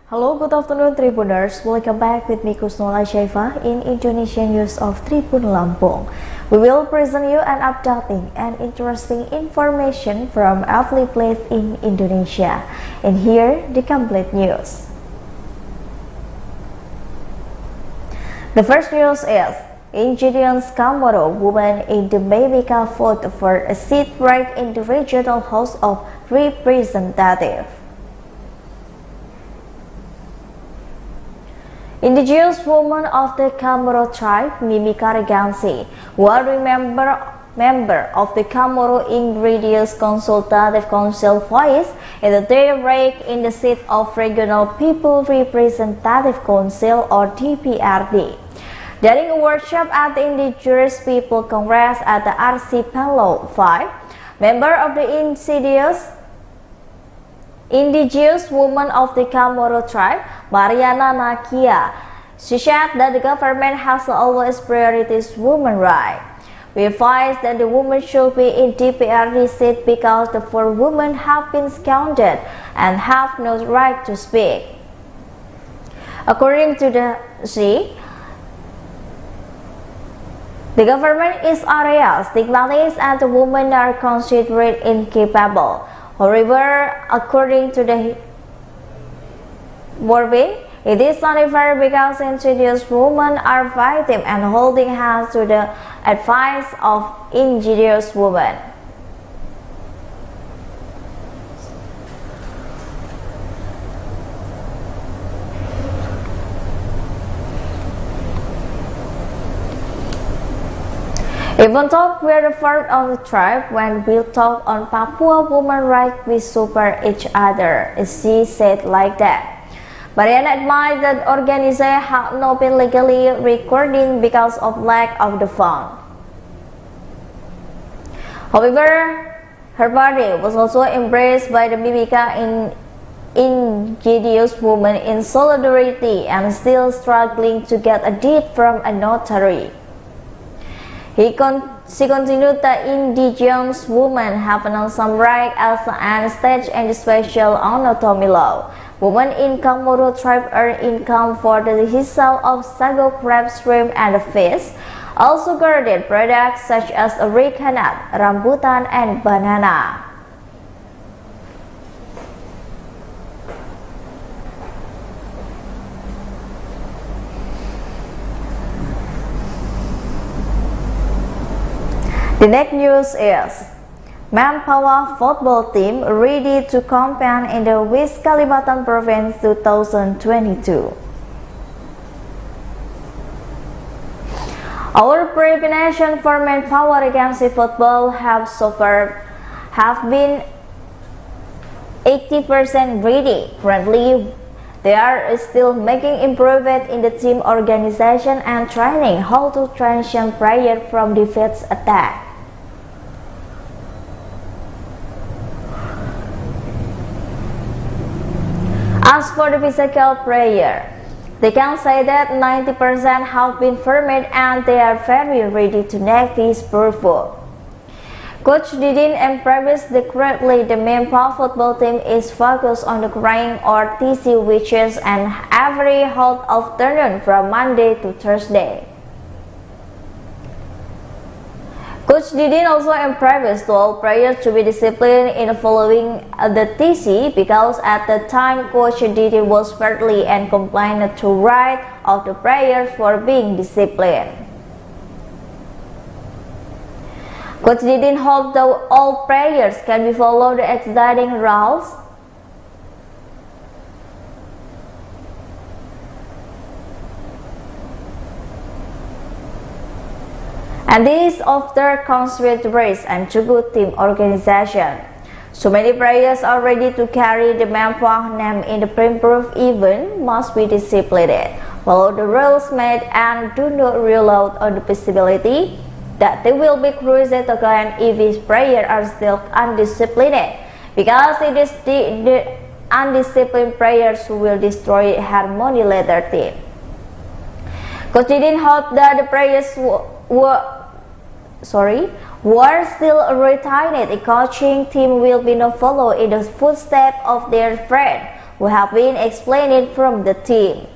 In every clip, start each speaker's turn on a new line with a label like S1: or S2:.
S1: Hello, good afternoon Tribuners. Welcome back with me Kusnola Syaifa in Indonesian News of Tribun Lampung. We will present you an updating and interesting information from every place in Indonesia. And here the complete news. The first news is in Gideon's Kamoro, women in the Mimika vote for a seat right in the Regional House of Representatives. Indigenous women of the Kamoro tribe, Mimika Regency, were member of the Kamoro Ingredients Consultative Council voice in the daybreak in the seat of Regional People Representative Council or DPRD. During a workshop at the Indigenous People Congress at the Archipelago 5, member of the Indigenous woman of the Kamoro tribe, Mariana Nakia, she said that the government has always prioritized women's rights. We advise that the women should be in DPRD seat because the 4 women have been counted and have no right to speak. According to the government is areas stigmatized and the women are considered incapable. However, according to the Morbin, it is not fair because indigenous women are fighting and holding hands to the advice of indigenous women. Even though we are part of the tribe, when we talk on Papua women rights, we support each other. She said like that. Mariana admitted that the organization had not been legally recording because of lack of the fund. However, her party was also embraced by the Mimika indigenous women in solidarity and still struggling to get a deed from a notary. She continued that indigenous women have some right as an state and special autonomy law. Women in Kamoro tribe earn income for the sale of sago crab, shrimp, and fish. Also garden products such as coconut, rambutan, and banana. The next news is Manpower football team ready to compete in the West Kalimantan Province 2022. Our preparation for Manpower against football have been 80% ready. Currently, they are still making improvement in the team organization and training how to transition players from defense attack. As for the physical player, they can say that 90% have been formed and they are very ready to next this purpose. Coach Didin emphasized that currently the Manpower football team is focused on the growing or TC which is an every hot afternoon from Monday to Thursday. Coach Didin also emphasized to all players to be disciplined in following the TC because at the time Coach Didin was fairly and complained to right of the players for being disciplined. Coach Didin hoped that all players can be follow the existing rules. And this after constant race and to good team organization. So many players are ready to carry the Manpower name in the pre-proof event must be disciplined, follow the rules made and do not rule out on the possibility that they will be cruised again if these players are still undisciplined, because it is the undisciplined players who will destroy harmony later team. Coach Didin hoped that the players were still retired. The coaching team will be no follow in the footsteps of their friend who have been explained from the team.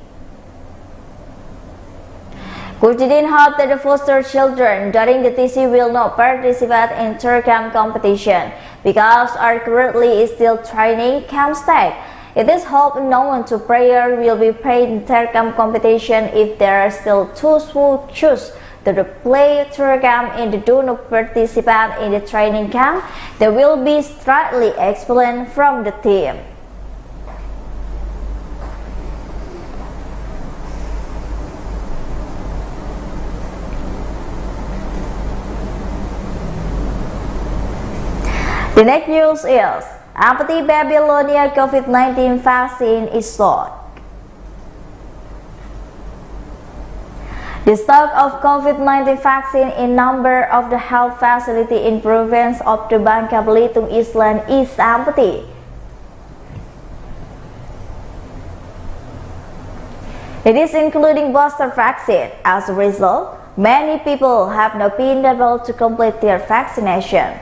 S1: Khurjudin hoped that the foster children during the TC will not participate in Tercam competition because are currently still training camp staff. It is hoped no one to prayer will be paid in Tercam competition if there are still those who choose to play Tercam and do not participate in the training camp. They will be strictly expelled from the team. The next news is anti-Babylonia COVID-19 vaccine is sold. The stock of COVID-19 vaccine in number of the health facility in province of the Bangka Belitung Island is empty. It is including booster vaccine. As a result, many people have not been able to complete their vaccination.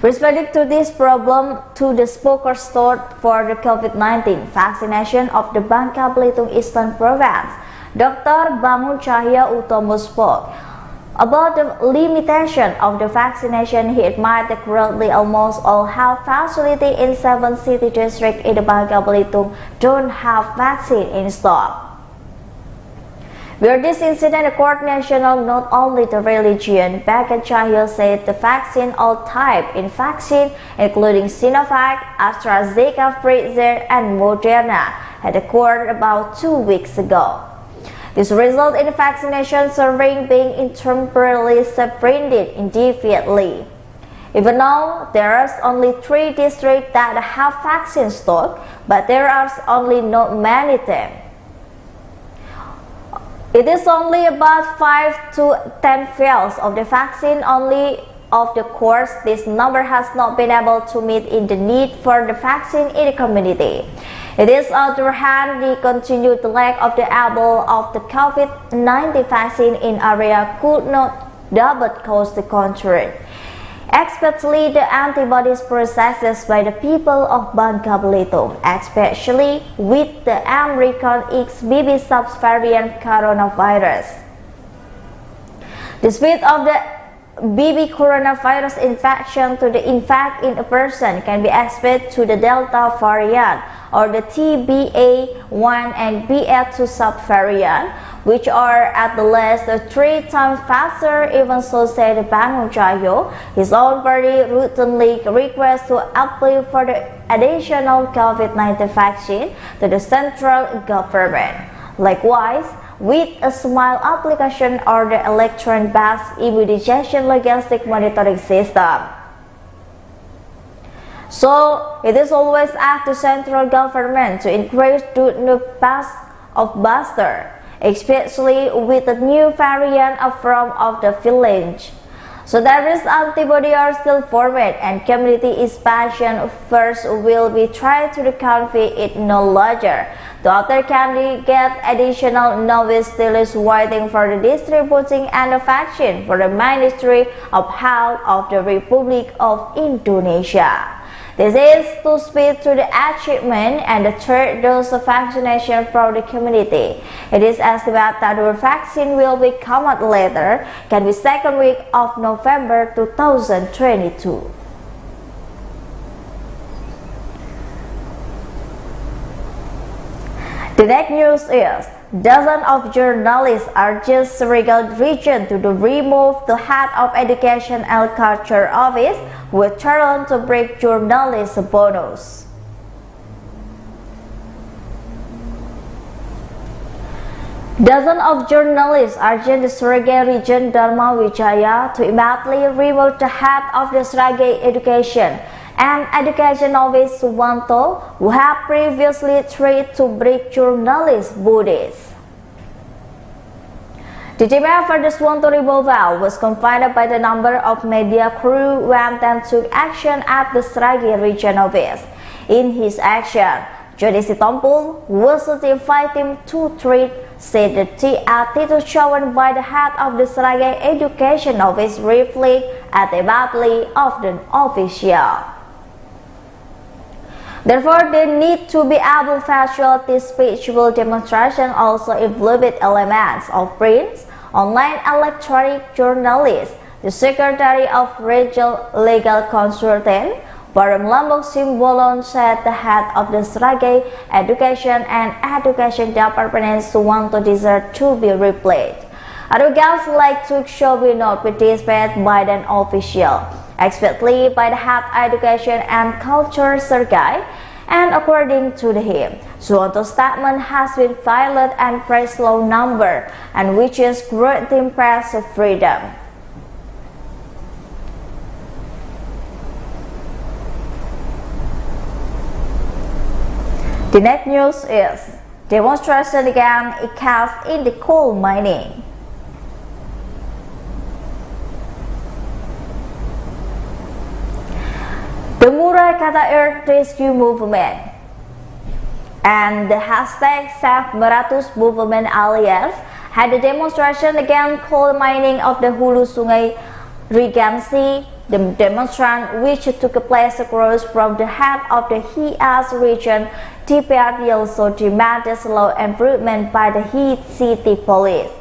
S1: Responding to this problem, to the spokesperson for the COVID-19 vaccination of the Bangka Belitung Eastern Province, Dr. Bangun Cahya Utomo spoke about the limitation of the vaccination. He admitted that currently almost all health facilities in 7 city districts in the Bangka Belitung don't have vaccine in stock. Where this incident occurred national, not only the religion, Bangun Cahya said the vaccine, all type in vaccine, including Sinovac, AstraZeneca, Pfizer, and Moderna, had occurred about 2 weeks ago. This resulted in vaccination serving being temporarily suspended indefinitely. Even though there are only 3 districts that have vaccine stock, but there are only not many of them. It is only about 5 to 10 vials of the vaccine only of the course. This number has not been able to meet in the need for the vaccine in the community. It is on the other hand, the continued lack of the available of the COVID-19 vaccine in area could not double cause the contrary, especially the antibodies processed by the people of Bangka Belitung, especially with the American XBB subvariant coronavirus. The speed of the BB coronavirus infection to the infect in a person can be expected to the Delta variant or the TBA1 and BA2 subvariant, which are at the least 3 times faster. Even so, said Bangun Cahya, his own party routinely requests to apply for the additional COVID-19 vaccine to the central government. Likewise, with a SMILE application or the electron-based immunization logistic monitoring system. So, it is always up to central government to increase the pass of booster, especially with the new variant from of the village. So there is antibody are still formed and community expansion first will be tried to the country it no larger. The other can get additional novice still is waiting for the distributing and the vaccine for the Ministry of Health of the Republic of Indonesia. This is to speed to the achievement and the third dose of vaccination for the community. It is estimated that the vaccine will be come out later, can be second week of November 2022. The next news is, dozens of journalists are just regal region to remove the head of Education and Culture Office with threatened to break journalist bonus. Dozens of journalists are in the Sragen region Dharma Wijaya to immediately remove the head of the Sragen Education and Education Office Suwanto, who have previously tried to break journalist bodies. The demand for the Suwanto removal was confirmed by the number of media crew went and took action at the Sragen region office. In his action, Jody Sitompul was invited to treat, said that the attitude shown by the head of the Sragen Education Office reflect at the badly of the official. Therefore, the need to be able to facilitate spiritual demonstration also included elements of print, online electronic journalists. The Secretary of Regional Legal Consultant, Forum Lombok Simbolon, said the head of the Sragai Education and Education Department Suwanto deserved to be replaced. Arrogance like to show will not be displayed by an official, especially by the head Education and Culture Sragai, and according to him, Suwanto's statement has been violent and press law number, and which is granting press freedom. The next news is demonstration again cast in the coal mining. The Murakata Earth Rescue Movement and the hashtag Save Meratus Movement Alliance had a demonstration against coal mining of the Hulu Sungai Regency. The demonstration, which took place across from the head of the Hias region, DPRD also demanded law improvement by the Heat City Police.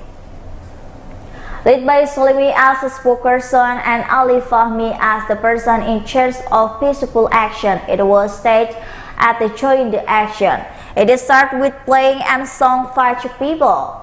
S1: Led by Solimi as a spokesperson and Ali Fahmi as the person in charge of peaceful action, it was staged at the joint action. It started with playing and song Fight People.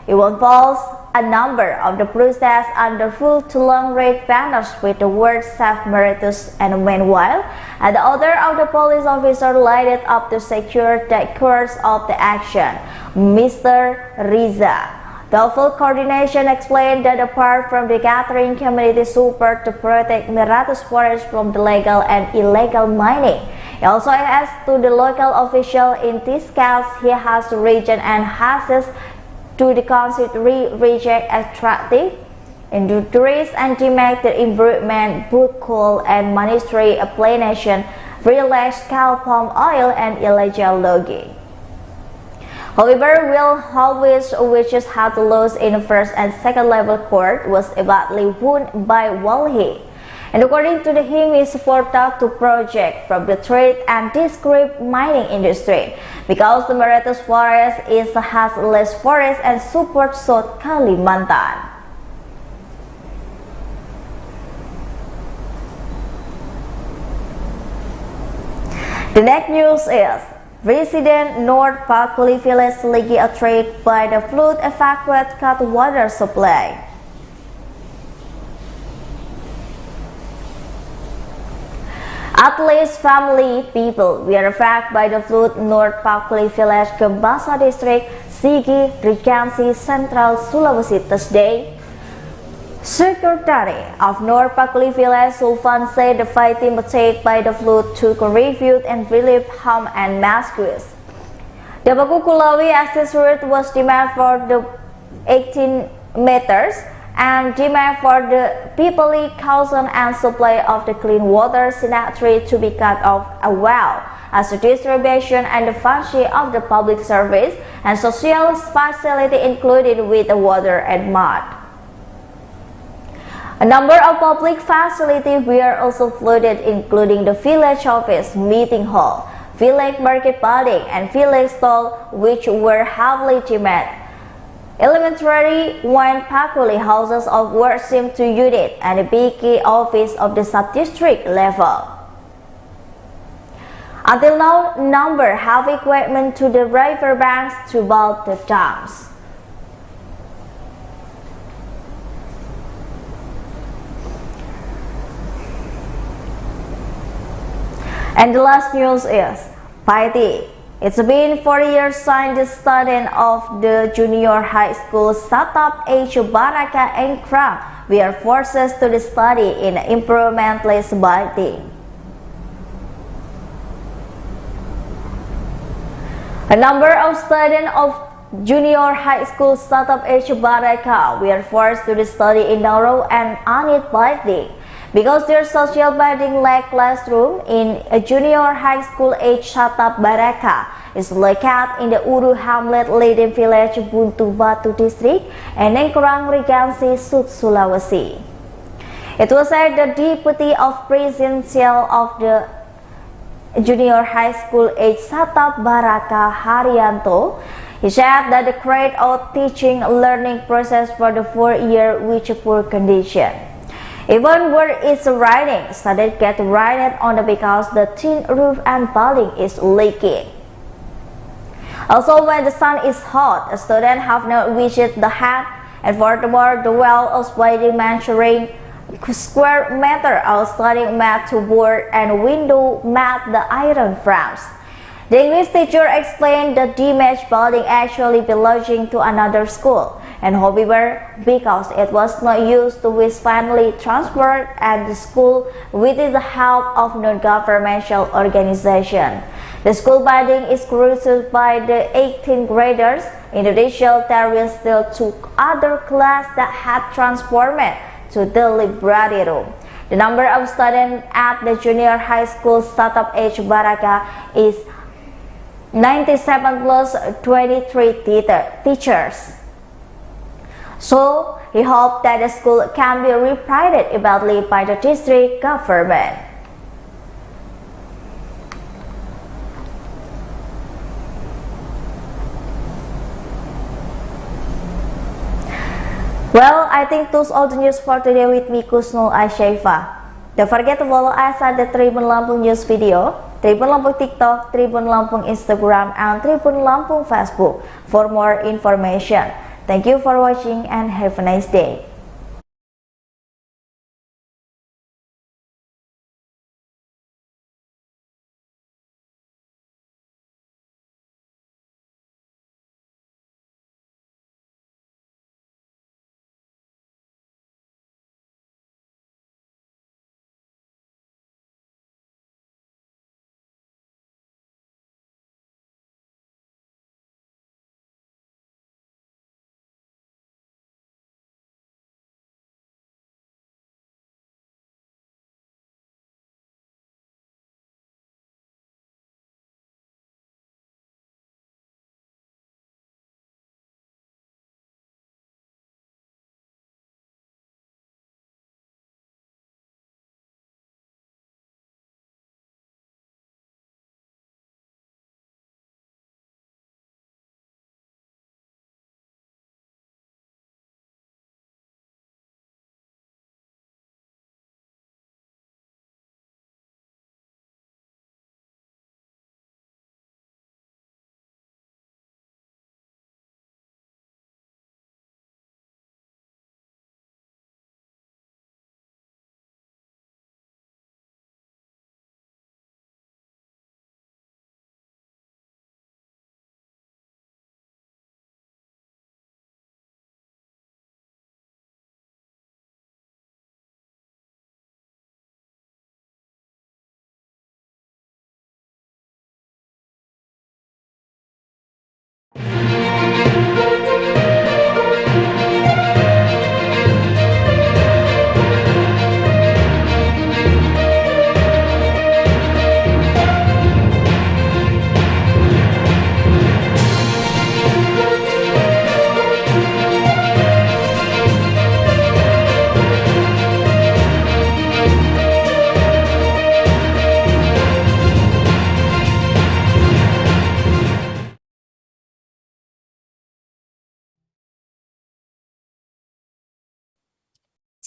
S1: It involves a number of the protests under full to long red banners with the word Save Meratus, and meanwhile, the other of the police officer lighted up to secure the course of the action, Mr. Riza. The full coordination explained that apart from the gathering community support to protect Meratus forest from the legal and illegal mining, he also asked to the local official in this case he has the region and access to the consider reject attractive industries and demand the improvement both coal and ministry explanation, relax cow palm oil and illegal logging. However, Will Holwich, which had the loss in the first and second level court, was badly wounded by Walhi. And according to him, he supported the project from the trade and discrete mining industry because the Meratus forest has less forest and support South Kalimantan. The next news is resident North Pakuli village Ligi threatened by the flood evacuate cut water supply. At least family people were affected by the flood North Pakuli village, Kembasa district, Sigi, Regency, Central Sulawesi Thursday. Secretary of North Pakuli village, Sulfan, said the fighting attacked by the flood took a review and relief harm and rescues. The Bakukulawi access route was demanded for the 18 meters and demand for the Pipali Council and supply of the clean water sanitary to be cut off as well as the distribution and the function of the public service and social facility included with the water and mud. A number of public facilities were also flooded, including the village office, meeting hall, village market building, and village stall, which were heavily damaged. Elementary 1 Pakuli houses of worship 2 unit and the BK office of the sub-district level. Until now, number have equipment to the river banks to build the dams. And the last news is Paiti. It's been 4 years since the student of the junior high school startup Asia Baraka and Krang were forced to study in improvement-less building. A number of students of junior high school startup Asia Baraka were forced to study in narrow and unlit building because their social building lacked classroom. In a junior high school age startup Baraka is located in the Uru Hamlet Leiden village, Buntu Batu district and Nengkrang Regency, South Sulawesi. It was said the deputy of presidential of the Junior High School age Satap Baraka Haryanto. He said that the create of teaching learning process for the 4-year which poor condition. Even where it's raining, students get rained on because the tin roof and building is leaking. Also, when the sun is hot, students have not reached the hat, and furthermore, the well of waiting measuring square meter of studying math to board and window mat the iron frames. The English teacher explained that the damaged building actually belonging to another school, and however, because it was not used to was finally transferred and the school with the help of non-governmental organization. The school building is cruised by the 18th graders. In addition, there is still 2 other classes that had transformed to the library room. The number of students at the junior high school Satap H. Baraka is 97 plus 23 teachers. So, he hoped that the school can be repaired immediately by the district government. Well, I think that's all the news for today with me, Kusnul Asyaifa. Don't forget to follow us at the Tribun Lampung News video, Tribun Lampung TikTok, Tribun Lampung Instagram, and Tribun Lampung Facebook for more information. Thank you for watching and have a nice day.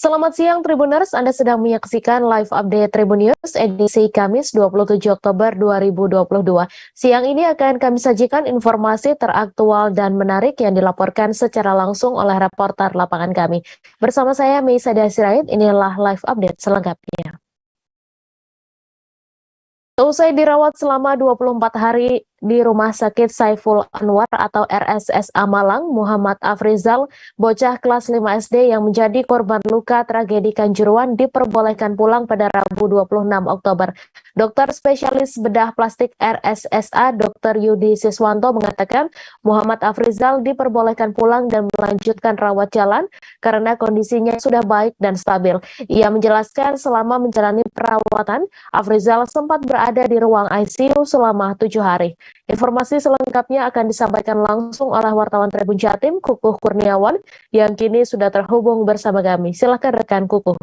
S2: Selamat siang Tribuners, Anda sedang menyaksikan live update Tribun News edisi Kamis 27 Oktober 2022. Siang ini akan kami sajikan informasi teraktual dan menarik yang dilaporkan secara langsung oleh reporter lapangan kami. Bersama saya Meisa Sirait, inilah live update selengkapnya. Usai dirawat selama 24 hari di Rumah Sakit Saiful Anwar atau RSSA Malang, Muhammad Afrizal, bocah kelas 5 SD yang menjadi korban luka tragedi Kanjuruhan diperbolehkan pulang pada Rabu 26 Oktober. Dokter spesialis bedah plastik RSSA Dr. Yudi Siswanto mengatakan Muhammad Afrizal diperbolehkan pulang dan melanjutkan rawat jalan karena kondisinya sudah baik dan stabil. Ia menjelaskan selama menjalani perawatan, Afrizal sempat berada di ruang ICU selama 7 hari. Informasi selengkapnya akan disampaikan langsung oleh wartawan Tribun Jatim, Kukuh Kurniawan, yang kini sudah terhubung bersama kami. Silakan rekan Kukuh.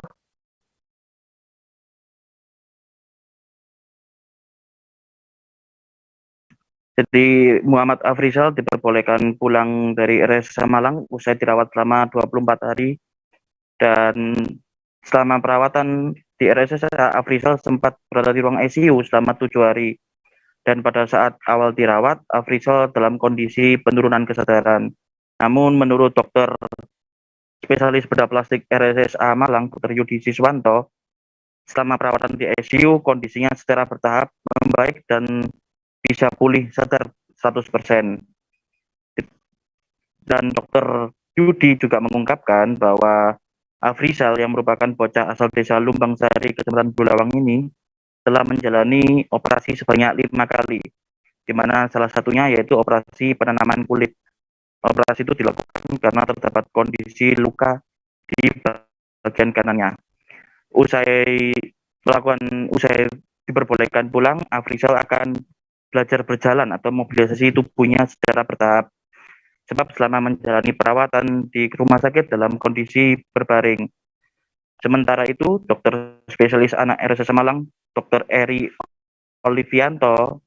S3: Jadi Muhammad Afrizal diperbolehkan pulang dari RSUD Malang usai dirawat selama 24 hari, dan selama perawatan di RSUD Afrizal sempat berada di ruang ICU selama 7 hari, dan pada saat awal dirawat Afrizal dalam kondisi penurunan kesadaran. Namun menurut dokter spesialis bedah plastik RSSA Malang, Dr. Yudi Siswanto, selama perawatan di ICU kondisinya secara bertahap membaik dan bisa pulih sadar 100%. Dan Dr. Yudi juga mengungkapkan bahwa Afrizal yang merupakan bocah asal desa Lumbang Sari, Kecamatan Bulawang ini telah menjalani operasi sebanyak 5 kali, di mana salah satunya yaitu operasi penanaman kulit. Operasi itu dilakukan karena terdapat kondisi luka di bagian kanannya. Usai diperbolehkan pulang, Afrizal akan belajar berjalan atau mobilisasi tubuhnya secara bertahap, sebab selama menjalani perawatan di rumah sakit dalam kondisi berbaring. Sementara itu, dokter spesialis anak RSUD Malang, Dr. Eri Olivianto,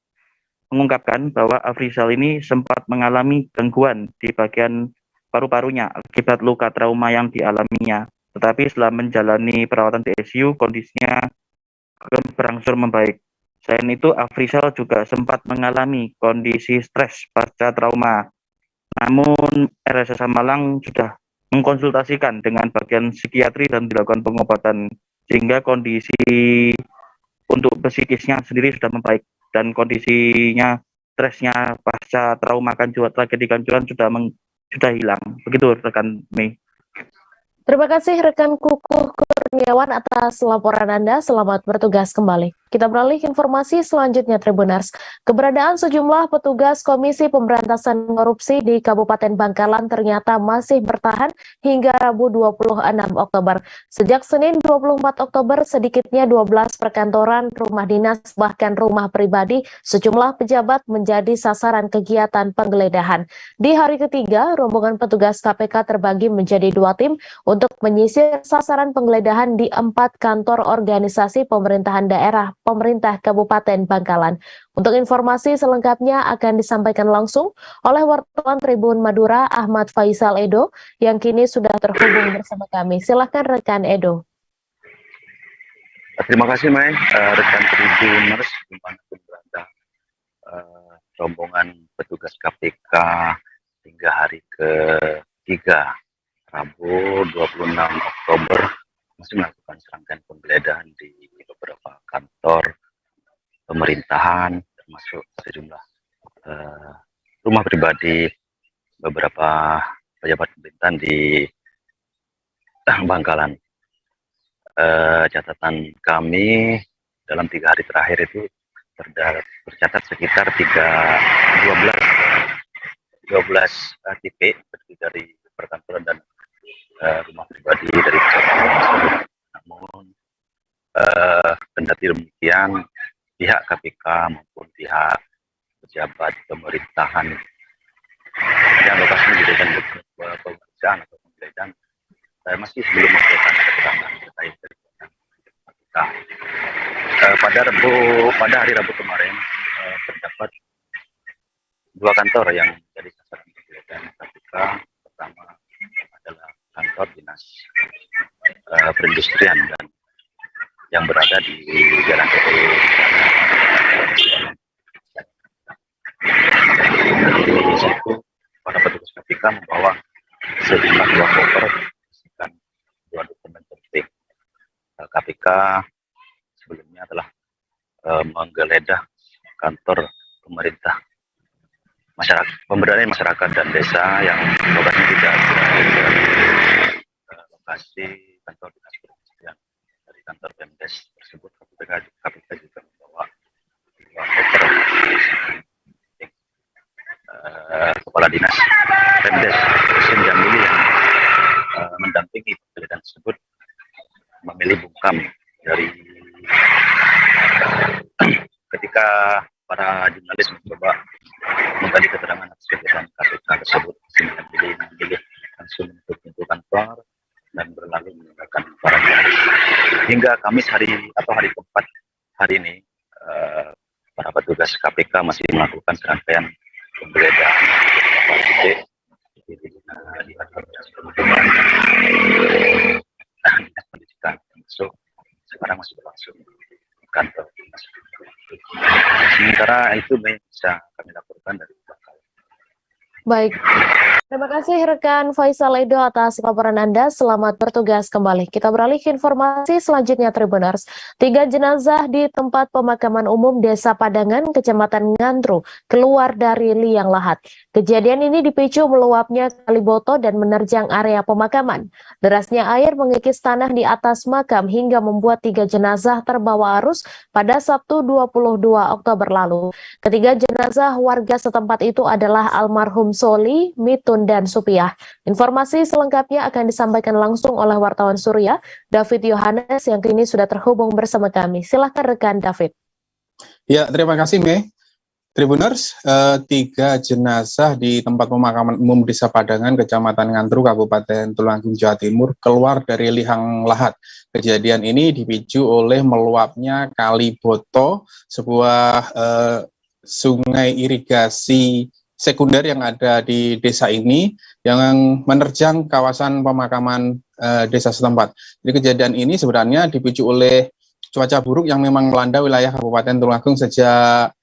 S3: mengungkapkan bahwa Afrizal ini sempat mengalami gangguan di bagian paru-parunya akibat luka trauma yang dialaminya. Tetapi setelah menjalani perawatan di ICU, kondisinya berangsur membaik. Selain itu, Afrizal juga sempat mengalami kondisi stres pasca trauma. Namun, RSUD Malang sudah mengkonsultasikan dengan bagian psikiatri dan dilakukan pengobatan, sehingga kondisi untuk psikisnya sendiri sudah membaik, dan kondisinya stresnya pasca trauma tragedi Kanjuruhan sudah hilang. Begitu rekan Mei.
S2: Terima kasih rekan Kukuh Kurniawan atas laporan Anda. Selamat bertugas kembali. Kita beralih ke informasi selanjutnya, Tribuners. Keberadaan sejumlah petugas Komisi Pemberantasan Korupsi di Kabupaten Bangkalan ternyata masih bertahan hingga Rabu 26 Oktober. Sejak Senin 24 Oktober, sedikitnya 12 perkantoran, rumah dinas, bahkan rumah pribadi sejumlah pejabat menjadi sasaran kegiatan penggeledahan. Di hari ketiga, rombongan petugas KPK terbagi menjadi 2 tim untuk menyisir sasaran penggeledahan di 4 kantor organisasi pemerintahan daerah pemerintah Kabupaten Bangkalan. Untuk informasi selengkapnya akan disampaikan langsung oleh wartawan Tribun Madura Ahmad Faisal Edo yang kini sudah terhubung bersama kami. Silakan rekan Edo.
S4: Terima kasih Mai, rekan Tribuners dimanapun berada. Rombongan petugas KPK hingga hari ketiga Rabu 26 Oktober masih melakukan serangkaian penggeledahan di beberapa kantor pemerintahan, termasuk sejumlah rumah pribadi beberapa pejabat pemerintahan di Bangkalan. Catatan kami dalam 3 hari terakhir itu tercatat sekitar 12 titik terdiri dari perkantoran dan rumah pribadi dari pejabat. Namun kendati demikian, pihak KPK maupun pihak pejabat pemerintahan yang lokasinya dijadikan pemeriksaan atau penggeledahan masih belum melakukan keterangan terkait dengan KPK. Pada hari Rabu kemarin terdapat 2 kantor yang menjadi sasaran penggeledahan KPK. Pertama adalah kantor dinas perindustrian dan yang berada di Jalan PT. Di situ para petugas KPK membawa sejumlah 2 koper berisikan 2 dokumen penting. KPK sebelumnya telah menggeledah kantor pemerintah pemberdayaan masyarakat dan desa yang lokasinya tidak jauh dari lokasi kantor dinas perindustrian. Dari kantor Pemdes tersebut, KPK juga membawa 2 koper Kepala Dinas Pemdes Husin Jamili yang mendampingi penggeledahan tersebut memilih bungkam dari ketika para jurnalis mencoba menggali keterangan atas kegiatan KPK tersebut. Husin Jamili memilih langsung untuk pintu kantor dan berlalu meninggalkan para jurnalis. Hingga Kamis hari keempat hari ini, para petugas KPK masih melakukan serangkaian penggeledahan beberapa titik di kantor dinas perhubungan dinas pendidikan, termasuk sekarang masih berlangsung di kantor dinas perhubungan. Sementara itu bisa kami laporkan dari belakang.
S2: Baik, terima kasih rekan Faisal Edo atas laporan Anda. Selamat bertugas kembali. Kita beralih ke informasi selanjutnya, Tribuners. 3 jenazah di tempat pemakaman umum Desa Padangan, Kecamatan Ngantru, keluar dari liang lahat. Kejadian ini dipicu meluapnya Kali Boto dan menerjang area pemakaman. Derasnya air mengikis tanah di atas makam hingga membuat 3 jenazah terbawa arus pada Sabtu 22 Oktober lalu. Ketiga jenazah warga setempat itu adalah almarhum Soli, Mitun, dan Supiah. Informasi selengkapnya akan disampaikan langsung oleh wartawan Surya, David Yohanes, yang kini sudah terhubung bersama kami. Silahkan rekan David.
S5: Ya, terima kasih, Mei. Tribuners, 3 jenazah di tempat pemakaman umum Desa Padangan, Kecamatan Ngantru, Kabupaten Tulungagung, Jawa Timur, keluar dari liang lahat. Kejadian ini dipicu oleh meluapnya Kali Boto, sebuah sungai irigasi sekunder yang ada di desa ini yang menerjang kawasan pemakaman desa setempat. Jadi kejadian ini sebenarnya dipicu oleh cuaca buruk yang memang melanda wilayah Kabupaten Tulungagung sejak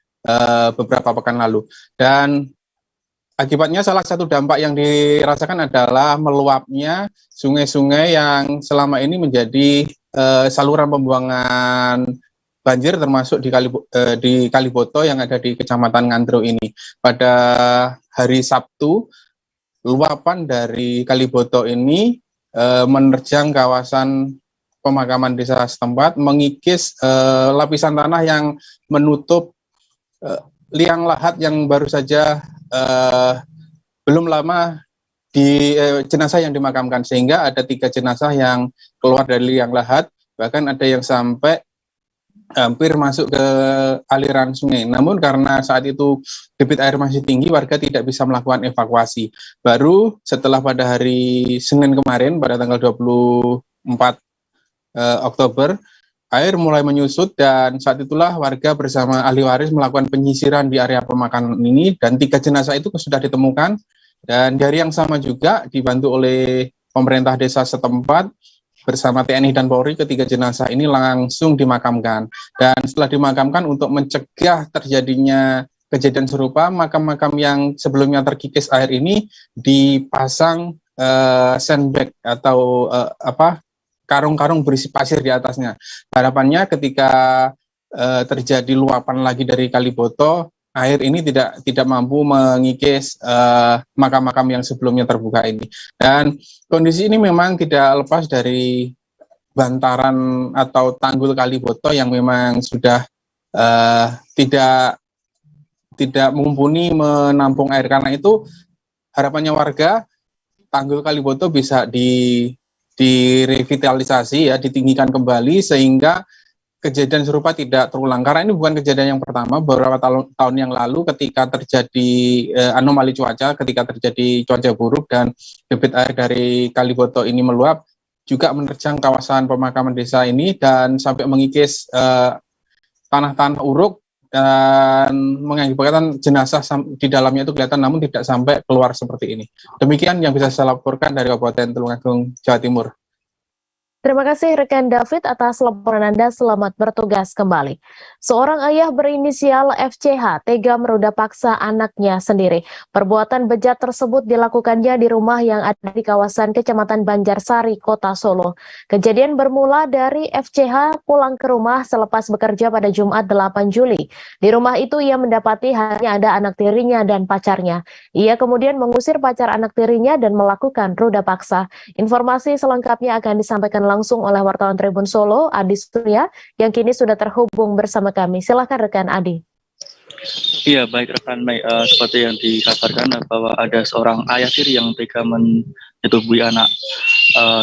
S5: beberapa pekan lalu. Dan akibatnya salah satu dampak yang dirasakan adalah meluapnya sungai-sungai yang selama ini menjadi saluran pembuangan banjir, termasuk di Kali Boto yang ada di Kecamatan Ngantru ini. Pada hari Sabtu, luapan dari Kali Boto ini menerjang kawasan pemakaman desa setempat, mengikis lapisan tanah yang menutup liang lahat yang baru saja belum lama di jenazah yang dimakamkan, sehingga ada 3 jenazah yang keluar dari liang lahat, bahkan ada yang sampai hampir masuk ke aliran sungai. Namun karena saat itu debit air masih tinggi, warga tidak bisa melakukan evakuasi. Baru setelah pada hari Senin kemarin, pada tanggal 24 Oktober, air mulai menyusut, dan saat itulah warga bersama ahli waris melakukan penyisiran di area pemakaman ini, dan 3 jenazah itu sudah ditemukan. Dan dari yang sama juga dibantu oleh pemerintah desa setempat bersama TNI dan Polri, ketiga jenazah ini langsung dimakamkan. Dan setelah dimakamkan, untuk mencegah terjadinya kejadian serupa, makam-makam yang sebelumnya terkikis air ini dipasang sandbag atau karung-karung berisi pasir di atasnya. Harapannya ketika terjadi luapan lagi dari Kali Boto, air ini tidak mampu mengikis makam-makam yang sebelumnya terbuka ini. Dan kondisi ini memang tidak lepas dari bantaran atau tanggul Kali Boto yang memang sudah tidak mumpuni menampung air. Karena itu harapannya warga, tanggul Kali Boto bisa direvitalisasi, ya, ditinggikan kembali sehingga kejadian serupa tidak terulang. Karena ini bukan kejadian yang pertama. Beberapa tahun yang lalu ketika terjadi anomali cuaca, ketika terjadi cuaca buruk dan debit air dari Kali Boto ini meluap, juga menerjang kawasan pemakaman desa ini dan sampai mengikis tanah-tanah uruk dan mengakibatkan jenazah di dalamnya itu kelihatan, namun tidak sampai keluar seperti ini. Demikian yang bisa saya laporkan dari Kabupaten Tulungagung, Jawa Timur.
S2: Terima kasih rekan David atas laporan Anda. Selamat bertugas kembali. Seorang ayah berinisial FCH tega meruda paksa anaknya sendiri. Perbuatan bejat tersebut dilakukannya di rumah yang ada di kawasan Kecamatan Banjarsari, Kota Solo. Kejadian bermula dari FCH pulang ke rumah selepas bekerja pada Jumat 8 Juli. Di rumah itu ia mendapati hanya ada anak tirinya dan pacarnya. Ia kemudian mengusir pacar anak tirinya dan melakukan ruda paksa. Informasi selengkapnya akan disampaikan langsung oleh wartawan Tribun Solo, Adi Surya, yang kini sudah terhubung bersama kami. Silakan rekan Adi.
S6: Iya, baik rekan Mei, seperti yang dikabarkan bahwa ada seorang ayah tiri yang tega menyetubui anak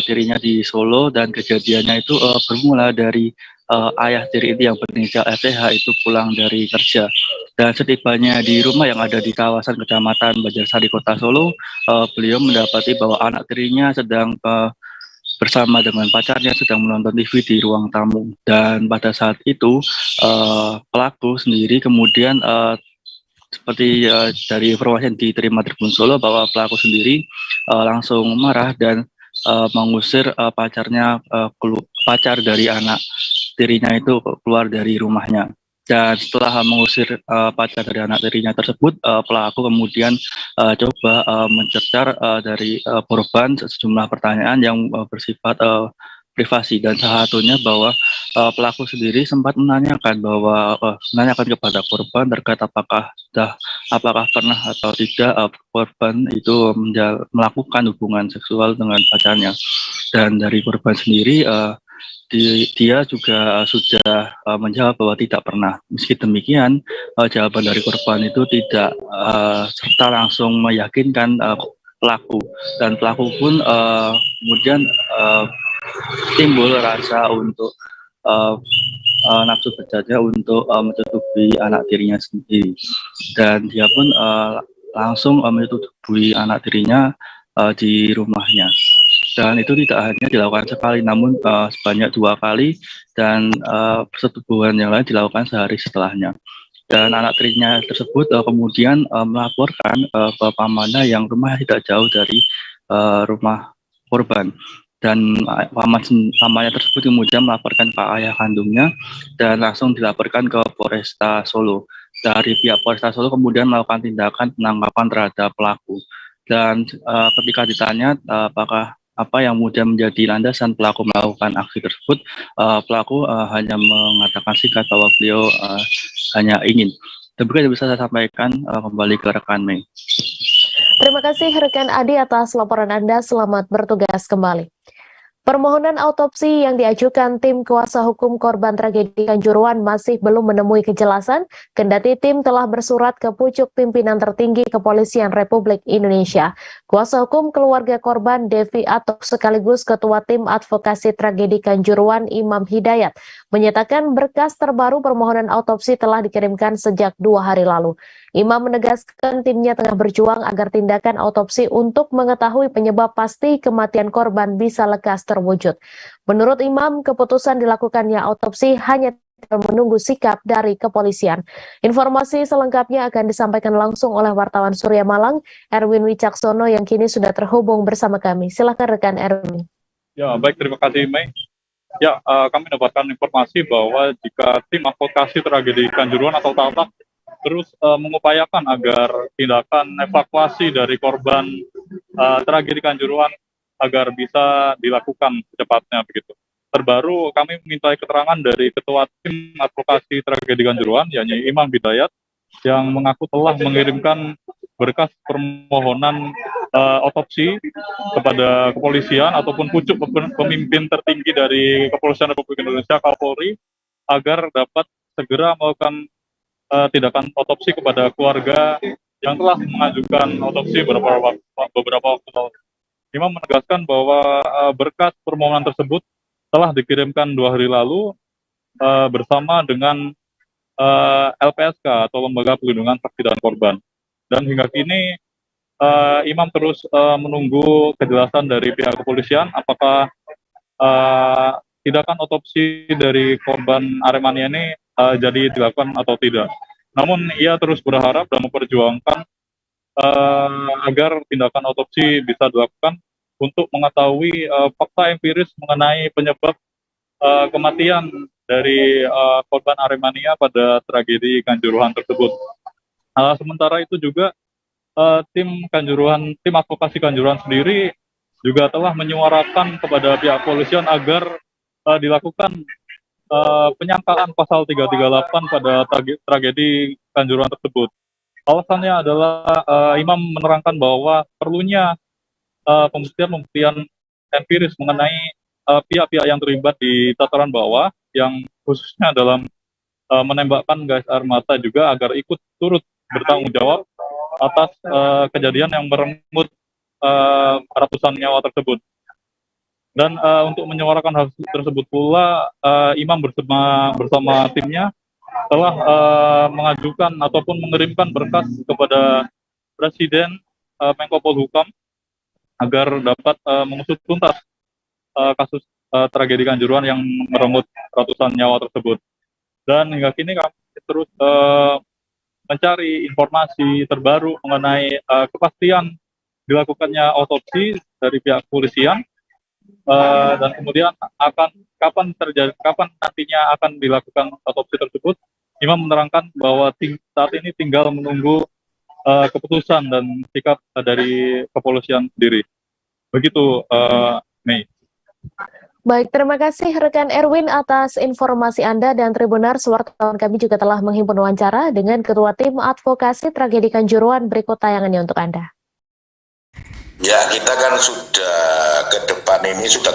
S6: tirinya di Solo, dan kejadiannya itu bermula dari ayah tiri itu yang berinisial FTH itu pulang dari kerja. Dan setibanya di rumah yang ada di kawasan Kecamatan Banjarsari, Kota Solo, beliau mendapati bahwa anak tirinya sedang bersama dengan pacarnya sedang menonton TV di ruang tamu. Dan pada saat itu pelaku sendiri kemudian seperti dari informasi yang diterima Tribun Solo bahwa pelaku sendiri langsung marah dan mengusir pacar dari anak tirinya itu keluar dari rumahnya. Dan setelah mengusir pacar dari anak tirinya tersebut, pelaku kemudian coba mencercar dari korban sejumlah pertanyaan yang bersifat privasi, dan salah satunya bahwa pelaku sendiri sempat menanyakan kepada korban terkait apakah pernah atau tidak korban itu melakukan hubungan seksual dengan pacarnya. Dan dari korban sendiri dia juga sudah menjawab bahwa tidak pernah. Meski demikian, jawaban dari korban itu tidak serta langsung meyakinkan pelaku, dan pelaku pun kemudian timbul rasa untuk nafsu berjaya untuk menyetubuhi anak tirinya sendiri, dan dia pun langsung menyetubuhi anak tirinya di rumahnya. Dan itu tidak hanya dilakukan sekali, namun sebanyak 2 kali, dan persetubuhan yang lain dilakukan sehari setelahnya. Dan anak tirinya tersebut kemudian melaporkan ke pamannya yang rumahnya tidak jauh dari rumah korban. Dan pamannya tersebut kemudian melaporkan ke ayah kandungnya dan langsung dilaporkan ke Polresta Solo. Dari pihak Polresta Solo kemudian melakukan tindakan penangkapan terhadap pelaku. Dan ketika ditanya apa yang kemudian menjadi landasan pelaku melakukan aksi tersebut, pelaku hanya mengatakan singkat bahwa beliau hanya ingin. Demikian bisa saya sampaikan, kembali ke rekan Mei.
S2: Terima kasih rekan Adi atas laporan Anda. Selamat bertugas kembali. Permohonan autopsi yang diajukan tim kuasa hukum korban tragedi Kanjuruhan masih belum menemui kejelasan, kendati tim telah bersurat ke pucuk pimpinan tertinggi Kepolisian Republik Indonesia. Kuasa hukum keluarga korban Devi Atok sekaligus Ketua Tim Advokasi Tragedi Kanjuruhan Imam Hidayat menyatakan berkas terbaru permohonan autopsi telah dikirimkan sejak 2 hari lalu. Imam menegaskan timnya tengah berjuang agar tindakan autopsi untuk mengetahui penyebab pasti kematian korban bisa lekas terwujud. Menurut Imam, keputusan dilakukannya autopsi hanya menunggu sikap dari kepolisian. Informasi selengkapnya akan disampaikan langsung oleh wartawan Surya Malang, Erwin Wicaksono, yang kini sudah terhubung bersama kami. Silakan rekan Erwin.
S7: Ya, baik, terima kasih Mei. Ya, kami dapatkan informasi bahwa jika tim advokasi tragedi Kanjuruhan atau TATAK terus mengupayakan agar tindakan evakuasi dari korban tragedi Kanjuruhan agar bisa dilakukan secepatnya begitu. Terbaru kami meminta keterangan dari Ketua Tim Advokasi Tragedi Kanjuruhan, yakni Imam Hidayat, yang mengaku telah mengirimkan berkas permohonan otopsi kepada kepolisian ataupun pucuk pemimpin tertinggi dari Kepolisian Republik Indonesia, Kapolri, agar dapat segera melakukan tindakan otopsi kepada keluarga yang telah mengajukan otopsi beberapa waktu lalu. Imam menegaskan bahwa berkas permohonan tersebut telah dikirimkan 2 hari lalu bersama dengan LPSK atau Lembaga Perlindungan Saksi dan Korban. Dan hingga kini Imam terus menunggu kejelasan dari pihak kepolisian apakah tindakan otopsi dari korban Aremania ini jadi dilakukan atau tidak. Namun ia terus berharap dan memperjuangkan agar tindakan otopsi bisa dilakukan untuk mengetahui fakta empiris mengenai penyebab kematian dari korban Aremania pada tragedi Kanjuruhan tersebut. Sementara itu juga tim advokasi Kanjuruhan sendiri juga telah menyuarakan kepada pihak kepolisian agar dilakukan penyangkaan pasal 338 pada tragedi Kanjuruhan tersebut. Alasannya adalah Imam menerangkan bahwa perlunya pembuktian empiris mengenai pihak-pihak yang terlibat di tataran bawah, yang khususnya dalam menembakkan gas air mata juga, agar ikut turut bertanggung jawab atas kejadian yang merenggut ratusan nyawa tersebut. Dan untuk menyuarakan hal tersebut pula, Imam bersama timnya telah mengajukan ataupun mengirimkan berkas kepada Presiden Menko Polhukam agar dapat mengusut tuntas kasus tragedi Kanjuruhan yang merenggut ratusan nyawa tersebut. Dan hingga kini kami terus mencari informasi terbaru mengenai kepastian dilakukannya otopsi dari pihak kepolisian, dan kemudian kapan nantinya akan dilakukan otopsi tersebut. Imam menerangkan bahwa saat ini tinggal menunggu keputusan dan sikap dari kepolisian sendiri. Begitu, Mei.
S2: Baik, terima kasih rekan Erwin atas informasi Anda, dan Tribuners, wartawan kami juga telah menghimpun wawancara dengan Ketua Tim Advokasi Tragedi Kanjuruhan. Berikut tayangannya untuk Anda.
S8: Ya, kita kan sudah ke depan ini sudah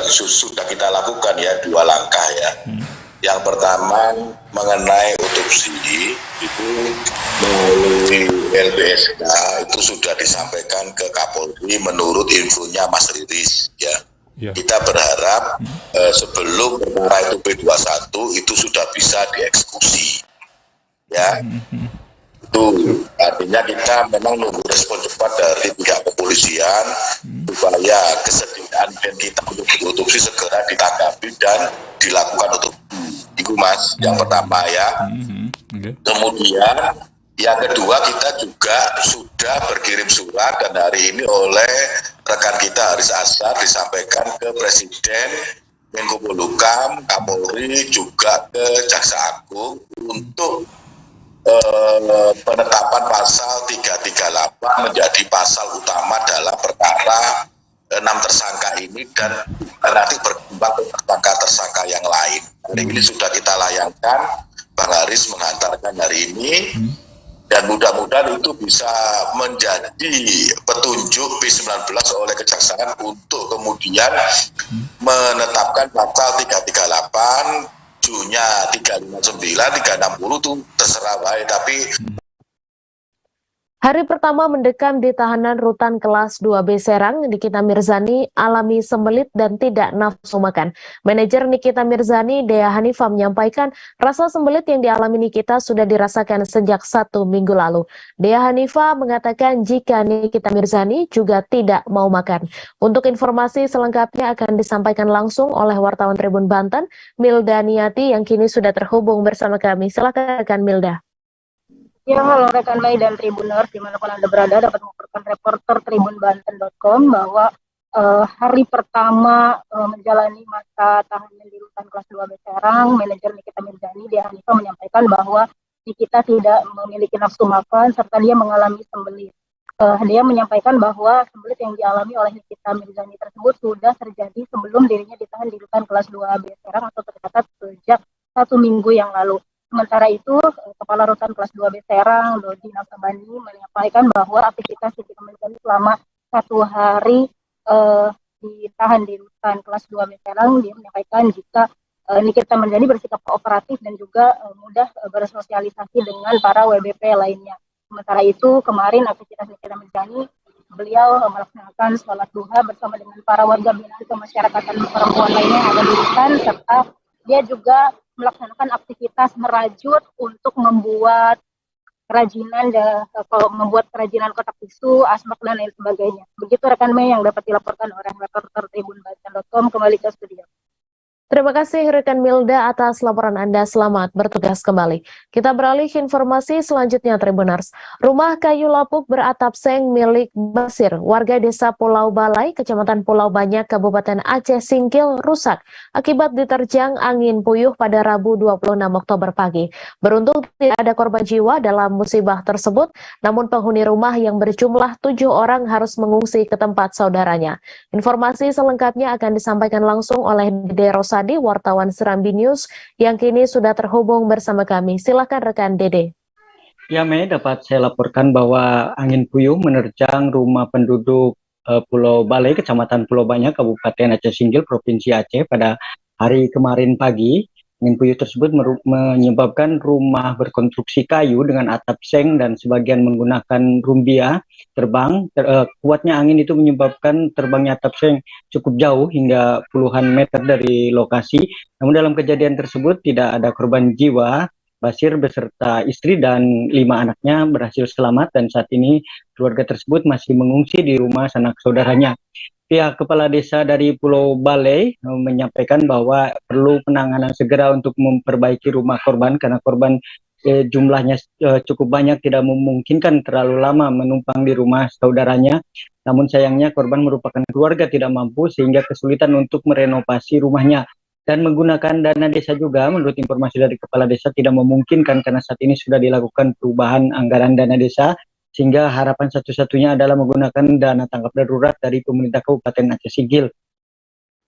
S8: kita lakukan ya 2 langkah ya. Yang pertama mengenai otopsi itu melalui LPSK itu sudah disampaikan ke Kapolri menurut infonya Mas Riris ya. Kita berharap sebelum perkara itu P21 itu sudah bisa dieksekusi ya. Itu artinya kita memang menunggu respon cepat dari pihak kepolisian supaya kesediaan kita untuk diotopsi segera ditanggapi dan dilakukan otopsi. Itu Mas, yang pertama ya. Kemudian yang kedua, kita juga sudah berkirim surat dan hari ini oleh rekan kita Haris Azhar disampaikan ke Presiden, Menko Polhukam, Kapolri, juga ke Jaksa Agung untuk penetapan pasal 338 menjadi pasal utama dalam perkara 6 tersangka ini dan nanti berkembang ke tersangka yang lain. Hari ini sudah kita layangkan, Bang Haris menghantarkan hari ini, dan mudah-mudahan itu bisa menjadi petunjuk P19 oleh Kejaksaan untuk kemudian menetapkan pasal 338, Junya 359, 360 itu terserah baik, tapi
S2: Hari pertama mendekam di tahanan rutan kelas 2B Serang, Nikita Mirzani alami sembelit dan tidak nafsu makan. Manajer Nikita Mirzani, Dea Hanifah, menyampaikan rasa sembelit yang dialami Nikita sudah dirasakan sejak 1 minggu lalu. Dea Hanifah mengatakan jika Nikita Mirzani juga tidak mau makan. Untuk informasi selengkapnya akan disampaikan langsung oleh wartawan Tribun Banten, Milda Niati, yang kini sudah terhubung bersama kami. Silakan rekan Milda.
S9: Ya, halo rekan Mei dan Tribuners, dimanapun Anda berada, dapat melaporkan reporter tribunbanten.com bahwa hari pertama menjalani masa tahanan di rutan kelas 2B Serang, manajer Nikita Mirzani, Dea Hanifah, menyampaikan bahwa Nikita tidak memiliki nafsu makan serta dia mengalami sembelit. Dia menyampaikan bahwa sembelit yang dialami oleh Nikita Mirzani tersebut sudah terjadi sebelum dirinya ditahan di rutan kelas 2B Serang atau tercatat sejak 1 minggu yang lalu. Sementara itu, Kepala Rutan kelas 2B Serang, Dodi Nafsabani, menyampaikan bahwa aktivitas Nikita Mirzani selama 1 hari ditahan di rutan kelas 2B Serang. Dia menyampaikan jika Nikita Mirzani bersikap kooperatif dan juga mudah bersosialisasi dengan para WBP lainnya. Sementara itu, kemarin aktivitas Nikita Mirzani, beliau melaksanakan sholat duha bersama dengan para warga binaan kemasyarakatan perempuan lainnya yang ada di rutan, serta dia juga melaksanakan aktivitas merajut untuk membuat kerajinan kotak tisu, asbak, dan lain sebagainya. Begitu rekan Mei yang dapat dilaporkan oleh reporter tribunbanten.com. Kembali ke studio.
S2: Terima kasih rekan Milda atas laporan Anda. Selamat bertugas kembali. Kita beralih ke informasi selanjutnya, Tribuners. Rumah kayu lapuk beratap seng milik Basir, warga desa Pulau Balai, Kecamatan Pulau Banyak, Kabupaten Aceh Singkil, rusak akibat diterjang angin puyuh pada Rabu 26 Oktober pagi. Beruntung tidak ada korban jiwa dalam musibah tersebut, namun penghuni rumah yang berjumlah 7 orang harus mengungsi ke tempat saudaranya. Informasi selengkapnya akan disampaikan langsung oleh Dede Rosa, wartawan Serambi News, yang kini sudah terhubung bersama kami. Silakan rekan Dede.
S10: Ya, Mei, dapat saya laporkan bahwa angin puyuh menerjang rumah penduduk Pulau Balai, Kecamatan Pulau Banyak, Kabupaten Aceh Singkil, Provinsi Aceh pada hari kemarin pagi. Angin puyuh tersebut menyebabkan rumah berkonstruksi kayu dengan atap seng dan sebagian menggunakan rumbia terbang. Kuatnya angin itu menyebabkan terbangnya atap seng cukup jauh hingga puluhan meter dari lokasi. Namun dalam kejadian tersebut tidak ada korban jiwa. Basir beserta istri dan 5 anaknya berhasil selamat dan saat ini keluarga tersebut masih mengungsi di rumah sanak saudaranya. Pihak kepala desa dari Pulau Balai menyampaikan bahwa perlu penanganan segera untuk memperbaiki rumah korban karena korban jumlahnya cukup banyak, tidak memungkinkan terlalu lama menumpang di rumah saudaranya. Namun sayangnya korban merupakan keluarga tidak mampu sehingga kesulitan untuk merenovasi rumahnya. Dan menggunakan dana desa juga, menurut informasi dari Kepala Desa, tidak memungkinkan karena saat ini sudah dilakukan perubahan anggaran dana desa, sehingga harapan satu-satunya adalah menggunakan dana tanggap darurat dari pemerintah Kabupaten Aceh Singkil.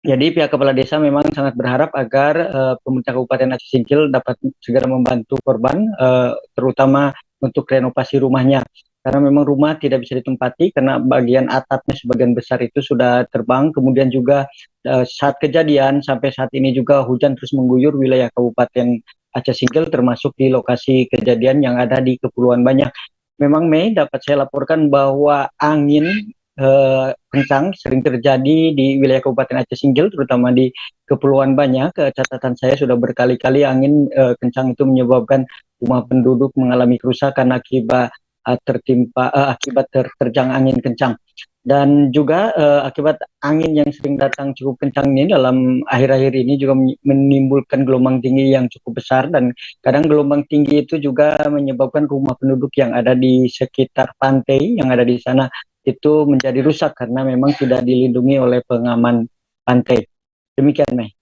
S10: Jadi pihak Kepala Desa memang sangat berharap agar pemerintah Kabupaten Aceh Singkil dapat segera membantu korban, terutama untuk renovasi rumahnya. Karena memang rumah tidak bisa ditempati karena bagian atapnya sebagian besar itu sudah terbang. Kemudian juga saat kejadian sampai saat ini juga hujan terus mengguyur wilayah Kabupaten Aceh Singkil termasuk di lokasi kejadian yang ada di Kepulauan Banyak. Memang Mei dapat saya laporkan bahwa angin kencang sering terjadi di wilayah Kabupaten Aceh Singkil terutama di Kepulauan Banyak. Catatan saya sudah berkali-kali angin kencang itu menyebabkan rumah penduduk mengalami kerusakan akibat terterjang angin kencang. Dan juga akibat angin yang sering datang cukup kencang ini dalam akhir-akhir ini juga menimbulkan gelombang tinggi yang cukup besar, dan kadang gelombang tinggi itu juga menyebabkan rumah penduduk yang ada di sekitar pantai yang ada di sana itu menjadi rusak karena memang tidak dilindungi oleh pengaman pantai. Demikian, Mei.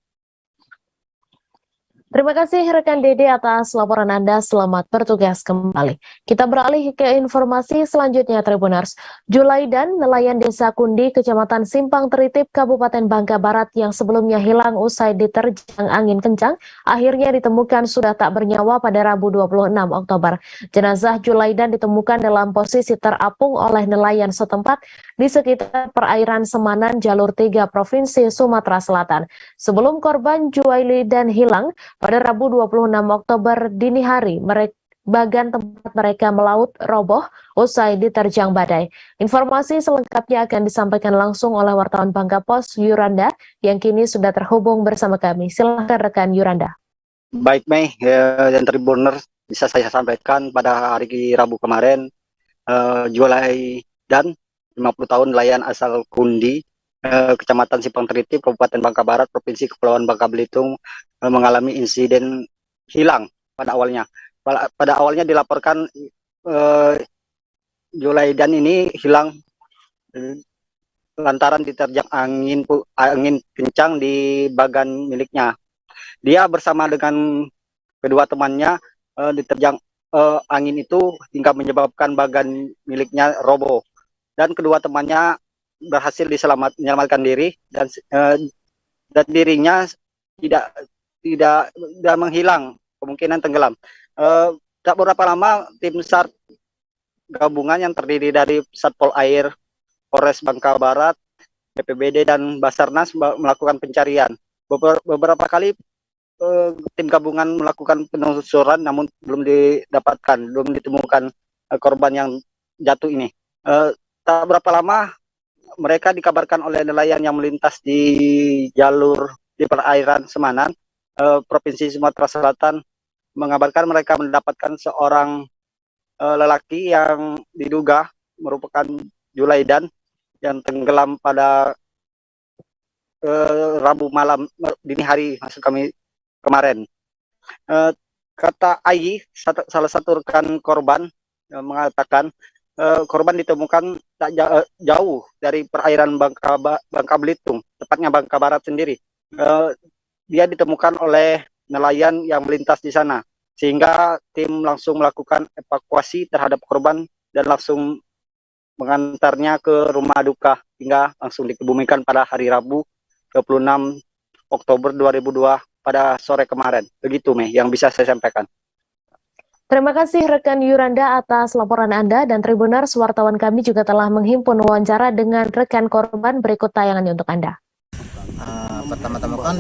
S2: Terima kasih rekan Dede atas laporan Anda. Selamat bertugas kembali. Kita beralih ke informasi selanjutnya, Tribuners. Julaidan, nelayan Desa Kundi, Kecamatan Simpang Teritip, Kabupaten Bangka Barat yang sebelumnya hilang usai diterjang angin kencang, akhirnya ditemukan sudah tak bernyawa pada Rabu 26 Oktober. Jenazah Julaidan ditemukan dalam posisi terapung oleh nelayan setempat di sekitar perairan Semanan, Jalur 3, Provinsi Sumatera Selatan. Sebelum korban Julaidan hilang, pada Rabu 26 Oktober dini hari, bagan tempat mereka melaut roboh usai diterjang badai. Informasi selengkapnya akan disampaikan langsung oleh wartawan Bangka Pos Yuranda yang kini sudah terhubung bersama kami. Silakan rekan Yuranda.
S11: Baik, Mei dan Tribuners, bisa saya sampaikan pada hari Rabu kemarin, Julaidan, 50 tahun, nelayan asal Kundi, Kecamatan Simpang Teritip, Kabupaten Bangka Barat, Provinsi Kepulauan Bangka Belitung, mengalami insiden hilang pada awalnya. Pada awalnya dilaporkan Julaidan ini hilang lantaran diterjang angin kencang di bagan miliknya. Dia bersama dengan kedua temannya diterjang angin itu hingga menyebabkan bagan miliknya roboh, dan kedua temannya berhasil menyelamatkan diri, dan dirinya tidak menghilang, kemungkinan tenggelam. Tak berapa lama tim SAR gabungan yang terdiri dari Satpol Air, Polres Bangka Barat, BPBD dan Basarnas melakukan pencarian. Beberapa kali tim gabungan melakukan penelusuran namun belum ditemukan korban yang jatuh ini. Tak berapa lama mereka dikabarkan oleh nelayan yang melintas di perairan Semanan, Provinsi Sumatera Selatan, mengabarkan mereka mendapatkan seorang lelaki yang diduga merupakan Julaidan yang tenggelam pada Rabu malam dini hari maksud kami kemarin. Kata Ayi, salah satu rekan korban, mengatakan korban ditemukan tak jauh dari perairan Bangka Belitung, tepatnya Bangka Barat sendiri. Dia ditemukan oleh nelayan yang melintas di sana, sehingga tim langsung melakukan evakuasi terhadap korban dan langsung mengantarnya ke rumah duka hingga langsung dikebumikan pada hari Rabu 26 Oktober 2002 pada sore kemarin. Begitu, Mei, yang bisa saya sampaikan.
S2: Terima kasih rekan Yuranda atas laporan Anda, dan Tribuners, wartawan kami juga telah menghimpun wawancara dengan rekan korban. Berikut tayangannya untuk Anda.
S12: Pertama-tama kan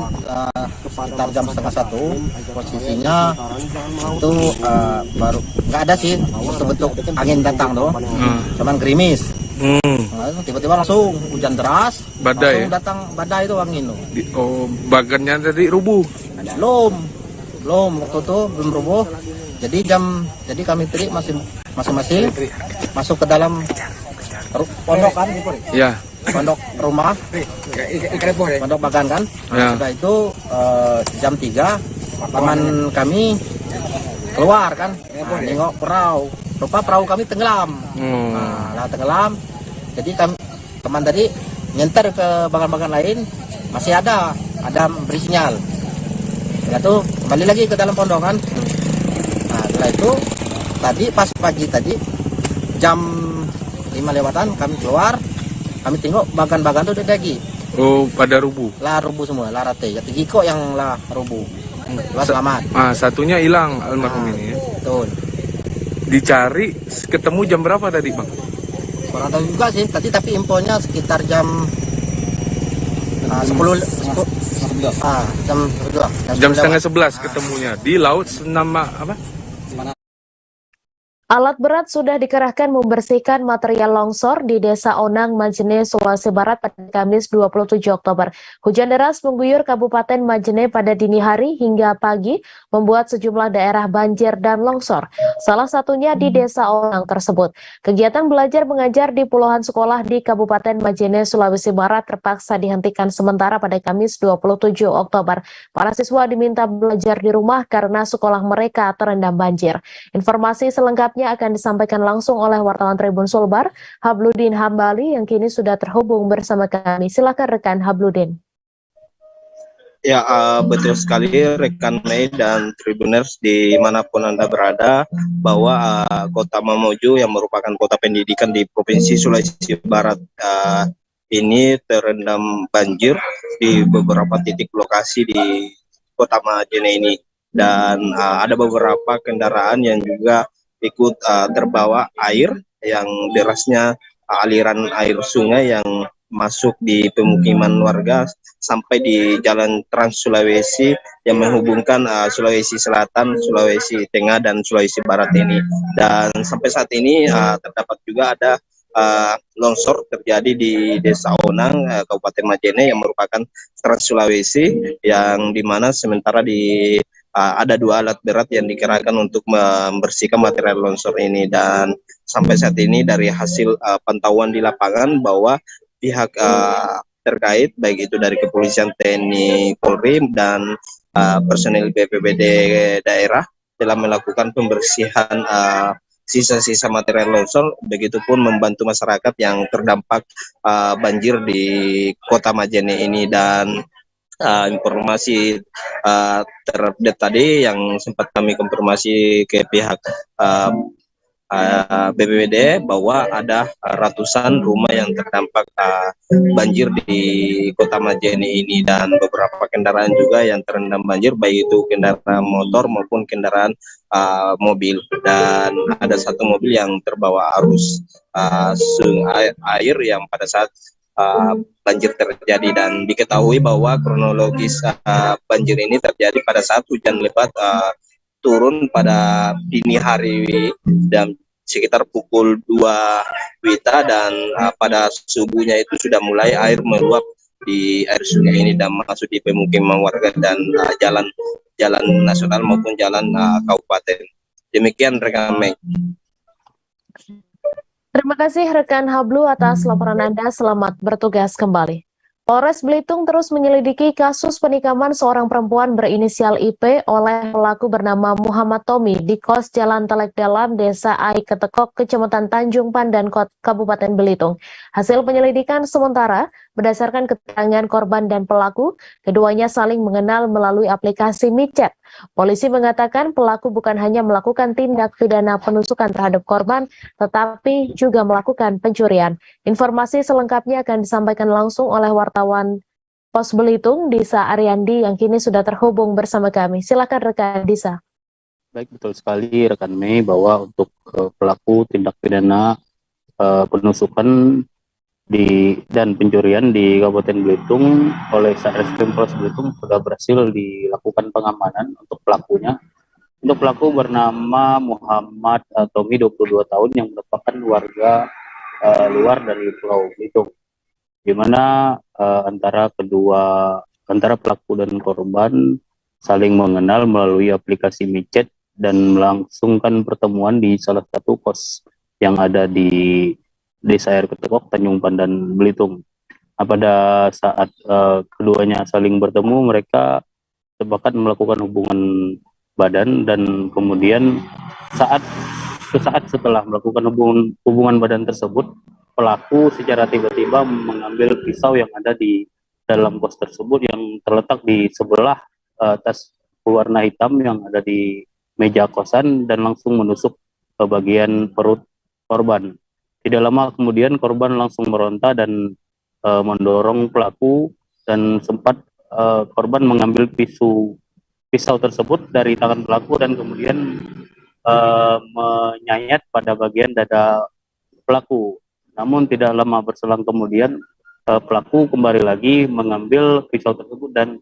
S12: sekitar jam 1:30 posisinya itu baru nggak ada sih bentuk angin datang tuh, cuman gerimis. Tiba-tiba langsung hujan deras, badai. Langsung datang badai itu angin tuh.
S13: Bagannya tadi rubuh?
S12: Belum waktu itu belum rubuh. Jadi kami tadi masing-masing masuk ke dalam pondok kan,
S13: ya.
S12: Pondok rumah, pondok bagan kan.
S13: Ya.
S12: Setelah itu jam 3 paman kami keluar kan, nengok perahu, rupa perahu kami tenggelam. Nah, tenggelam, jadi kami teman tadi nyenter ke bagan-bagan lain, masih ada beri sinyal. Setelah itu kembali lagi ke dalam pondok kan. Nah, setelah itu tadi pas pagi tadi jam 5 lewatan kami keluar, kami tengok bagan-bagan itu udah lagi.
S13: Oh, pada rubuh.
S12: Lah rubuh semua, lah rate. Ya tiga kok yang lah rubuh. Lah selamat.
S13: Satunya hilang almarhum ini ya.
S12: Betul.
S13: Dicari ketemu jam berapa tadi, Bang?
S12: Kurang tahu juga sih, tapi infonya sekitar jam 10
S13: jam setengah 11 ketemunya di laut nama apa?
S2: Alat berat sudah dikerahkan membersihkan material longsor di Desa Onang, Majene, Sulawesi Barat pada Kamis 27 Oktober. Hujan deras mengguyur Kabupaten Majene pada dini hari hingga pagi, membuat sejumlah daerah banjir dan longsor. Salah satunya di Desa Onang tersebut. Kegiatan belajar mengajar di puluhan sekolah di Kabupaten Majene, Sulawesi Barat terpaksa dihentikan sementara pada Kamis 27 Oktober. Para siswa diminta belajar di rumah karena sekolah mereka terendam banjir. Informasi selengkapnya akan disampaikan langsung oleh wartawan Tribun Sulbar, Habludin Hambali, yang kini sudah terhubung bersama kami. Silakan rekan Habludin.
S14: Ya, betul sekali rekan Mei dan Tribuners dimanapun Anda berada, bahwa Kota Mamuju yang merupakan kota pendidikan di Provinsi Sulawesi Barat ini terendam banjir di beberapa titik lokasi di Kota Majene ini, dan ada beberapa kendaraan yang juga ikut terbawa air yang derasnya, aliran air sungai yang masuk di pemukiman warga sampai di Jalan Trans Sulawesi yang menghubungkan Sulawesi Selatan, Sulawesi Tengah, dan Sulawesi Barat ini. Dan sampai saat ini terdapat juga ada longsor terjadi di Desa Onang, Kabupaten Majene yang merupakan Trans Sulawesi, yang dimana sementara ada 2 alat berat yang dikerahkan untuk membersihkan material longsor ini. Dan sampai saat ini dari hasil pantauan di lapangan bahwa pihak terkait baik itu dari kepolisian, TNI, Polri, dan personel BPBD daerah telah melakukan pembersihan sisa-sisa material longsor, begitupun membantu masyarakat yang terdampak banjir di Kota Majene ini. Dan informasi terupdate tadi yang sempat kami konfirmasi ke pihak BPBD bahwa ada ratusan rumah yang terdampak banjir di Kota Majene ini, dan beberapa kendaraan juga yang terendam banjir, baik itu kendaraan motor maupun kendaraan mobil. Dan ada satu mobil yang terbawa arus sungai air yang pada saat banjir terjadi. Dan diketahui bahwa kronologis banjir ini terjadi pada saat hujan lebat turun pada dini hari dan sekitar pukul 2 WITA, dan pada subuhnya itu sudah mulai air meluap di air sungai ini dan masuk di pemukiman warga dan jalan nasional maupun jalan kabupaten. Demikian rekan Mei.
S2: Terima kasih rekan Hablu atas laporan Anda. Selamat bertugas kembali. Polres Belitung terus menyelidiki kasus penikaman seorang perempuan berinisial IP oleh pelaku bernama Muhammad Tommy di kos Jalan Telek Dalam, Desa Ai Ketekok, Kecamatan Tanjung Pandan, Kabupaten Belitung. Hasil penyelidikan sementara, berdasarkan keterangan korban dan pelaku, keduanya saling mengenal melalui aplikasi micet. Polisi mengatakan pelaku bukan hanya melakukan tindak pidana penusukan terhadap korban, tetapi juga melakukan pencurian. Informasi selengkapnya akan disampaikan langsung oleh wartawan Pos Belitung, Disa Ariandi, yang kini sudah terhubung bersama kami. Silakan rekan Disa.
S15: Baik, betul sekali rekan Mei bahwa untuk pelaku tindak pidana penusukan dan pencurian di Kabupaten Belitung oleh Satreskrim Polres Belitung sudah berhasil dilakukan pengamanan untuk pelakunya. Untuk pelaku bernama Muhammad Tommy, 22 tahun, yang merupakan warga luar dari Pulau Belitung, di mana antara pelaku dan korban saling mengenal melalui aplikasi micet dan melangsungkan pertemuan di salah satu kos yang ada di Desa Air Ketekok, Tanjung Pandan, Belitung. Pada saat keduanya saling bertemu, mereka sepakat melakukan hubungan badan, dan kemudian saat setelah melakukan hubungan badan tersebut, pelaku secara tiba-tiba mengambil pisau yang ada di dalam kos tersebut yang terletak di sebelah tas berwarna hitam yang ada di meja kosan, dan langsung menusuk ke bagian perut korban. Tidak lama kemudian korban langsung meronta dan mendorong pelaku, dan sempat korban mengambil pisau tersebut dari tangan pelaku dan kemudian menyayat pada bagian dada pelaku. Namun tidak lama berselang kemudian pelaku kembali lagi mengambil pisau tersebut dan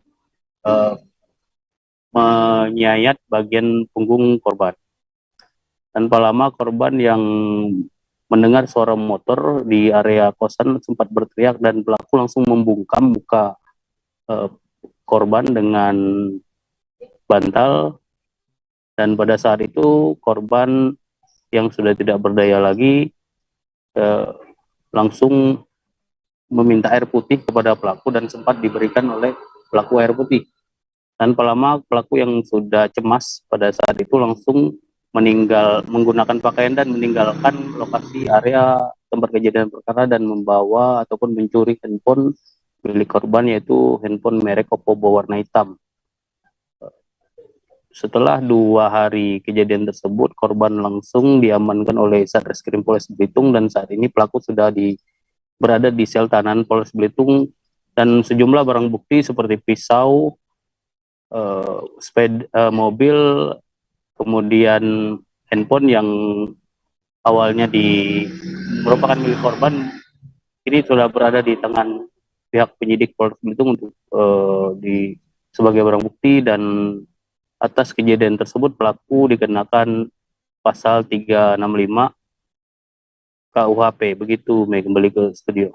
S15: menyayat bagian punggung korban. Tanpa lama korban yang mendengar suara motor di area kosan sempat berteriak, dan pelaku langsung membungkam muka korban dengan bantal, dan pada saat itu korban yang sudah tidak berdaya lagi langsung meminta air putih kepada pelaku dan sempat diberikan oleh pelaku air putih. Tanpa lama pelaku yang sudah cemas pada saat itu langsung menggunakan pakaian dan meninggalkan lokasi area tempat kejadian perkara dan membawa ataupun mencuri handphone milik korban, yaitu handphone merek Oppo berwarna hitam. Setelah 2 hari kejadian tersebut, korban langsung diamankan oleh Satreskrim Polres Belitung, dan saat ini pelaku sudah berada di sel tahanan Polres Belitung, dan sejumlah barang bukti seperti pisau, mobil, kemudian handphone yang awalnya merupakan milik korban, ini sudah berada di tangan pihak penyidik Polres Belitung untuk sebagai barang bukti, dan atas kejadian tersebut pelaku dikenakan pasal 365 KUHP. Begitu, Mei, kembali ke studio.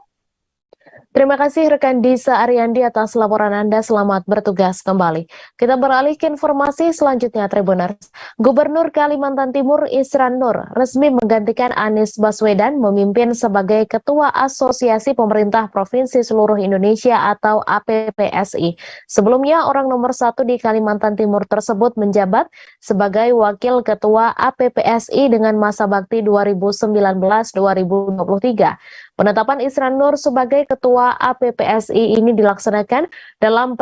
S2: Terima kasih rekan Disa Ariandi atas laporan Anda. Selamat bertugas kembali. Kita beralih ke informasi selanjutnya, Tribuners. Gubernur Kalimantan Timur Isran Nur resmi menggantikan Anies Baswedan memimpin sebagai Ketua Asosiasi Pemerintah Provinsi Seluruh Indonesia atau APPSI. Sebelumnya, orang nomor 1 di Kalimantan Timur tersebut menjabat sebagai Wakil Ketua APPSI dengan masa bakti 2019-2023. Penetapan Isran Nur sebagai Ketua APPSI ini dilaksanakan dalam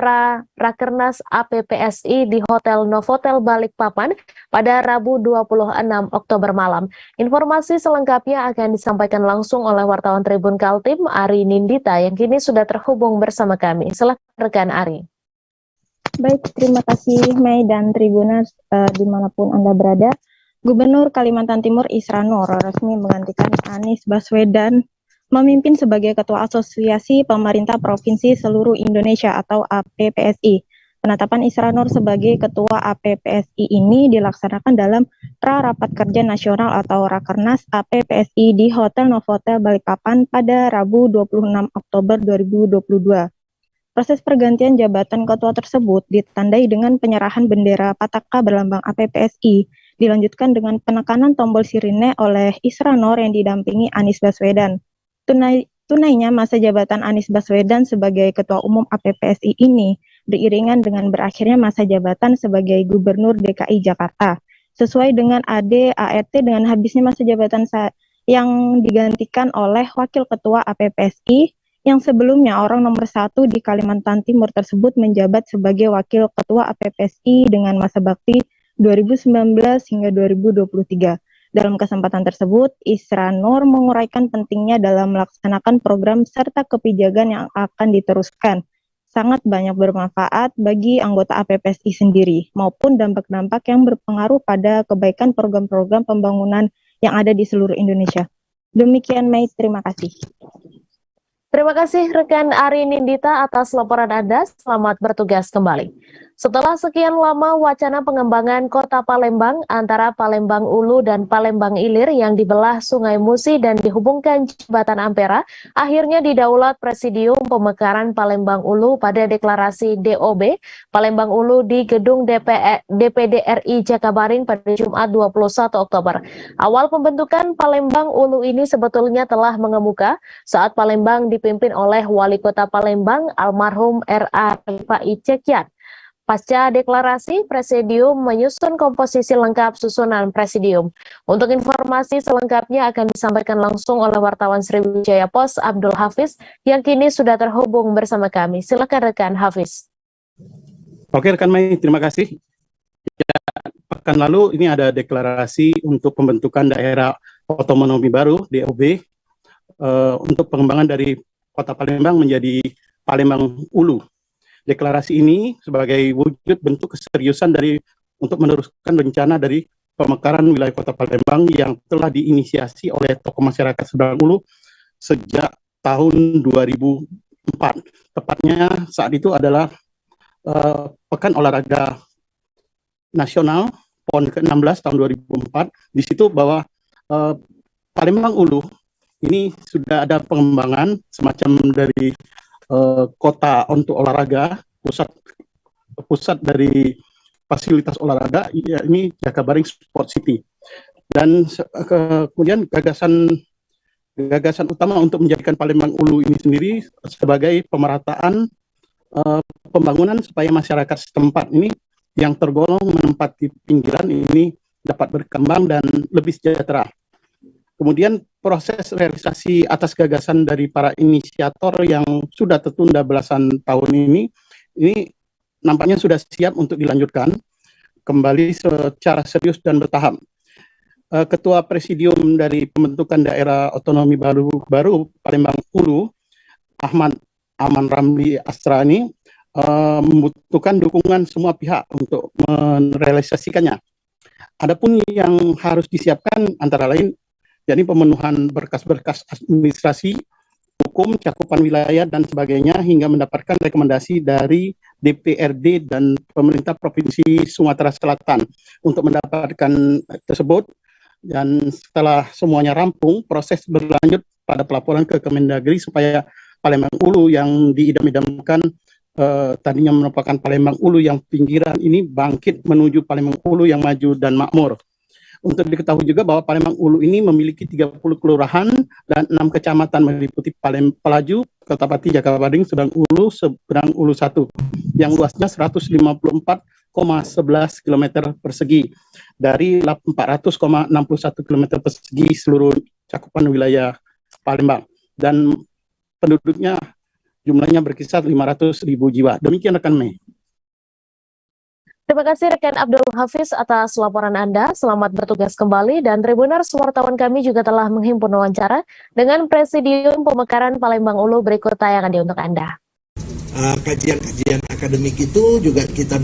S2: Rakernas APPSI di Hotel Novotel Balikpapan pada Rabu 26 Oktober malam. Informasi selengkapnya akan disampaikan langsung oleh wartawan Tribun Kaltim Ari Nindita yang kini sudah terhubung bersama kami. Silakan rekan Ari.
S9: Baik, terima kasih Mei dan Tribuners dimanapun Anda berada. Gubernur Kalimantan Timur Isran Nur resmi menggantikan Anies Baswedan memimpin sebagai Ketua Asosiasi Pemerintah Provinsi Seluruh Indonesia atau APPSI. Penetapan Isran Nur sebagai Ketua APPSI ini dilaksanakan dalam Rapat Kerja Nasional atau Rakernas APPSI di Hotel Novotel Balikpapan pada Rabu 26 Oktober 2022. Proses pergantian jabatan ketua tersebut ditandai dengan penyerahan bendera Pataka berlambang APPSI, dilanjutkan dengan penekanan tombol sirine oleh Isran Nur yang didampingi Anies Baswedan. Tunainya masa jabatan Anies Baswedan sebagai Ketua Umum APPSI ini beriringan dengan berakhirnya masa jabatan sebagai Gubernur DKI Jakarta. Sesuai dengan AD/ART dengan habisnya masa jabatan yang digantikan oleh Wakil Ketua APPSI yang sebelumnya orang nomor 1 di Kalimantan Timur tersebut menjabat sebagai Wakil Ketua APPSI dengan masa bakti 2019 hingga 2023. Dalam kesempatan tersebut, Isran Nur menguraikan pentingnya dalam melaksanakan program serta kebijakan yang akan diteruskan. Sangat banyak bermanfaat bagi anggota APPSI sendiri, maupun dampak-dampak yang berpengaruh pada kebaikan program-program pembangunan yang ada di seluruh Indonesia. Demikian, Mei, terima kasih.
S2: Terima kasih rekan Ari Nindita atas laporan Anda. Selamat bertugas kembali. Setelah sekian lama wacana pengembangan kota Palembang antara Palembang Ulu dan Palembang Ilir yang dibelah Sungai Musi dan dihubungkan Jembatan Ampera, akhirnya didaulat Presidium Pemekaran Palembang Ulu pada deklarasi DOB Palembang Ulu di Gedung DPD RI Jakabaring pada Jumat 21 Oktober. Awal pembentukan Palembang Ulu ini sebetulnya telah mengemuka saat Palembang dipimpin oleh Wali Kota Palembang almarhum R.A. Rifai Cekyat. Pasca deklarasi, Presidium menyusun komposisi lengkap susunan Presidium. Untuk informasi selengkapnya akan disampaikan langsung oleh wartawan Sriwijaya Pos Abdul Hafiz yang kini sudah terhubung bersama kami. Silakan rekan Hafiz.
S16: Oke rekan Mai, terima kasih. Ya, pekan lalu ini ada deklarasi untuk pembentukan daerah otonomi baru (DOB) untuk pengembangan dari Kota Palembang menjadi Palembang Ulu. Deklarasi ini sebagai wujud bentuk keseriusan untuk meneruskan rencana dari pemekaran wilayah Kota Palembang yang telah diinisiasi oleh tokoh masyarakat Seberang Ulu sejak tahun 2004. Tepatnya saat itu adalah Pekan Olahraga Nasional PON ke-16 tahun 2004. Di situ bahwa Palembang Ulu ini sudah ada pengembangan semacam dari kota untuk olahraga, pusat dari fasilitas olahraga, ya, ini Jakabaring Sport City. Dan kemudian gagasan utama untuk menjadikan Palembang Ulu ini sendiri sebagai pemerataan pembangunan supaya masyarakat setempat ini yang tergolong menempati pinggiran ini dapat berkembang dan lebih sejahtera. Kemudian proses realisasi atas gagasan dari para inisiator yang sudah tertunda belasan tahun ini nampaknya sudah siap untuk dilanjutkan kembali secara serius dan bertahap. Ketua Presidium dari pembentukan daerah otonomi baru Palembang Ulu, Ahmad Aman Ramli Astrani, membutuhkan dukungan semua pihak untuk merealisasikannya. Adapun yang harus disiapkan antara lain yakni pemenuhan berkas-berkas administrasi, hukum, cakupan wilayah, dan sebagainya hingga mendapatkan rekomendasi dari DPRD dan pemerintah Provinsi Sumatera Selatan untuk mendapatkan tersebut. Dan setelah semuanya rampung, proses berlanjut pada pelaporan ke Kemendagri supaya Palembang Ulu yang diidam-idamkan tadinya merupakan Palembang Ulu yang pinggiran ini bangkit menuju Palembang Ulu yang maju dan makmur. Untuk diketahui juga bahwa Palembang Ulu ini memiliki 30 kelurahan dan 6 kecamatan meliputi Pelaju, Kertapati, Jakabaring, Seberang Ulu 1 yang luasnya 154,11 km persegi dari 400,61 km persegi seluruh cakupan wilayah Palembang, dan penduduknya jumlahnya berkisar 500.000 jiwa. Demikian rekan Mei.
S2: Terima kasih rekan Abdul Hafiz atas laporan Anda. Selamat bertugas kembali, dan Tribuners, wartawan kami juga telah menghimpun wawancara dengan Presidium Pemekaran Palembang Ulu. Berikut tayangan untuk Anda.
S17: Kajian-kajian akademik itu juga kita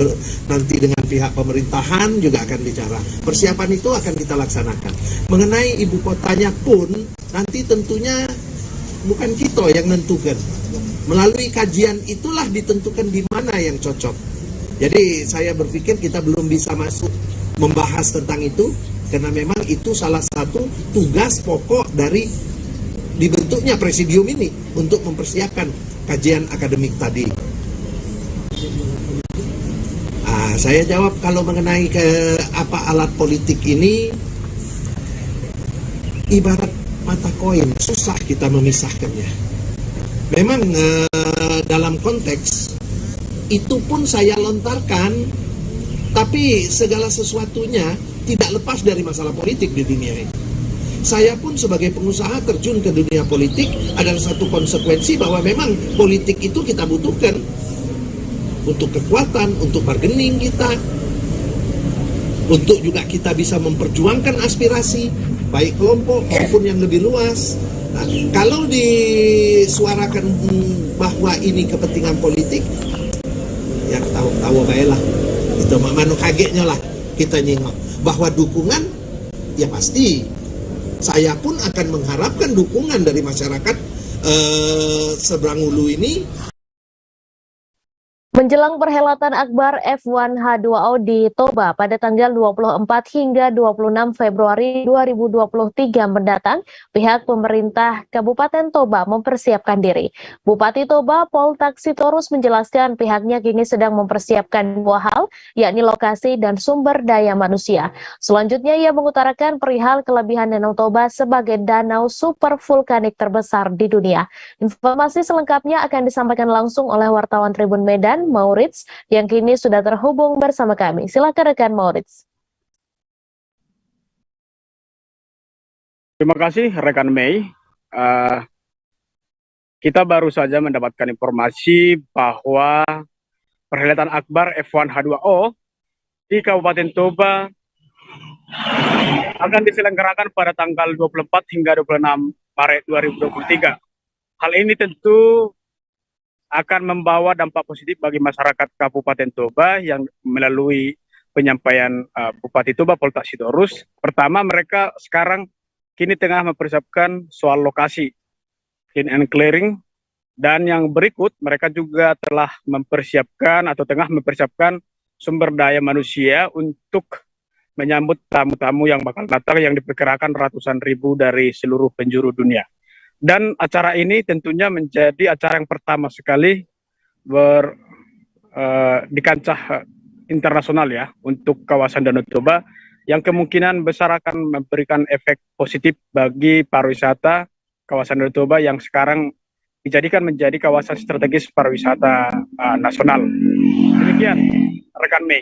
S17: nanti dengan pihak pemerintahan juga akan bicara. Persiapan itu akan kita laksanakan. Mengenai ibu kotanya pun nanti tentunya bukan kita yang menentukan. Melalui kajian itulah ditentukan di mana yang cocok. Jadi saya berpikir kita belum bisa masuk membahas tentang itu karena memang itu salah satu tugas pokok dari dibentuknya presidium ini untuk mempersiapkan kajian akademik tadi. Saya jawab kalau mengenai alat politik ini ibarat mata koin, susah kita memisahkannya. Memang dalam konteks itu pun saya lontarkan, tapi segala sesuatunya tidak lepas dari masalah politik di dunia ini. Saya pun sebagai pengusaha terjun ke dunia politik adalah satu konsekuensi bahwa memang politik itu kita butuhkan untuk kekuatan, untuk bargaining kita, untuk juga kita bisa memperjuangkan aspirasi baik kelompok maupun yang lebih luas. Nah, kalau disuarakan bahwa ini kepentingan politik, ya tahu baiklah, itu manu kagetnya lah kita nyingok bahwa dukungan ya pasti saya pun akan mengharapkan dukungan dari masyarakat Seberang Ulu ini.
S2: Menjelang perhelatan akbar F1 H2O di Toba pada tanggal 24 hingga 26 Februari 2023 mendatang, pihak pemerintah Kabupaten Toba mempersiapkan diri. Bupati Toba Pol Taksitorus menjelaskan pihaknya kini sedang mempersiapkan dua hal, yakni lokasi dan sumber daya manusia. Selanjutnya ia mengutarakan perihal kelebihan Danau Toba sebagai danau super vulkanik terbesar di dunia. Informasi selengkapnya akan disampaikan langsung oleh wartawan Tribun Medan rekan Maurits yang kini sudah terhubung bersama kami. Silakan rekan Maurits.
S18: Terima kasih rekan Mei. Kita baru saja mendapatkan informasi bahwa perhelatan akbar F1 H2O di Kabupaten Toba akan diselenggarakan pada tanggal 24 hingga 26 Maret 2023. Hal ini tentu akan membawa dampak positif bagi masyarakat Kabupaten Toba yang melalui penyampaian Bupati Toba Poltak Sitorus. Pertama, mereka sekarang kini tengah mempersiapkan soal lokasi clean and clearing, dan yang berikut mereka juga telah mempersiapkan atau tengah mempersiapkan sumber daya manusia untuk menyambut tamu-tamu yang bakal datang yang diperkirakan ratusan ribu dari seluruh penjuru dunia. Dan acara ini tentunya menjadi acara yang pertama sekali di kancah internasional ya untuk kawasan Danau Toba, yang kemungkinan besar akan memberikan efek positif bagi pariwisata kawasan Danau Toba yang sekarang dijadikan menjadi kawasan strategis pariwisata nasional. Demikian rekan Mei.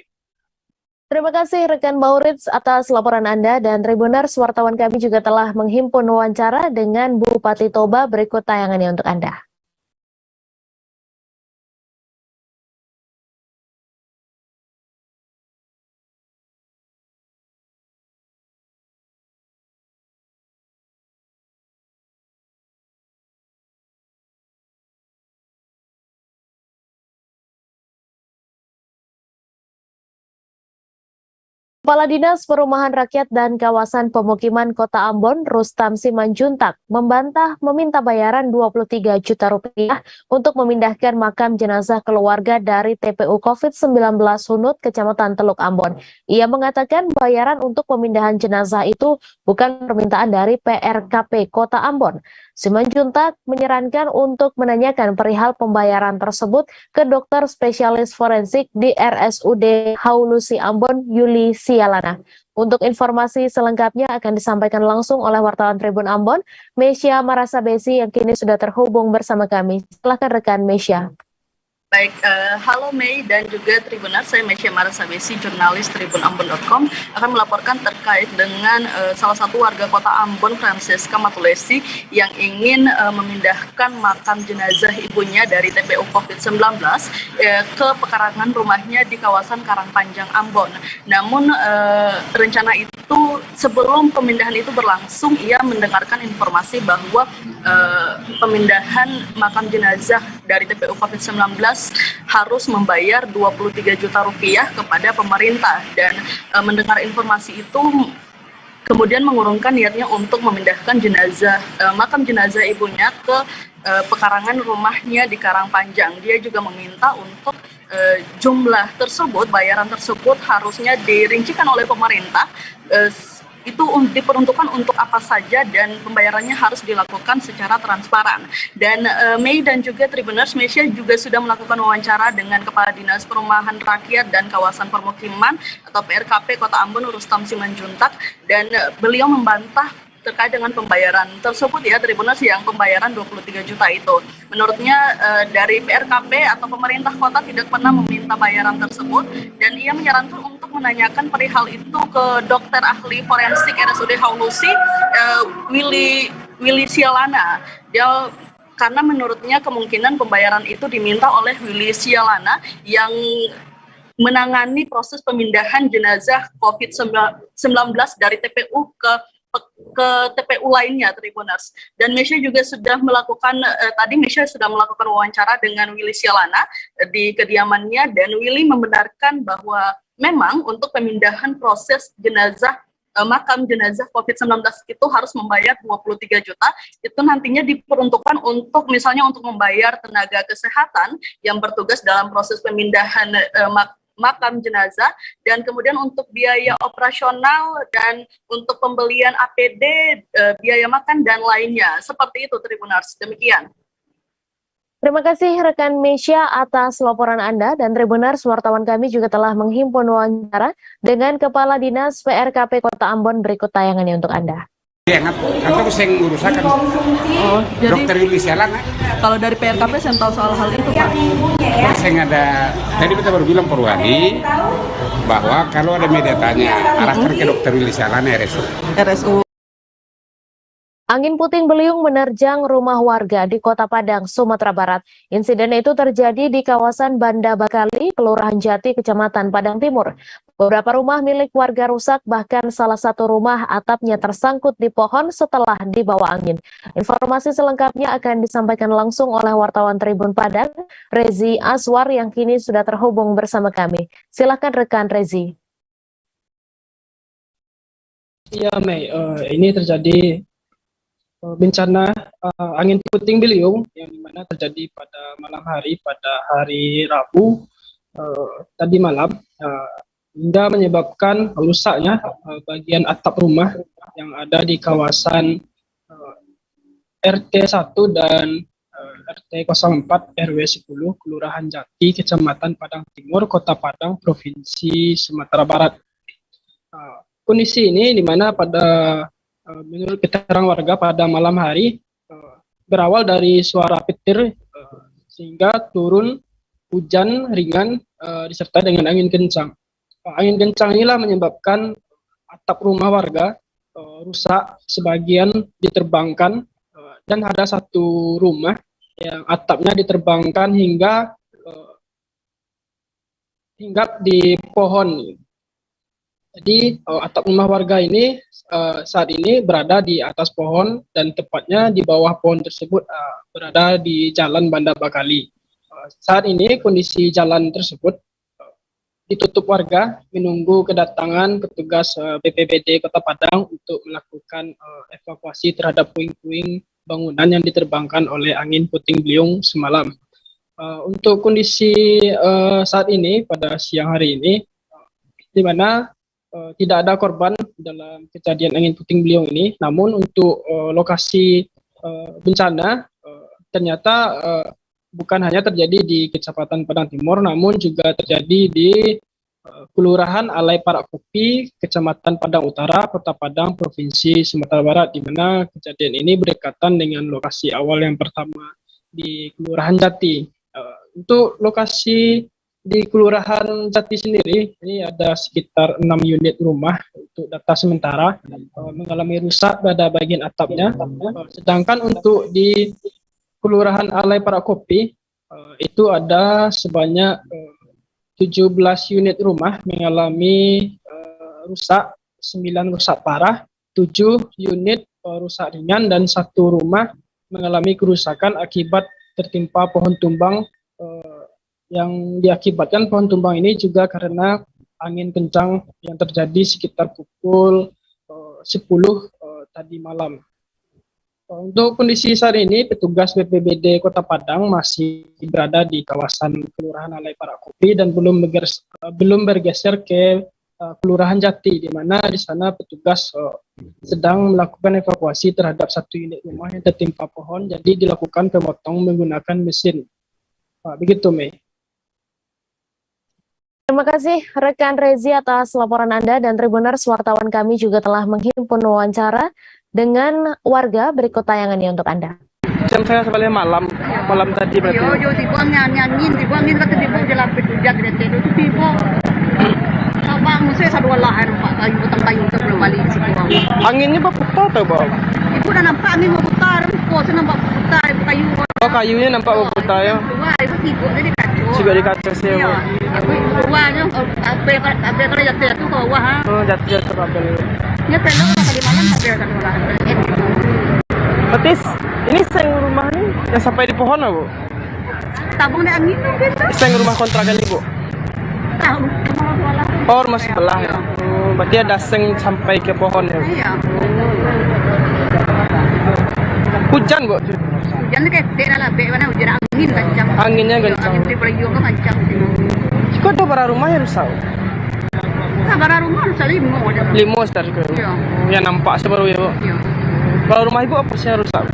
S2: Terima kasih rekan Maurits atas laporan Anda, dan Tribuners, wartawan kami juga telah menghimpun wawancara dengan Bupati Toba. Berikut tayangannya untuk Anda. Kepala Dinas Perumahan Rakyat dan Kawasan Pemukiman Kota Ambon, Rustam Simanjuntak, membantah meminta bayaran 23 juta rupiah untuk memindahkan makam jenazah keluarga dari TPU COVID-19 Hunut, Kecamatan Teluk Ambon. Ia mengatakan bayaran untuk pemindahan jenazah itu bukan permintaan dari PRKP Kota Ambon. Simanjuntak menyarankan untuk menanyakan perihal pembayaran tersebut ke dokter spesialis forensik di RSUD Haulusi Ambon, Yuli Sialana. Untuk informasi selengkapnya akan disampaikan langsung oleh wartawan Tribun Ambon, Mesya Marasabesi, yang kini sudah terhubung bersama kami. Silakan rekan Mesya.
S19: Baik, halo Mei dan juga Tribuners, saya Mesya Marasabesi, jurnalis tribunambon.com, akan melaporkan terkait dengan salah satu warga kota Ambon, Francesca Matulesi, yang ingin memindahkan makam jenazah ibunya dari TPU COVID-19 ke pekarangan rumahnya di kawasan Karangpanjang, Ambon. Namun rencana itu, sebelum pemindahan itu berlangsung, ia mendengarkan informasi bahwa pemindahan makam jenazah dari TPU COVID-19 harus membayar 23 juta rupiah kepada pemerintah, dan mendengar informasi itu kemudian mengurungkan niatnya untuk memindahkan makam jenazah ibunya ke pekarangan rumahnya di Karangpanjang. Dia juga meminta untuk jumlah tersebut, bayaran tersebut harusnya dirincikan oleh pemerintah, itu diperuntukkan untuk apa saja, dan pembayarannya harus dilakukan secara transparan. Dan Mei dan juga Tribuners, Mesya juga sudah melakukan wawancara dengan Kepala Dinas Perumahan Rakyat dan Kawasan Permukiman atau PRKP Kota Ambon, Rustam Simanjuntak, dan beliau membantah terkait dengan pembayaran tersebut ya, Tribuners, yang pembayaran 23 juta itu. Menurutnya dari PRKP atau pemerintah kota tidak pernah meminta bayaran tersebut, dan ia menyarankan untuk menanyakan perihal itu ke dokter ahli forensik RSUD Haulusi, Willy Sialana. Karena menurutnya kemungkinan pembayaran itu diminta oleh Willy Sialana yang menangani proses pemindahan jenazah COVID-19 dari TPU ke TPU lainnya, Tribuners. Dan Mesya juga sudah melakukan, tadi Mesya sudah melakukan wawancara dengan Willy Sialana di kediamannya, dan Willy membenarkan bahwa memang untuk pemindahan proses jenazah, makam jenazah COVID-19 itu harus membayar 23 juta, itu nantinya diperuntukkan untuk misalnya untuk membayar tenaga kesehatan yang bertugas dalam proses pemindahan makam jenazah, dan kemudian untuk biaya operasional dan untuk pembelian APD, biaya makan dan lainnya. Seperti itu, Tribuners. Demikian.
S2: Terima kasih rekan Mesya atas laporan Anda, dan Tribuners, wartawan kami juga telah menghimpun wawancara dengan Kepala Dinas PRKP Kota Ambon. Berikut tayangannya untuk Anda.
S20: Kantor sing ngurusakan.
S19: Oh, jadi
S20: Dokter Yulisialan.
S19: kalau dari PRKP saya tahu soal hal itu, Pak.
S20: Sing ada, tadi kita baru bilang Purwadi bahwa kalau ada media tanya arahkan ke Dokter Yulisialan RSU.
S2: Angin puting beliung menerjang rumah warga di Kota Padang, Sumatera Barat. Insiden itu terjadi di kawasan Banda Bakali, Kelurahan Jati, Kecamatan Padang Timur. Beberapa rumah milik warga rusak, bahkan salah satu rumah atapnya tersangkut di pohon setelah dibawa angin. Informasi selengkapnya akan disampaikan langsung oleh wartawan Tribun Padang, Rezi Aswar, yang kini sudah terhubung bersama kami. Silakan rekan Rezi.
S21: Iya, Mei, ini terjadi bencana angin puting beliung yang dimana terjadi pada malam hari, pada hari Rabu tadi malam, hingga menyebabkan rusaknya bagian atap rumah yang ada di kawasan RT 1 dan RT 04 RW 10 Kelurahan Jati, Kecamatan Padang Timur, Kota Padang, Provinsi Sumatera Barat. Kondisi ini dimana menurut keterangan warga pada malam hari berawal dari suara petir sehingga turun hujan ringan disertai dengan angin kencang. Angin kencang inilah menyebabkan atap rumah warga rusak, sebagian diterbangkan, dan ada satu rumah yang atapnya diterbangkan hingga hinggap di pohon. Jadi atap rumah warga ini saat ini berada di atas pohon dan tepatnya di bawah pohon tersebut berada di Jalan Banda Bakali. Saat ini kondisi jalan tersebut ditutup warga menunggu kedatangan petugas BPBD Kota Padang untuk melakukan evakuasi terhadap puing-puing bangunan yang diterbangkan oleh angin puting beliung semalam. Untuk kondisi saat ini pada siang hari ini, di mana tidak ada korban dalam kejadian angin puting beliung ini, namun untuk lokasi bencana ternyata bukan hanya terjadi di Kecamatan Padang Timur, namun juga terjadi di Kelurahan Alai Parakopi, Kecamatan Padang Utara, Kota Padang, Provinsi Sumatera Barat, di mana kejadian ini berdekatan dengan lokasi awal yang pertama di Kelurahan Jati. Untuk lokasi di Kelurahan Jati sendiri, ini ada sekitar 6 unit rumah untuk data sementara mengalami rusak pada bagian atapnya. Sedangkan untuk di Kelurahan Alai Parakopi, itu ada sebanyak 17 unit rumah mengalami rusak, 9 rusak parah, 7 unit rusak ringan, dan 1 rumah mengalami kerusakan akibat tertimpa pohon tumbang, yang diakibatkan pohon tumbang ini juga karena angin kencang yang terjadi sekitar pukul 10 tadi malam. Untuk kondisi saat ini, petugas BPBD Kota Padang masih berada di kawasan Kelurahan Alai Parakopi dan belum bergeser ke Kelurahan Jati, di mana di sana petugas sedang melakukan evakuasi terhadap 1 unit rumah yang tertimpa pohon, jadi dilakukan pemotong menggunakan mesin. Begitu, Mei.
S2: Terima kasih rekan Rezi atas laporan Anda, dan Tribuners, wartawan kami juga telah menghimpun wawancara dengan warga. Berikut tayangannya untuk Anda.
S21: Jam saya sebalik malam tadi berarti.
S22: Yo tiba angin kata tiba jalan hujan dari itu tiba. Abang saya satu lahan Pak kayu potong kayu sebelum balik situ.
S21: Anginnya berputar atau bang?
S22: Ibu dah nampak angin berputar, saya nampak berputar kayu.
S21: Oh, kayunya nampak berputar ya?
S22: Wah, itu tiba jadi kacau.
S21: Juga di kaca sih.
S22: Iya. Wahnya apa kalau jatuh ke bawah.
S21: Oh, jatuh kabel.
S22: Ya tenda tadi malam sampai kan orang.
S21: Petis, ini seng rumah nih yang sampai di pohon apa, Bu?
S22: Tabung di angin gitu.
S21: Seng rumah kontrakan Ibu?
S22: Tahu.
S21: Oh, rumah sebelah ya. Berarti ada seng sampai ke pohon ya?
S22: Iya.
S21: Hujan, Bu?
S22: Hujan kayak lah, mana hujan angin kencang.
S21: Anginnya kencang.
S22: Angin dari Beliung kencang.
S21: Kok ada barang rumah yang rusak?
S22: Nah, barang rumah rusak 5.
S21: 5 sekitar ke? Iya. Ya nampak sebaru ya, Bu?
S22: Iya.
S21: Kalau rumah Ibu apa sih yang rusak?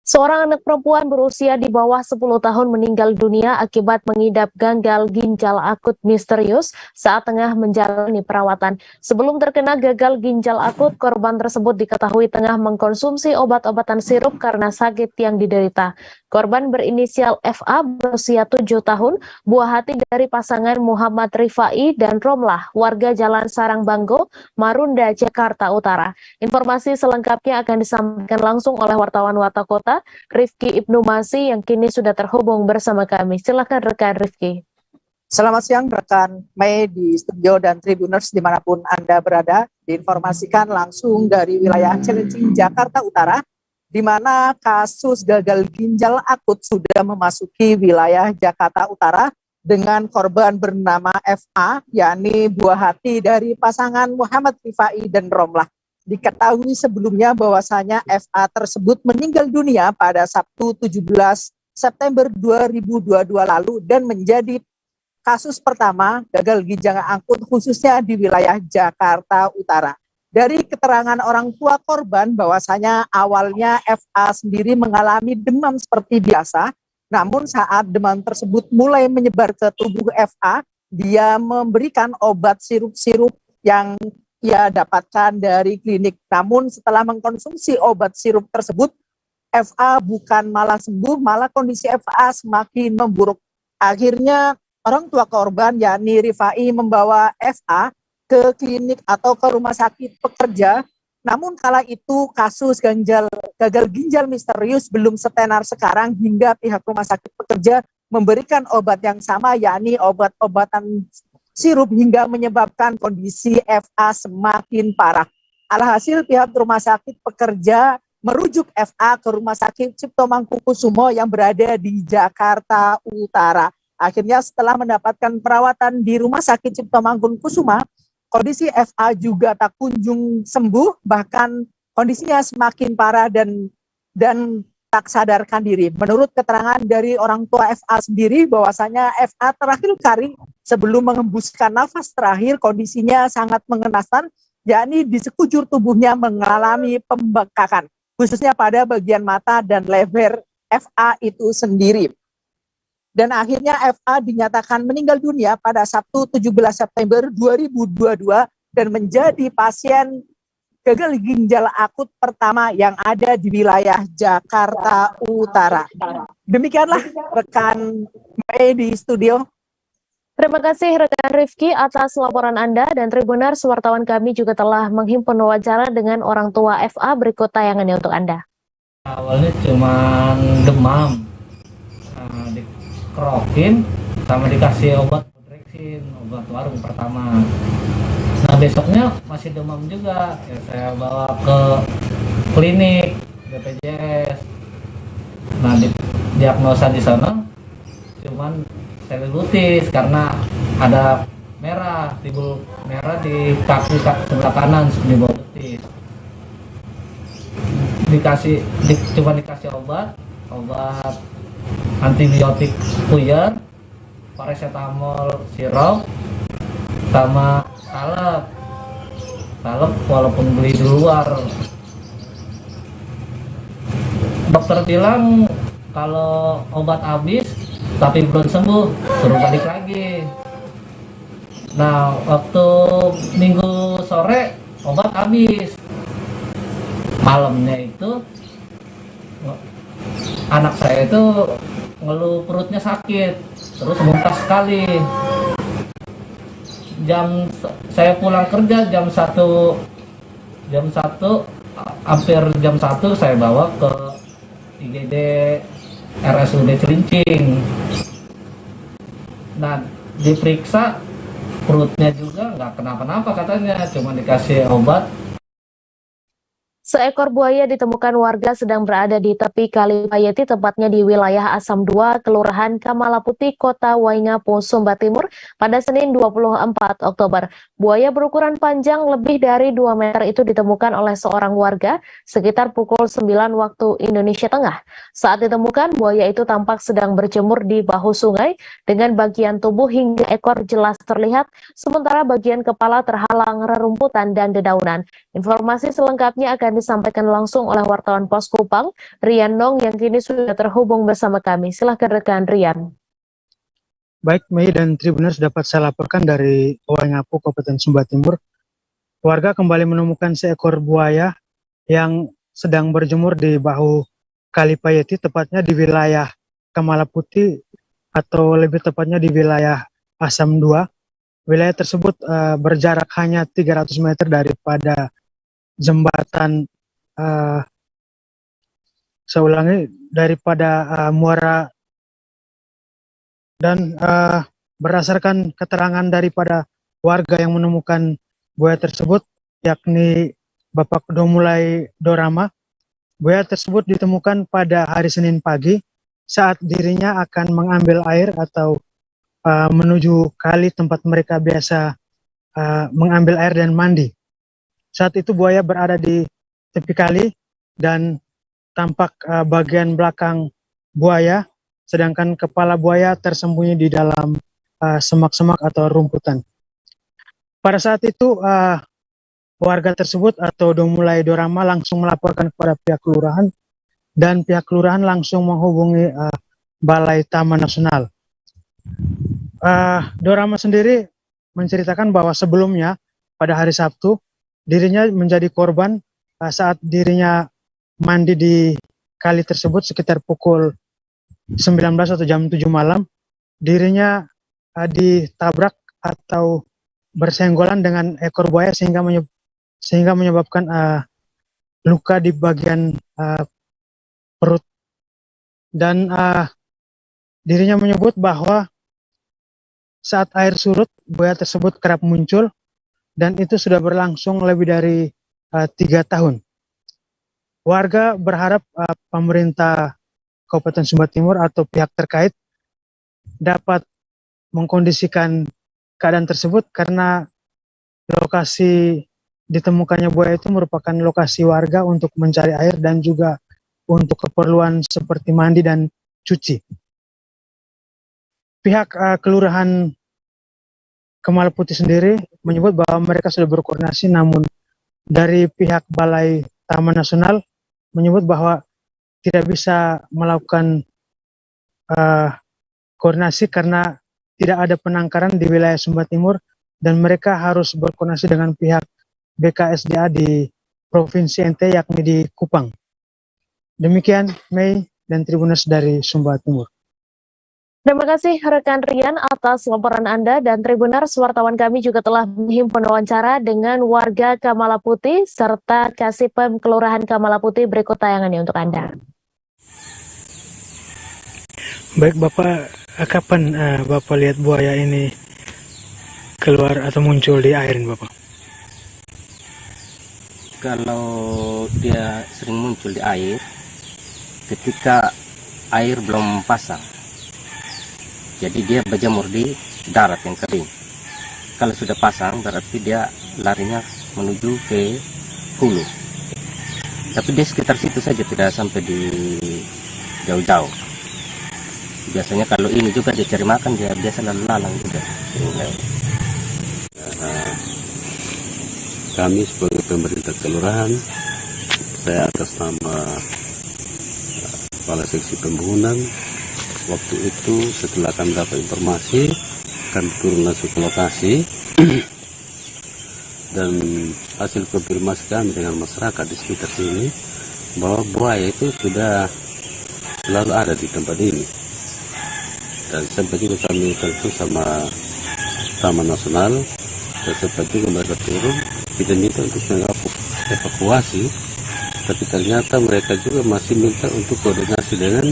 S2: Seorang anak perempuan berusia di bawah 10 tahun meninggal dunia akibat mengidap gagal ginjal akut misterius saat tengah menjalani perawatan. Sebelum terkena gagal ginjal akut, korban tersebut diketahui tengah mengkonsumsi obat-obatan sirup karena sakit yang diderita. Korban berinisial FA berusia 7 tahun, buah hati dari pasangan Muhammad Rifai dan Romlah, warga Jalan Sarangbanggo, Marunda, Jakarta Utara. Informasi selengkapnya akan disampaikan langsung oleh wartawan Warta Kota, Rifki Ibnu Masih, yang kini sudah terhubung bersama kami. Silakan rekan Rifki.
S1: Selamat siang rekan Mei di studio dan Tribuners dimanapun Anda berada. Diinformasikan langsung dari wilayah Cilincing, Jakarta Utara, di mana kasus gagal ginjal akut sudah memasuki wilayah Jakarta Utara dengan korban bernama FA, yakni buah hati dari pasangan Muhammad Rifai dan Romlah. Diketahui sebelumnya bahwasanya FA tersebut meninggal dunia pada Sabtu 17 September 2022 lalu dan menjadi kasus pertama gagal ginjal akut khususnya di wilayah Jakarta Utara. Dari keterangan orang tua korban bahwasanya awalnya FA sendiri mengalami demam seperti biasa, namun saat demam tersebut mulai menyebar ke tubuh FA, dia memberikan obat sirup-sirup yang ia dapatkan dari klinik. Namun setelah mengkonsumsi obat sirup tersebut, FA bukan malah sembuh, malah kondisi FA semakin memburuk. Akhirnya orang tua korban yakni Rifai membawa FA ke klinik atau ke rumah sakit pekerja. Namun kala itu kasus gagal ginjal misterius belum setenar sekarang hingga pihak rumah sakit pekerja memberikan obat yang sama, yakni obat-obatan sirup hingga menyebabkan kondisi FA semakin parah. Alhasil pihak rumah sakit pekerja merujuk FA ke Rumah Sakit Cipto Mangkukusumo yang berada di Jakarta Utara. Akhirnya setelah mendapatkan perawatan di Rumah Sakit Cipto Mangkukusumo, kondisi FA juga tak kunjung sembuh, bahkan kondisinya semakin parah dan tak sadarkan diri. Menurut keterangan dari orang tua FA sendiri bahwasanya FA terakhir kali sebelum mengembuskan nafas terakhir kondisinya sangat mengenaskan, yakni di sekujur tubuhnya mengalami pembengkakan, khususnya pada bagian mata dan leher FA itu sendiri. Dan akhirnya FA dinyatakan meninggal dunia pada Sabtu 17 September 2022 dan menjadi pasien gagal ginjal akut pertama yang ada di wilayah Jakarta Utara. Demikianlah rekan Mei di studio.
S2: Terima kasih rekan Rifki atas laporan Anda, dan Tribuners, wartawan kami juga telah menghimpun wawancara dengan orang tua FA. Berikut tayangannya untuk Anda.
S3: Awalnya cuma demam, dikerokin sama dikasih obat Podrexin, obat warung pertama. Nah besoknya masih demam juga, ya saya bawa ke klinik BPJS. Nah diagnosa di sana cuman selulutis karena ada merah, timbul merah di kaki sebelah kanan di bawah betis. Cuma dikasih obat antibiotik puyer, paracetamol sirup, sama salep walaupun beli di luar. Dokter bilang kalau obat habis tapi belum sembuh, suruh balik lagi. Nah waktu minggu sore obat habis, malamnya itu anak saya itu ngeluh perutnya sakit, terus muntah sekali. Saya pulang kerja jam 1 hampir jam 1 saya bawa ke IGD RSUD Cilincing. Nah diperiksa perutnya juga nggak kenapa-napa katanya, cuma dikasih obat.
S2: Seekor buaya ditemukan warga sedang berada di tepi Kali Payeti, tepatnya di wilayah Asam 2, Kelurahan Kamala Putih, Kota Waingapu, Sumba Timur, pada Senin 24 Oktober. Buaya berukuran panjang lebih dari 2 meter itu ditemukan oleh seorang warga sekitar pukul 9 waktu Indonesia Tengah. Saat ditemukan, buaya itu tampak sedang berjemur di bahu sungai dengan bagian tubuh hingga ekor jelas terlihat, sementara bagian kepala terhalang rerumputan dan dedaunan. Informasi selengkapnya akan akan disampaikan langsung oleh wartawan Pos Kupang, Rian Nong, yang kini sudah terhubung bersama kami. Silahkan rekan Rian.
S4: Baik, Mei dan Tribuners, dapat saya laporkan dari Waingapu, Kabupaten Sumba Timur. Warga kembali menemukan seekor buaya yang sedang berjemur di bahu Kali Payeti, tepatnya di wilayah Kamala Putih, atau lebih tepatnya di wilayah Asam 2. Wilayah tersebut berjarak hanya 300 meter daripada jembatan, daripada muara, dan berdasarkan keterangan daripada warga yang menemukan buaya tersebut, yakni Bapak Domulai Dorama, buaya tersebut ditemukan pada hari Senin pagi saat dirinya akan mengambil air atau menuju kali tempat mereka biasa mengambil air dan mandi. Saat itu buaya berada di tepi kali dan tampak bagian belakang buaya, sedangkan kepala buaya tersembunyi di dalam semak-semak atau rumputan. Pada saat itu warga tersebut atau Domulai Dorama langsung melaporkan kepada pihak kelurahan, dan pihak kelurahan langsung menghubungi Balai Taman Nasional. Dorama sendiri menceritakan bahwa sebelumnya pada hari Sabtu dirinya menjadi korban saat dirinya mandi di kali tersebut sekitar pukul 19 atau jam 7 malam. Dirinya ditabrak atau bersenggolan dengan ekor buaya sehingga menyebabkan luka di bagian perut, dan dirinya menyebut bahwa saat air surut, buaya tersebut kerap muncul, dan itu sudah berlangsung lebih dari 3 tahun. Warga berharap pemerintah Kabupaten Sumba Timur atau pihak terkait dapat mengkondisikan keadaan tersebut, karena lokasi ditemukannya buaya itu merupakan lokasi warga untuk mencari air dan juga untuk keperluan seperti mandi dan cuci. Pihak Kelurahan Kamala Putih sendiri menyebut bahwa mereka sudah berkoordinasi, namun dari pihak Balai Taman Nasional menyebut bahwa tidak bisa melakukan koordinasi karena tidak ada penangkaran di wilayah Sumba Timur, dan mereka harus berkoordinasi dengan pihak BKSDA di Provinsi NT, yakni di Kupang. Demikian Mei dan Tribuners dari Sumba Timur.
S2: Terima kasih rekan Rian atas laporan Anda, dan Tribuners, wartawan kami juga telah menghimpun wawancara dengan warga Kamala Putih serta Kasipem Kelurahan Kamala Putih. Berikut tayangannya untuk Anda.
S4: Baik Bapak, kapan Bapak lihat buaya ini keluar atau muncul di air ini, Bapak?
S12: Kalau dia sering muncul di air ketika air belum pasang, jadi dia berjemur di darat yang kering. Kalau sudah pasang berarti dia larinya menuju ke hulu, tapi dia sekitar situ saja, tidak sampai di jauh-jauh. Biasanya kalau ini juga dia cari makan, dia biasa lalu-lalang juga.
S5: Kami sebagai pemerintah kelurahan, saya atas nama Kepala Seksi Pembangunan, waktu itu setelah kami dapat informasi, kami turun langsung ke lokasi dan hasil konfirmasi kami dengan masyarakat di sekitar sini bahwa buaya itu sudah selalu ada di tempat ini. Dan sempat juga kami tentu sama Taman Nasional, dan sempat juga mereka turun, kita minta untuk mengevakuasi, tapi ternyata mereka juga masih minta untuk koordinasi dengan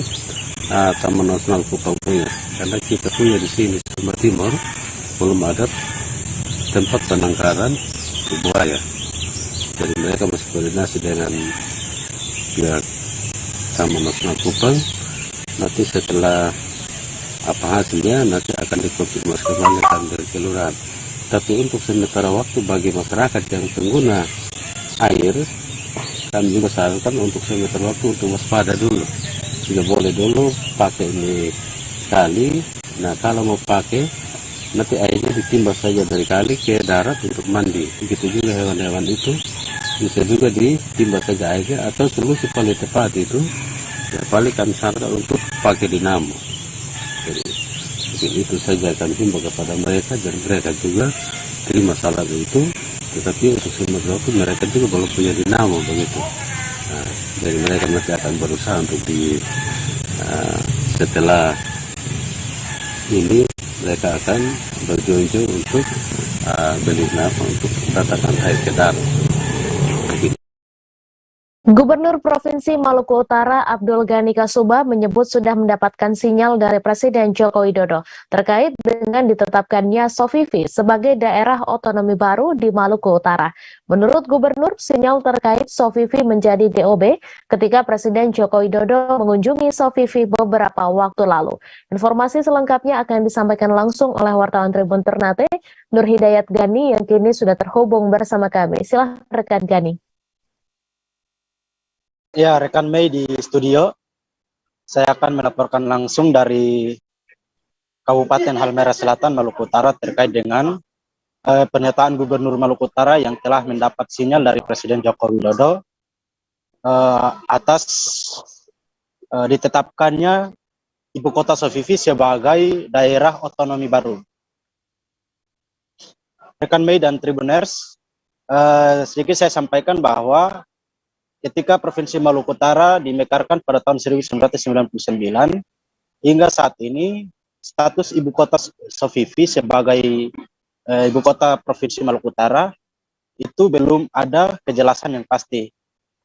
S5: Taman Nasional Kupang punya, karena kita punya di sini Sumba Timur belum ada tempat penangkaran buaya. Jadi mereka masih koordinasi dengan pihak Taman Nasional Kupang. Nanti setelah apa hasilnya nanti akan dikonfirmasi kembali dari kelurahan. Tapi untuk sementara waktu bagi masyarakat yang pengguna air, kami juga sarankan untuk sementara waktu untuk waspada dulu. Tidak boleh dulu pakai ini kali. Nah kalau mau pakai nanti airnya ditimbas saja dari kali ke darat untuk mandi. Begitu juga hewan-hewan itu bisa juga ditimbang saja aja, atau solusi paling tepat itu ya balikan syarat untuk pakai dinamo. Jadi mungkin itu saja akan himbau kepada mereka, dan mereka juga terima syarat itu, tetapi untuk sementara itu mereka juga belum punya dinamo begitu. Nah, jadi mereka masih akan berusaha untuk setelah ini mereka akan berjuang untuk beli dinamo untuk datangkan air ke dalam.
S2: Gubernur Provinsi Maluku Utara Abdul Ghani Kasubah menyebut sudah mendapatkan sinyal dari Presiden Joko Widodo terkait dengan ditetapkannya Sofifi sebagai daerah otonomi baru di Maluku Utara. Menurut Gubernur, sinyal terkait Sofifi menjadi DOB ketika Presiden Joko Widodo mengunjungi Sofifi beberapa waktu lalu. Informasi selengkapnya akan disampaikan langsung oleh wartawan Tribun Ternate, Nur Hidayat Gani, yang kini sudah terhubung bersama kami. Silahkan rekan Gani.
S6: Ya, rekan Mei di studio. Saya akan melaporkan langsung dari Kabupaten Halmahera Selatan, Maluku Utara terkait dengan pernyataan Gubernur Maluku Utara yang telah mendapat sinyal dari Presiden Joko Widodo atas ditetapkannya Ibu Kota Sofifi sebagai daerah otonomi baru. Rekan Mei dan Tribuners, sedikit saya sampaikan bahwa ketika Provinsi Maluku Utara dimekarkan pada tahun 1999, hingga saat ini status Ibu Kota Sofifi sebagai Ibu Kota Provinsi Maluku Utara itu belum ada kejelasan yang pasti.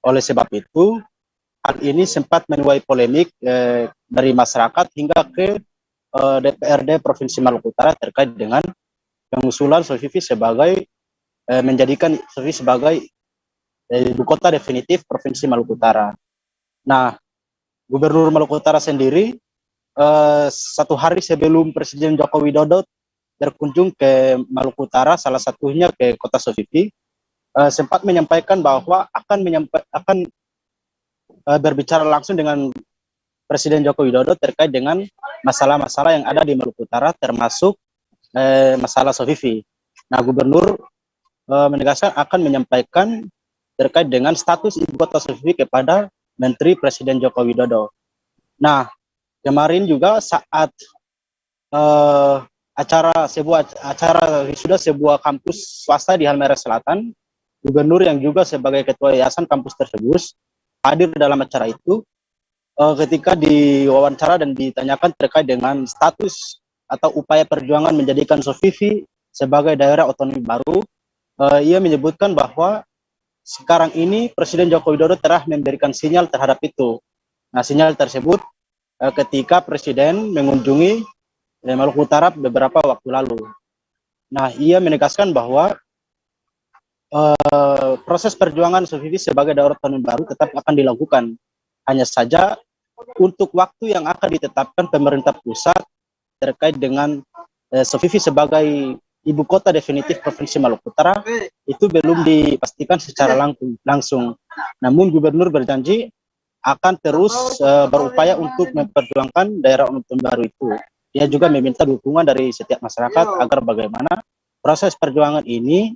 S6: Oleh sebab itu, hal ini sempat menuai polemik dari masyarakat hingga ke DPRD Provinsi Maluku Utara terkait dengan pengusulan Sofifi sebagai menjadikan Sofifi sebagai Ibu Kota definitif Provinsi Maluku Utara. Nah, Gubernur Maluku Utara sendiri satu hari sebelum Presiden Joko Widodo berkunjung ke Maluku Utara, salah satunya ke Kota Sofifi, sempat menyampaikan bahwa akan berbicara langsung dengan Presiden Joko Widodo terkait dengan masalah-masalah yang ada di Maluku Utara, termasuk masalah Sofifi. Nah, Gubernur menegaskan akan menyampaikan terkait dengan status Ibu Kota Sofifi kepada Menteri Presiden Joko Widodo. Nah, kemarin juga saat acara wisuda sebuah kampus swasta di Halmahera Selatan, Gubernur yang juga sebagai ketua yayasan kampus tersebut hadir dalam acara itu. Ketika diwawancara dan ditanyakan terkait dengan status atau upaya perjuangan menjadikan Sofifi sebagai daerah otonomi baru, ia menyebutkan bahwa sekarang ini Presiden Joko Widodo telah memberikan sinyal terhadap itu. Nah, sinyal tersebut ketika Presiden mengunjungi Maluku Utara beberapa waktu lalu. Nah, ia menegaskan bahwa proses perjuangan Sofifi sebagai daerah otonomi baru tetap akan dilakukan. Hanya saja untuk waktu yang akan ditetapkan pemerintah pusat terkait dengan Sofifi sebagai Ibu Kota definitif Provinsi Maluku Utara itu belum dipastikan secara langsung. Namun Gubernur berjanji akan terus berupaya untuk memperjuangkan daerah otonomi baru itu. Dia juga meminta dukungan dari setiap masyarakat agar bagaimana proses perjuangan ini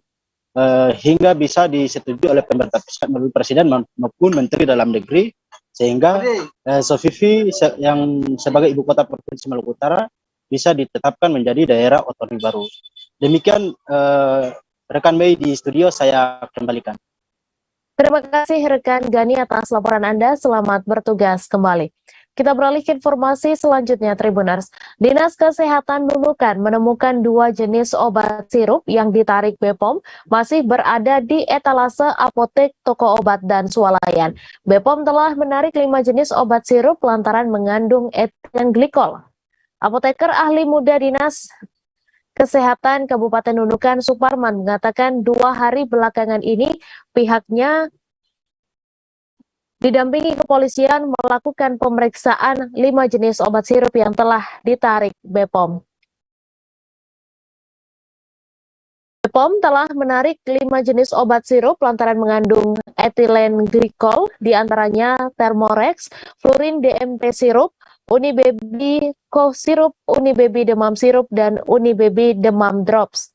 S6: hingga bisa disetujui oleh pemerintah pusat melalui Presiden maupun Menteri Dalam Negeri, sehingga Sofifi yang sebagai Ibu Kota Provinsi Maluku Utara bisa ditetapkan menjadi daerah otonomi baru. Demikian rekan Mei di studio, saya kembalikan.
S2: Terima kasih rekan Gani atas laporan Anda. Selamat bertugas kembali. Kita beralih ke informasi selanjutnya, Tribuners. Dinas Kesehatan Nunukan menemukan 2 jenis obat sirup yang ditarik BPOM masih berada di etalase apotek, toko obat, dan swalayan. BPOM telah menarik 5 jenis obat sirup lantaran mengandung etilen glikol. Apoteker ahli muda Dinas Kesehatan Kabupaten Nunukan Suparman mengatakan 2 hari belakangan ini pihaknya didampingi kepolisian melakukan pemeriksaan 5 jenis obat sirup yang telah ditarik BPOM. BPOM telah menarik 5 jenis obat sirup lantaran mengandung etilen glikol, diantaranya Thermorex, Flurin DMT sirup, Unibaby cough sirup, Unibaby demam sirup, dan Unibaby demam drops.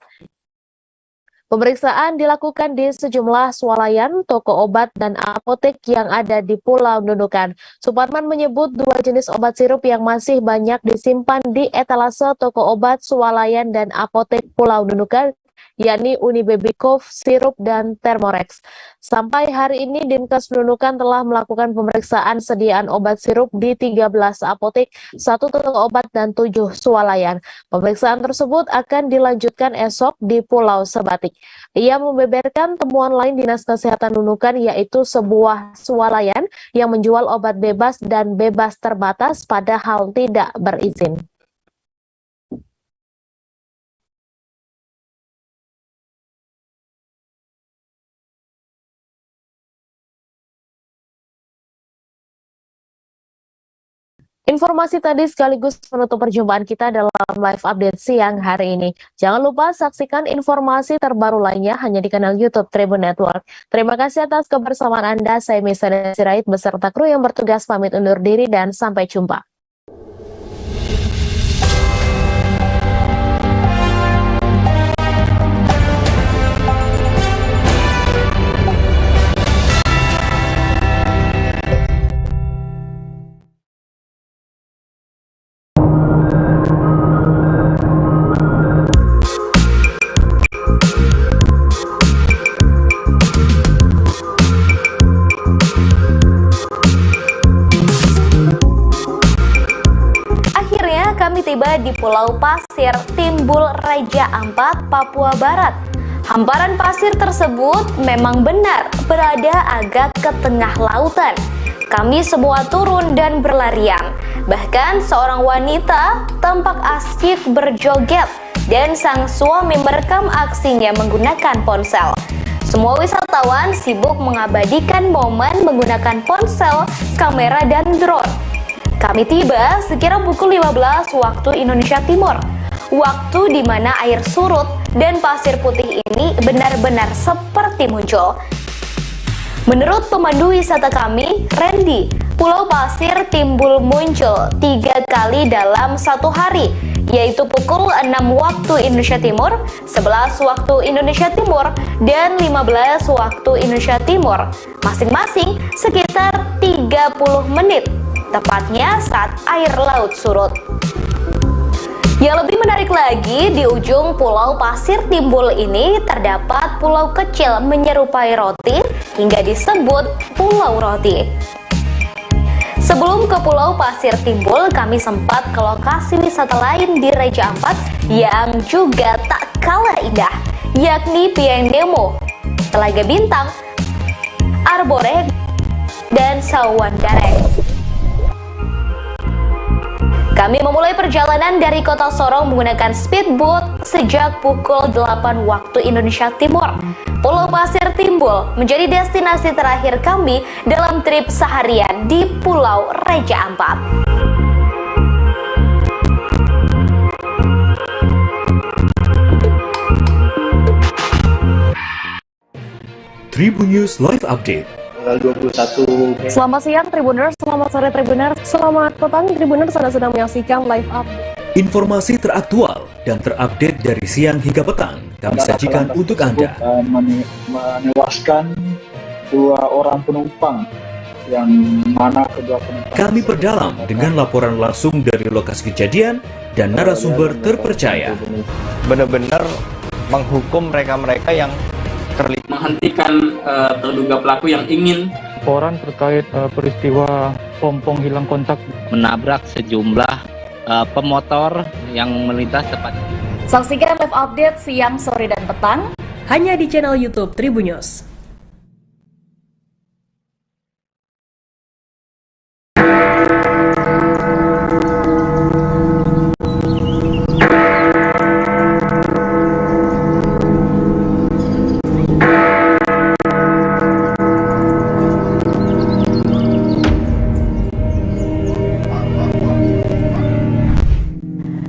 S2: Pemeriksaan dilakukan di sejumlah swalayan, toko obat, dan apotek yang ada di Pulau Nunukan. Suparman menyebut 2 jenis obat sirup yang masih banyak disimpan di etalase toko obat, swalayan, dan apotek Pulau Nunukan, yakni Unibebikov, sirup, dan Thermorex. Sampai hari ini, Dinkes Nunukan telah melakukan pemeriksaan sediaan obat sirup di 13 apotek, 1 toko obat, dan 7 swalayan. Pemeriksaan tersebut akan dilanjutkan esok di Pulau Sebatik. Ia membeberkan temuan lain Dinas Kesehatan Nunukan, yaitu sebuah swalayan yang menjual obat bebas dan bebas terbatas padahal tidak berizin. Informasi tadi sekaligus menutup perjumpaan kita dalam live update siang hari ini. Jangan lupa saksikan informasi terbaru lainnya hanya di kanal YouTube Tribun Network. Terima kasih atas kebersamaan Anda. Saya Misalnya Sirait beserta kru yang bertugas pamit undur diri dan sampai jumpa. Kami tiba di Pulau Pasir, Timbul, Raja Ampat, Papua Barat. Hamparan pasir tersebut memang benar berada agak ke tengah lautan. Kami semua turun dan berlarian. Bahkan seorang wanita tampak asyik berjoget dan sang suami merekam aksinya menggunakan ponsel. Semua wisatawan sibuk mengabadikan momen menggunakan ponsel, kamera, dan drone. Kami tiba sekira pukul 15 waktu Indonesia Timur, waktu di mana air surut dan pasir putih ini benar-benar seperti muncul. Menurut pemandu wisata kami, Randy, Pulau Pasir Timbul muncul 3 kali dalam 1 hari, yaitu pukul 6 waktu Indonesia Timur, 11 waktu Indonesia Timur, dan 15 waktu Indonesia Timur, masing-masing sekitar 30 menit. Tepatnya saat air laut surut. Yang lebih menarik lagi, di ujung Pulau Pasir Timbul ini terdapat pulau kecil menyerupai roti hingga disebut Pulau Roti. Sebelum ke Pulau Pasir Timbul, kami sempat ke lokasi wisata lain di Raja Ampat yang juga tak kalah indah, yakni Pieng Nemo, Telaga Bintang, Arbore, dan Sawandareng. Kami memulai perjalanan dari kota Sorong menggunakan speedboat sejak pukul 8 waktu Indonesia Timur. Pulau Pasir Timbul menjadi destinasi terakhir kami dalam trip seharian di Pulau Raja Ampat.
S7: Tribun News Live Update.
S8: 21.
S2: Selamat siang Tribuners, selamat sore Tribuners, selamat petang Tribuners, Anda sedang menyaksikan live up.
S7: Informasi teraktual dan terupdate dari siang hingga petang kami sajikan untuk Anda.
S8: Menewaskan 2 orang penumpang, yang mana kedua penumpang.
S7: Kami perdalam dengan laporan langsung dari lokasi kejadian dan narasumber terpercaya.
S23: Benar-benar menghukum mereka-mereka yang menghentikan terduga pelaku yang ingin
S24: laporan terkait peristiwa pompong hilang kontak
S25: menabrak sejumlah pemotor yang melintas tepat.
S26: Saksikan live update siang, sore, dan petang hanya di channel YouTube Tribun News.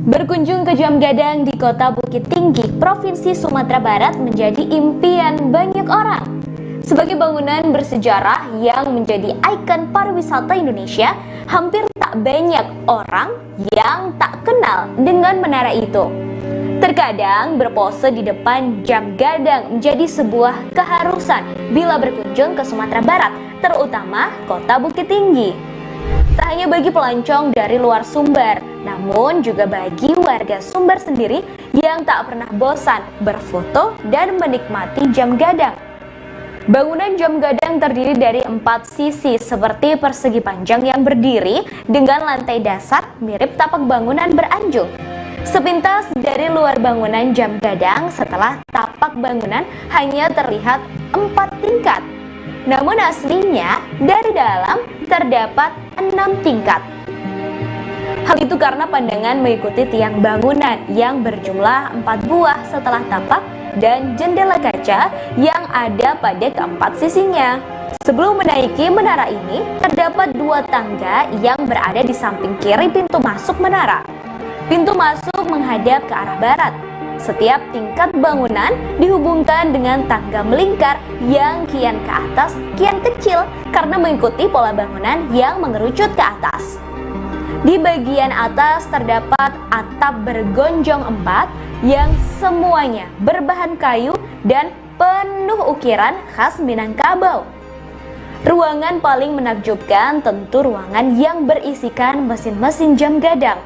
S26: Berkunjung ke Jam Gadang di Kota Bukit Tinggi, Provinsi Sumatera Barat menjadi impian banyak orang. Sebagai bangunan bersejarah yang menjadi ikon pariwisata Indonesia, hampir tak banyak orang yang tak kenal dengan menara itu. Terkadang berpose di depan jam gadang menjadi sebuah keharusan bila berkunjung ke Sumatera Barat, terutama kota Bukit Tinggi. Tak hanya bagi pelancong dari luar Sumber, namun juga bagi warga Sumber sendiri yang tak pernah bosan berfoto dan menikmati jam gadang. Bangunan jam gadang terdiri dari 4 sisi seperti persegi panjang yang berdiri dengan lantai dasar mirip tapak bangunan beranjung. Sepintas dari luar bangunan jam gadang, setelah tapak bangunan hanya terlihat 4 tingkat. Namun aslinya dari dalam terdapat 6 tingkat. Hal itu karena pandangan mengikuti tiang bangunan yang berjumlah 4 buah setelah tapak dan jendela kaca yang ada pada keempat sisinya. Sebelum menaiki menara ini, terdapat 2 tangga yang berada di samping kiri pintu masuk menara. Pintu masuk menghadap ke arah barat. Setiap tingkat bangunan dihubungkan dengan tangga melingkar yang kian ke atas, kian kecil karena mengikuti pola bangunan yang mengerucut ke atas. Di bagian atas terdapat atap bergonjong 4 yang semuanya berbahan kayu dan penuh ukiran khas Minangkabau. Ruangan paling menakjubkan tentu ruangan yang berisikan mesin-mesin jam gadang.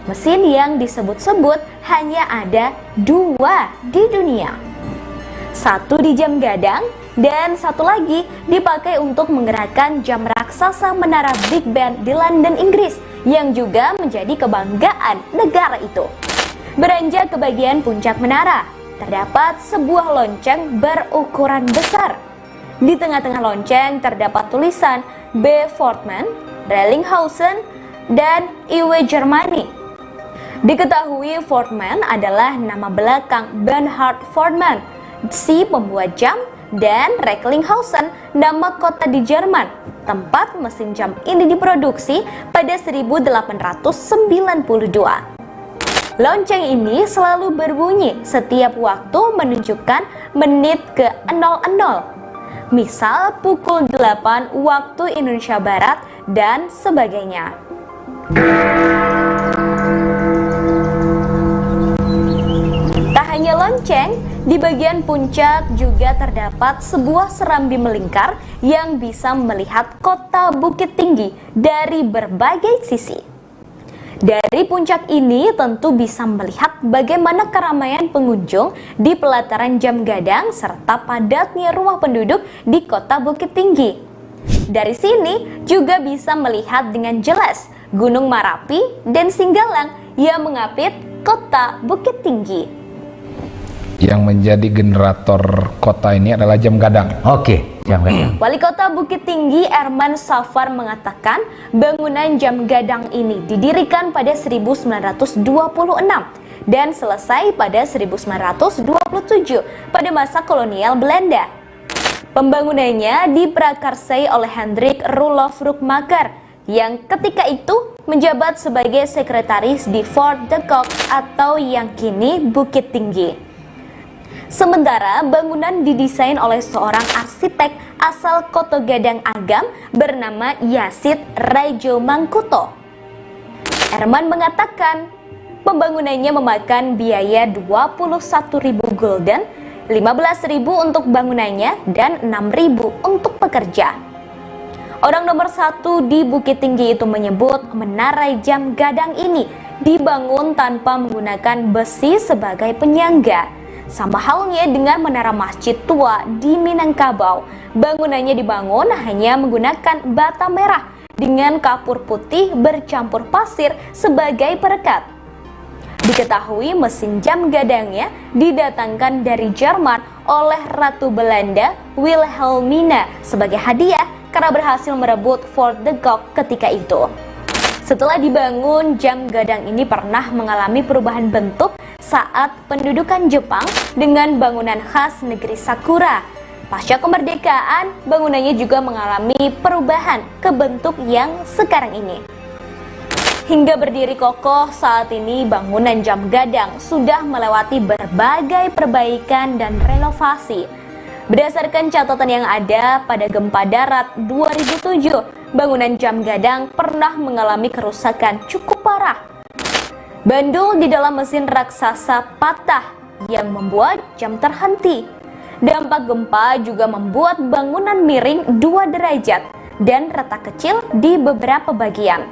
S26: Mesin yang disebut-sebut hanya ada 2 di dunia. 1 di jam gadang dan 1 lagi dipakai untuk menggerakkan jam raksasa menara Big Ben di London, Inggris yang juga menjadi kebanggaan negara itu. Beranjak ke bagian puncak menara, terdapat sebuah lonceng berukuran besar. Di tengah-tengah lonceng terdapat tulisan B. Fortman, Rellinghausen, dan Iwe Germany. Diketahui Fortman adalah nama belakang Bernhard Fortman, si pembuat jam, dan Recklinghausen, nama kota di Jerman, tempat mesin jam ini diproduksi pada 1892. Lonceng ini selalu berbunyi setiap waktu menunjukkan menit ke 00. Misal pukul 8 waktu Indonesia Barat dan sebagainya. Tak hanya lonceng, di bagian puncak juga terdapat sebuah serambi melingkar yang bisa melihat kota Bukit Tinggi dari berbagai sisi. Dari puncak ini tentu bisa melihat bagaimana keramaian pengunjung di pelataran jam gadang serta padatnya rumah penduduk di kota Bukit Tinggi. Dari sini juga bisa melihat dengan jelas Gunung Marapi dan Singgalang yang mengapit kota Bukit Tinggi.
S9: Yang menjadi generator kota ini adalah jam gadang.
S10: Oke, jam gadang.
S26: Wali Kota Bukit Tinggi Erman Safar mengatakan bangunan jam gadang ini didirikan pada 1926 dan selesai pada 1927 pada masa kolonial Belanda. Pembangunannya diprakarsai oleh Hendrik Roelof Roekmaker yang ketika itu menjabat sebagai sekretaris di Fort de Kock atau yang kini Bukit Tinggi. Sementara bangunan didesain oleh seorang arsitek asal Koto Gadang Agam bernama Yasid Raijo Mangkuto. Erman mengatakan pembangunannya memakan biaya 21.000 gulden, 15.000 untuk bangunannya dan 6.000 untuk pekerja. Orang nomor 1 di Bukit Tinggi itu menyebut menara jam gadang ini dibangun tanpa menggunakan besi sebagai penyangga. Sama halnya dengan menara masjid tua di Minangkabau, bangunannya dibangun hanya menggunakan bata merah dengan kapur putih bercampur pasir sebagai perekat. Diketahui mesin jam gadangnya didatangkan dari Jerman oleh Ratu Belanda Wilhelmina sebagai hadiah karena berhasil merebut Fort de Kock ketika itu. Setelah dibangun, jam gadang ini pernah mengalami perubahan bentuk saat pendudukan Jepang dengan bangunan khas negeri Sakura. Pasca kemerdekaan, bangunannya juga mengalami perubahan ke bentuk yang sekarang ini. Hingga berdiri kokoh saat ini, bangunan jam gadang sudah melewati berbagai perbaikan dan renovasi. Berdasarkan catatan yang ada pada gempa darat 2007, bangunan jam gadang pernah mengalami kerusakan cukup parah. Bandul di dalam mesin raksasa patah yang membuat jam terhenti. Dampak gempa juga membuat bangunan miring 2 derajat dan retak kecil di beberapa bagian.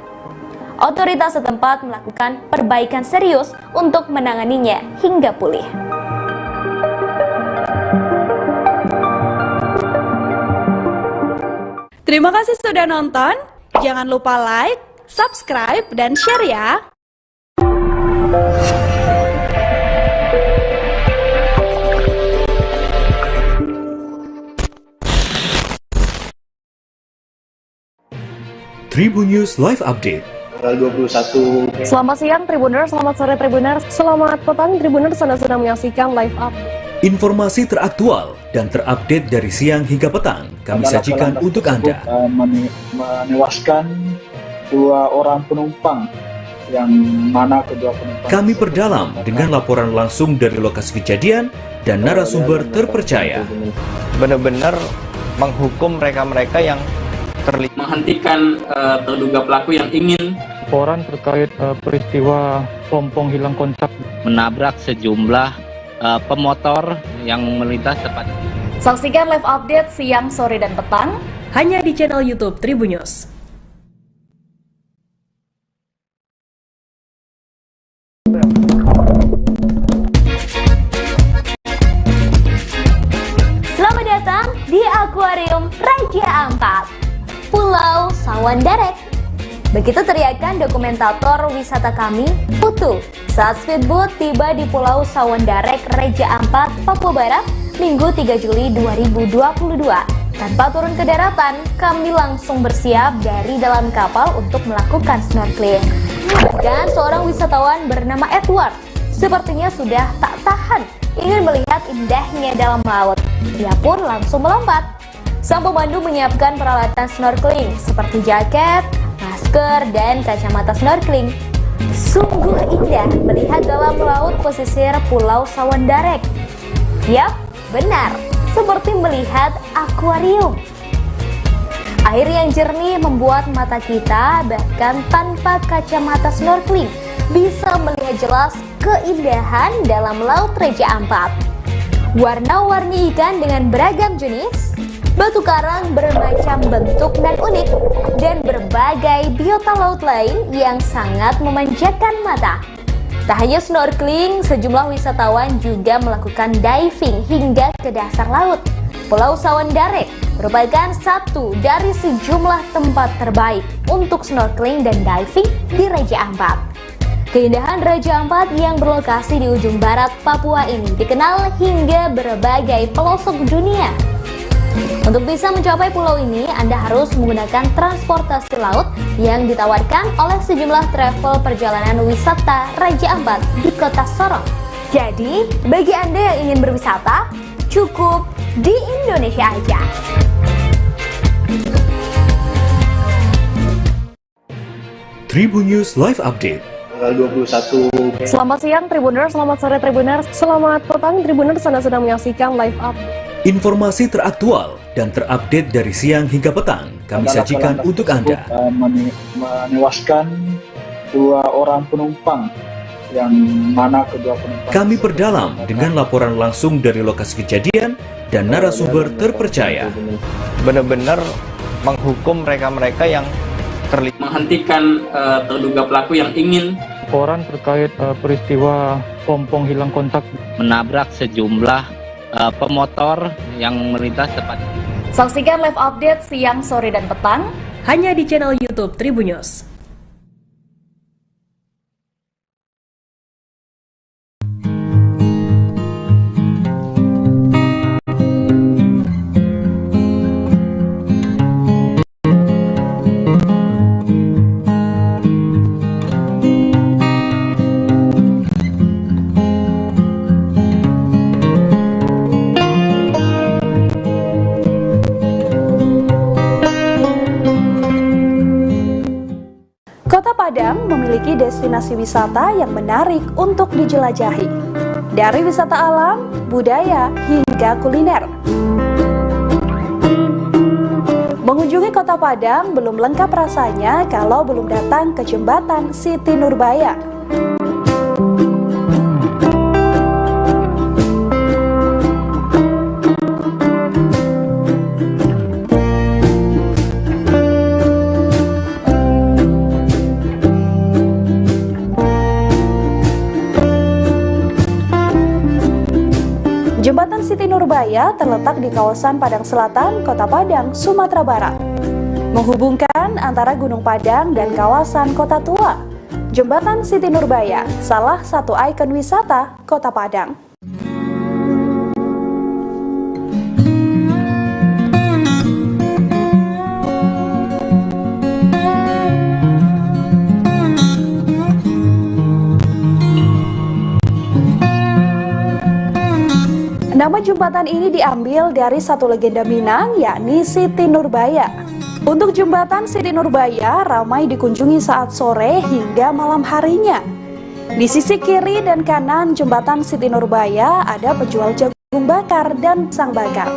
S26: Otoritas setempat melakukan perbaikan serius untuk menanganinya hingga pulih.
S10: Terima kasih sudah nonton. Jangan lupa like, subscribe, dan share ya.
S7: Tribun News Live Update.
S8: Tanggal 21.
S2: Selamat siang Tribuners, selamat sore Tribuners, selamat petang Tribuners, Anda sedang menyaksikan live update.
S7: Informasi teraktual dan terupdate dari siang hingga petang kami sajikan untuk Anda.
S8: Menewaskan 2 orang penumpang, yang mana kedua penumpang
S7: Kami perdalam dengan laporan langsung dari lokasi kejadian dan narasumber terpercaya.
S23: Benar-benar menghukum mereka-mereka yang terlibat menghentikan terduga pelaku yang ingin
S24: Laporan terkait peristiwa pompong hilang kontak
S25: menabrak sejumlah pemotor yang melintas tepat.
S10: Saksikan live update siang, sore, dan petang hanya di channel YouTube Tribun News.
S26: Selamat datang di Akuarium Raja Ampat, Pulau Sawandarek. Begitu teriakan dokumentator wisata kami, Putu, saat speedboat tiba di Pulau Sawandarek, Raja Ampat, Papua Barat, Minggu 3 Juli 2022. Tanpa turun ke daratan, kami langsung bersiap dari dalam kapal untuk melakukan snorkeling. Bahkan seorang wisatawan bernama Edward sepertinya sudah tak tahan ingin melihat indahnya dalam laut. Dia pun langsung melompat. Sang pemandu menyiapkan peralatan snorkeling seperti jaket, masker, dan kacamata snorkeling. Sungguh indah melihat dalam laut pesisir Pulau Sawandarek. Yap, benar, seperti melihat akuarium. Air yang jernih membuat mata kita bahkan tanpa kacamata snorkeling bisa melihat jelas keindahan dalam laut Raja Ampat. Warna-warni ikan dengan beragam jenis, batu karang bermacam bentuk dan unik, dan berbagai biota laut lain yang sangat memanjakan mata. Tak hanya snorkeling, sejumlah wisatawan juga melakukan diving hingga ke dasar laut. Pulau Sawandarek merupakan satu dari sejumlah tempat terbaik untuk snorkeling dan diving di Raja Ampat. Keindahan Raja Ampat yang berlokasi di ujung barat Papua ini dikenal hingga berbagai pelosok dunia. Untuk bisa mencapai pulau ini, Anda harus menggunakan transportasi laut yang ditawarkan oleh sejumlah travel perjalanan wisata Raja Ampat di Kota Sorong. Jadi, bagi Anda yang ingin berwisata, cukup di Indonesia aja.
S7: Tribun News Live Update.
S8: Tanggal 21.
S2: Selamat siang Tribuners, selamat sore Tribuners, selamat petang Tribuners, Anda sedang menyaksikan live update.
S7: Informasi teraktual dan terupdate dari siang hingga petang kami sajikan untuk Anda.
S8: Menewaskan 2 orang penumpang, yang mana kedua penumpang
S7: Kami perdalam dengan laporan langsung dari lokasi kejadian dan narasumber terpercaya.
S23: Benar-benar menghukum mereka-mereka yang terlibat menghentikan terduga pelaku yang ingin
S24: Laporan terkait peristiwa pompong hilang kontak
S25: menabrak sejumlah pemotor yang melintas tepat.
S10: Saksikan live update siang, sore, dan petang hanya di channel YouTube Tribun News. Padang memiliki destinasi wisata yang menarik untuk dijelajahi, dari wisata alam, budaya, hingga kuliner. Mengunjungi Kota Padang belum lengkap rasanya kalau belum datang ke Jembatan Siti Nurbaya. Nurbaya terletak di kawasan Padang Selatan, Kota Padang, Sumatera Barat. Menghubungkan antara Gunung Padang dan kawasan Kota Tua. Jembatan Siti Nurbaya, salah satu ikon wisata Kota Padang. Nama jembatan ini diambil dari satu legenda Minang, yakni Siti Nurbaya. Untuk jembatan Siti Nurbaya ramai dikunjungi saat sore hingga malam harinya. Di sisi kiri dan kanan jembatan Siti Nurbaya ada penjual jagung bakar dan pisang bakar.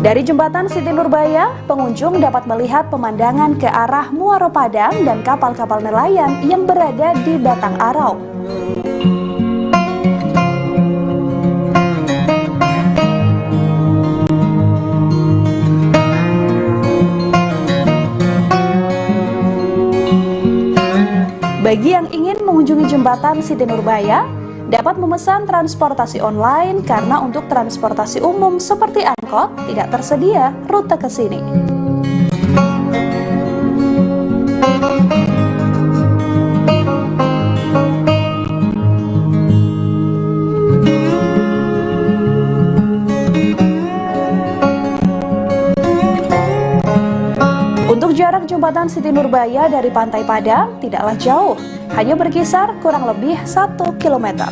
S10: Dari jembatan Siti Nurbaya, pengunjung dapat melihat pemandangan ke arah Muaro Padang dan kapal-kapal nelayan yang berada di Batang Arau. Bagi yang ingin mengunjungi jembatan Siti Nurbaya, dapat memesan transportasi online karena untuk transportasi umum seperti angkot tidak tersedia rute ke sini. Untuk jarak jembatan Siti Nurbaya dari Pantai Padang tidaklah jauh, hanya berkisar kurang lebih 1 km.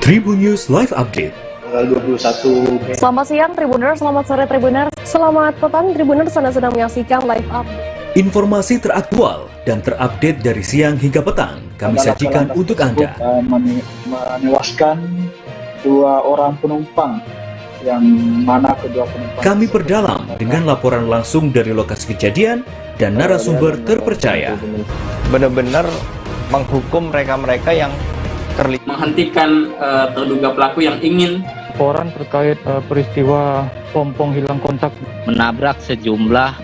S7: Tribun News Live Update.
S8: 21.
S2: Selamat siang Tribuners, selamat sore Tribuners, selamat petang Tribuners, Anda sedang menyaksikan live update.
S7: Informasi teraktual dan terupdate dari siang hingga petang kami sajikan untuk Anda.
S8: Menewaskan 2 orang penumpang, yang mana kedua penumpang
S7: Kami perdalam dengan laporan langsung dari lokasi kejadian dan narasumber terpercaya.
S25: Benar-benar menghukum mereka-mereka yang terlibat, menghentikan terduga pelaku yang ingin
S24: Laporan terkait peristiwa pompong hilang kontak
S25: menabrak sejumlah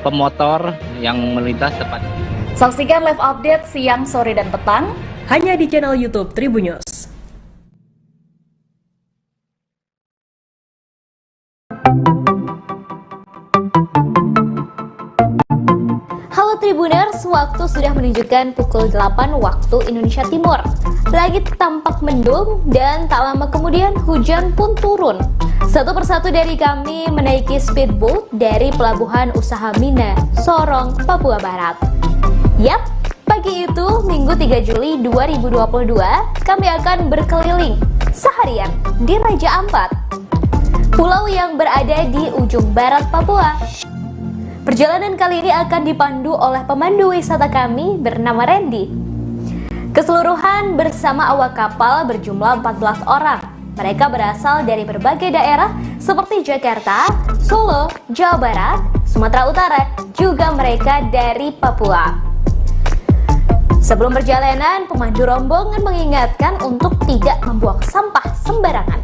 S25: pemotor yang melintas tepat.
S26: Saksikan live update siang, sore, dan petang
S11: hanya di channel YouTube Tribun News.
S26: Halo Tribuners, waktu sudah menunjukkan pukul 8 waktu Indonesia Timur. Langit tampak mendung dan tak lama kemudian hujan pun turun. Satu persatu dari kami menaiki speedboat dari Pelabuhan Usaha Mina, Sorong, Papua Barat. Yap, pagi itu Minggu 3 Juli 2022, kami akan berkeliling seharian di Raja Ampat, pulau yang berada di ujung barat Papua. Perjalanan kali ini akan dipandu oleh pemandu wisata kami bernama Randy. Keseluruhan bersama awak kapal berjumlah 14 orang. Mereka berasal dari berbagai daerah seperti Jakarta, Solo, Jawa Barat, Sumatera Utara, juga mereka dari Papua. Sebelum perjalanan, pemandu rombongan mengingatkan untuk tidak membuang sampah sembarangan.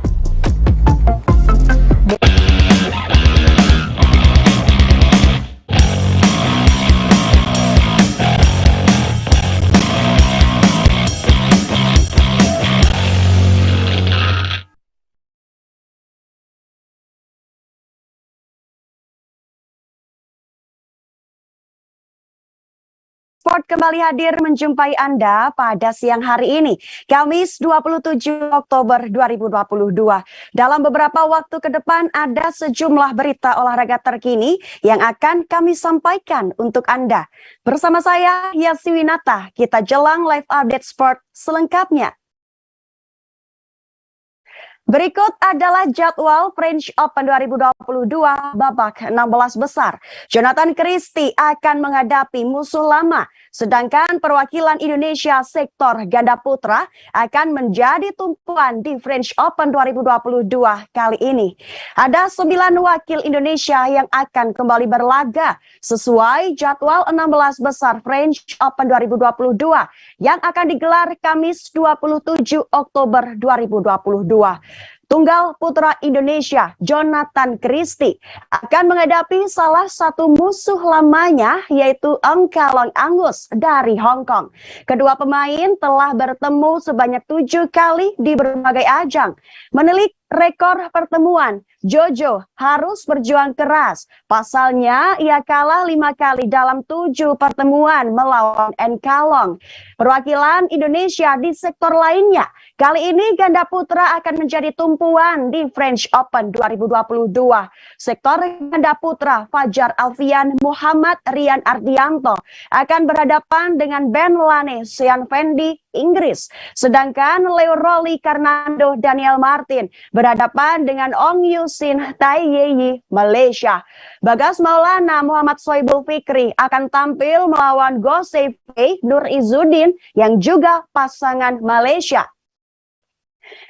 S13: Sport kembali hadir menjumpai Anda pada siang hari ini, Kamis 27 Oktober 2022. Dalam beberapa waktu ke depan ada sejumlah berita olahraga terkini yang akan kami sampaikan untuk Anda. Bersama saya, Yasi Winata, kita jelang live update sport selengkapnya. Berikut adalah jadwal French Open 2022 babak 16 besar. Jonathan Christie akan menghadapi musuh lama, sedangkan perwakilan Indonesia sektor ganda putra akan menjadi tumpuan di French Open 2022 kali ini. Ada 9 wakil Indonesia yang akan kembali berlaga sesuai jadwal 16 besar French Open 2022 yang akan digelar Kamis 27 Oktober 2022. Tunggal putra Indonesia Jonathan Christie akan menghadapi salah satu musuh lamanya yaitu Eng Kalong Angus dari Hong Kong. Kedua pemain telah bertemu sebanyak 7 kali di berbagai ajang. Menilik rekor pertemuan, Jojo harus berjuang keras. Pasalnya, ia kalah 5 kali dalam 7 pertemuan melawan Eng Kalong. Perwakilan Indonesia di sektor lainnya, kali ini ganda putra akan menjadi tumpuan di French Open 2022. Sektor ganda putra, Fajar Alfian Muhammad Rian Ardianto akan berhadapan dengan Ben Lane Sean Fendi Inggris. Sedangkan Leo Rolly Karnando Daniel Martin berhadapan dengan Ong Yusin Taiyeyi Malaysia. Bagas Maulana Muhammad Soibul Fikri akan tampil melawan Go Seife Nur Izzuddin yang juga pasangan Malaysia.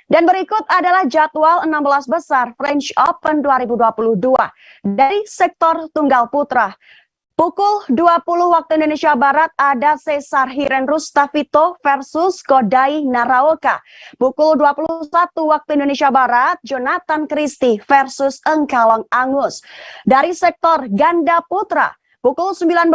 S13: Dan berikut adalah jadwal 16 besar French Open 2022 dari sektor tunggal putra. Pukul 20 waktu Indonesia Barat ada Cesar Hiren Rustavito versus Kodai Naraoka. Pukul 21 waktu Indonesia Barat, Jonathan Christie versus Eng Kalong Angus. Dari sektor ganda putra, pukul 19.20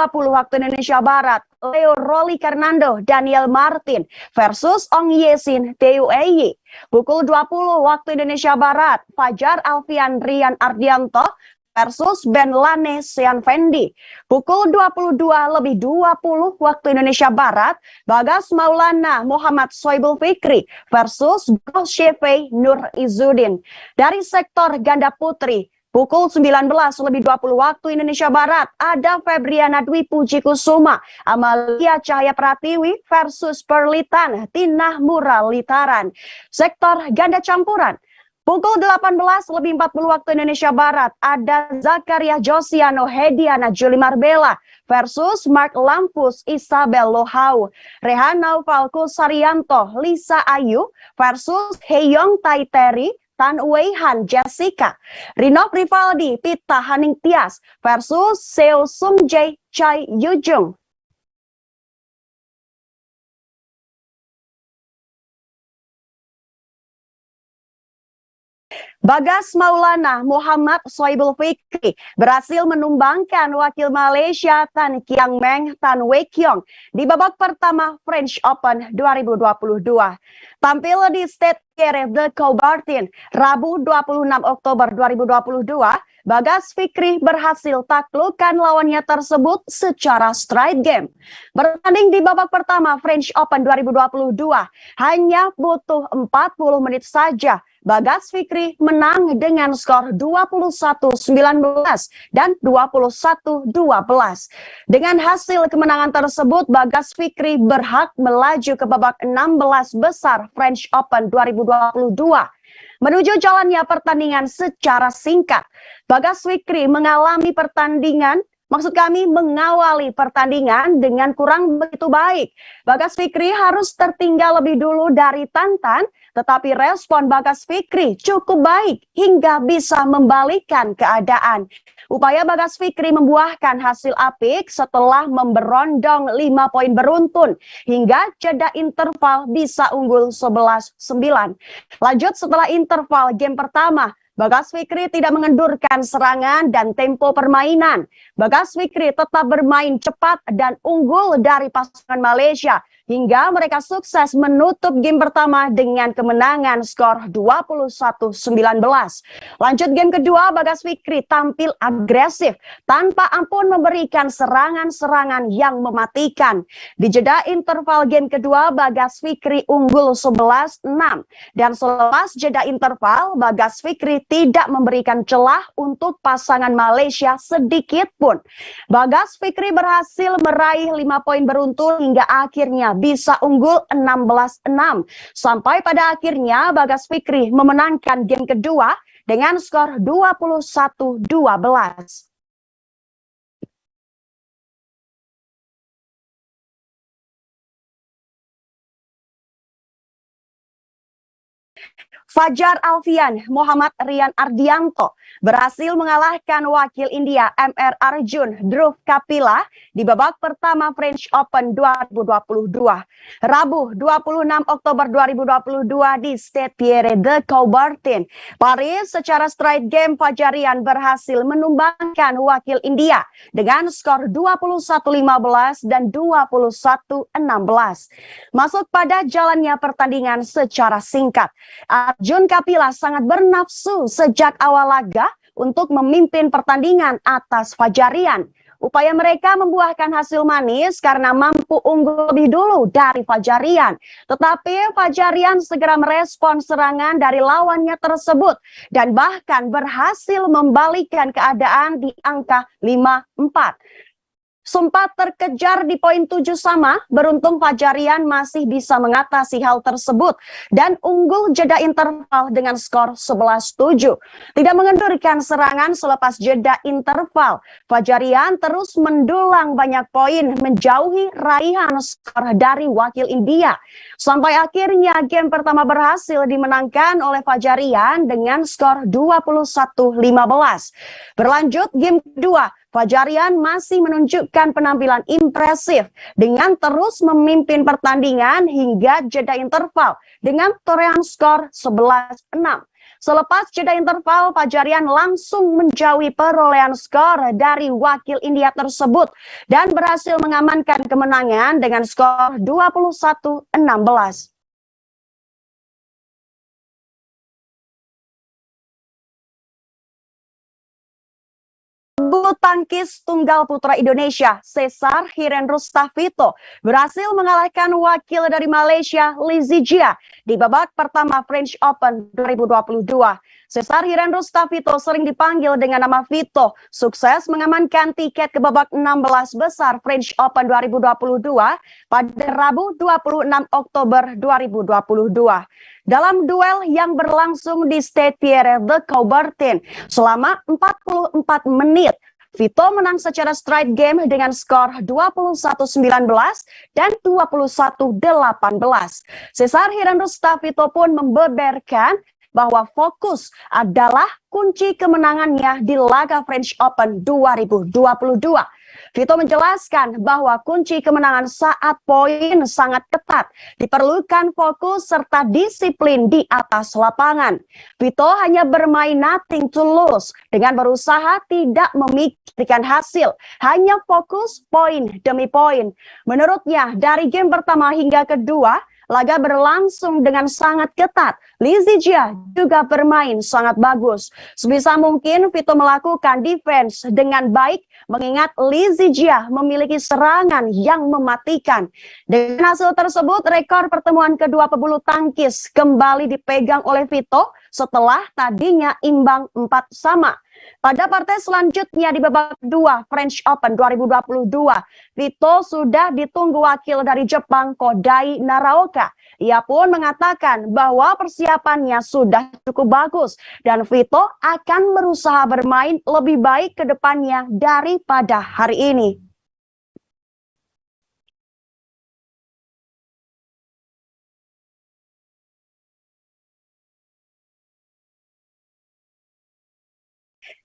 S13: waktu Indonesia Barat, Leo Rolly Karnando Daniel Martin versus Ong Yesin Teueyi. Pukul 20 waktu Indonesia Barat, Fajar Alfian Rian Ardianto versus Ben Lane Sean Fendi. Pukul 22.20 waktu Indonesia Barat, Bagas Maulana Muhammad Soibul Fikri versus Go Seife Nur Izzuddin. Dari sektor ganda putri, pukul 19.20 waktu Indonesia Barat, ada Febriana Dwi Puji Kusuma, Amalia Cahaya Pratiwi versus Perlitan Tinah Mura Litaran. Sektor ganda campuran, pukul 18.40 waktu Indonesia Barat, ada Zakaria Josiano Hediana Juli Marbella versus Mark Lampus Isabel Lohau. Rehana Falco Sarianto Lisa Ayu versus Heyong Tai Terry Tan Weihan Jessica. Rino Rivaldi Pita Haning Tias versus Seo Sung Jae Chai Yujung. Bagas Maulana Muhammad Soibul Fikri berhasil menumbangkan wakil Malaysia Tan Kiang Meng Tan Wei Kiong di babak pertama French Open 2022. Tampil di Stade de Coubertin Rabu 26 Oktober 2022, Bagas Fikri berhasil taklukkan lawannya tersebut secara straight game. Bertanding di babak pertama French Open 2022, hanya butuh 40 menit saja Bagas Fikri menang dengan skor 21-19 dan 21-12. Dengan hasil kemenangan tersebut, Bagas Fikri berhak melaju ke babak 16 besar French Open 2022. Menuju jalannya pertandingan secara singkat, Bagas Fikri mengawali pertandingan dengan kurang begitu baik. Bagas Fikri harus tertinggal lebih dulu dari Tantan, tetapi respon Bagas Fikri cukup baik hingga bisa membalikkan keadaan. Upaya Bagas Fikri membuahkan hasil apik setelah memberondong 5 poin beruntun hingga jeda interval bisa unggul 11-9. Lanjut setelah interval game pertama, Bagas Fikri tidak mengendurkan serangan dan tempo permainan. Bagas Fikri tetap bermain cepat dan unggul dari pasangan Malaysia hingga mereka sukses menutup game pertama dengan kemenangan skor 21-19. Lanjut game kedua, Bagas Fikri tampil agresif tanpa ampun memberikan serangan-serangan yang mematikan. Di jeda interval game kedua, Bagas Fikri unggul 11-6 dan selepas jeda interval, Bagas Fikri tidak memberikan celah untuk pasangan Malaysia sedikit pun. Bagas Fikri berhasil meraih 5 poin beruntun hingga akhirnya bisa unggul 16-6. Sampai pada akhirnya Bagas Fikri memenangkan game kedua dengan skor 21-12. Fajar Alfian Muhammad Rian Ardianto berhasil mengalahkan wakil India MR Arjun Dhruv Kapila di babak pertama French Open 2022. Rabu 26 Oktober 2022 di Stade Pierre de Coubertin, Paris, secara straight game Fajarian berhasil menumbangkan wakil India dengan skor 21-15 dan 21-16. Masuk pada jalannya pertandingan secara singkat, Arjun Kapila sangat bernafsu sejak awal laga untuk memimpin pertandingan atas Fajarian. Upaya mereka membuahkan hasil manis karena mampu unggul lebih dulu dari Fajarian. Tetapi Fajarian segera merespon serangan dari lawannya tersebut dan bahkan berhasil membalikkan keadaan di angka 5-4. Sempat terkejar di poin 7 sama, beruntung Fajarian masih bisa mengatasi hal tersebut dan unggul jeda interval dengan skor 11-7. Tidak mengendurkan serangan selepas jeda interval, Fajarian terus mendulang banyak poin menjauhi raihan skor dari wakil India. Sampai akhirnya game pertama berhasil dimenangkan oleh Fajarian dengan skor 21-15. Berlanjut game kedua, Fajarian masih menunjukkan penampilan impresif dengan terus memimpin pertandingan hingga jeda interval dengan torehan skor 11-6. Selepas jeda interval, Fajarian langsung menjauhi perolehan skor dari wakil India tersebut dan berhasil mengamankan kemenangan dengan skor 21-16. Bulu tangkis tunggal putra Indonesia Cesar Hirendrus Tavito berhasil mengalahkan wakil dari Malaysia Lee Zijia di babak pertama French Open 2022. Cesar Hirendrus Tavito sering dipanggil dengan nama Vito, sukses mengamankan tiket ke babak 16 besar French Open 2022 pada Rabu 26 Oktober 2022. Dalam duel yang berlangsung di Stade Pierre de Coubertin selama 44 menit, Vito menang secara straight game dengan skor 21-19 dan 21-18. Cesar Hirendrus Tavito pun membeberkan bahwa fokus adalah kunci kemenangannya di laga French Open 2022. Vito menjelaskan bahwa kunci kemenangan saat poin sangat ketat, diperlukan fokus serta disiplin di atas lapangan. Vito hanya bermain nothing to lose dengan berusaha tidak memikirkan hasil, hanya fokus poin demi poin. Menurutnya, dari game pertama hingga kedua, laga berlangsung dengan sangat ketat. Lee Zijia juga bermain sangat bagus. Sebisa mungkin Vito melakukan defense dengan baik mengingat Lee Zijia memiliki serangan yang mematikan. Dengan hasil tersebut, rekor pertemuan kedua pebulu tangkis kembali dipegang oleh Vito setelah tadinya imbang 4-sama. Pada partai selanjutnya di babak kedua French Open 2022, Vito sudah ditunggu wakil dari Jepang Kodai Naraoka. Ia pun mengatakan bahwa persiapannya sudah cukup bagus dan Vito akan berusaha bermain lebih baik ke depannya daripada hari ini.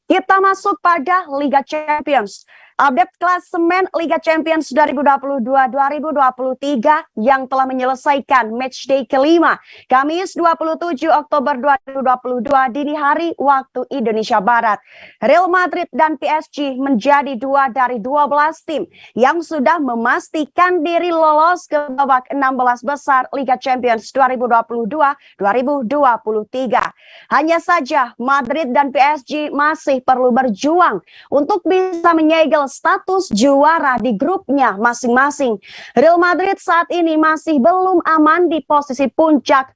S13: Kita masuk pada Liga Champions. Update klasemen Liga Champions 2022-2023 yang telah menyelesaikan matchday kelima, Kamis 27 Oktober 2022 dini hari waktu Indonesia Barat. Real Madrid dan PSG menjadi 2 dari 12 tim yang sudah memastikan diri lolos ke babak 16 besar Liga Champions 2022-2023. Hanya saja Madrid dan PSG masih perlu berjuang untuk bisa menyegel status juara di grupnya masing-masing. Real Madrid saat ini masih belum aman di posisi puncak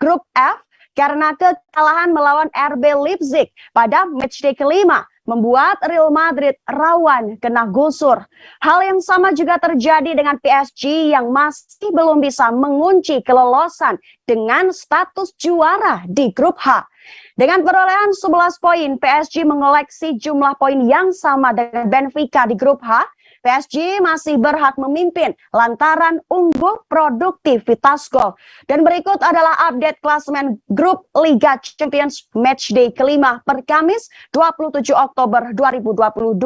S13: grup F karena kekalahan melawan RB Leipzig pada matchday kelima. membuat Real Madrid rawan kena gusur. Hal yang sama juga terjadi dengan PSG yang masih belum bisa mengunci kelolosan dengan status juara di grup H. Dengan perolehan 11 poin, PSG mengoleksi jumlah poin yang sama dengan Benfica di grup H. PSG masih berhak memimpin lantaran unggul produktivitas gol. Dan berikut adalah update klasemen grup Liga Champions Matchday kelima per Kamis 27 Oktober 2022.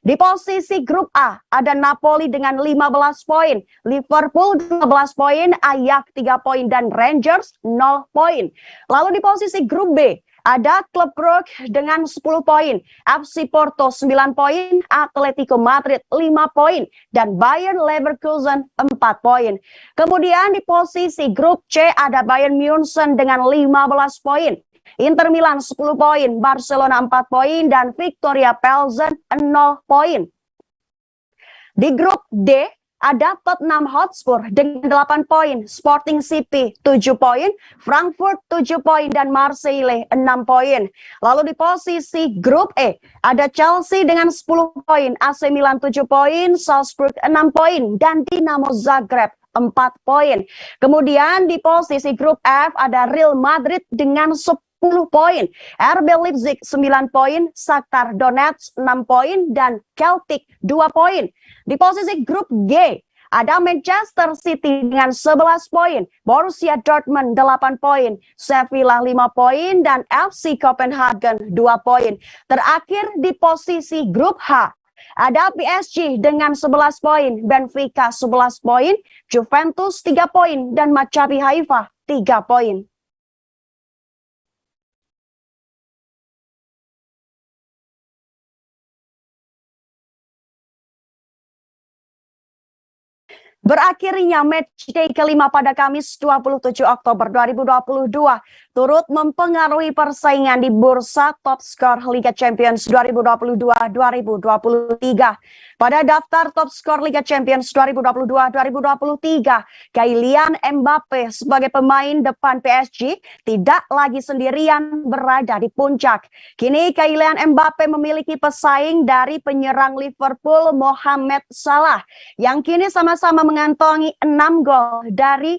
S13: Di posisi grup A ada Napoli dengan 15 poin, Liverpool 12 poin, Ajax 3 poin, dan Rangers 0 poin. Lalu di posisi grup B ada Klub Brugge dengan 10 poin, FC Porto 9 poin, Atletico Madrid 5 poin, dan Bayern Leverkusen 4 poin. Kemudian di posisi grup C ada Bayern Munchen dengan 15 poin, Inter Milan 10 poin, Barcelona 4 poin, dan Victoria Pilsen 0 poin. Di grup D ada Tottenham Hotspur dengan 8 poin, Sporting CP 7 poin, Frankfurt 7 poin, dan Marseille 6 poin. Lalu di posisi grup E ada Chelsea dengan 10 poin, AC Milan 7 poin, Salzburg 6 poin, dan Dinamo Zagreb 4 poin. Kemudian di posisi grup F ada Real Madrid dengan 10 poin, RB Leipzig 9 poin, Shakhtar Donetsk 6 poin, dan Celtic 2 poin. Di posisi grup G ada Manchester City dengan 11 poin, Borussia Dortmund 8 poin, Sevilla 5 poin, dan FC Copenhagen 2 poin. Terakhir di posisi grup H ada PSG dengan 11 poin, Benfica 11 poin, Juventus 3 poin, dan Maccabi Haifa 3 poin. Berakhirnya matchday kelima pada Kamis 27 Oktober 2022 turut mempengaruhi persaingan di bursa top skor Liga Champions 2022-2023. Pada daftar top skor Liga Champions 2022-2023, Kylian Mbappe sebagai pemain depan PSG tidak lagi sendirian berada di puncak. Kini Kylian Mbappe memiliki pesaing dari penyerang Liverpool Mohamed Salah yang kini sama-sama mengantongi 6 gol dari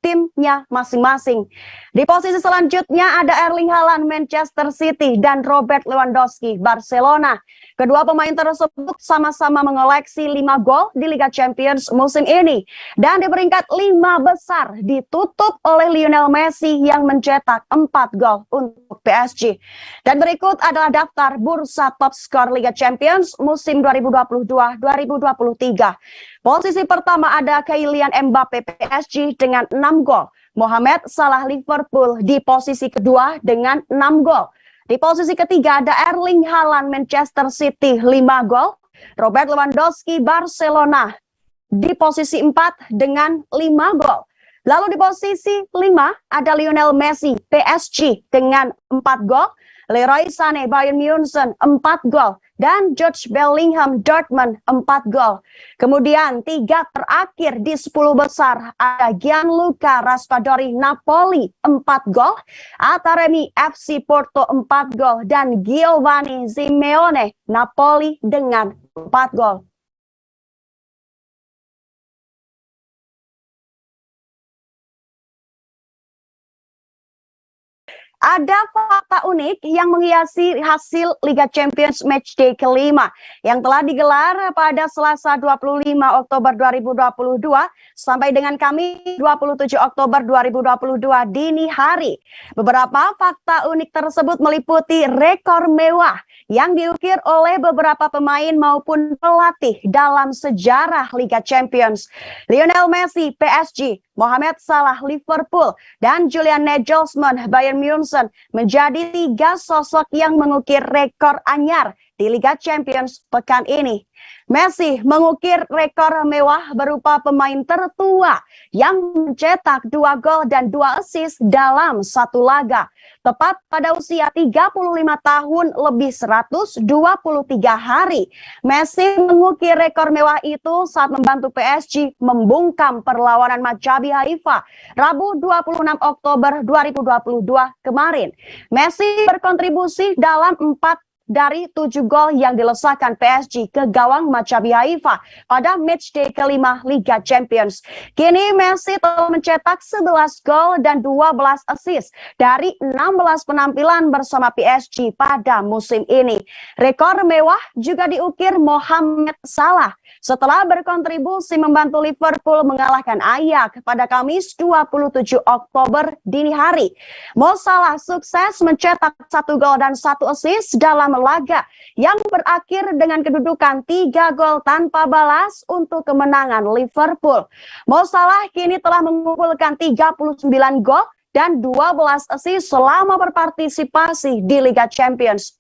S13: timnya masing-masing. Di posisi selanjutnya ada Erling Haaland Manchester City dan Robert Lewandowski Barcelona. Kedua pemain tersebut sama-sama mengoleksi 5 gol di Liga Champions musim ini. Dan di peringkat 5 besar ditutup oleh Lionel Messi yang mencetak 4 gol untuk PSG. Dan berikut adalah daftar bursa top skor Liga Champions musim 2022-2023. Posisi pertama ada Kylian Mbappe PSG dengan 6 gol. Mohamed Salah Liverpool di posisi kedua dengan 6 gol. Di posisi ketiga ada Erling Haaland Manchester City 5 gol. Robert Lewandowski Barcelona di posisi 4 dengan 5 gol. Lalu di posisi 5 ada Lionel Messi PSG dengan 4 gol. Leroy Sané Bayern Munchen 4 gol, dan Jude Bellingham Dortmund 4 gol. Kemudian 3 terakhir di 10 besar ada Gianluca Raspadori Napoli 4 gol, Ataremi FC Porto 4 gol, dan Giovanni Simeone Napoli dengan 4 gol. Ada fakta unik yang menghiasi hasil Liga Champions Matchday kelima yang telah digelar pada Selasa 25 Oktober 2022 sampai dengan Kamis 27 Oktober 2022 dini hari. Beberapa fakta unik tersebut meliputi rekor mewah yang diukir oleh beberapa pemain maupun pelatih dalam sejarah Liga Champions. Lionel Messi PSG, Mohamed Salah Liverpool, dan Julian Nagelsmann Bayern Munchen menjadi 3 sosok yang mengukir rekor anyar di Liga Champions pekan ini. Messi mengukir rekor mewah berupa pemain tertua yang mencetak 2 gol dan 2 assist dalam satu laga. Tepat pada usia 35 tahun lebih 123 hari. Messi mengukir rekor mewah itu saat membantu PSG membungkam perlawanan Maccabi Haifa Rabu 26 Oktober 2022 kemarin. Messi berkontribusi dalam 4 dari 7 gol yang dilesakkan PSG ke gawang Maccabi Haifa pada matchday kelima Liga Champions. Kini Messi telah mencetak 11 gol dan 12 assist dari 16 penampilan bersama PSG pada musim ini. Rekor mewah juga diukir Mohamed Salah setelah berkontribusi membantu Liverpool mengalahkan Ajax pada Kamis 27 Oktober dini hari. Mo Salah sukses mencetak 1 gol dan 1 assist dalam laga yang berakhir dengan kedudukan 3 gol tanpa balas untuk kemenangan Liverpool. Mo Salah kini telah mengumpulkan 39 gol dan 12 assist selama berpartisipasi di Liga Champions.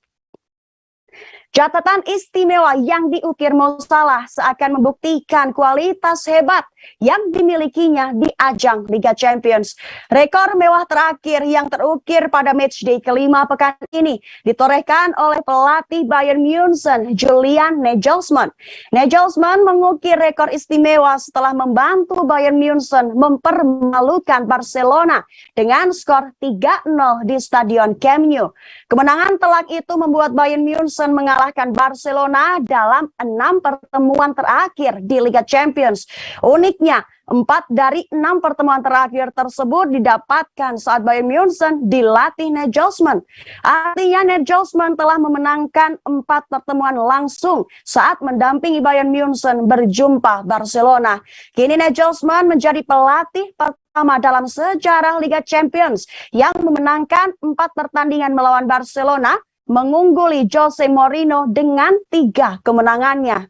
S13: Catatan istimewa yang diukir Mo Salah seakan membuktikan kualitas hebat yang dimilikinya di ajang Liga Champions. Rekor mewah terakhir yang terukir pada matchday kelima pekan ini ditorehkan oleh pelatih Bayern Munchen, Julian Nagelsmann. Nagelsmann mengukir rekor istimewa setelah membantu Bayern Munchen mempermalukan Barcelona dengan skor 3-0 di Stadion Camp Nou. Kemenangan telak itu membuat Bayern Munchen mengalahkan Barcelona dalam 6 pertemuan terakhir di Liga Champions. Uniknya, 4 dari 6 pertemuan terakhir tersebut didapatkan saat Bayern Munchen dilatih Nagelsmann. Artinya Nagelsmann telah memenangkan 4 pertemuan langsung saat mendampingi Bayern Munchen berjumpa Barcelona. Kini Nagelsmann menjadi pelatih pertama dalam sejarah Liga Champions yang memenangkan 4 pertandingan melawan Barcelona, mengungguli Jose Mourinho dengan 3 kemenangannya.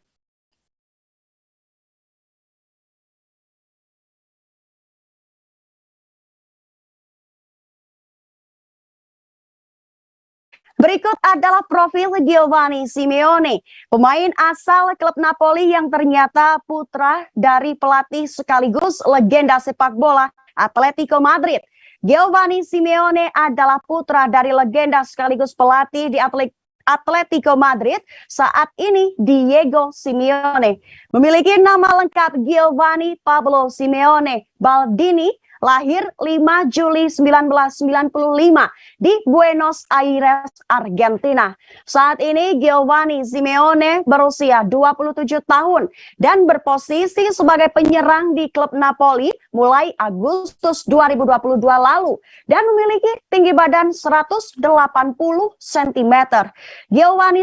S13: Berikut adalah profil Giovanni Simeone, pemain asal klub Napoli yang ternyata putra dari pelatih sekaligus legenda sepak bola Atletico Madrid. Giovanni Simeone adalah putra dari legenda sekaligus pelatih di Atletico Madrid saat ini, Diego Simeone. Memiliki nama lengkap Giovanni Pablo Simeone Baldini, lahir 5 Juli 1995 di Buenos Aires, Argentina. Saat ini Giovanni Simeone berusia 27 tahun dan berposisi sebagai penyerang di klub Napoli mulai Agustus 2022 lalu dan memiliki tinggi badan 180 cm. Giovanni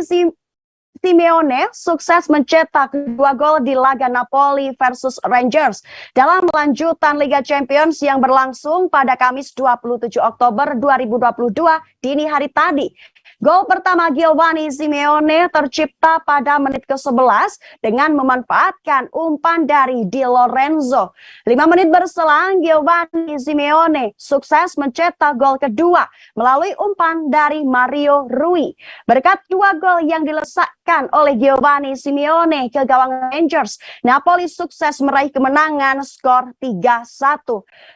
S13: Simeone sukses mencetak 2 gol di laga Napoli versus Rangers dalam lanjutan Liga Champions yang berlangsung pada Kamis 27 Oktober 2022 dini hari tadi. Gol pertama Giovanni Simeone tercipta pada menit ke-11 dengan memanfaatkan umpan dari Di Lorenzo. 5 menit berselang, Giovanni Simeone sukses mencetak gol kedua melalui umpan dari Mario Rui. Berkat 2 gol yang dilesakkan oleh Giovanni Simeone ke gawang Rangers, Napoli sukses meraih kemenangan skor 3-1.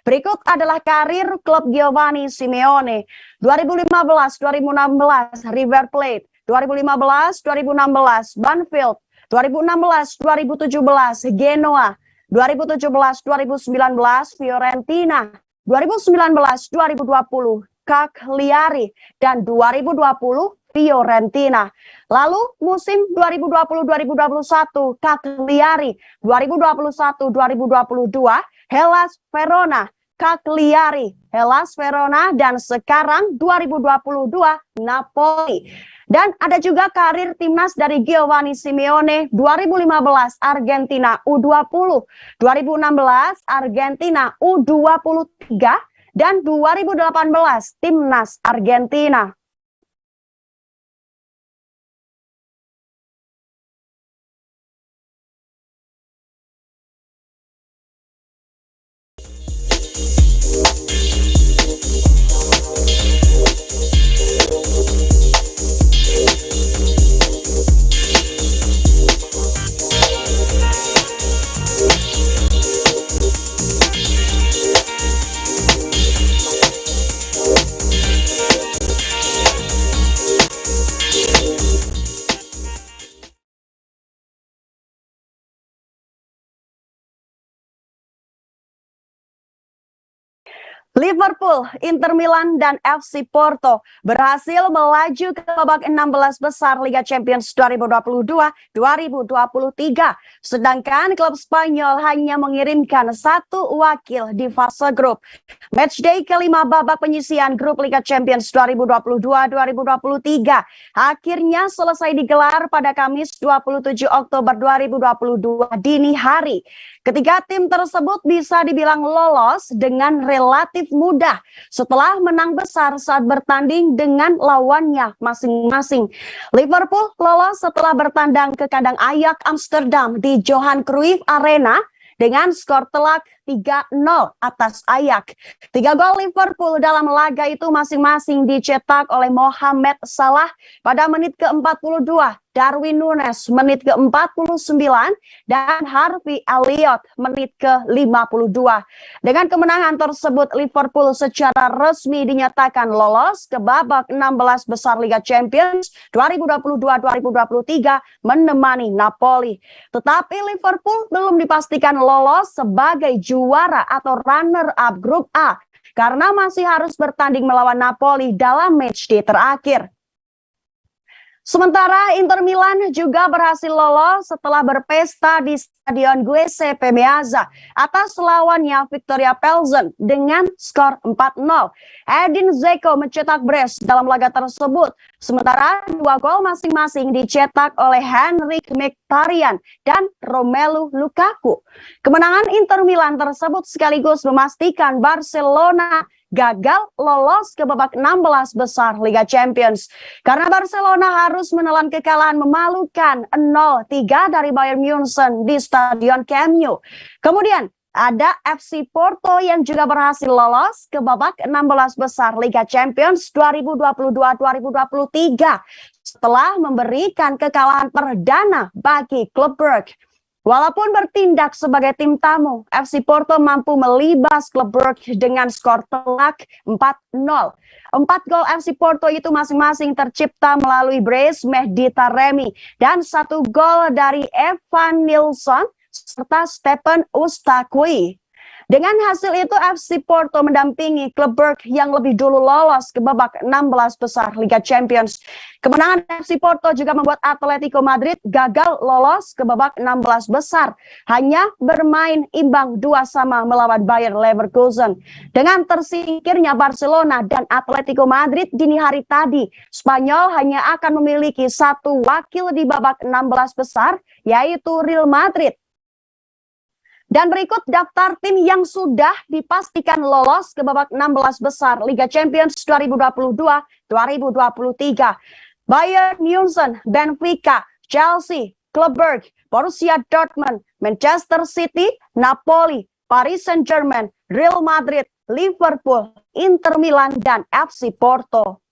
S13: Berikut adalah karir klub Giovanni Simeone. 2015-2016 River Plate, 2015-2016 Banfield, 2016-2017 Genoa, 2017-2019 Fiorentina, 2019-2020 Cagliari, dan 2020 Fiorentina. Lalu musim 2020-2021 Cagliari, 2021-2022 Hellas Verona, Cagliari, Hellas Verona, dan sekarang 2022 Napoli. Dan ada juga karir timnas dari Giovanni Simeone, 2015 Argentina U20, 2016 Argentina U23, dan 2018 timnas Argentina. Liverpool, Inter Milan, dan FC Porto berhasil melaju ke babak 16 besar Liga Champions 2022-2023. Sedangkan klub Spanyol hanya mengirimkan satu wakil di fase grup. Matchday kelima babak penyisihan grup Liga Champions 2022-2023 akhirnya selesai digelar pada Kamis 27 Oktober 2022 dini hari. Ketiga tim tersebut bisa dibilang lolos dengan relatif mudah setelah menang besar saat bertanding dengan lawannya masing-masing. Liverpool lolos setelah bertandang ke kandang Ajax Amsterdam di Johan Cruyff Arena dengan skor telak 3-0 atas Ajax. 3 gol Liverpool dalam laga itu masing-masing dicetak oleh Mohamed Salah pada menit ke-42, Darwin Núñez menit ke-49, dan Harvey Elliott menit ke-52. Dengan kemenangan tersebut, Liverpool secara resmi dinyatakan lolos ke babak 16 besar Liga Champions 2022-2023 menemani Napoli. Tetapi Liverpool belum dipastikan lolos sebagai juara atau runner-up grup A karena masih harus bertanding melawan Napoli dalam matchday terakhir. Sementara Inter Milan juga berhasil lolos setelah berpesta di Stadion Giuseppe Meazza atas lawannya Victoria Pilsen dengan skor 4-0. Edin Dzeko mencetak brace dalam laga tersebut, sementara 2 gol masing-masing dicetak oleh Henrik Mkhitaryan dan Romelu Lukaku. Kemenangan Inter Milan tersebut sekaligus memastikan Barcelona gagal lolos ke babak 16 besar Liga Champions karena Barcelona harus menelan kekalahan memalukan 0-3 dari Bayern Munchen di Stadion Camp Nou. Kemudian ada FC Porto yang juga berhasil lolos ke babak 16 besar Liga Champions 2022-2023 setelah memberikan kekalahan perdana bagi klub Brugge. Walaupun bertindak sebagai tim tamu, FC Porto mampu melibas klub Brugge dengan skor telak 4-0. 4 gol FC Porto itu masing-masing tercipta melalui brace Mehdi Taremi dan 1 gol dari Evan Nilsson serta Stephen Ustaqui. Dengan hasil itu FC Porto mendampingi klub Brugge yang lebih dulu lolos ke babak 16 besar Liga Champions. Kemenangan FC Porto juga membuat Atletico Madrid gagal lolos ke babak 16 besar, hanya bermain imbang 2-2 melawan Bayer Leverkusen. Dengan tersingkirnya Barcelona dan Atletico Madrid dini hari tadi, Spanyol hanya akan memiliki 1 wakil di babak 16 besar, yaitu Real Madrid. Dan berikut daftar tim yang sudah dipastikan lolos ke babak 16 besar Liga Champions 2022-2023. Bayern Munchen, Benfica, Chelsea, Klub Brugge, Borussia Dortmund, Manchester City, Napoli, Paris Saint-Germain, Real Madrid, Liverpool, Inter Milan, dan FC Porto.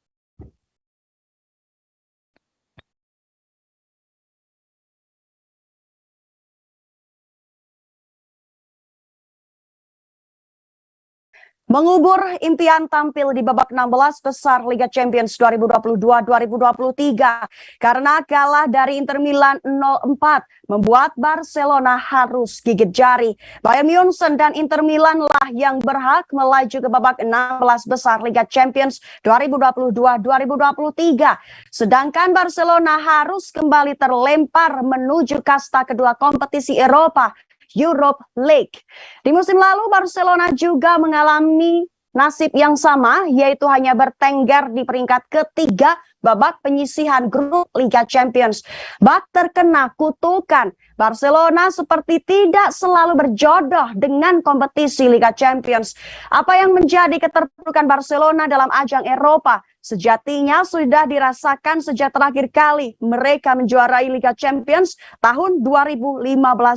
S13: Mengubur impian tampil di babak 16 besar Liga Champions 2022-2023 karena kalah dari Inter Milan 0-4 membuat Barcelona harus gigit jari. Bayern Munchen dan Inter Milan lah yang berhak melaju ke babak 16 besar Liga Champions 2022-2023. Sedangkan Barcelona harus kembali terlempar menuju kasta kedua kompetisi Eropa, Europe League. Di musim lalu Barcelona juga mengalami nasib yang sama, yaitu hanya bertengger di peringkat ketiga babak penyisihan grup Liga Champions. Bak terkena kutukan, Barcelona seperti tidak selalu berjodoh dengan kompetisi Liga Champions. Apa yang menjadi keterpurukan Barcelona dalam ajang Eropa sejatinya sudah dirasakan sejak terakhir kali mereka menjuarai Liga Champions tahun 2015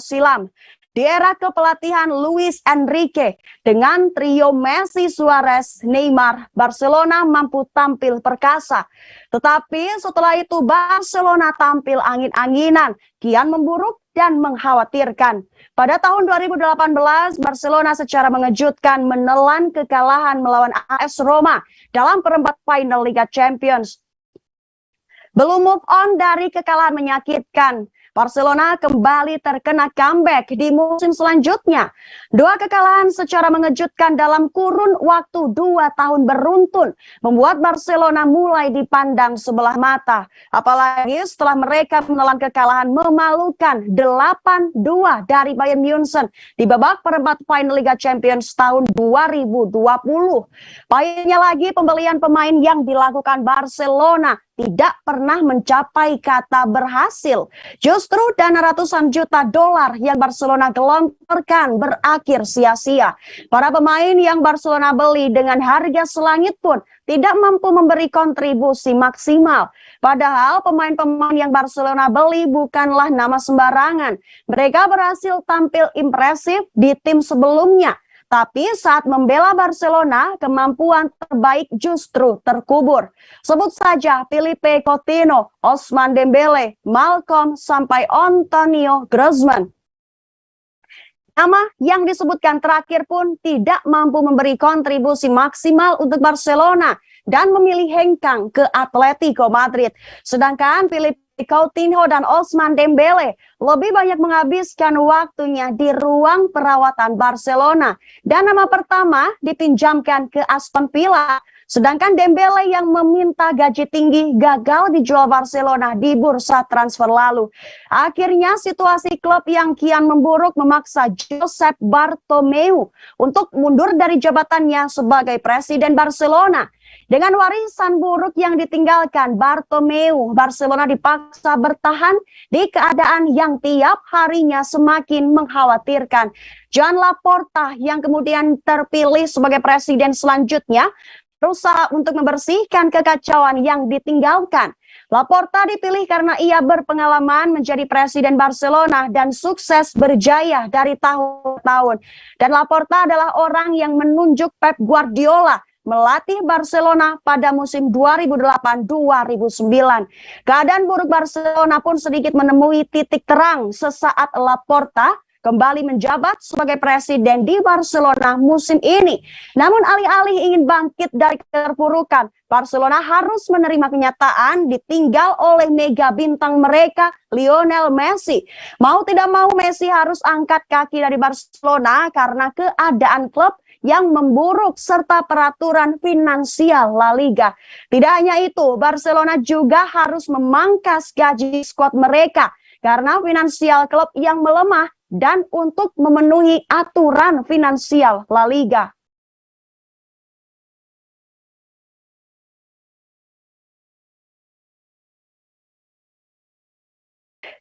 S13: silam. Di era kepelatihan Luis Enrique dengan trio Messi, Suarez, Neymar, Barcelona mampu tampil perkasa. Tetapi setelah itu Barcelona tampil angin-anginan, kian memburuk dan mengkhawatirkan. Pada tahun 2018, Barcelona secara mengejutkan menelan kekalahan melawan AS Roma dalam perempat final Liga Champions. Belum move on dari kekalahan menyakitkan, Barcelona kembali terkena comeback di musim selanjutnya. 2 kekalahan secara mengejutkan dalam kurun waktu 2 tahun beruntun membuat Barcelona mulai dipandang sebelah mata. Apalagi setelah mereka menelan kekalahan memalukan 8-2 dari Bayern Munchen di babak perempat final Liga Champions tahun 2020. Payahnya lagi, pembelian pemain yang dilakukan Barcelona tidak pernah mencapai kata berhasil. Justru dana ratusan juta dolar yang Barcelona gelontorkan berakhir sia-sia. Para pemain yang Barcelona beli dengan harga selangit pun tidak mampu memberi kontribusi maksimal. Padahal pemain-pemain yang Barcelona beli bukanlah nama sembarangan. Mereka berhasil tampil impresif di tim sebelumnya. Tapi saat membela Barcelona, kemampuan terbaik justru terkubur. Sebut saja Philippe Coutinho, Ousmane Dembele, Malcolm, sampai Antonio Griezmann. Nama yang disebutkan terakhir pun tidak mampu memberi kontribusi maksimal untuk Barcelona dan memilih hengkang ke Atletico Madrid. Sedangkan Philippe Coutinho dan Ousmane Dembele lebih banyak menghabiskan waktunya di ruang perawatan Barcelona dan nama pertama dipinjamkan ke Aston Villa. Sedangkan Dembele yang meminta gaji tinggi gagal dijual Barcelona di bursa transfer lalu. Akhirnya situasi klub yang kian memburuk memaksa Josep Bartomeu untuk mundur dari jabatannya sebagai presiden Barcelona. Dengan warisan buruk yang ditinggalkan Bartomeu, Barcelona dipaksa bertahan di keadaan yang tiap harinya semakin mengkhawatirkan. Joan Laporta yang kemudian terpilih sebagai presiden selanjutnya berusaha untuk membersihkan kekacauan yang ditinggalkan. Laporta dipilih karena ia berpengalaman menjadi presiden Barcelona dan sukses berjaya dari tahun ke tahun. Dan Laporta adalah orang yang menunjuk Pep Guardiola melatih Barcelona pada musim 2008-2009. Keadaan buruk Barcelona pun sedikit menemui titik terang sesaat Laporta kembali menjabat sebagai presiden di Barcelona musim ini. Namun alih-alih ingin bangkit dari keterpurukan, Barcelona harus menerima kenyataan ditinggal oleh mega bintang mereka, Lionel Messi. Mau tidak mau Messi harus angkat kaki dari Barcelona karena keadaan klub yang memburuk serta peraturan finansial La Liga. Tidak hanya itu, Barcelona juga harus memangkas gaji skuad mereka karena finansial klub yang melemah dan untuk memenuhi aturan finansial La Liga.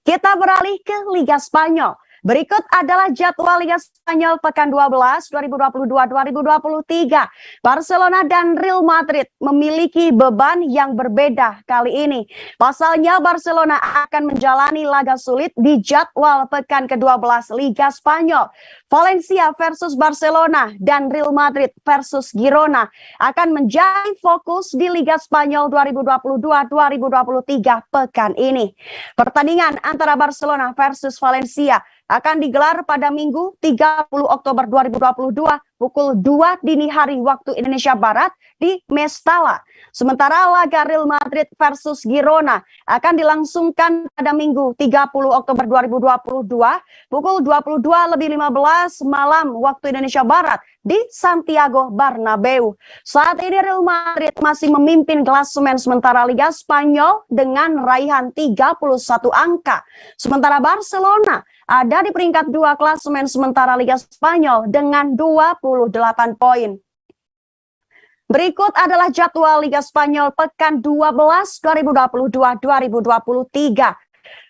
S13: Kita beralih ke Liga Spanyol. Berikut adalah jadwal Liga Spanyol pekan 12 2022-2023. Barcelona dan Real Madrid memiliki beban yang berbeda kali ini. Pasalnya Barcelona akan menjalani laga sulit di jadwal pekan ke-12 Liga Spanyol. Valencia versus Barcelona dan Real Madrid versus Girona akan menjadi fokus di Liga Spanyol 2022-2023 pekan ini. Pertandingan antara Barcelona versus Valencia akan digelar pada Minggu 30 Oktober 2022 pukul 2 dini hari waktu Indonesia Barat di Mestalla. Sementara laga Real Madrid versus Girona akan dilangsungkan pada Minggu 30 Oktober 2022 pukul 22:15 malam waktu Indonesia Barat di Santiago Bernabeu. Saat ini Real Madrid masih memimpin klasemen sementara Liga Spanyol dengan raihan 31 angka. Sementara Barcelona ada di peringkat 2 klasemen sementara Liga Spanyol dengan 28 poin. Berikut adalah jadwal Liga Spanyol pekan 12 2022-2023.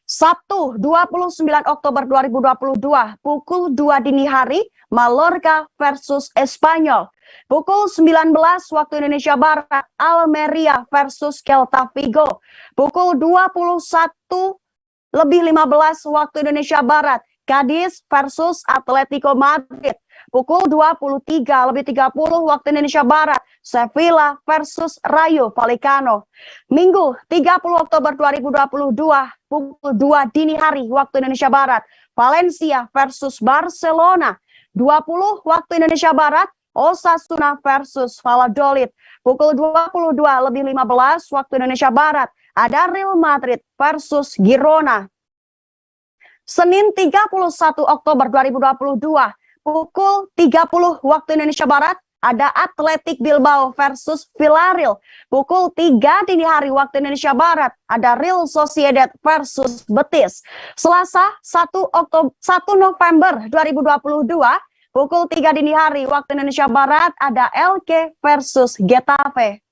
S13: Sabtu 29 Oktober 2022 pukul 2 dini hari Mallorca versus Espanyol. Pukul 19 waktu Indonesia Barat Almeria versus Celta Vigo. Pukul 21:15 waktu Indonesia Barat Cadiz versus Atletico Madrid. Pukul 23:30 waktu Indonesia Barat Sevilla versus Rayo Vallecano. Minggu 30 Oktober 2022 pukul 2 dini hari waktu Indonesia Barat Valencia versus Barcelona. 20 waktu Indonesia Barat Osasuna versus Valladolid. Pukul 22:15 waktu Indonesia Barat ada Real Madrid versus Girona. Senin 31 Oktober 2022, pukul 30 waktu Indonesia Barat, ada Athletic Bilbao versus Villarreal. Pukul 3 dini hari waktu Indonesia Barat, ada Real Sociedad versus Betis. Selasa 1 November 2022, pukul 3 dini hari waktu Indonesia Barat, ada Elche versus Getafe.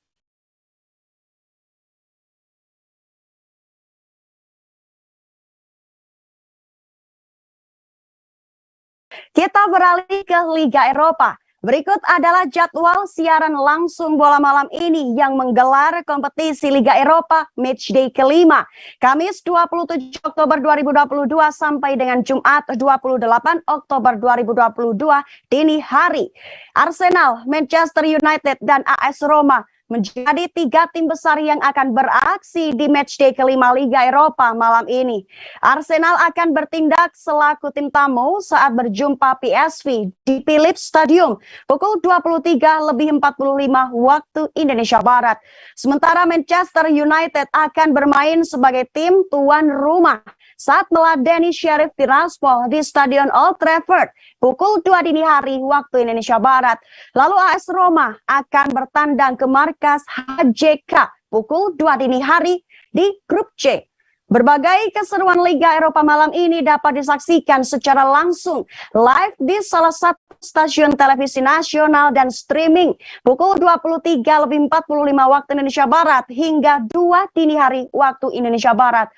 S13: Kita beralih ke Liga Eropa. Berikut adalah jadwal siaran langsung bola malam ini yang menggelar kompetisi Liga Eropa Matchday kelima. Kamis 27 Oktober 2022 sampai dengan Jumat 28 Oktober 2022 dini hari. Arsenal, Manchester United, dan AS Roma menjadi 3 tim besar yang akan beraksi di matchday kelima Liga Eropa malam ini. Arsenal akan bertindak selaku tim tamu saat berjumpa PSV di Philips Stadium pukul 23:45 waktu Indonesia Barat. Sementara Manchester United akan bermain sebagai tim tuan rumah saat meladeni Sheriff Tiraspol di Stadion Old Trafford pukul 2 dini hari waktu Indonesia Barat. Lalu AS Roma akan bertandang ke markas HJK pukul 2 dini hari di grup C. Berbagai keseruan Liga Eropa malam ini dapat disaksikan secara langsung live di salah satu stasiun televisi nasional dan streaming pukul 23:45 waktu Indonesia Barat hingga 2 dini hari waktu Indonesia Barat.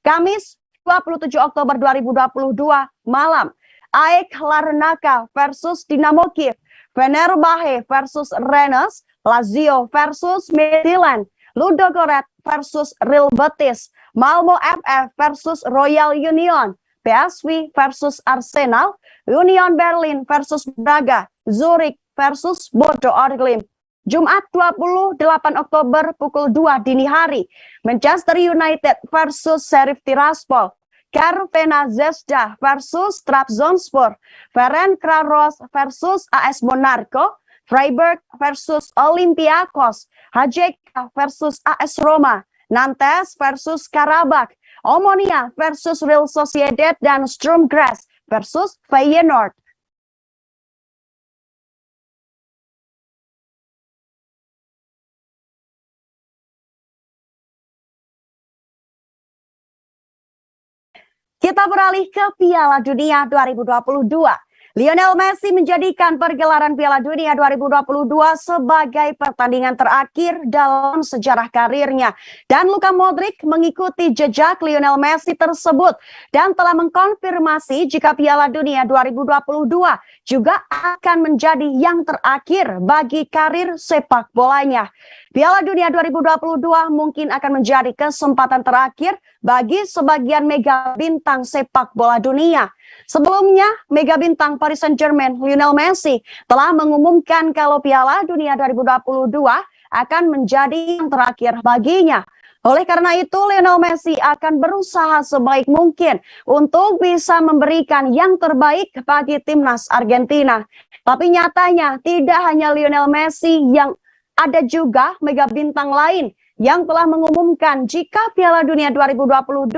S13: Kamis 27 Oktober 2022 malam, AEK Larnaca versus Dinamo Kiev, Fenerbahce versus Rennes, Lazio versus Midtjylland, Ludogorets versus Real Betis, Malmo FF versus Royal Union, PSV versus Arsenal, Union Berlin versus Braga, Zurich versus Bodo Glimt. Jumat 28 Oktober pukul 2 dini hari, Manchester United versus Sheriff Tiraspol, Crvena Zvezda versus Trabzonspor, Ferencvaros versus AS Monaco, Freiburg versus Olympiakos, HJK versus AS Roma, Nantes versus Karabakh, Omonia versus Real Sociedad, dan Sturm Graz versus Feyenoord. Kita beralih ke Piala Dunia 2022. Lionel Messi menjadikan pergelaran Piala Dunia 2022 sebagai pertandingan terakhir dalam sejarah karirnya. Dan Luka Modric mengikuti jejak Lionel Messi tersebut dan telah mengkonfirmasi jika Piala Dunia 2022 juga akan menjadi yang terakhir bagi karir sepak bolanya. Piala Dunia 2022 mungkin akan menjadi kesempatan terakhir bagi sebagian mega bintang sepak bola dunia. Sebelumnya, mega bintang Paris Saint-Germain Lionel Messi telah mengumumkan kalau Piala Dunia 2022 akan menjadi yang terakhir baginya. Oleh karena itu, Lionel Messi akan berusaha sebaik mungkin untuk bisa memberikan yang terbaik bagi timnas Argentina. Tapi nyatanya tidak hanya Lionel Messi yang ada juga mega bintang lain yang telah mengumumkan jika Piala Dunia 2022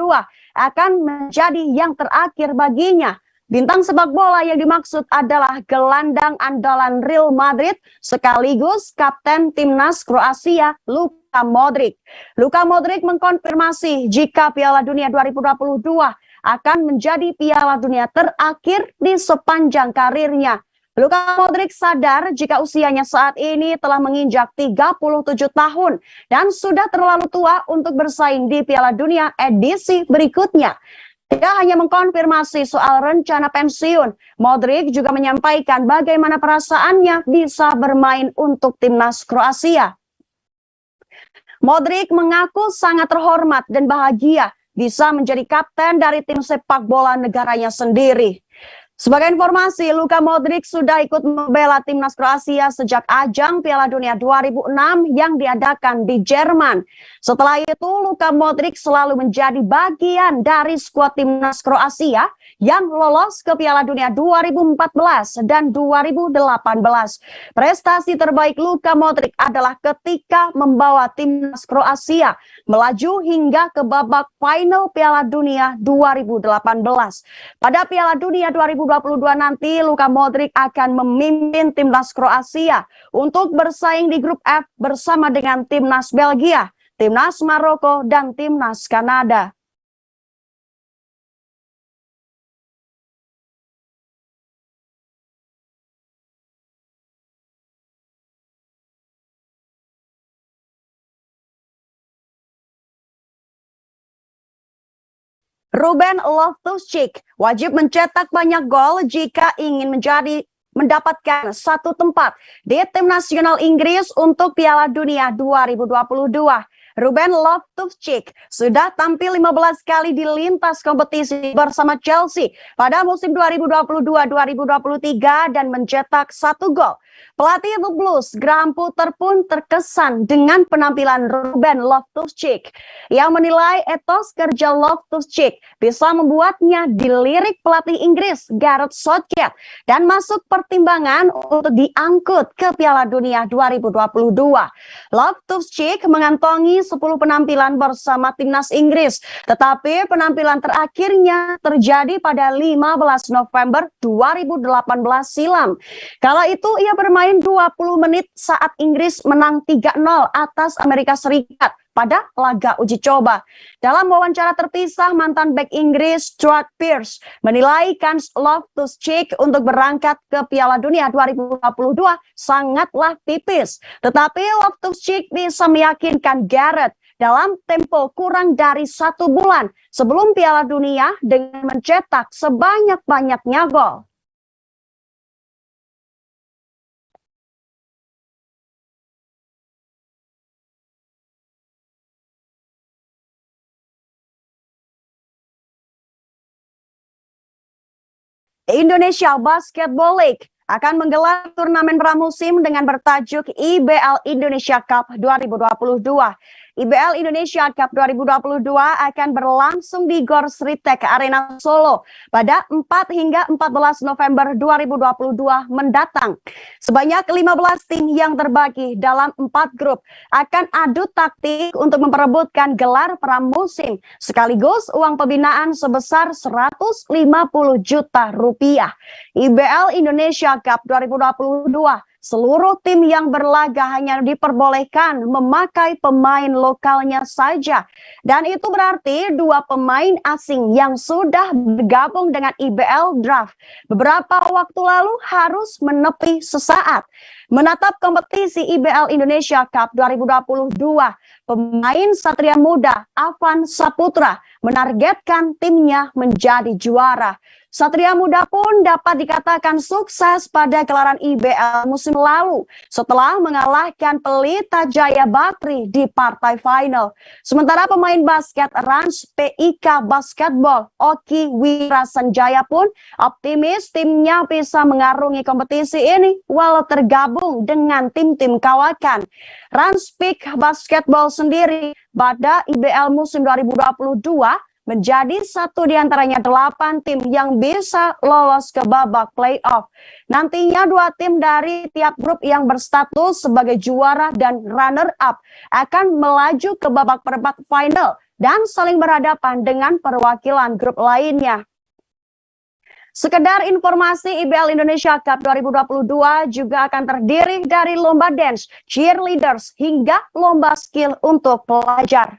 S13: akan menjadi yang terakhir baginya. Bintang sepak bola yang dimaksud adalah gelandang andalan Real Madrid sekaligus kapten timnas Kroasia Luka Modric. Luka Modric mengkonfirmasi jika Piala Dunia 2022 akan menjadi Piala Dunia terakhir di sepanjang karirnya. Luka Modric sadar jika usianya saat ini telah menginjak 37 tahun dan sudah terlalu tua untuk bersaing di Piala Dunia edisi berikutnya. Tidak hanya mengkonfirmasi soal rencana pensiun, Modric juga menyampaikan bagaimana perasaannya bisa bermain untuk timnas Kroasia. Modric mengaku sangat terhormat dan bahagia bisa menjadi kapten dari tim sepak bola negaranya sendiri. Sebagai informasi, Luka Modric sudah ikut membela timnas Kroasia sejak ajang Piala Dunia 2006 yang diadakan di Jerman. Setelah itu, Luka Modric selalu menjadi bagian dari skuad timnas Kroasia yang lolos ke Piala Dunia 2014 dan 2018. Prestasi terbaik Luka Modric adalah ketika membawa timnas Kroasia melaju hingga ke babak final Piala Dunia 2018. Pada Piala Dunia 2022 nanti, Luka Modric akan memimpin timnas Kroasia untuk bersaing di grup F bersama dengan timnas Belgia, timnas Maroko, dan timnas Kanada. Ruben Loftus-Cheek wajib mencetak banyak gol jika ingin mendapatkan satu tempat di tim nasional Inggris untuk Piala Dunia 2022. Ruben Loftus-Cheek sudah tampil 15 kali di lintas kompetisi bersama Chelsea pada musim 2022-2023 dan mencetak 1 gol. Pelatih The Blues, Graham Potter pun terkesan dengan penampilan Ruben Loftus-Cheek yang menilai etos kerja Loftus-Cheek bisa membuatnya dilirik pelatih Inggris Gareth Southgate dan masuk pertimbangan untuk diangkut ke Piala Dunia 2022. Loftus-Cheek mengantongi 10 penampilan bersama timnas Inggris, tetapi penampilan terakhirnya terjadi pada 15 November 2018 silam. Kala itu ia bermain 20 menit saat Inggris menang 3-0 atas Amerika Serikat pada laga uji coba. Dalam wawancara terpisah, mantan bek Inggris Stuart Pearce menilai kans Loftus-Cheek untuk berangkat ke Piala Dunia 2022 sangatlah tipis. Tetapi Loftus-Cheek bisa meyakinkan Gareth dalam tempo kurang dari 1 bulan sebelum Piala Dunia dengan mencetak sebanyak-banyaknya gol. Indonesia Basketball League akan menggelar turnamen pramusim dengan bertajuk IBL Indonesia Cup 2022. IBL Indonesia Cup 2022 akan berlangsung di Gor Sritek Arena Solo pada 4 hingga 14 November 2022 mendatang. Sebanyak 15 tim yang terbagi dalam 4 grup akan adu taktik untuk memperebutkan gelar pramusim sekaligus uang pembinaan sebesar 150 juta rupiah. IBL Indonesia Cup 2022, seluruh tim yang berlaga hanya diperbolehkan memakai pemain lokalnya saja. Dan itu berarti 2 pemain asing yang sudah bergabung dengan IBL Draft beberapa waktu lalu harus menepi sesaat. Menatap kompetisi IBL Indonesia Cup 2022, pemain Satria Muda Avan Saputra menargetkan timnya menjadi juara. Satria Muda pun dapat dikatakan sukses pada gelaran IBL musim lalu setelah mengalahkan Pelita Jaya Bakri di partai final. Sementara pemain basket Rans PIK Basketball Oki Wirasanjaya pun optimis timnya bisa mengarungi kompetisi ini walau tergabung dengan tim-tim kawakan. Rans PIK Basketball sendiri pada IBL musim 2022 menjadi satu di antaranya 8 tim yang bisa lolos ke babak playoff. Nantinya 2 tim dari tiap grup yang berstatus sebagai juara dan runner-up akan melaju ke babak perempat final dan saling berhadapan dengan perwakilan grup lainnya. Sekedar informasi, IBL Indonesia Cup 2022 juga akan terdiri dari lomba dance, cheerleaders, hingga lomba skill untuk pelajar.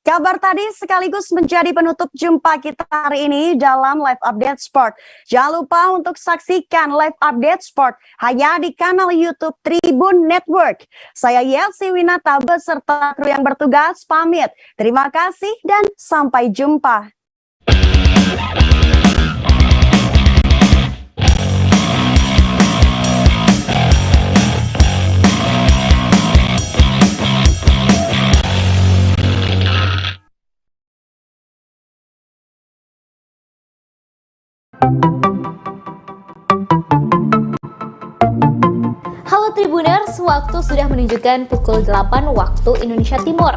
S13: Kabar tadi sekaligus menjadi penutup jumpa kita hari ini dalam Live Update Sport. Jangan lupa untuk saksikan Live Update Sport hanya di kanal YouTube Tribun Network. Saya Yelsi Winata beserta kru yang bertugas pamit. Terima kasih dan sampai jumpa.
S26: Tribuners, waktu sudah menunjukkan pukul 8 waktu Indonesia Timur.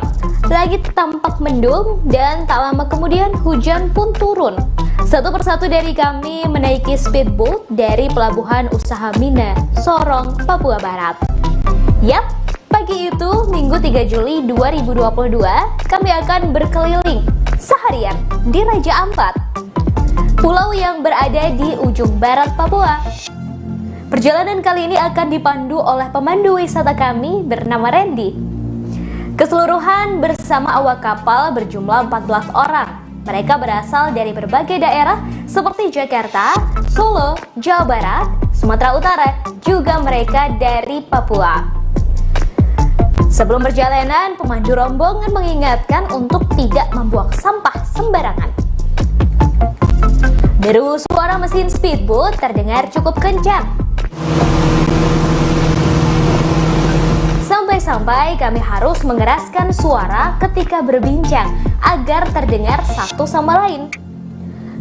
S26: Langit tampak mendung dan tak lama kemudian hujan pun turun. Satu persatu dari kami menaiki speedboat dari Pelabuhan Usaha Mina, Sorong, Papua Barat. Yap, pagi itu Minggu 3 Juli 2022, kami akan berkeliling seharian di Raja Ampat, pulau yang berada di ujung barat Papua. Perjalanan kali ini akan dipandu oleh pemandu wisata kami bernama Randy. Keseluruhan bersama awak kapal berjumlah 14 orang. Mereka berasal dari berbagai daerah seperti Jakarta, Solo, Jawa Barat, Sumatera Utara, juga mereka dari Papua. Sebelum perjalanan, pemandu rombongan mengingatkan untuk tidak membuang sampah sembarangan. Deru suara mesin speedboat terdengar cukup kencang. Sampai-sampai kami harus mengeraskan suara ketika berbincang agar terdengar satu sama lain.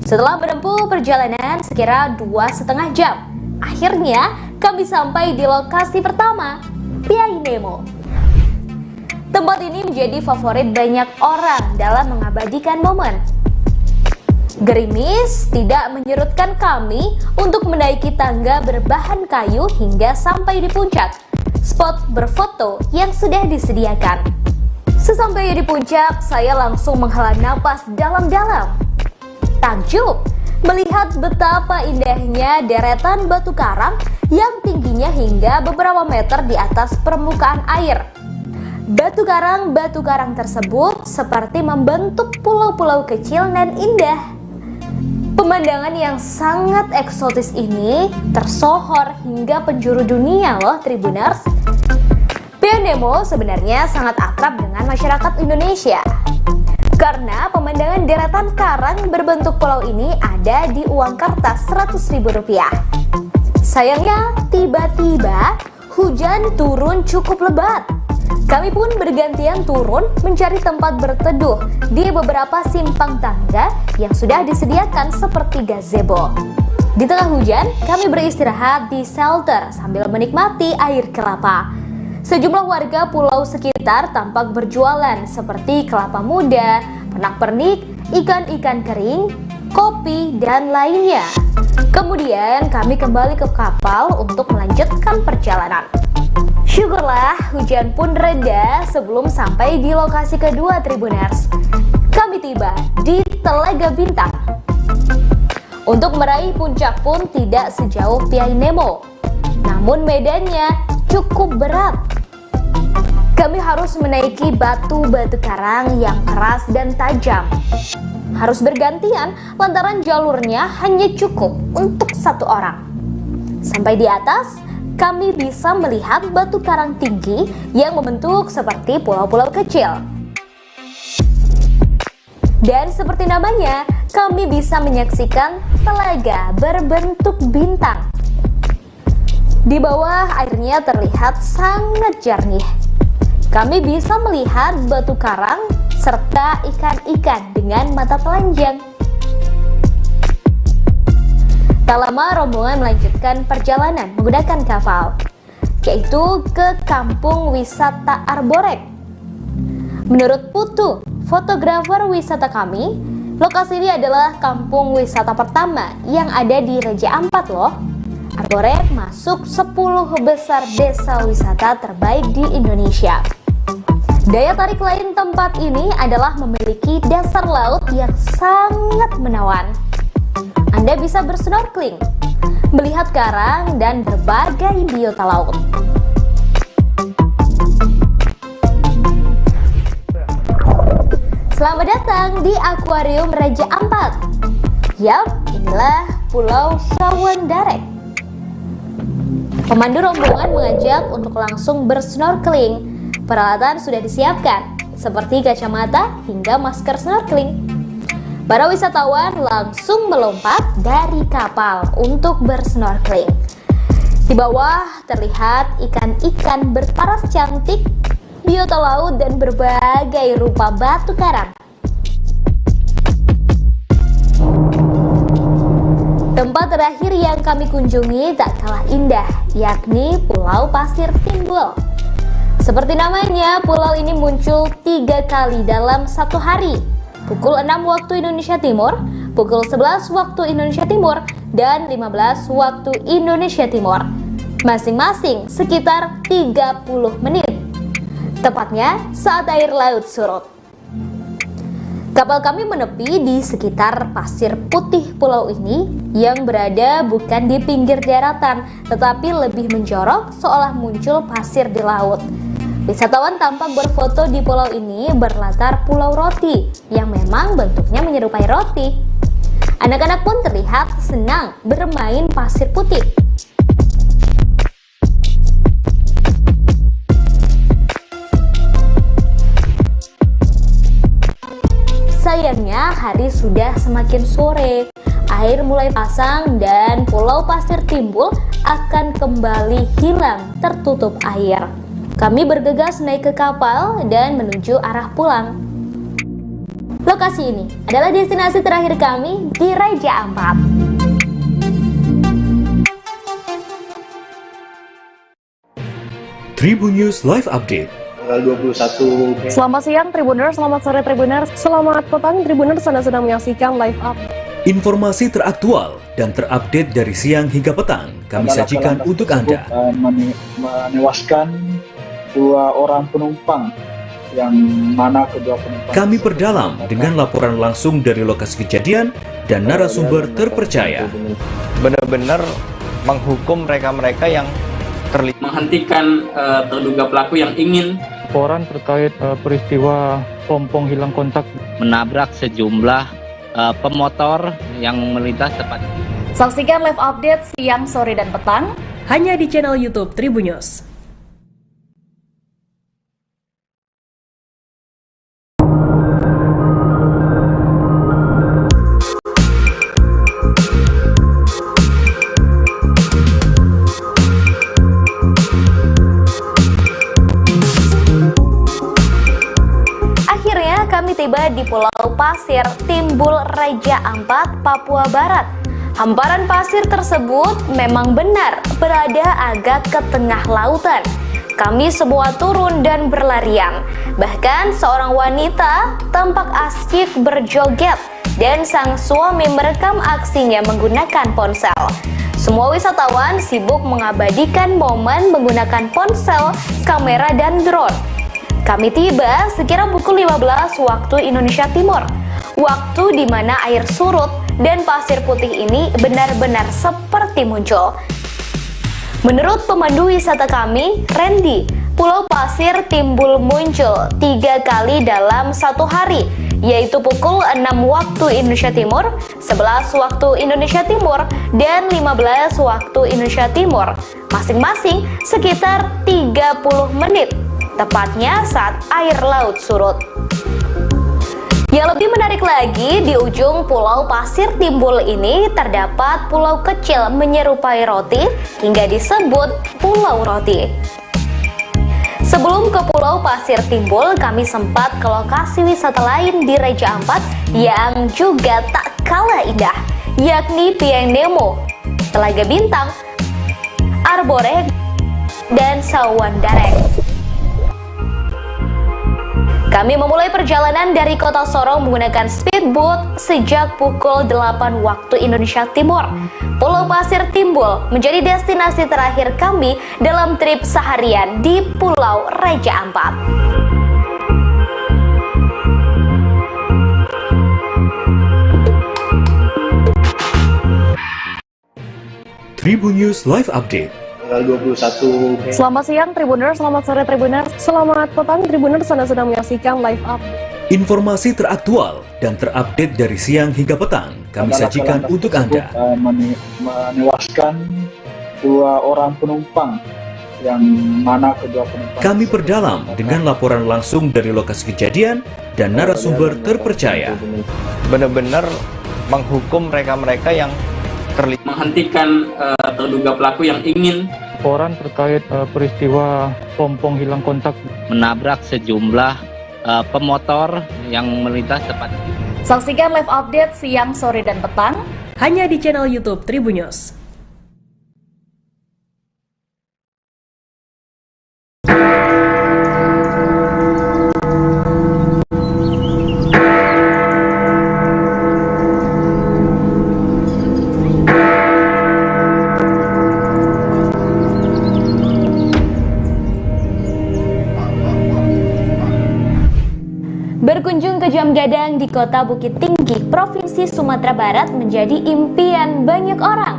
S26: Setelah menempuh perjalanan sekira 2,5 jam, akhirnya kami sampai di lokasi pertama, Piai Nemo. Tempat ini menjadi favorit banyak orang dalam mengabadikan momen. Gerimis tidak menyurutkan kami untuk menaiki tangga berbahan kayu hingga sampai di puncak spot berfoto yang sudah disediakan. Sesampainya di puncak, saya langsung menghela napas dalam-dalam. Takjub melihat betapa indahnya deretan batu karang yang tingginya hingga beberapa meter di atas permukaan air. Batu karang tersebut seperti membentuk pulau-pulau kecil dan indah. Pemandangan yang sangat eksotis ini tersohor hingga penjuru dunia loh Tribuners. Piai Nemo sebenarnya sangat akrab dengan masyarakat Indonesia karena pemandangan deretan karang berbentuk pulau ini ada di uang kertas Rp100.000. Sayangnya tiba-tiba hujan turun cukup lebat. Kami pun bergantian turun mencari tempat berteduh di beberapa simpang tangga yang sudah disediakan seperti gazebo. Di tengah hujan, kami beristirahat di shelter sambil menikmati air kelapa. Sejumlah warga pulau sekitar tampak berjualan seperti kelapa muda, pernak-pernik, ikan-ikan kering, kopi, dan lainnya. Kemudian kami kembali ke kapal untuk melanjutkan perjalanan. Syukurlah hujan pun reda sebelum sampai di lokasi kedua Tribuners. Kami tiba di Telaga Bintang. Untuk meraih puncak pun tidak sejauh Piai Nemo, namun medannya cukup berat. Kami harus menaiki batu-batu karang yang keras dan tajam. Harus bergantian lantaran jalurnya hanya cukup untuk satu orang. Sampai di atas, kami bisa melihat batu karang tinggi yang membentuk seperti pulau-pulau kecil. Dan seperti namanya, kami bisa menyaksikan telaga berbentuk bintang. Di bawah airnya terlihat sangat jernih. Kami bisa melihat batu karang serta ikan-ikan dengan mata telanjang. Tak lama rombongan melanjutkan perjalanan menggunakan kapal, yaitu ke kampung wisata Arborek. Menurut Putu, fotografer wisata kami, lokasi ini adalah kampung wisata pertama yang ada di Raja Ampat loh. Arborek masuk 10 besar desa wisata terbaik di Indonesia. Daya tarik lain tempat ini adalah memiliki dasar laut yang sangat menawan. Anda bisa bersnorkeling, melihat karang, dan berbagai biota laut. Selamat datang di Akuarium Raja Ampat. Yap, inilah Pulau Sawandarek. Pemandu rombongan mengajak untuk langsung bersnorkeling. Peralatan sudah disiapkan, seperti kacamata hingga masker snorkeling. Para wisatawan langsung melompat dari kapal untuk bersnorkeling. Di bawah terlihat ikan-ikan berparas cantik, biota laut, dan berbagai rupa batu karang. Tempat tempat terakhir yang kami kunjungi tak kalah indah, yakni Pulau Pasir Timbul. Seperti namanya, pulau ini muncul 3 kali dalam satu hari. Pukul 6 waktu Indonesia Timur, pukul 11 waktu Indonesia Timur, dan 15 waktu Indonesia Timur. Masing-masing sekitar 30 menit. Tepatnya saat air laut surut. Kapal kami menepi di sekitar pasir putih pulau ini yang berada bukan di pinggir daratan, tetapi lebih menjorok seolah muncul pasir di laut. Wisatawan tampak berfoto di pulau ini berlatar pulau roti yang memang bentuknya menyerupai roti. Anak-anak pun terlihat senang bermain pasir putih. Sayangnya hari sudah semakin sore, air mulai pasang dan Pulau Pasir Timbul akan kembali hilang tertutup air. Kami bergegas naik ke kapal dan menuju arah pulang. Lokasi ini adalah destinasi terakhir kami di Raja Ampat.
S7: Tribun News Live Update.
S8: 21.
S2: Selamat siang Tribuners, selamat sore Tribuners, selamat petang Tribuners, Anda sedang menyaksikan live up.
S7: Informasi teraktual dan terupdate dari siang hingga petang kami sajikan untuk Anda.
S8: Menewaskan 2 orang penumpang, yang mana kedua penumpang
S7: kami perdalam dengan laporan langsung dari lokasi kejadian dan narasumber terpercaya.
S25: Benar-benar menghukum mereka-mereka yang terlibat, menghentikan terduga pelaku yang ingin
S24: Laporan terkait peristiwa pompong hilang kontak
S25: menabrak sejumlah pemotor yang melintas tepat.
S11: Saksikan live update siang, sore, dan petang hanya di channel YouTube Tribun News.
S26: Kami tiba di Pulau Pasir Timbul, Raja Ampat, Papua Barat. Hamparan pasir tersebut memang benar berada agak ke tengah lautan. Kami semua turun dan berlarian. Bahkan seorang wanita tampak asyik berjoget dan sang suami merekam aksinya menggunakan ponsel. Semua wisatawan sibuk mengabadikan momen menggunakan ponsel, kamera, dan drone. Kami tiba sekira pukul 15 waktu Indonesia Timur, waktu di mana air surut dan pasir putih ini benar-benar seperti muncul. Menurut pemandu wisata kami, Randy, Pulau Pasir Timbul muncul 3 kali dalam satu hari, yaitu pukul 6 waktu Indonesia Timur, 11 waktu Indonesia Timur, dan 15 waktu Indonesia Timur, masing-masing sekitar 30 menit. Tepatnya saat air laut surut. Yang lebih menarik lagi, di ujung Pulau Pasir Timbul ini terdapat pulau kecil menyerupai roti hingga disebut Pulau Roti. Sebelum ke Pulau Pasir Timbul, kami sempat ke lokasi wisata lain di Raja Ampat yang juga tak kalah indah, yakni Pieng Nemo, Telaga Bintang, Arbore, dan Sawandareng. Kami memulai perjalanan dari Kota Sorong menggunakan speedboat sejak pukul 8 waktu Indonesia Timur. Pulau Pasir Timbul menjadi destinasi terakhir kami dalam trip seharian di Pulau Raja Ampat.
S7: Tribun News Live Update.
S8: 21.
S2: Selamat siang Tribuners, selamat sore Tribuners, selamat petang Tribuners, Anda sedang menyaksikan live up.
S7: Informasi teraktual dan terupdate dari siang hingga petang kami sajikan untuk Anda.
S8: Menewaskan 2 orang penumpang, yang mana kedua penumpang
S7: kami perdalam dengan laporan langsung dari lokasi kejadian dan narasumber terpercaya.
S25: Benar-benar menghukum mereka-mereka yang terlibat, menghentikan terduga pelaku yang ingin
S24: laporan terkait peristiwa pompong hilang kontak
S25: menabrak sejumlah pemotor yang melintas tepat.
S11: Saksikan live update siang, sore, dan petang hanya di channel YouTube Tribunnews.
S26: Berkunjung ke Jam Gadang di Kota Bukit Tinggi, Provinsi Sumatera Barat menjadi impian banyak orang.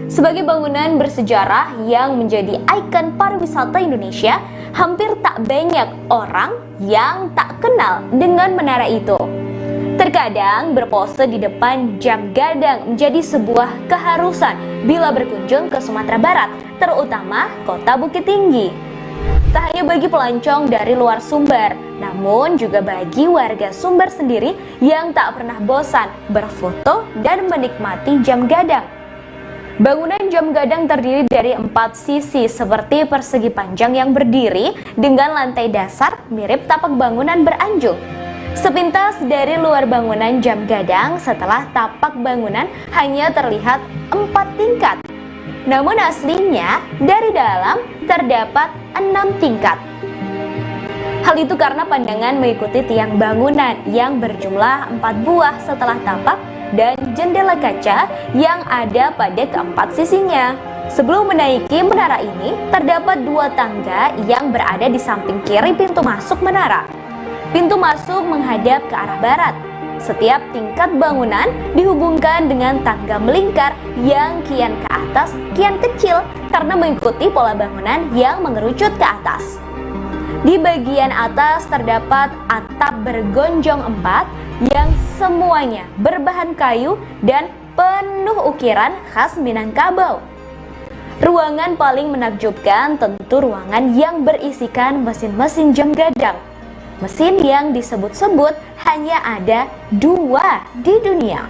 S26: Sebagai bangunan bersejarah yang menjadi ikon pariwisata Indonesia, hampir tak banyak orang yang tak kenal dengan menara itu. Terkadang berpose di depan Jam Gadang menjadi sebuah keharusan bila berkunjung ke Sumatera Barat, terutama Kota Bukit Tinggi. Tak hanya bagi pelancong dari luar Sumber, namun juga bagi warga Sumber sendiri yang tak pernah bosan berfoto dan menikmati Jam Gadang. Bangunan Jam Gadang terdiri dari 4 sisi seperti persegi panjang yang berdiri dengan lantai dasar mirip tapak bangunan beranjung. Sepintas dari luar bangunan Jam Gadang, setelah tapak bangunan hanya terlihat 4 tingkat. Namun aslinya dari dalam terdapat 6 tingkat. Hal itu karena pandangan mengikuti tiang bangunan yang berjumlah 4 buah setelah tapak dan jendela kaca yang ada pada keempat sisinya. Sebelum menaiki menara ini, terdapat 2 tangga yang berada di samping kiri pintu masuk menara. Pintu masuk menghadap ke arah barat. Setiap tingkat bangunan dihubungkan dengan tangga melingkar yang kian ke atas, kian kecil karena mengikuti pola bangunan yang mengerucut ke atas. Di bagian atas terdapat atap bergonjong 4 yang semuanya berbahan kayu dan penuh ukiran khas Minangkabau. Ruangan paling menakjubkan tentu ruangan yang berisikan mesin-mesin Jam Gadang. Mesin yang disebut-sebut hanya ada 2 di dunia.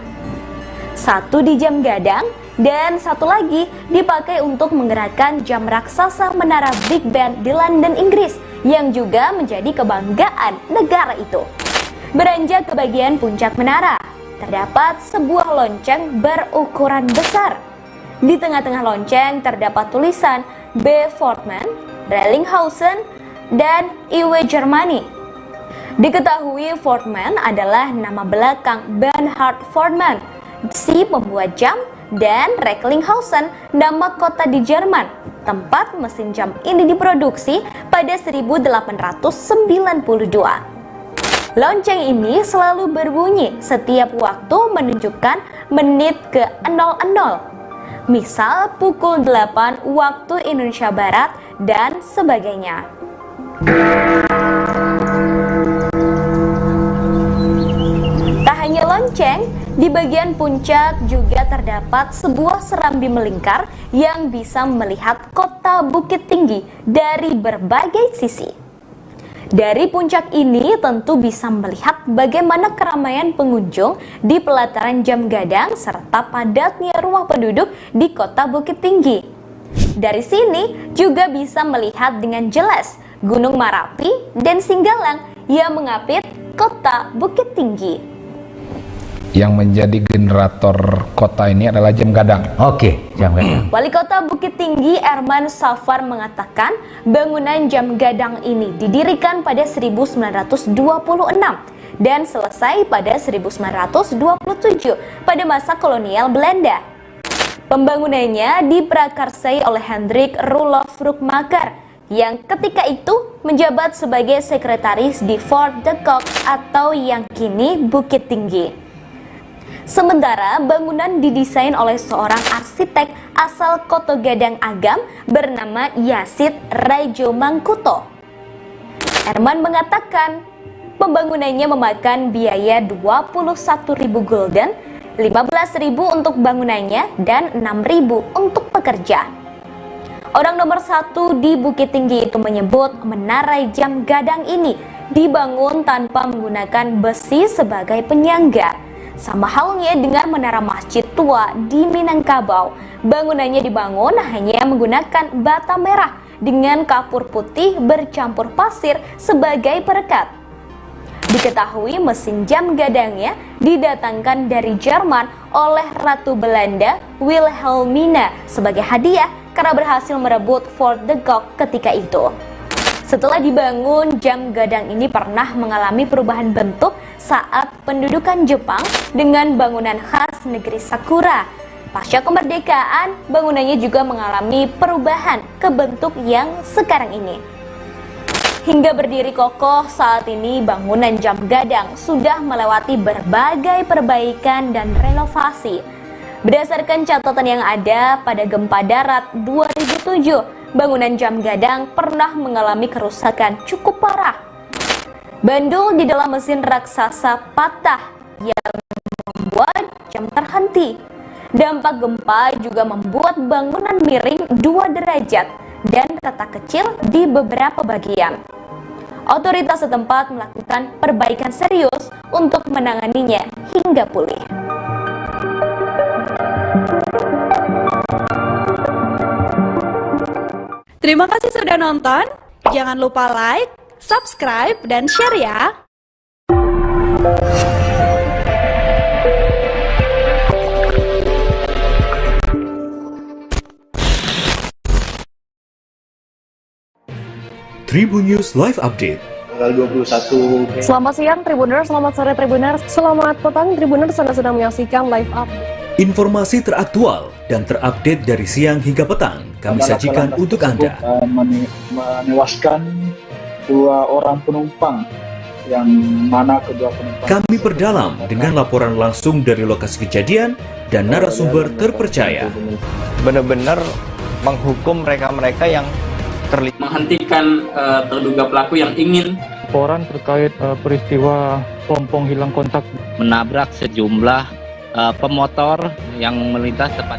S26: 1 di Jam Gadang dan 1 lagi dipakai untuk menggerakkan jam raksasa menara Big Ben di London, Inggris, yang juga menjadi kebanggaan negara itu. Beranjak ke bagian puncak menara, terdapat sebuah lonceng berukuran besar. Di tengah-tengah lonceng terdapat tulisan B. Fortman, Rellinghausen, dan Iwe Germany. Diketahui Fortman adalah nama belakang Bernhard Fortman, si pembuat jam, dan Recklinghausen nama kota di Jerman, tempat mesin jam ini diproduksi pada 1892. Lonceng ini selalu berbunyi setiap waktu menunjukkan menit ke 00. Misal pukul 8 waktu Indonesia Barat dan sebagainya. Tak hanya lonceng, di bagian puncak juga terdapat sebuah serambi melingkar yang bisa melihat kota Bukit Tinggi dari berbagai sisi. Dari puncak ini tentu bisa melihat bagaimana keramaian pengunjung di pelataran Jam Gadang serta padatnya rumah penduduk di kota Bukit Tinggi. Dari sini juga bisa melihat dengan jelas Gunung Marapi dan Singgalang yang mengapit kota Bukit Tinggi.
S9: Yang menjadi generator kota ini adalah Jam Gadang.
S14: Oke, Jam Gadang.
S26: Wali Kota Bukit Tinggi Erman Safar mengatakan bangunan Jam Gadang ini didirikan pada 1926 dan selesai pada 1927 pada masa kolonial Belanda. Pembangunannya diprakarsai oleh Hendrik Roelof Roekmaker yang ketika itu menjabat sebagai sekretaris di Fort de Kock atau yang kini Bukit Tinggi. Sementara bangunan didesain oleh seorang arsitek asal Koto Gadang Agam bernama Yasid Raijo Mangkuto. Erman mengatakan pembangunannya memakan biaya 21.000 gulden, 15.000 untuk bangunannya dan 6.000 untuk pekerja. Orang nomor 1 di Bukit Tinggi itu menyebut menara Jam Gadang ini dibangun tanpa menggunakan besi sebagai penyangga. Sama halnya dengan menara masjid tua di Minangkabau, bangunannya dibangun hanya menggunakan bata merah dengan kapur putih bercampur pasir sebagai perekat. Diketahui mesin jam gadangnya didatangkan dari Jerman oleh Ratu Belanda Wilhelmina sebagai hadiah karena berhasil merebut Fort de Gogh ketika itu. Setelah dibangun, jam gadang ini pernah mengalami perubahan bentuk saat pendudukan Jepang dengan bangunan khas negeri Sakura. Pasca kemerdekaan, bangunannya juga mengalami perubahan ke bentuk yang sekarang ini. Hingga berdiri kokoh saat ini, bangunan jam gadang sudah melewati berbagai perbaikan dan renovasi. Berdasarkan catatan yang ada, pada gempa darat 2007, bangunan jam gadang pernah mengalami kerusakan cukup parah. Bandul di dalam mesin raksasa patah yang membuat jam terhenti. Dampak gempa juga membuat bangunan miring 2 derajat dan retak kecil di beberapa bagian. Otoritas setempat melakukan perbaikan serius untuk menanganinya hingga pulih.
S10: Terima kasih sudah nonton. Jangan lupa like, subscribe, dan share ya.
S7: Tribun News Live Update.
S8: Tanggal 21.
S2: Selamat siang Tribuners, selamat sore Tribuners, selamat petang Tribuners, Anda sedang menyaksikan live update.
S7: Informasi teraktual dan terupdate dari siang hingga petang kami sajikan untuk Anda.
S8: Menewaskan 2 orang penumpang, yang mana kedua penumpang
S7: kami perdalam dengan laporan langsung dari lokasi kejadian dan narasumber terpercaya.
S25: Benar-benar menghukum mereka-mereka yang menghentikan terduga pelaku yang ingin
S24: Laporan terkait peristiwa pompong hilang kontak
S25: menabrak sejumlah pemotor yang melintas tepat.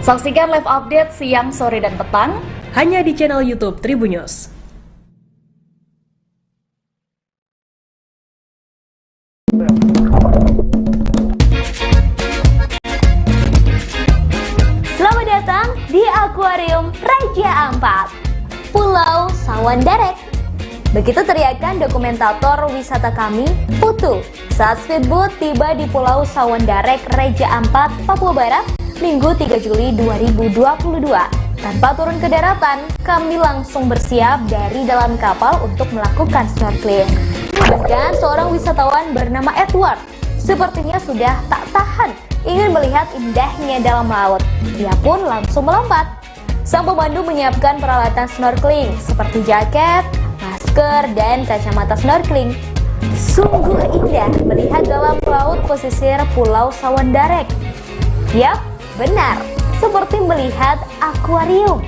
S11: Saksikan live update siang, sore, dan petang hanya di channel YouTube Tribun News.
S26: Selamat datang di Akuarium Raja Ampat, Pulau Sawandarek. Begitu teriakan dokumentator wisata kami, Putu, saat speedboat tiba di Pulau Sawandarek, Raja Ampat, Papua Barat, Minggu 3 Juli 2022. Tanpa turun ke daratan, kami langsung bersiap dari dalam kapal untuk melakukan snorkeling. Bahkan seorang wisatawan bernama Edward sepertinya sudah tak tahan ingin melihat indahnya dalam laut. Dia pun langsung melompat. Sang pemandu menyiapkan peralatan snorkeling seperti jaket, masker, dan kacamata snorkeling. Sungguh indah melihat dalam laut pesisir Pulau Sawandarek. Yap, benar, seperti melihat akuarium.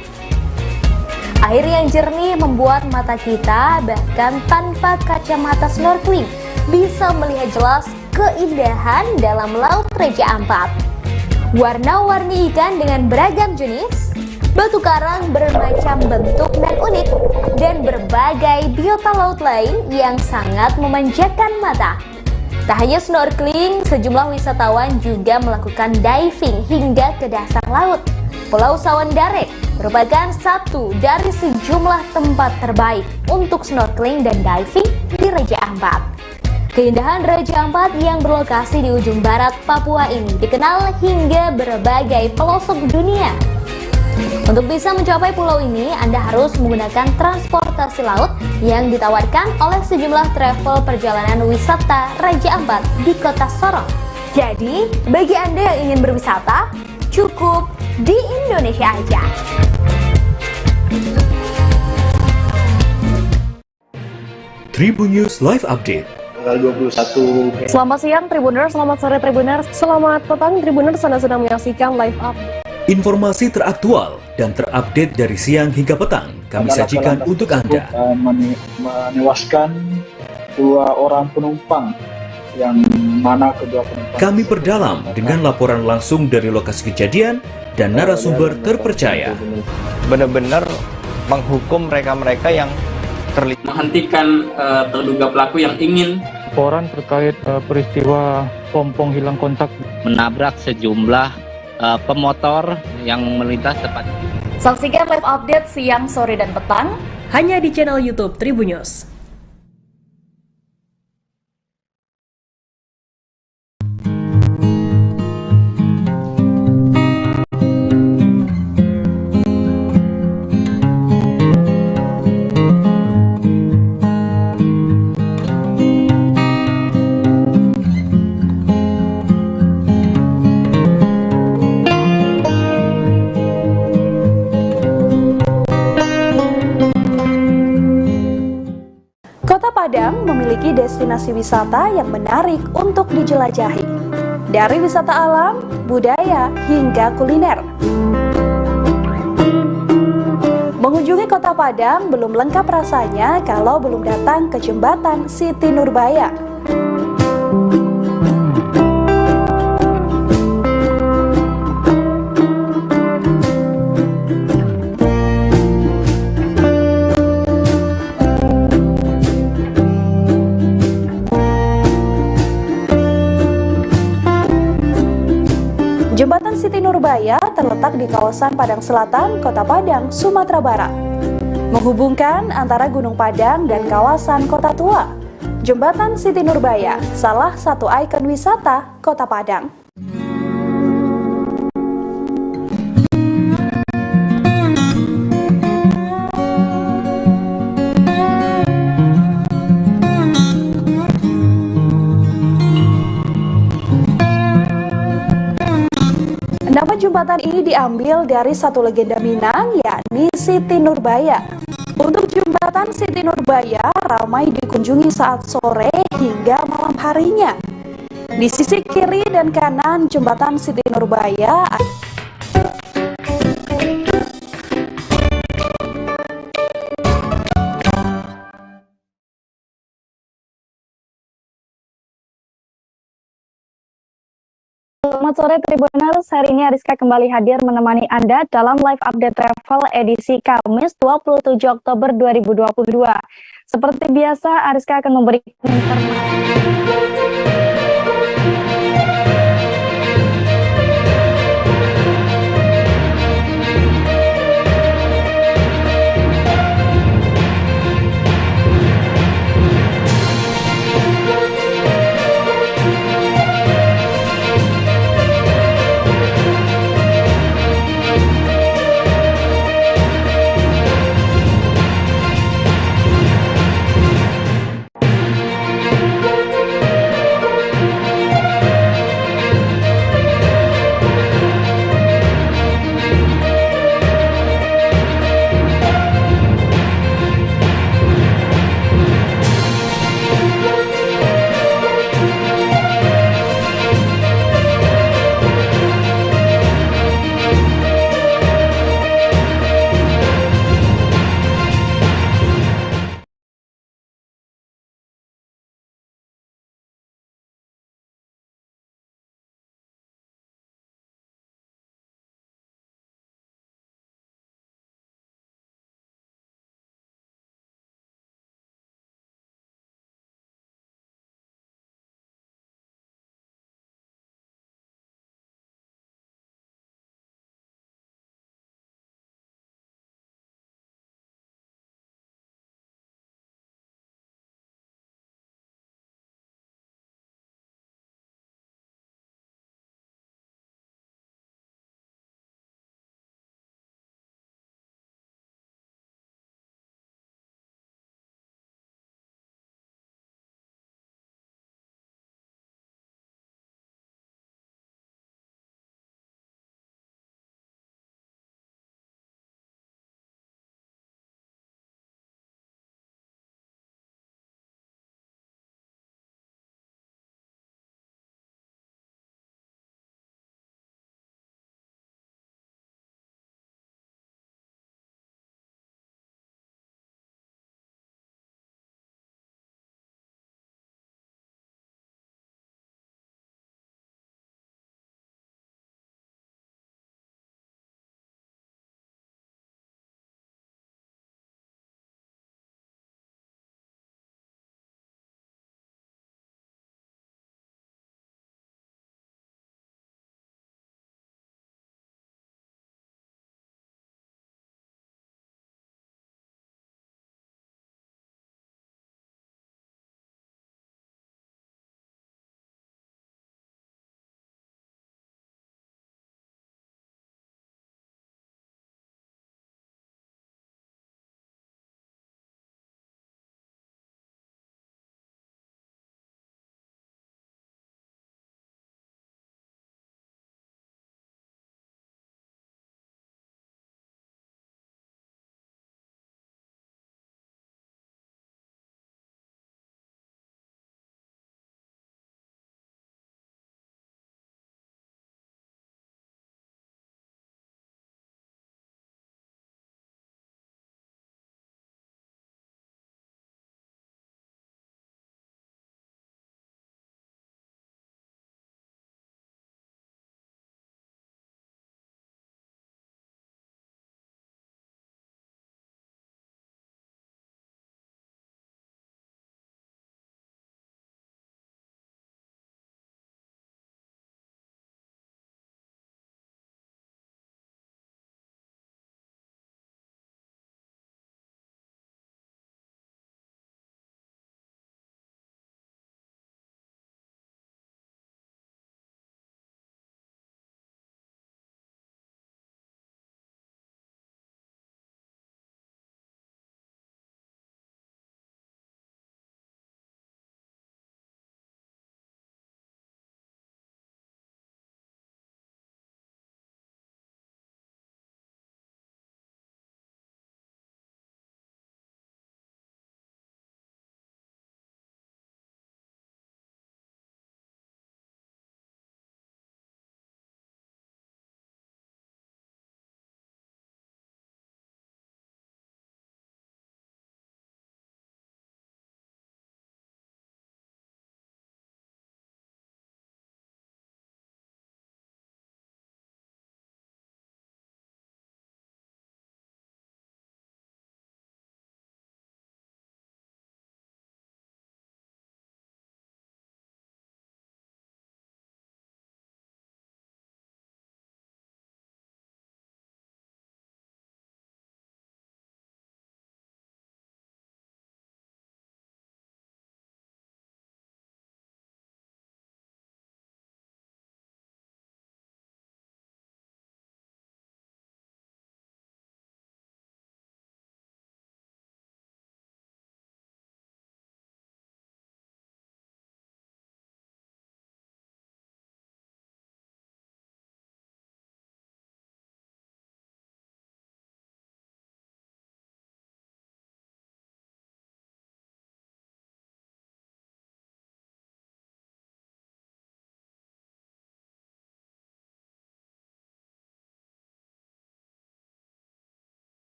S26: Air yang jernih membuat mata kita bahkan tanpa kacamata snorkeling bisa melihat jelas keindahan dalam laut Raja Ampat. Warna-warni ikan dengan beragam jenis, batu karang bermacam bentuk dan unik, dan berbagai biota laut lain yang sangat memanjakan mata. Tak hanya snorkeling, sejumlah wisatawan juga melakukan diving hingga ke dasar laut. Pulau Sawandarek merupakan satu dari sejumlah tempat terbaik untuk snorkeling dan diving di Raja Ampat. Keindahan Raja Ampat yang berlokasi di ujung barat Papua ini dikenal hingga berbagai pelosok dunia. Untuk bisa mencapai pulau ini, Anda harus menggunakan transportasi laut yang ditawarkan oleh sejumlah travel perjalanan wisata Raja Ampat di kota Sorong. Jadi, bagi Anda yang ingin berwisata, cukup di Indonesia aja.
S7: Tribun News Live Update.
S8: Tanggal 21.
S2: Selamat siang Tribuners, selamat sore Tribuners, selamat petang Tribuners, Anda sedang menyaksikan live update.
S7: Informasi teraktual dan terupdate dari siang hingga petang kami sajikan untuk Anda.
S8: Menewaskan 2 orang penumpang, yang mana kedua penumpang
S7: kami perdalam dengan laporan langsung dari lokasi kejadian dan narasumber terpercaya.
S25: Benar-benar menghukum mereka-mereka yang menghentikan terduga pelaku yang ingin
S24: Laporan terkait peristiwa pompong hilang kontak
S25: menabrak sejumlah pemotor yang melintas tepat.
S11: Saksikan live update siang, sore, dan petang hanya di channel YouTube Tribun News.
S10: menjadi destinasi wisata yang menarik untuk dijelajahi. Dari wisata alam, budaya, hingga kuliner. Mengunjungi Kota Padang belum lengkap rasanya kalau belum datang ke Jembatan Siti Nurbaya. Jembatan Siti Nurbaya terletak di kawasan Padang Selatan, Kota Padang, Sumatera Barat. Menghubungkan antara Gunung Padang dan kawasan Kota Tua. Jembatan Siti Nurbaya, salah satu ikon wisata Kota Padang. Nama jembatan ini diambil dari satu legenda Minang, yakni Siti Nurbaya. Untuk jembatan Siti Nurbaya ramai dikunjungi saat sore hingga malam harinya. Di sisi kiri dan kanan jembatan Siti Nurbaya
S14: Selamat sore Tribuners, hari ini Ariska kembali hadir menemani Anda dalam live update travel edisi Kamis 27 Oktober 2022. Seperti biasa, Ariska akan memberikan informasi.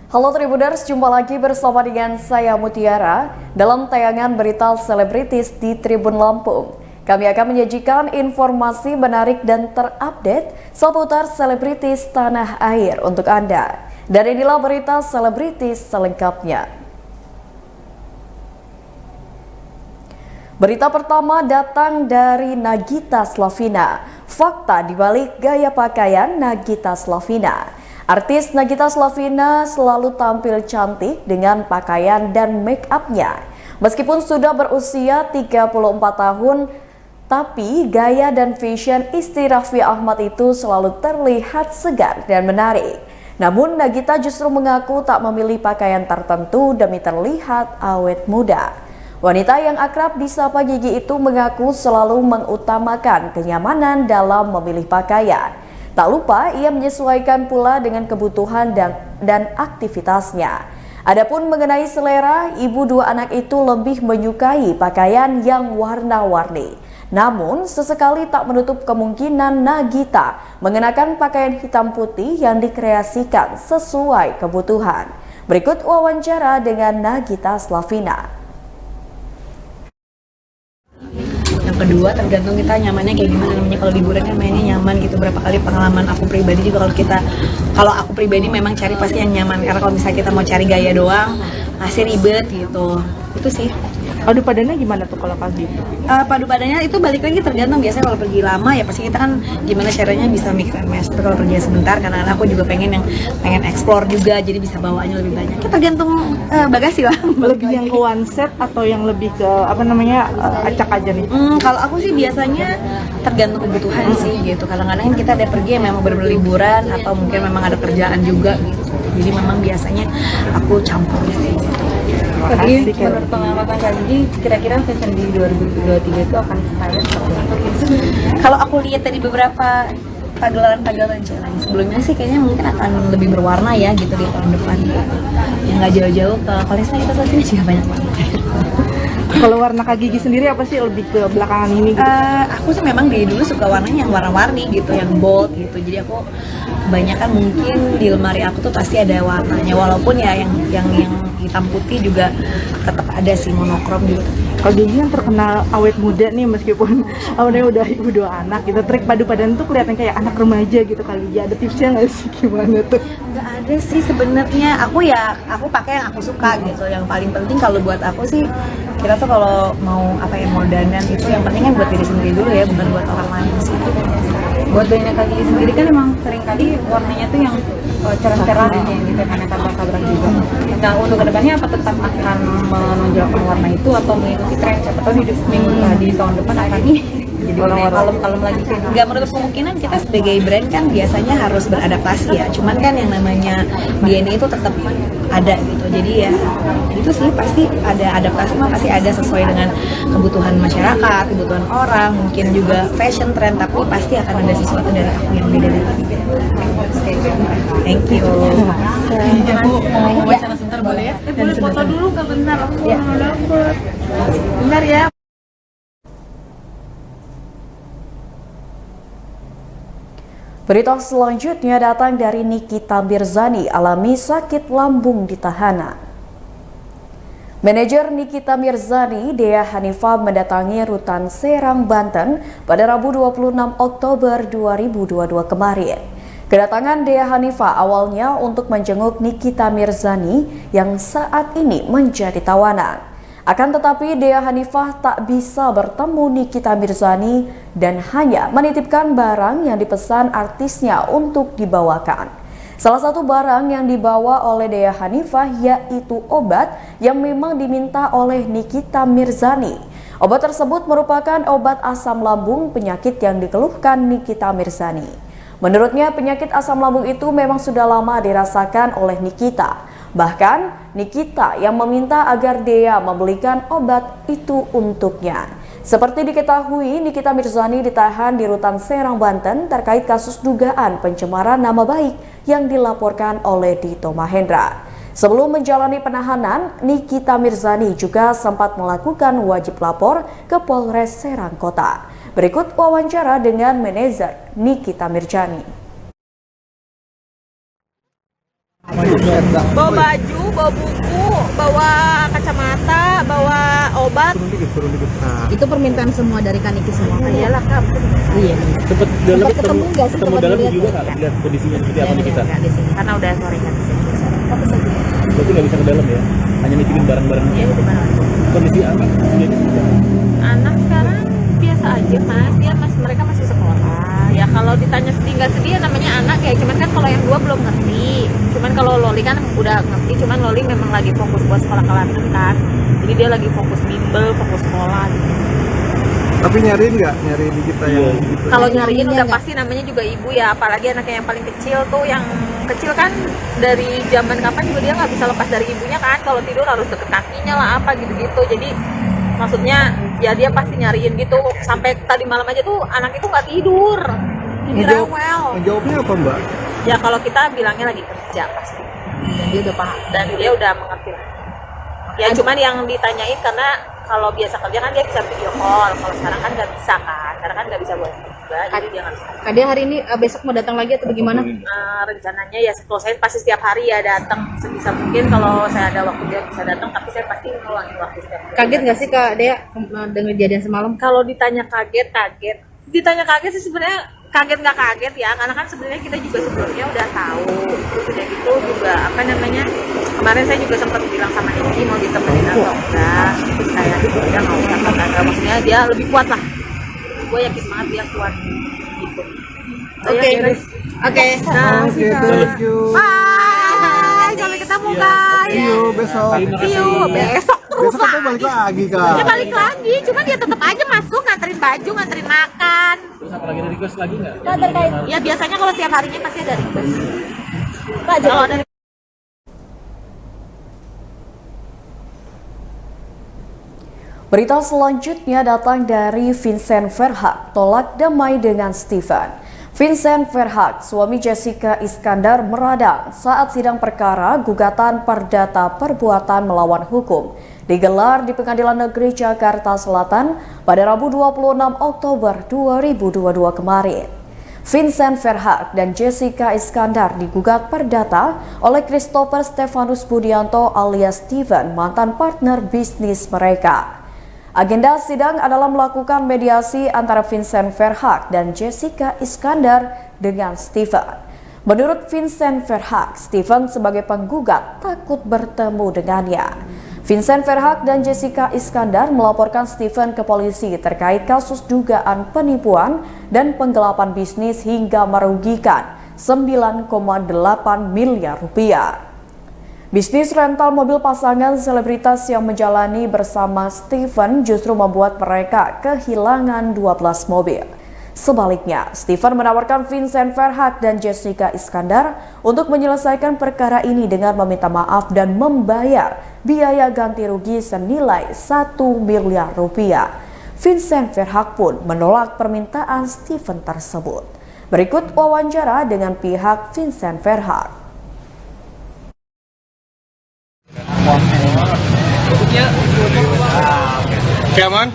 S15: Halo Tribuners, jumpa lagi bersama dengan saya Mutiara dalam tayangan berita selebritis di Tribun Lampung. Kami akan menyajikan informasi menarik dan terupdate seputar selebritis tanah air untuk Anda. Dan inilah berita selebritis selengkapnya. Berita pertama datang dari Nagita Slavina. Fakta dibalik gaya pakaian Nagita Slavina. Artis Nagita Slavina selalu tampil cantik dengan pakaian dan make up-nya. Meskipun sudah berusia 34 tahun, tapi gaya dan fashion istri Raffi Ahmad itu selalu terlihat segar dan menarik. Namun Nagita justru mengaku tak memilih pakaian tertentu demi terlihat awet muda. Wanita yang akrab disapa Gigi itu mengaku selalu mengutamakan kenyamanan dalam memilih pakaian. Tak lupa ia menyesuaikan pula dengan kebutuhan dan aktivitasnya. Adapun mengenai selera, ibu dua anak itu lebih menyukai pakaian yang warna-warni. Namun sesekali tak menutup kemungkinan Nagita mengenakan pakaian hitam putih yang dikreasikan sesuai kebutuhan. Berikut wawancara dengan Nagita Slavina.
S16: Kedua, tergantung kita nyamannya kayak gimana. Namanya kalau liburan kan mainnya nyaman gitu. Berapa kali pengalaman aku pribadi juga, kalau aku pribadi memang cari pasti yang nyaman, karena kalau misalnya kita mau cari gaya doang pasti ribet gitu. Itu sih.
S17: Padu padannya gimana tuh kalau pagi?
S16: Padu padannya itu balik lagi tergantung. Biasanya kalau pergi lama ya pasti kita kan gimana caranya bisa mix and match. Tapi kalau pergi sebentar, karena aku juga pengen explore juga, jadi bisa bawaannya lebih banyak. Kita tergantung bagasi lah.
S17: Lebih yang ke one set atau yang lebih ke acak aja nih?
S16: Kalau aku sih biasanya tergantung kebutuhan sih gitu. Kadang-kadang kita ada pergi yang memang benar-benar liburan atau mungkin memang ada kerjaan juga gitu. Jadi memang biasanya aku campur gitu.
S17: Jadi
S16: menurut pengamatan Kak Gigi, kira-kira fashion di 2023 itu akan style seperti apa? Kalau aku lihat dari beberapa pagelaran challenge sebelumnya sih kayaknya mungkin akan lebih berwarna ya gitu di tahun depan. Yang nggak jauh-jauh ke Palestina, kita saat ini juga banyak banget.
S17: Kalau warna Kak Gigi sendiri apa sih lebih ke belakangan ini? Gitu?
S16: Aku sih memang dari dulu suka warnanya yang warna-warni gitu, yang bold gitu. Jadi aku kebanyakan mungkin di lemari aku tuh pasti ada warnanya, walaupun ya yang hitam putih juga tetap ada sih, monokrom gitu.
S17: Kalau Gigi kan terkenal awet muda nih, meskipun awalnya udah ibu dua anak gitu. Trik padu padan tuh kelihatan kayak anak remaja gitu kali ya. Ada tipsnya nggak sih gimana tuh?
S16: Nggak ada sih sebenarnya. Aku pakai yang aku suka gitu. Yang paling penting kalau buat aku sih, kita tuh kalau mau mau dandan itu yang penting kan buat diri sendiri dulu ya, bukan buat orang lain sih. Buat dirinya Kak Gigi sendiri kan emang sering kali warnanya tuh yang cerah-cerah gitu, karena tabrak juga. Nah untuk kedepannya apa tetap akan menonjolkan warna itu atau mengikuti tren? Siapa tahu di tahun depan akan jadi warna kalem-kalem lagi. Nggak menutup kemungkinan kita sebagai brand kan biasanya harus beradaptasi ya. Cuman kan yang namanya DNA itu tetap ada gitu. Jadi ya itu sih pasti ada adaptasi, pasti ada sesuai dengan kebutuhan masyarakat, kebutuhan orang, mungkin juga fashion trend, tapi pasti akan ada sesuatu dari aku yang beda dari tadi. Thank you.
S22: Aku mau bicara sebentar boleh ya? Boleh foto dulu nggak bentar? Aku mau dapet. Bentar ya.
S15: Berita selanjutnya datang dari Nikita Mirzani, alami sakit lambung di tahanan. Manajer Nikita Mirzani, Dea Hanifah, mendatangi Rutan Serang, Banten pada Rabu 26 Oktober 2022 kemarin. Kedatangan Dea Hanifah awalnya untuk menjenguk Nikita Mirzani yang saat ini menjadi tawanan. Akan tetapi Dea Hanifah tak bisa bertemu Nikita Mirzani dan hanya menitipkan barang yang dipesan artisnya untuk dibawakan. Salah satu barang yang dibawa oleh Dea Hanifah yaitu obat yang memang diminta oleh Nikita Mirzani. Obat tersebut merupakan obat asam lambung, penyakit yang dikeluhkan Nikita Mirzani. Menurutnya penyakit asam lambung itu memang sudah lama dirasakan oleh Nikita. Bahkan Nikita yang meminta agar Dea membelikan obat itu untuknya. Seperti diketahui, Nikita Mirzani ditahan di Rutan Serang, Banten terkait kasus dugaan pencemaran nama baik yang dilaporkan oleh Dito Mahendra. Sebelum menjalani penahanan, Nikita Mirzani juga sempat melakukan wajib lapor ke Polres Serang Kota. Berikut wawancara dengan manajer Nikita Mirzani.
S16: Bawa baju, bawa buku, bawa kacamata, bawa obat. Itu permintaan semua dari Kaniki semua. Iyalah Kak. Iya.
S1: Sempat
S16: ketemu nggak sih?
S1: Ketemu dalam juga nggak lihat kondisinya seperti apa nih kita?
S16: Nggak di sini, karena udah sore kan.
S1: Berarti nggak bisa ke dalam ya? Hanya nitipin barang-barang.
S16: Iya, di mana?
S1: Kondisi anak jadi
S16: Anak sekarang biasa aja Mas, mereka masih sekolah. Ya kalau ditanya sedih nggak sedih ya namanya anak ya. Cuman kan kalau yang dua belum ngerti. Cuman kalau Loli kan udah ngerti. Cuman Loli memang lagi fokus buat sekolah ke London kan. Jadi dia lagi fokus bimbel, fokus sekolah gitu.
S3: Tapi nyariin nggak? Nyariin di kita ya?
S16: Kalau nyariin udah pasti namanya juga ibu ya. Apalagi anaknya yang paling kecil tuh, yang kecil kan dari zaman kapan juga dia nggak bisa lepas dari ibunya kan. Kalau tidur harus deket kakinya lah apa gitu-gitu. Jadi maksudnya ya dia pasti nyariin gitu. Sampai tadi malam aja tuh anak itu nggak tidur. Jadi rewel.
S3: Menjawabnya apa Mbak?
S16: Ya kalau kita bilangnya lagi kerja pasti. Dan dia udah paham. Dan dia udah mengerti lah. Ya cuman yang ditanyain karena kalau biasa kerja kan dia bisa video call. Kalau sekarang kan nggak bisa kan. Karena kan nggak bisa buat juga. Jadi dia nggak bisa.
S22: Dia hari ini besok mau datang lagi atau bagaimana?
S16: Rencananya ya kalau saya pasti setiap hari ya datang sebisa mungkin. Kalau saya ada waktu dia bisa datang. Tapi saya pasti ngeluangin waktu setiap hari.
S22: Kaget nggak sih Kak Dea dengan kejadian semalam?
S16: Kalau ditanya kaget. Ditanya kaget sih sebenarnya kaget nggak kaget ya, karena kan sebenarnya kita juga sebelumnya udah tahu. Terus udah gitu juga apa namanya, kemarin saya juga sempat bilang sama Niki mau ditemenin atau enggak. Terus kayak dia nggak usah, enggak, maksudnya dia lebih kuat lah. Gue yakin banget dia kuat gitu.
S22: Oke. Thank you.
S16: Bye, sampai ketemu guys.
S3: See you besok. Besok aku balik lagi Kak.
S16: Dia balik lagi, cuma dia tetap aja masuk nganterin baju, nganterin makan.
S1: Terus apa lagi ada request lagi nggak?
S16: Ya biasanya kalau tiap harinya pasti ada request.
S22: Kalau ada
S15: Berita selanjutnya datang dari Vincent Verhaak, tolak damai dengan Steven. Vincent Verhaak, suami Jessica Iskandar, meradang saat sidang perkara gugatan perdata perbuatan melawan hukum digelar di Pengadilan Negeri Jakarta Selatan pada Rabu 26 Oktober 2022 kemarin. Vincent Verhaak dan Jessica Iskandar digugat perdata oleh Christopher Stefanus Budianto alias Steven, mantan partner bisnis mereka. Agenda sidang adalah melakukan mediasi antara Vincent Verhaak dan Jessica Iskandar dengan Steven. Menurut Vincent Verhaak, Steven sebagai penggugat takut bertemu dengannya. Vincent Verhaak dan Jessica Iskandar melaporkan Steven ke polisi terkait kasus dugaan penipuan dan penggelapan bisnis hingga merugikan 9,8 miliar rupiah. Bisnis rental mobil pasangan selebritas yang menjalani bersama Steven justru membuat mereka kehilangan 12 mobil. Sebaliknya, Steven menawarkan Vincent Verhaak dan Jessica Iskandar untuk menyelesaikan perkara ini dengan meminta maaf dan membayar biaya ganti rugi senilai 1 miliar rupiah. Vincent Verhaak pun menolak permintaan Steven tersebut. Berikut wawancara dengan pihak Vincent Verhaak.
S3: Aman?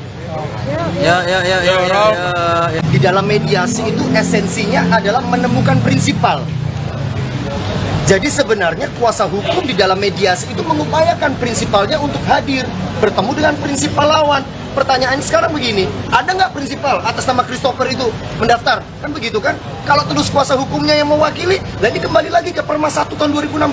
S12: Ya. Di dalam mediasi itu esensinya adalah menemukan prinsipal. Jadi sebenarnya kuasa hukum di dalam mediasi itu mengupayakan prinsipalnya untuk hadir, bertemu dengan prinsipal lawan. Pertanyaan sekarang begini, ada nggak prinsipal atas nama Christopher itu mendaftar? Kan begitu kan? Kalau terus kuasa hukumnya yang mewakili, dan ini kembali lagi ke Perma 1 tahun 2016.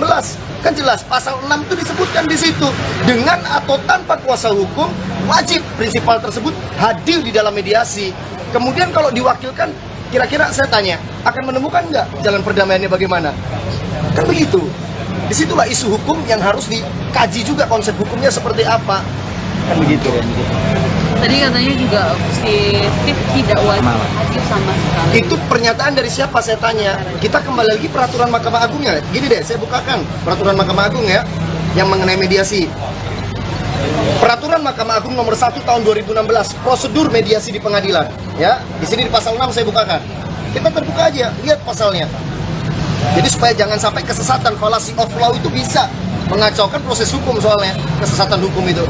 S12: Kan jelas, pasal 6 itu disebutkan di situ. Dengan atau tanpa kuasa hukum, wajib prinsipal tersebut hadir di dalam mediasi. Kemudian kalau diwakilkan, kira-kira saya tanya, akan menemukan nggak jalan perdamaiannya bagaimana? Kan begitu. Disitulah isu hukum yang harus dikaji juga, konsep hukumnya seperti apa. Kan begitu.
S22: Tadi katanya juga si Steve tidak wajib hadir sama sekali.
S12: Itu pernyataan dari siapa saya tanya. Kita kembali lagi peraturan Mahkamah Agungnya. Gini deh, saya bukakan peraturan Mahkamah Agung ya, yang mengenai mediasi. Peraturan Mahkamah Agung nomor 1 tahun 2016, prosedur mediasi di pengadilan. Ya, di sini di pasal 6 saya bukakan. Kita terbuka aja, lihat pasalnya. Jadi supaya jangan sampai kesesatan, fallacy of law itu bisa mengacaukan proses hukum, soalnya kesesatan hukum itu.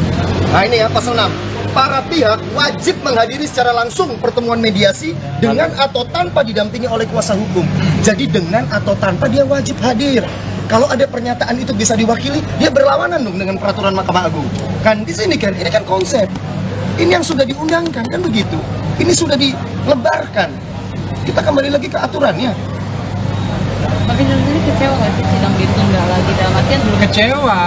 S12: Nah ini ya pasal 6. Para pihak wajib menghadiri secara langsung pertemuan mediasi dengan atau tanpa didampingi oleh kuasa hukum. Jadi dengan atau tanpa dia wajib hadir.
S4: Kalau ada pernyataan itu bisa diwakili, dia berlawanan dong dengan peraturan Mahkamah Agung. Kan di sini kan, ini kan konsep. Ini yang sudah diundangkan, kan begitu. Ini sudah dilebarkan. Kita kembali lagi ke aturannya.
S5: Tapi sendiri kecewa nggak sih sidang ditunda lagi dalam artian belum?
S18: Kecewa.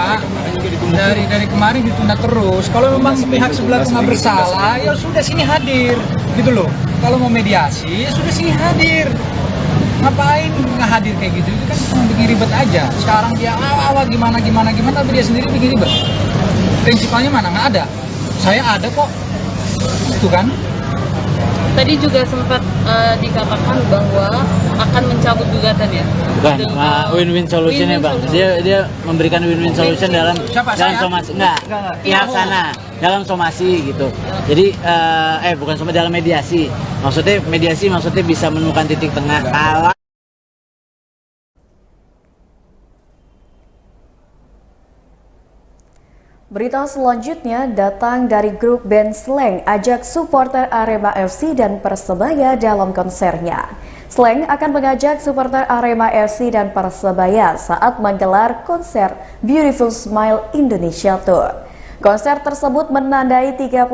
S18: Dari kemarin ditunda terus. Kalau memang pihak sebelah tengah bersalah, ya sudah sini hadir, gitu loh. Kalau mau mediasi, ya sudah sini hadir. Ngapain nggak hadir kayak gitu? Itu kan cuma bikin ribet aja. Sekarang dia gimana, tapi dia sendiri bikin ribet. Prinsipalnya mana? Nggak ada. Saya ada kok. Itu kan.
S5: Tadi juga sempat dikatakan bahwa akan mencabut gugatan ya.
S19: Bukan, win-win solution ya Bang. Dia memberikan win-win solution dalam somasi. Enggak, pihak sana dalam somasi gitu. Jadi bukan somasi, dalam mediasi. Maksudnya bisa menemukan titik tengah. Kalau
S15: berita selanjutnya datang dari grup band Slank ajak supporter Arema FC dan Persebaya dalam konsernya. Slank akan mengajak supporter Arema FC dan Persebaya saat menggelar konser Beautiful Smile Indonesia Tour. Konser tersebut menandai 39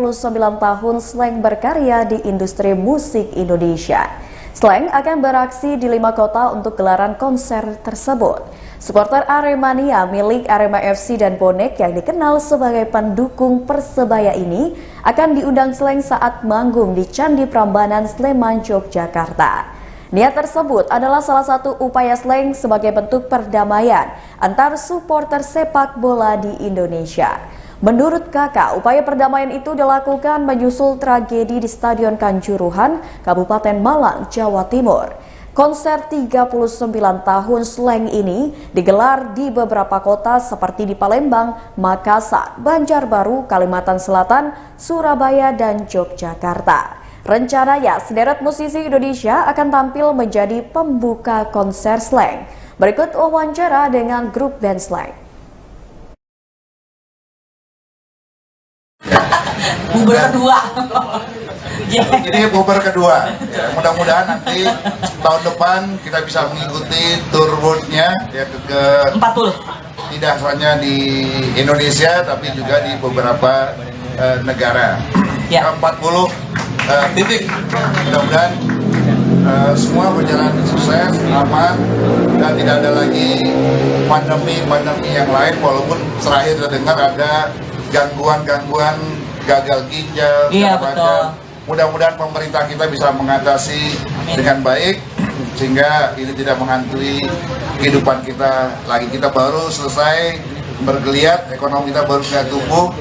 S15: tahun Slank berkarya di industri musik Indonesia. Slank akan beraksi di 5 kota untuk gelaran konser tersebut. Supporter Aremania milik Arema FC dan bonek yang dikenal sebagai pendukung Persebaya ini akan diundang Slank saat manggung di Candi Prambanan, Sleman, Yogyakarta. Niat tersebut adalah salah satu upaya Slank sebagai bentuk perdamaian antar supporter sepak bola di Indonesia. Menurut kakak, upaya perdamaian itu dilakukan menyusul tragedi di Stadion Kanjuruhan, Kabupaten Malang, Jawa Timur. Konser 39 tahun Slank ini digelar di beberapa kota seperti di Palembang, Makassar, Banjarbaru, Kalimantan Selatan, Surabaya, dan Yogyakarta. Rencananya, sederet musisi Indonesia akan tampil menjadi pembuka konser Slank. Berikut wawancara dengan grup band Slank.
S20: Bubar kedua.
S21: Ini bubar kedua. Ya, mudah-mudahan nanti tahun depan kita bisa mengikuti tour world-nya ya ke
S20: 40.
S21: Tidak hanya di Indonesia tapi juga di beberapa negara.
S20: Ya.
S21: 40 titik. Mudah-mudahan semua berjalan sukses, aman, dan tidak ada lagi pandemi yang lain. Walaupun terakhir saya dengar ada gangguan gagal ginjal.
S20: Iya, betul.
S21: Mudah-mudahan pemerintah kita bisa mengatasi dengan baik sehingga ini tidak menghantui kehidupan kita lagi. Kita baru selesai bergeliat, ekonomi kita baru mulai tumbuh,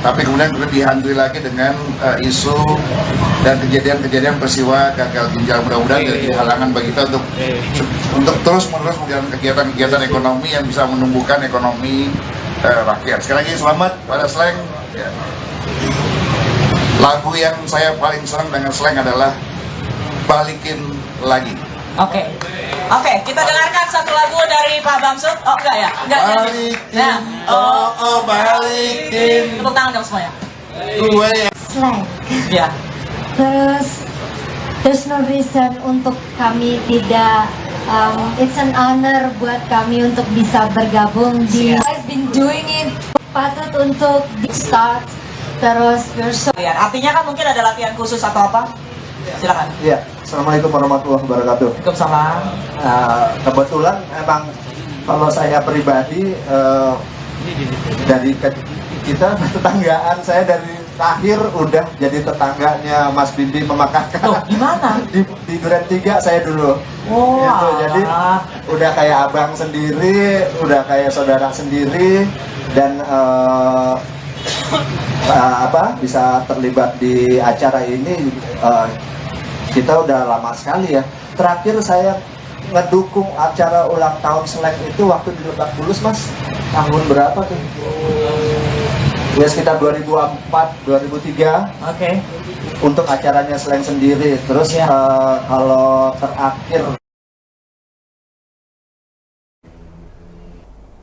S21: tapi kemudian kita dihantui lagi dengan isu dan kejadian peristiwa gagal ginjal. Mudah-mudahan jadi halangan bagi kita untuk terus-menerus menjalankan kegiatan-kegiatan ekonomi yang bisa menumbuhkan ekonomi rakyat. Sekali lagi selamat pada Slank. Ya. Lagu yang saya paling senang dengan Slank adalah Balikin Lagi.
S20: Oke, kita dengarkan satu lagu dari Pak Bamsud. Oh enggak ya? Enggak.
S21: Balikin, balikin.
S20: Tepuk tangan dong semuanya.
S21: Gue
S27: Slank.
S20: Ya.
S27: Terus there's no reason untuk kami tidak. It's an honor buat kami untuk bisa bergabung di. I've been doing it. Patut untuk di start. Terus
S20: artinya kan mungkin ada latihan khusus atau apa? Silakan.
S28: Iya, assalamualaikum warahmatullahi wabarakatuh.
S20: Waalaikumsalam.
S28: Kebetulan emang kalau saya pribadi dari kita tetanggaan, saya dari lahir udah jadi tetangganya Mas Bibi memakarkan.
S20: Loh, gimana?
S28: Di Duren 3 saya dulu.
S20: Oh,
S28: gitu. Jadi udah kayak abang sendiri, udah kayak saudara sendiri, dan bisa terlibat di acara ini kita udah lama sekali ya. Terakhir saya ngedukung acara ulang tahun Slank itu waktu di Lebak Bulus, Mas. Tahun berapa tuh? Ya sekitar 2004, 2003.
S20: Oke.
S28: Untuk acaranya Slank sendiri. Terus kalau terakhir.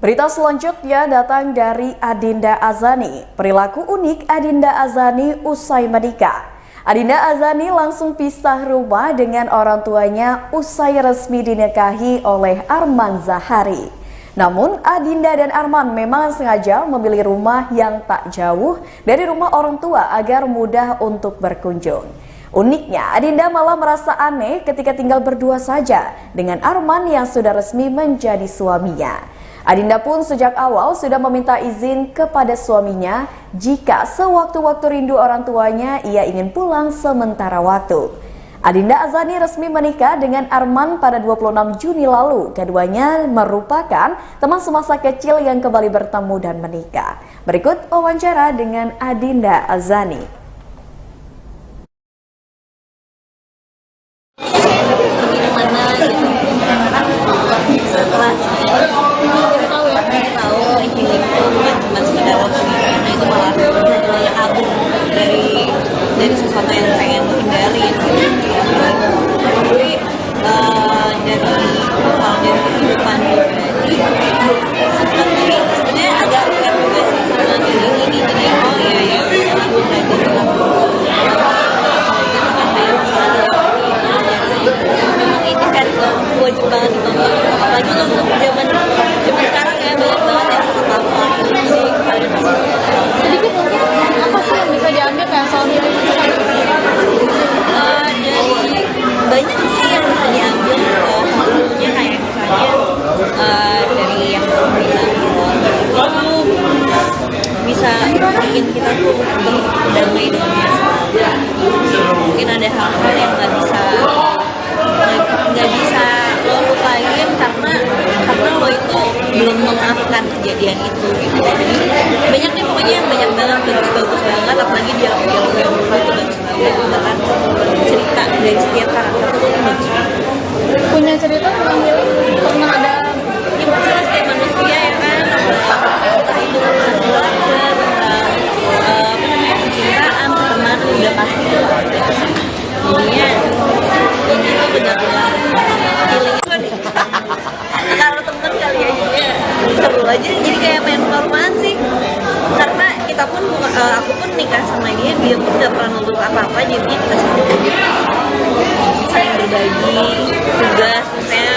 S15: Berita selanjutnya datang dari Adinda Azani. Perilaku unik Adinda Azani usai menikah. Adinda Azani langsung pisah rumah dengan orang tuanya usai resmi dinikahi oleh Arman Zahari. Namun, Adinda dan Arman memang sengaja memilih rumah yang tak jauh dari rumah orang tua agar mudah untuk berkunjung. Uniknya, Adinda malah merasa aneh ketika tinggal berdua saja dengan Arman yang sudah resmi menjadi suaminya. Adinda pun sejak awal sudah meminta izin kepada suaminya jika sewaktu-waktu rindu orang tuanya ia ingin pulang sementara waktu. Adinda Azani resmi menikah dengan Arman pada 26 Juni lalu. Keduanya merupakan teman semasa kecil yang kembali bertemu dan menikah. Berikut wawancara dengan Adinda Azani.
S16: Dari sesuatu yang pengen hindarin tapi dari kehidupan pribadi sebenarnya agak kaget juga sih sama ini jadi oh ya aku belajar memang ini kan wajib banget ditonton apalagi untuk zaman sekarang ya banyak banget yang suka tahu soal musik sedikit mungkin apa sih yang bisa diambil kayak soal banyak sih yang bisa diambil contohnya kayak misalnya dari yang aku bilang itu bisa bikin kita tuh berdamai dengan masalah. Mungkin ada hal-hal yang nggak bisa lo lupain karena lo itu belum memaafkan kejadian itu gitu. Jadi banyak nih pokoknya yang banyak banget bagus banget apalagi dialog yang itu bagus banget bahkan cerita dari setiap karakter itu bagus banget. Punya cerita tentang healing pernah ada ya masalah setiap manusia ya kan entah itu tentang keluarga tentang percintaan teman udah pasti ada jadinya ini tuh benar-benar healing kalau temen kali ya jadinya seru aja jadi kayak main format sih karena kita pun aku pun nikah sama dia pun gak pernah nuntut apa-apa jadinya kita saling berbagi tugas misalnya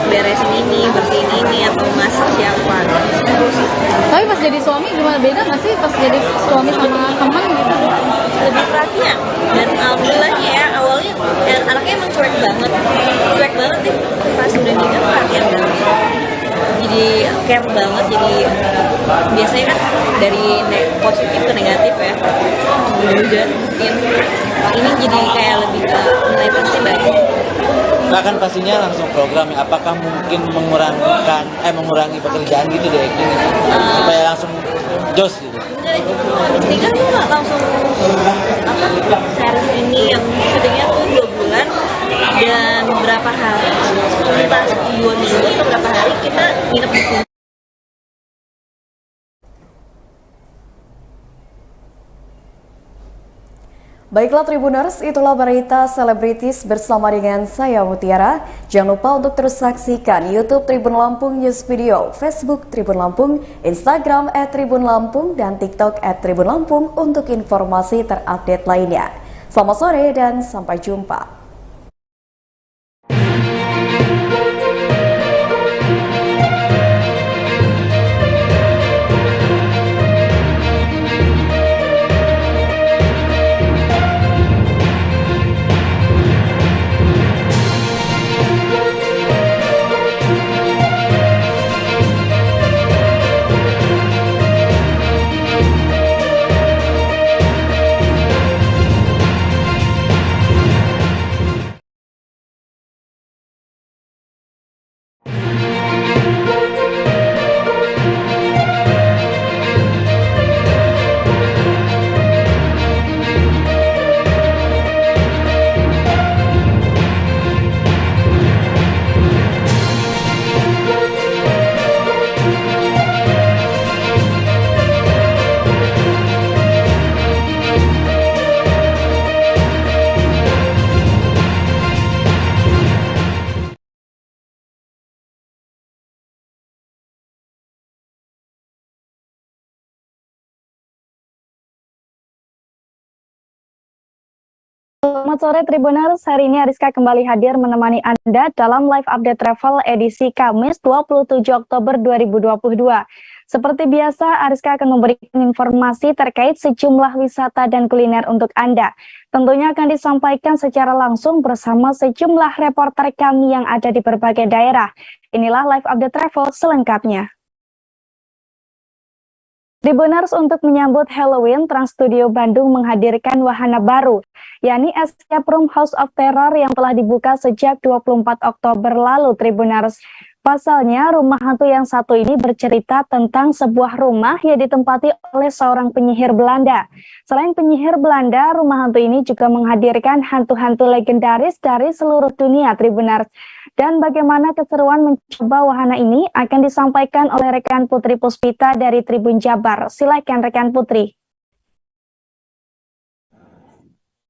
S16: beresin ini, bersihin ini atau masak siapa gitu. Tapi pas jadi suami gimana beda nggak sih pas jadi suami sama teman gitu? Lebih perhatian dan alhamdulillahnya ya awalnya anaknya emang cuek banget nih pas udah nikah perhatian banget. Jadi care banget jadi biasanya kan dari positif ke negatif ya udah ini jadi kayak lebih ke nilai pasti baik.
S19: Bahkan pastinya langsung program ya. Apakah mungkin mengurangi pekerjaan gitu deh supaya langsung jos gitu?
S16: Enggak gitu, habis nikah tuh nggak langsung series ini yang syutingnya tuh 2 bulan dan berapa hari sekitar 2 minggu atau berapa hari kita nginep di sini.
S15: Baiklah Tribuners, itulah berita selebritis bersama dengan saya Mutiara. Jangan lupa untuk terus saksikan YouTube Tribun Lampung News Video, Facebook Tribun Lampung, Instagram @tribunlampung, dan TikTok @tribunlampung untuk informasi terupdate lainnya. Selamat sore dan sampai jumpa.
S14: Selamat sore Tribuners, hari ini Ariska kembali hadir menemani Anda dalam live update travel edisi Kamis 27 Oktober 2022. Seperti biasa, Ariska akan memberikan informasi terkait sejumlah wisata dan kuliner untuk Anda. Tentunya akan disampaikan secara langsung bersama sejumlah reporter kami yang ada di berbagai daerah. Inilah live update travel selengkapnya. Tribuners, untuk menyambut Halloween, Trans Studio Bandung menghadirkan wahana baru, yakni Escape Room House of Terror yang telah dibuka sejak 24 Oktober lalu, Tribuners. Pasalnya, rumah hantu yang satu ini bercerita tentang sebuah rumah yang ditempati oleh seorang penyihir Belanda. Selain penyihir Belanda, rumah hantu ini juga menghadirkan hantu-hantu legendaris dari seluruh dunia, Tribuners. Dan bagaimana keseruan mencoba wahana ini akan disampaikan oleh rekan Putri Puspita dari Tribun Jabar. Silakan rekan Putri.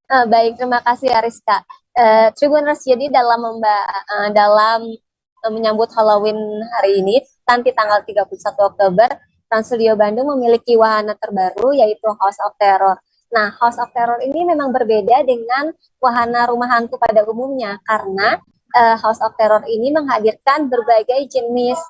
S2: Baik, terima kasih Ariska. Tribuners, jadi dalam menyambut Halloween hari ini, nanti tanggal 31 Oktober, Trans Studio Bandung memiliki wahana terbaru yaitu House of Terror. Nah, House of Terror ini memang berbeda dengan wahana rumah hantu pada umumnya karena House of Terror ini menghadirkan berbagai jenis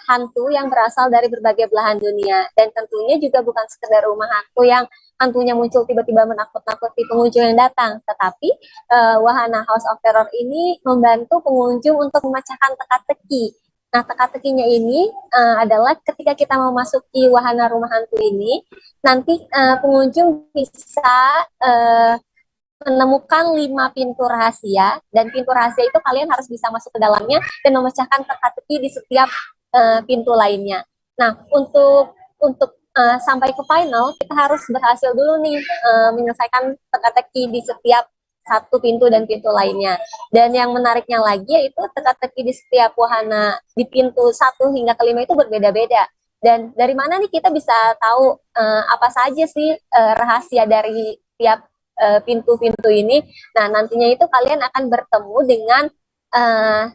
S2: hantu yang berasal dari berbagai belahan dunia, dan tentunya juga bukan sekedar rumah hantu yang hantunya muncul tiba-tiba menakut-nakuti pengunjung yang datang, tetapi wahana House of Terror ini membantu pengunjung untuk memecahkan teka-teki. Nah, teka-tekinya ini adalah ketika kita mau masuki wahana rumah hantu ini, nanti pengunjung bisa menemukan 5 pintu rahasia, dan pintu rahasia itu kalian harus bisa masuk ke dalamnya dan memecahkan teka-teki di setiap pintu lainnya. Nah, untuk sampai ke final, kita harus berhasil dulu nih menyelesaikan teka-teki di setiap satu pintu dan pintu lainnya. Dan yang menariknya lagi yaitu teka-teki di setiap wahana di pintu 1 hingga ke 5 itu berbeda-beda. Dan dari mana nih kita bisa tahu apa saja sih rahasia dari tiap pintu-pintu ini? Nah, nantinya itu kalian akan bertemu dengan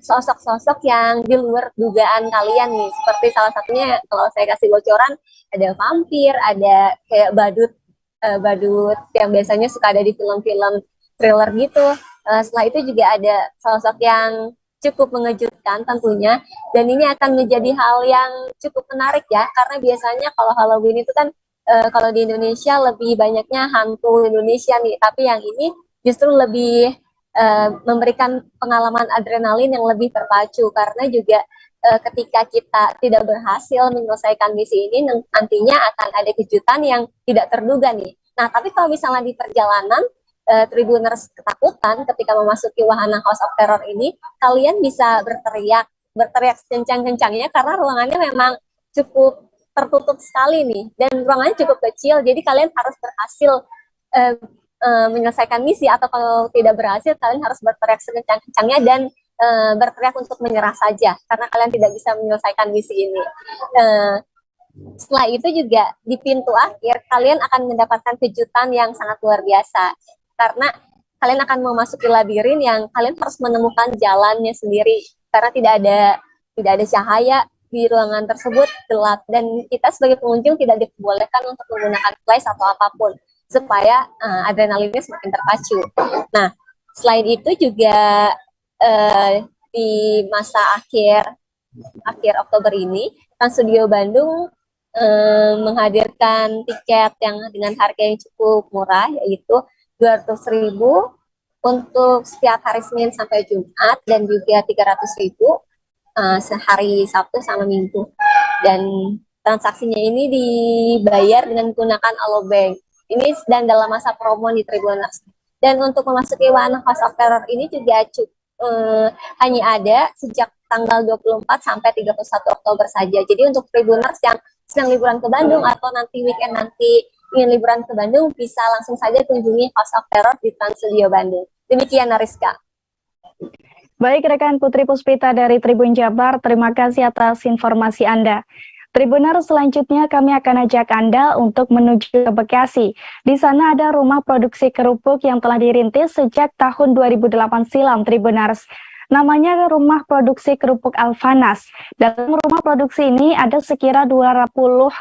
S2: sosok-sosok yang di luar dugaan kalian nih. Seperti salah satunya, kalau saya kasih bocoran, ada vampir, ada kayak badut yang biasanya suka ada di film-film thriller gitu. Setelah itu juga ada sosok yang cukup mengejutkan tentunya, dan ini akan menjadi hal yang cukup menarik ya, karena biasanya kalau Halloween itu kan kalau di Indonesia lebih banyaknya hantu Indonesia nih, tapi yang ini justru lebih memberikan pengalaman adrenalin yang lebih terpacu, karena juga ketika kita tidak berhasil menyelesaikan misi ini, nantinya akan ada kejutan yang tidak terduga nih. Nah, tapi kalau misalnya di perjalanan Tribuners ketakutan ketika memasuki wahana House of Terror ini, kalian bisa berteriak sekencang-kencangnya karena ruangannya memang cukup tertutup sekali nih, dan ruangannya cukup kecil, jadi kalian harus berhasil menyelesaikan misi, atau kalau tidak berhasil kalian harus berteriak sekencang-kencangnya dan berteriak untuk menyerah saja karena kalian tidak bisa menyelesaikan misi ini. Setelah itu juga di pintu akhir kalian akan mendapatkan kejutan yang sangat luar biasa, karena kalian akan memasuki labirin yang kalian harus menemukan jalannya sendiri karena tidak ada cahaya. Di ruangan tersebut gelap, dan kita sebagai pengunjung tidak diperbolehkan untuk menggunakan flash atau apapun supaya adrenalinnya semakin terpacu. Nah, selain itu juga di masa akhir Oktober ini, Trans Studio Bandung menghadirkan tiket yang dengan harga yang cukup murah, yaitu 200.000 untuk setiap hari Senin sampai Jumat, dan juga 300.000 sehari Sabtu sama Minggu, dan transaksinya ini dibayar dengan menggunakan Alobank. Ini sedang dalam masa promo di Tribuners. Dan untuk memasuki wahana House of Terror ini juga hanya ada sejak tanggal 24 sampai 31 Oktober saja. Jadi untuk Tribuners yang sedang liburan ke Bandung atau nanti weekend nanti ingin liburan ke Bandung, bisa langsung saja kunjungi House of Terror di Trans Studio Bandung. Demikian Ariska.
S14: Baik rekan Putri Puspita dari Tribun Jabar, terima kasih atas informasi Anda. Tribuners, selanjutnya kami akan ajak Anda untuk menuju ke Bekasi. Di sana ada rumah produksi kerupuk yang telah dirintis sejak tahun 2008 silam, Tribuners. Namanya Rumah Produksi Kerupuk Alfanas. Dalam rumah produksi ini ada sekira 20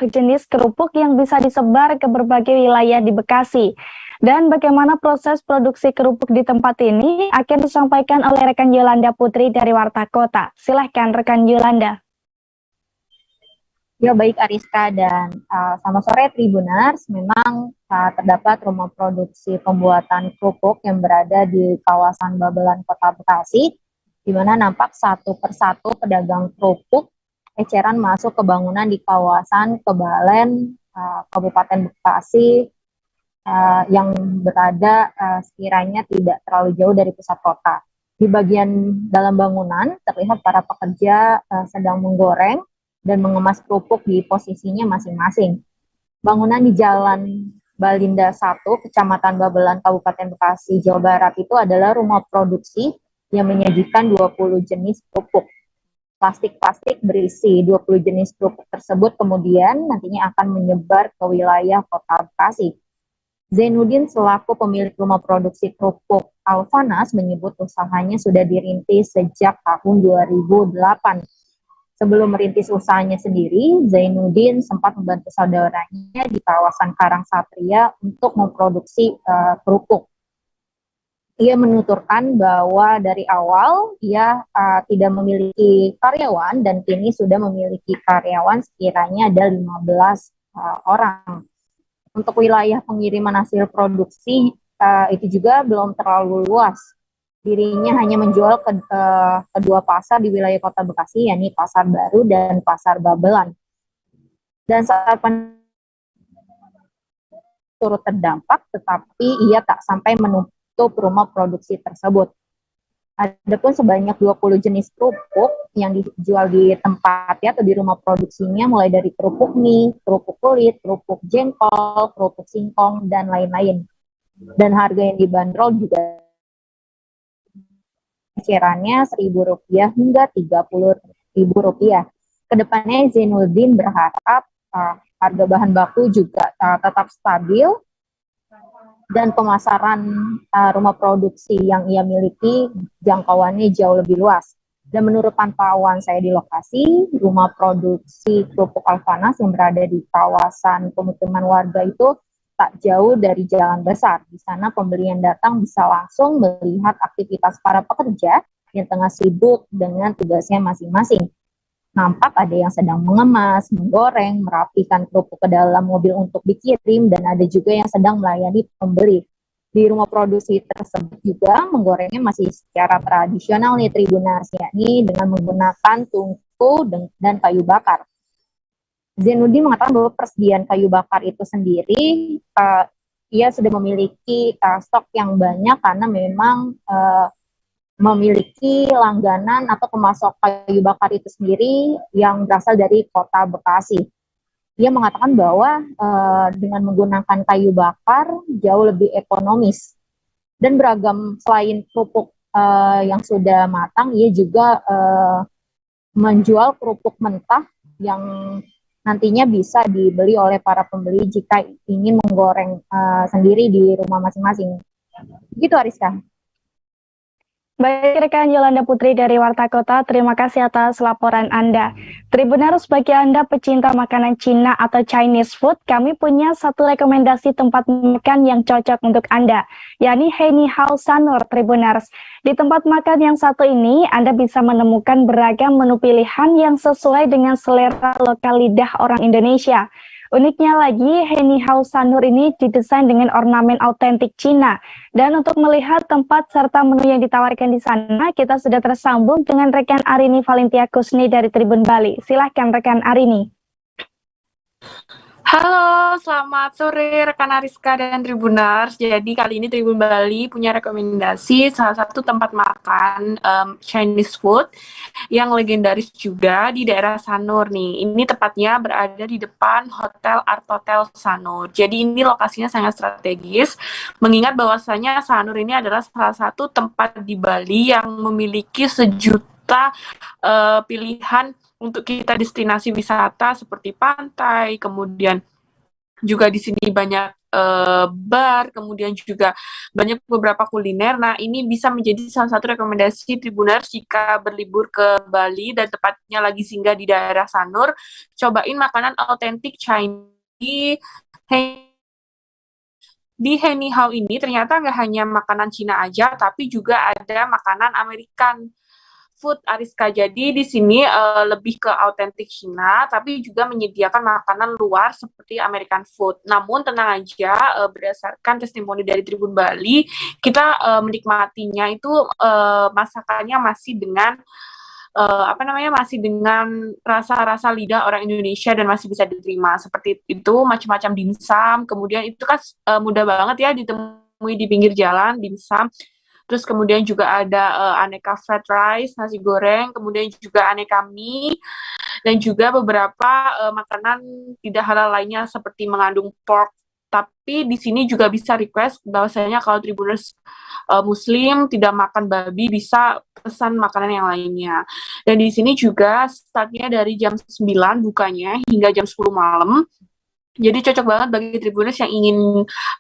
S14: jenis kerupuk yang bisa disebar ke berbagai wilayah di Bekasi. Dan bagaimana proses produksi kerupuk di tempat ini akan disampaikan oleh rekan Yolanda Putri dari Warta Kota. Silahkan rekan Yolanda.
S6: Ya baik Ariska dan selamat sore Tribuners. Memang terdapat rumah produksi pembuatan kerupuk yang berada di kawasan Babelan Kota Bekasi, di mana nampak satu persatu pedagang kerupuk eceran masuk ke bangunan di kawasan Kebalen, Kabupaten Bekasi, yang berada sekiranya tidak terlalu jauh dari pusat kota. Di bagian dalam bangunan terlihat para pekerja sedang menggoreng dan mengemas kerupuk di posisinya masing-masing. Bangunan di Jalan Balinda 1, Kecamatan Babelan, Kabupaten Bekasi, Jawa Barat itu adalah rumah produksi yang menyajikan 20 jenis kerupuk. Plastik-plastik berisi 20 jenis kerupuk tersebut kemudian nantinya akan menyebar ke wilayah Kota Bekasi. Zainuddin selaku pemilik rumah produksi kerupuk Alfanas menyebut usahanya sudah dirintis sejak tahun 2008. Sebelum merintis usahanya sendiri, Zainuddin sempat membantu saudaranya di kawasan Karang Satria untuk memproduksi kerupuk. Ia menuturkan bahwa dari awal ia tidak memiliki karyawan dan kini sudah memiliki karyawan sekiranya ada 15 orang. Untuk wilayah pengiriman hasil produksi itu juga belum terlalu luas. Dirinya hanya menjual ke kedua pasar di wilayah Kota Bekasi, yakni Pasar Baru dan Pasar Babelan. Dan saat turut terdampak, tetapi ia tak sampai menutup rumah produksi tersebut. Adapun sebanyak 20 jenis kerupuk yang dijual di tempatnya atau di rumah produksinya, mulai dari kerupuk mie, kerupuk kulit, kerupuk jengkol, kerupuk singkong, dan lain-lain. Dan harga yang dibanderol juga ecerannya Rp1.000 hingga Rp30.000. Kedepannya Zainuddin berharap harga bahan baku juga tetap stabil dan pemasaran rumah produksi yang ia miliki jangkauannya jauh lebih luas. Dan menurut pantauan saya di lokasi, rumah produksi kerupuk Alfanas yang berada di kawasan pemukiman warga itu tak jauh dari jalan besar. Di sana pembeli yang datang bisa langsung melihat aktivitas para pekerja yang tengah sibuk dengan tugasnya masing-masing. Nampak ada yang sedang mengemas, menggoreng, merapikan kerupuk ke dalam mobil untuk dikirim, dan ada juga yang sedang melayani pembeli. Di rumah produksi tersebut juga menggorengnya masih secara tradisional nih Tribuners, yakni dengan menggunakan tungku dan kayu bakar. Zainuddin mengatakan bahwa persediaan kayu bakar itu sendiri ia sudah memiliki stok yang banyak karena memang memiliki langganan atau pemasok kayu bakar itu sendiri yang berasal dari Kota Bekasi. Ia mengatakan bahwa dengan menggunakan kayu bakar jauh lebih ekonomis dan beragam. Selain kerupuk yang sudah matang, ia juga menjual kerupuk mentah yang nantinya bisa dibeli oleh para pembeli jika ingin menggoreng sendiri di rumah masing-masing. Begitu Ariska.
S14: Baik rekan Yolanda Putri dari Warta Kota, terima kasih atas laporan Anda. Tribuners, bagi Anda pecinta makanan Cina atau Chinese food, kami punya satu rekomendasi tempat makan yang cocok untuk Anda, yakni Hei Ni Hao Sanur Tribuners. Di tempat makan yang satu ini, Anda bisa menemukan beragam menu pilihan yang sesuai dengan selera lokal lidah orang Indonesia. Uniknya lagi, Hei Ni Hao Sanur ini didesain dengan ornamen autentik Cina. Dan untuk melihat tempat serta menu yang ditawarkan di sana, kita sudah tersambung dengan rekan Arini Valentia Kusni dari Tribun Bali. Silahkan rekan Arini.
S7: Halo, selamat sore rekan Ariska dan Tribuners. Jadi kali ini Tribun Bali punya rekomendasi salah satu tempat makan Chinese food yang legendaris juga di daerah Sanur nih. Ini tepatnya berada di depan Hotel Art Hotel Sanur. Jadi ini lokasinya sangat strategis, mengingat bahwasanya Sanur ini adalah salah satu tempat di Bali yang memiliki sejuta pilihan untuk kita destinasi wisata seperti pantai, kemudian juga di sini banyak bar, kemudian juga banyak beberapa kuliner. Nah, ini bisa menjadi salah satu rekomendasi Tribuners jika berlibur ke Bali dan tepatnya lagi singgah di daerah Sanur. Cobain makanan autentik Chinese di Henihao ini ternyata nggak hanya makanan Cina aja, tapi juga ada makanan American food, Ariska. Jadi di sini lebih ke autentik Cina, tapi juga menyediakan makanan luar seperti American food. Namun tenang aja, berdasarkan testimoni dari Tribun Bali, kita menikmatinya itu masakannya masih dengan masih dengan rasa-rasa lidah orang Indonesia dan masih bisa diterima. Seperti itu, macam-macam dimsum, kemudian itu kan mudah banget ya ditemui di pinggir jalan, dimsum. Terus kemudian juga ada aneka fried rice, nasi goreng, kemudian juga aneka mie, dan juga beberapa makanan tidak halal lainnya seperti mengandung pork. Tapi di sini juga bisa request bahwasanya kalau Tribuners Muslim tidak makan babi bisa pesan makanan yang lainnya. Dan di sini juga startnya dari jam 9 bukanya hingga jam 10 malam. Jadi cocok banget bagi Tribuners yang ingin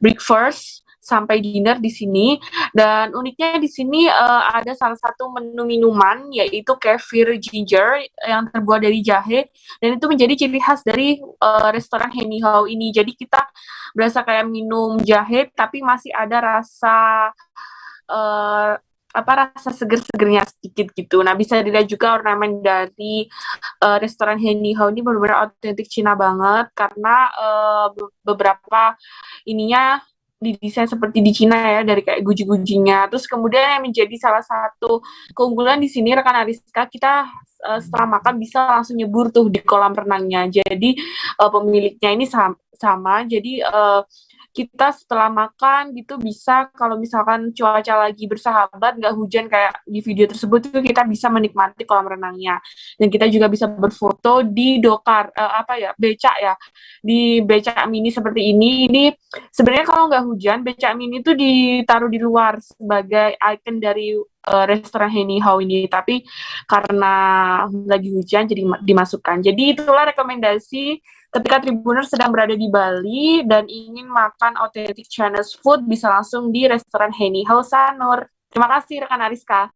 S7: breakfast sampai dinner di sini. Dan uniknya di sini ada salah satu menu minuman yaitu kefir ginger yang terbuat dari jahe, dan itu menjadi ciri khas dari restoran Henihao ini. Jadi kita berasa kayak minum jahe tapi masih ada rasa rasa seger-segernya sedikit gitu. Nah, bisa dilihat juga ornamen dari restoran Henihao ini benar-benar otentik Cina banget karena beberapa ininya didesain seperti di Cina ya, dari kayak guji-gujinya. Terus kemudian yang menjadi salah satu keunggulan di sini rekan Ariska, kita setelah makan bisa langsung nyebur tuh di kolam renangnya. Jadi pemiliknya ini sama. Jadi kita setelah makan gitu bisa, kalau misalkan cuaca lagi bersahabat, nggak hujan kayak di video tersebut, itu kita bisa menikmati kolam renangnya. Dan kita juga bisa berfoto di dokar becak ya, di becak mini seperti ini. Ini sebenarnya kalau nggak hujan, becak mini itu ditaruh di luar sebagai ikon dari restoran Henihao ini, tapi karena lagi hujan jadi dimasukkan. Jadi itulah rekomendasi ketika Tribuner sedang berada di Bali dan ingin makan authentic Chinese food, bisa langsung di restoran Henihao Sanur. Terima kasih rekan Ariska.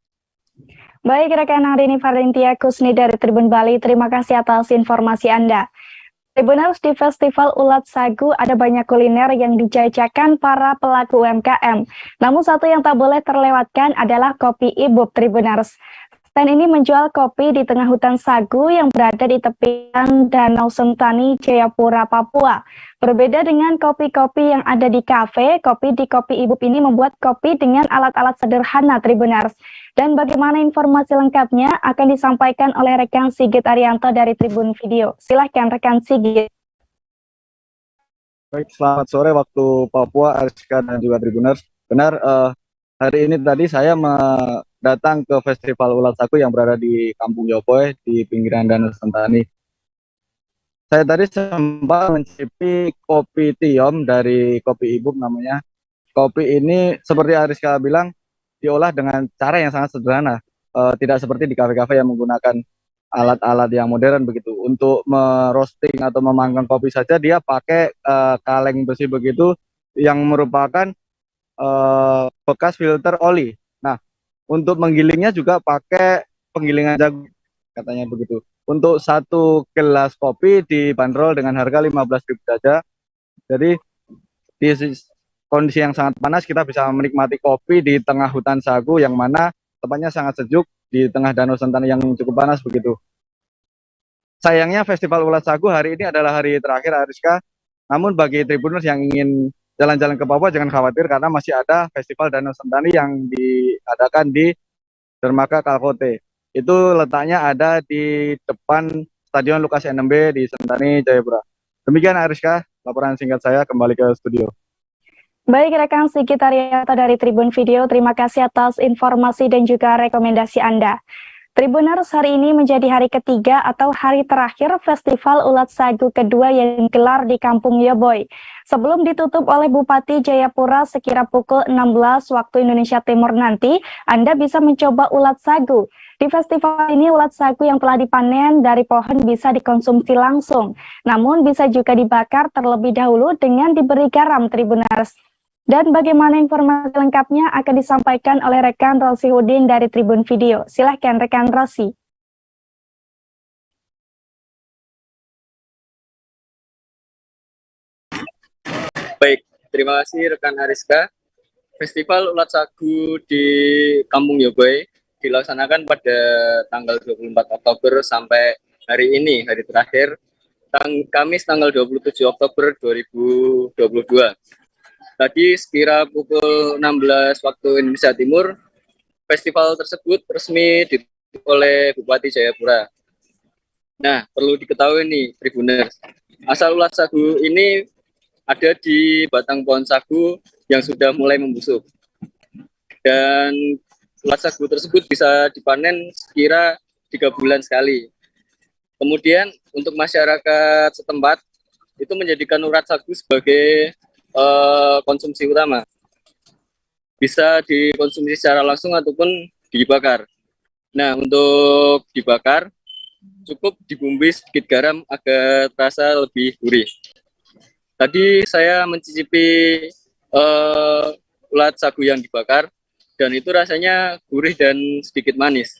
S14: Baik rekan Harini Valentia Kusni dari Tribun Bali, terima kasih atas informasi Anda. Tribuners, di Festival Ulat Sagu ada banyak kuliner yang dijajakan para pelaku UMKM. Namun satu yang tak boleh terlewatkan adalah kopi Ibub Tribuners. Stand ini menjual kopi di tengah hutan sagu yang berada di tepian Danau Sentani, Jayapura, Papua. Berbeda dengan kopi-kopi yang ada di kafe, kopi di Kopi Ibub ini membuat kopi dengan alat-alat sederhana Tribuners. Dan bagaimana informasi lengkapnya akan disampaikan oleh rekan Sigit Arianto dari Tribun Video. Silahkan rekan Sigit.
S8: Baik, selamat sore waktu Papua, Ariska dan juga Tribuners. Benar, hari ini tadi saya datang ke Festival Ulat Sagu yang berada di Kampung Yopoe di pinggiran Danau Sentani. Saya tadi sempat mencicipi kopi tiom dari Kopi Ibub namanya. Kopi ini seperti Ariska bilang diolah dengan cara yang sangat sederhana, tidak seperti di kafe-kafe yang menggunakan alat-alat yang modern begitu. Untuk merosting atau memanggang kopi saja dia pakai kaleng besi begitu yang merupakan bekas filter oli. Nah, untuk menggilingnya juga pakai penggilingan jagung, katanya begitu. Untuk satu gelas kopi dibanderol dengan harga 15.000 saja. Jadi di kondisi yang sangat panas kita bisa menikmati kopi di tengah hutan sagu yang mana tempatnya sangat sejuk di tengah Danau Sentani yang cukup panas begitu. Sayangnya Festival Ulat Sagu hari ini adalah hari terakhir Ariska. Namun bagi Tribuners yang ingin jalan-jalan ke Papua jangan khawatir karena masih ada Festival Danau Sentani yang diadakan di Dermaga Kalkote. Itu letaknya ada di depan Stadion Lukas NMB di Sentani, Jayapura. Demikian Ariska, laporan singkat saya, kembali ke studio.
S14: Baik rekan Sigit Arianto dari Tribun Video, terima kasih atas informasi dan juga rekomendasi Anda. Tribuners, hari ini menjadi hari ketiga atau hari terakhir Festival Ulat Sagu kedua yang digelar di Kampung Yoboy. Sebelum ditutup oleh Bupati Jayapura sekira pukul 16 waktu Indonesia Timur nanti, Anda bisa mencoba ulat sagu. Di festival ini ulat sagu yang telah dipanen dari pohon bisa dikonsumsi langsung, namun bisa juga dibakar terlebih dahulu dengan diberi garam Tribuners. Dan bagaimana informasi lengkapnya akan disampaikan oleh rekan Rosi Hudin dari Tribun Video. Silahkan rekan Rosi.
S1: Baik,
S9: terima kasih rekan Ariska. Festival Ulat Sagu di Kampung Yoboy dilaksanakan pada tanggal 24 Oktober sampai hari ini, hari terakhir, Kamis tanggal 27 Oktober 2022. Tadi sekira pukul 16 waktu Indonesia Timur, festival tersebut resmi ditutup oleh Bupati Jayapura. Nah, perlu diketahui nih, Tribuners, asal ulat sagu ini ada di batang pohon sagu yang sudah mulai membusuk. Dan ulat sagu tersebut bisa dipanen sekira 3 bulan sekali. Kemudian untuk masyarakat setempat itu menjadikan ulat sagu sebagai konsumsi utama. Bisa dikonsumsi secara langsung ataupun dibakar. Nah, untuk dibakar cukup dibumbui sedikit garam agar terasa lebih gurih. Tadi saya mencicipi ulat sagu yang dibakar dan itu rasanya gurih dan sedikit manis.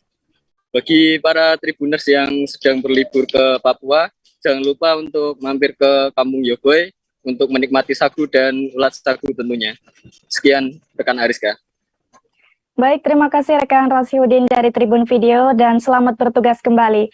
S9: Bagi para Tribuners yang sedang berlibur ke Papua, jangan lupa untuk mampir ke Kampung Yoboy untuk menikmati sagu dan ulat sagu tentunya. Sekian rekan Ariska.
S14: Baik, terima kasih rekan Rasiudin dari Tribun Video dan selamat bertugas kembali.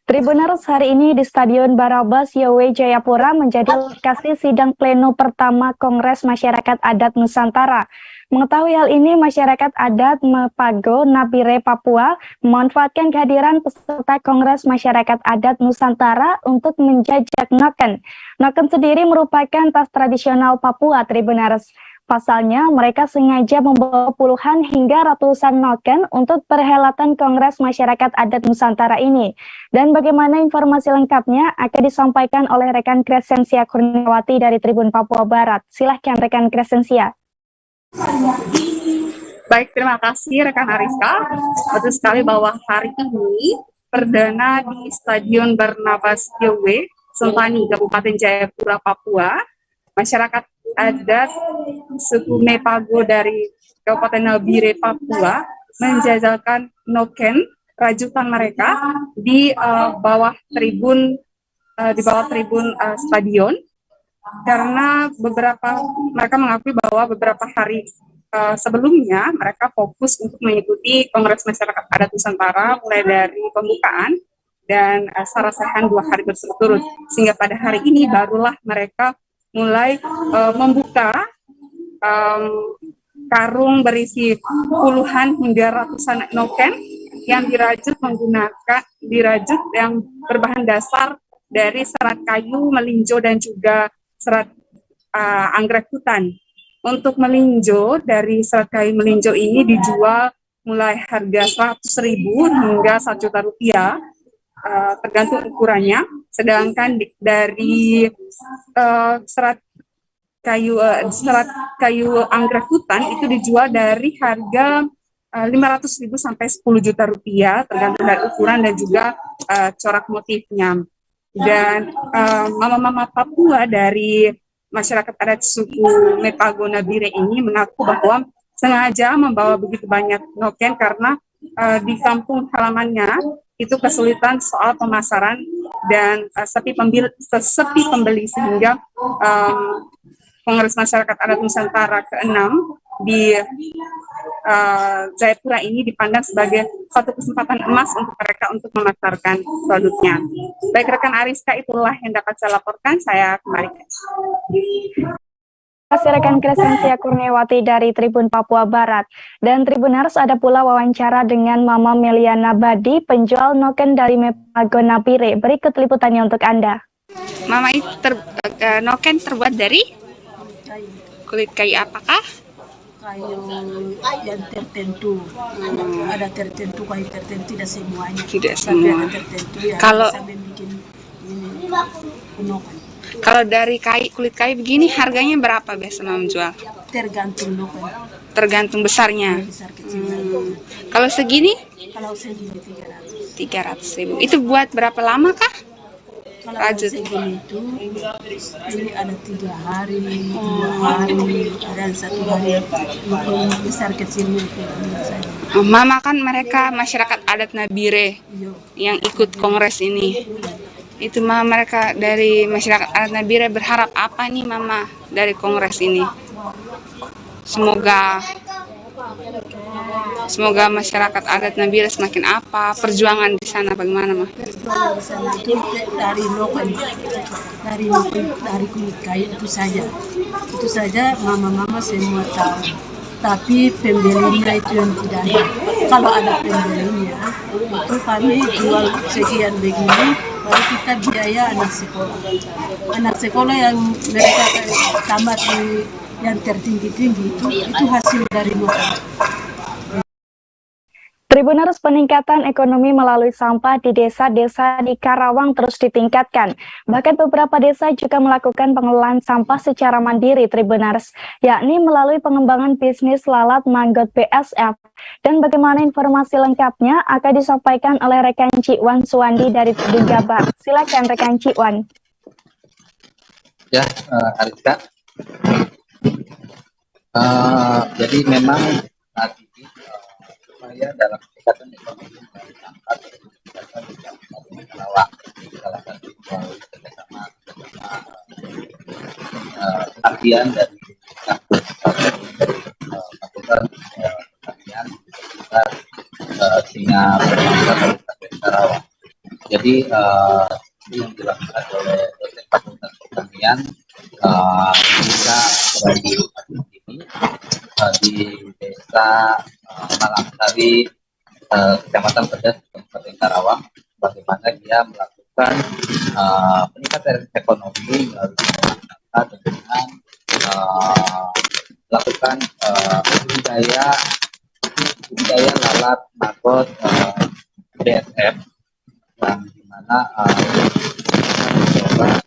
S14: Tribuners, hari ini di Stadion Barabas Yowe Jayapura menjadi lokasi sidang pleno pertama Kongres Masyarakat Adat Nusantara. Mengetahui hal ini, masyarakat adat Mepago Nabire Papua memanfaatkan kehadiran peserta Kongres Masyarakat Adat Nusantara untuk menjajak noken. Noken sendiri merupakan tas tradisional Papua, Tribuners. Pasalnya, mereka sengaja membawa puluhan hingga ratusan noken untuk perhelatan Kongres Masyarakat Adat Nusantara ini. Dan bagaimana informasi lengkapnya akan disampaikan oleh rekan Crescentia Kurniawati dari Tribun Papua Barat. Silahkan rekan Crescentia.
S10: Baik, terima kasih rekan Ariska. Betul sekali bahwa hari ini perdana di Stadion Barnabas Yowe, Sentani, Kabupaten Jayapura, Papua, masyarakat adat suku Mepago dari Kabupaten Nabire, Papua menjajalkan noken rajutan mereka di bawah tribun stadion. Karena mereka mengakui bahwa beberapa hari sebelumnya mereka fokus untuk mengikuti Kongres Masyarakat Adat Nusantara mulai dari pembukaan dan sarasehan 2 hari berturut-turut, sehingga pada hari ini barulah mereka mulai membuka karung berisi puluhan hingga ratusan noken yang dirajut yang berbahan dasar dari serat kayu, melinjo dan juga serat anggrek hutan. Untuk melinjo, dari serat kayu melinjo ini dijual mulai harga 100.000 hingga 1 juta rupiah, tergantung ukurannya. Sedangkan dari serat kayu anggrek hutan itu dijual dari harga 500.000 sampai 10 juta rupiah, tergantung dari ukuran dan juga corak motifnya. Dan mama-mama Papua dari masyarakat adat suku Mepago Nabire ini mengaku bahwa sengaja membawa begitu banyak noken karena di kampung halamannya itu kesulitan soal pemasaran dan sepi pembeli sehingga Kongres Masyarakat Adat Nusantara ke-6 di Jayapura ini dipandang sebagai suatu kesempatan emas untuk mereka untuk memasarkan produknya. Baik rekan Ariska, itulah yang dapat saya laporkan. Saya kembalikan.
S14: Terima kasih rekan Crescentia Kurniawati dari Tribun Papua Barat. Dan Tribuners, ada pula wawancara dengan Mama Meliana Badi, penjual noken dari Mepago Nabire. Berikut liputannya untuk Anda.
S11: Mama, noken terbuat dari kulit kayu apakah?
S13: Kayu yang tertentu, ada tertentu, kayu tertentu, tidak semuanya.
S11: Tidak semua.
S13: Tertentu ya,
S11: Kalau
S13: sampai bikin noken.
S11: Kalau dari kulit kayu begini harganya berapa biasa menjual?
S13: Tergantung noken.
S11: Tergantung besarnya.
S13: Besar kecil.
S11: Kalau segini?
S13: Kalau segini
S11: 300.000. Itu buat berapa lama kah?
S13: Kalau segini itu ini ada 3 hari, 2 hari, ada 1 hari untuk besar kecilnya itu.
S11: Mama kan mereka masyarakat adat Nabire yang ikut kongres ini. Itu Mama, mereka dari masyarakat adat Nabire berharap apa nih Mama dari kongres ini? Semoga masyarakat adat Nabire semakin apa, perjuangan di sana bagaimana, Ma?
S13: Perjuangan di sana itu dari lokal, dari kulit kayu itu saja mama-mama semua tahu. Tapi pembelinya itu yang tidak ada. Kalau ada pembelinya, itu kami jual sekian begini, baru kita biaya anak sekolah. Anak sekolah yang mereka tamat di yang tertinggi-tinggi itu hasil dari lokal.
S14: Tribuners, peningkatan ekonomi melalui sampah di desa-desa di Karawang terus ditingkatkan. Bahkan beberapa desa juga melakukan pengelolaan sampah secara mandiri, Tribuners, yakni melalui pengembangan bisnis lalat manggot BSF. Dan bagaimana informasi lengkapnya akan disampaikan oleh rekan Cikwan Suwandi dari Tribun Jabar. Silakan rekan Cikwan.
S3: Ya, Ariska. Jadi memang saat ini upaya dalam peningkatan ekonomi melalui sampah dilakukan di Kabupaten Karawang. Salah satu melalui kerjasama latihan dari kampus Fakultas Pertanian Singa Berbangsa Kabupaten Karawang. Jadi ini yang dilakukan oleh dosen Fakultas Pertanian bisa berada ini di desa Malangsari, Kecamatan Pedas, Kabupaten Karawang, bagaimana dia melakukan peningkatan ekonomi melalui sampah dengan melakukan budidaya lalat maggot BSF, yang dimana mencoba